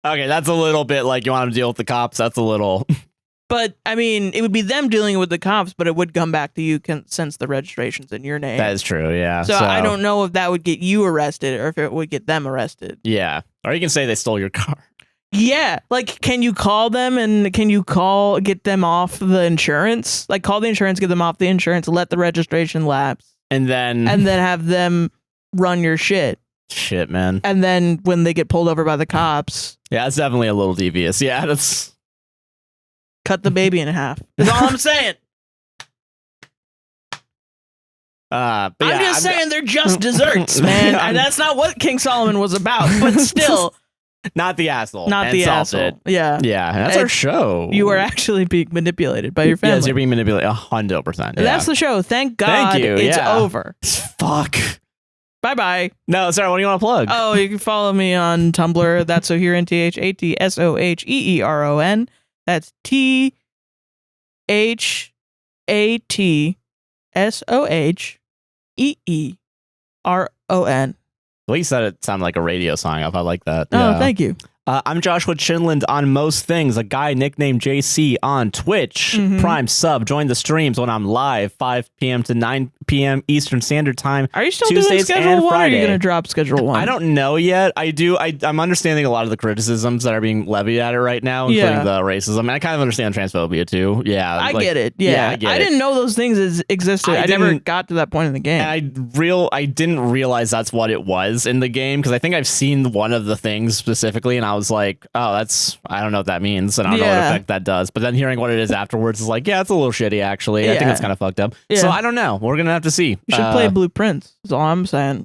Okay, that's a little bit like you want to deal with the cops. That's a little.
But I mean, it would be them dealing with the cops, but it would come back to you since the registration's in your name.
That is true. Yeah.
So I don't know if that would get you arrested or if it would get them arrested.
Yeah. Or you can say they stole your car.
Yeah, like, can you call them and get them off the insurance? Like, call the insurance, get them off the insurance, let the registration lapse,
and then
have them run your shit.
Shit, man.
And then when they get pulled over by the cops,
yeah, it's definitely a little devious. Yeah, that's
cut the baby in half. That's all I'm saying.
But
I'm just saying they're just desserts, man. And that's not what King Solomon was about, but still.
Not the asshole.
Not the asshole. Yeah.
Yeah. That's our show.
You are actually being manipulated by your family.
Yes, you're being manipulated 100%. Yeah.
That's the show. Thank God it's over.
Fuck.
Bye-bye.
No, sorry, what do you want to plug?
Oh, you can follow me on Tumblr. That's so here, ATSOHEERON. That's THATSOHEERON.
The way you said it sounded like a radio song. I like that.
Oh, thank you.
I'm Joshua Chinland on most things. A guy nicknamed JC on Twitch. Prime sub. Join the streams when I'm live, 5 p.m. to 9 p.m. Eastern Standard Time.
Are you still
Tuesdays
doing Schedule 1
Friday.
or are you going to drop Schedule 1?
I don't know yet. I'm understanding a lot of the criticisms that are being levied at it right now, including the racism. And I kind of understand transphobia too. Yeah.
I get it. Yeah. I didn't know those things existed. I never got to that point in the game.
And I didn't realize that's what it was in the game because I think I've seen one of the things specifically and I was like, oh, I don't know what that means and I don't know what effect that does. But then hearing what it is afterwards is like, yeah, it's a little shitty actually. I think it's kind of fucked up. So I don't know. We're going to have to see.
You should play Blueprints. That's all I'm saying.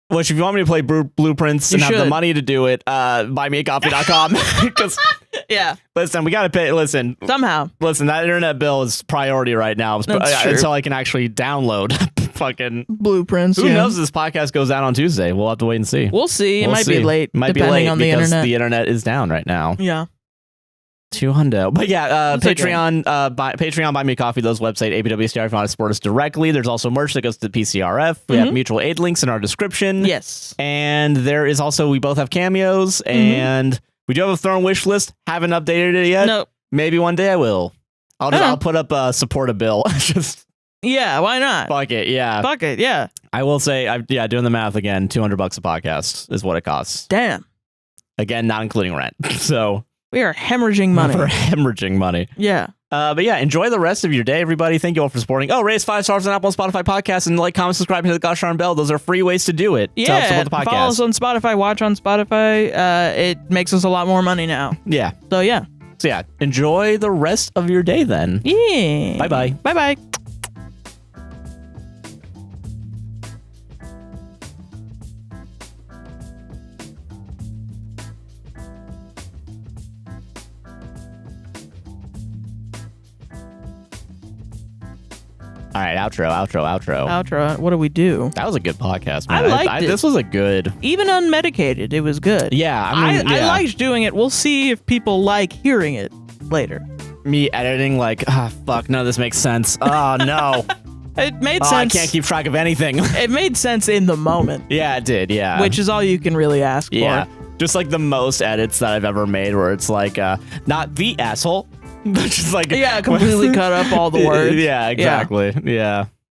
Which, if you want me to play Blueprints and have the money to do it, buymeacoffee.com. Because listen, we got to pay. Listen,
somehow.
Listen, that internet bill is priority right now. Until I can actually download fucking
Blueprints.
Who knows? If this podcast goes out on Tuesday. We'll have to wait and see.
We'll see. It might be late. Depending on the internet.
The internet is down right now.
Yeah.
$200. But yeah, Patreon, Patreon, Buy Me a Coffee, those website, APWSTR if you want to support us directly. There's also merch that goes to PCRF. We have mutual aid links in our description.
Yes.
And there is also, we both have cameos, and we do have a Throne wish list. Haven't updated it yet.
Nope.
Maybe one day I will. I'll put up a support a bill. Just
yeah, why not?
Fuck it, yeah.
Fuck it, yeah.
I will say, doing the math again, $200 a podcast is what it costs.
Damn.
Again, not including rent. So
we are hemorrhaging money.
We're hemorrhaging money.
Yeah.
But yeah, enjoy the rest of your day, everybody. Thank you all for supporting. Oh, raise 5 stars on Apple and Spotify podcasts and like, comment, subscribe, and hit the gosh darn bell. Those are free ways to do it.
Yeah.
To help support the podcast.
Follow us on Spotify. Watch on Spotify. It makes us a lot more money now.
Yeah.
So yeah.
So yeah, enjoy the rest of your day then.
Yeah.
Bye-bye.
Bye-bye.
All right, outro.
What do we do?
That was a good podcast, man.
I liked it.
This was a good...
Even unmedicated, it was good.
Yeah,
I liked doing it. We'll see if people like hearing it later.
Me editing like, fuck, none of this makes sense. Oh, no.
It made sense.
I can't keep track of anything.
It made sense in the moment.
Yeah, it did, yeah.
Which is all you can really ask for.
Just like the most edits that I've ever made where it's like, not the asshole. Just like...
Yeah, completely cut up all the words.
Yeah, exactly. Yeah.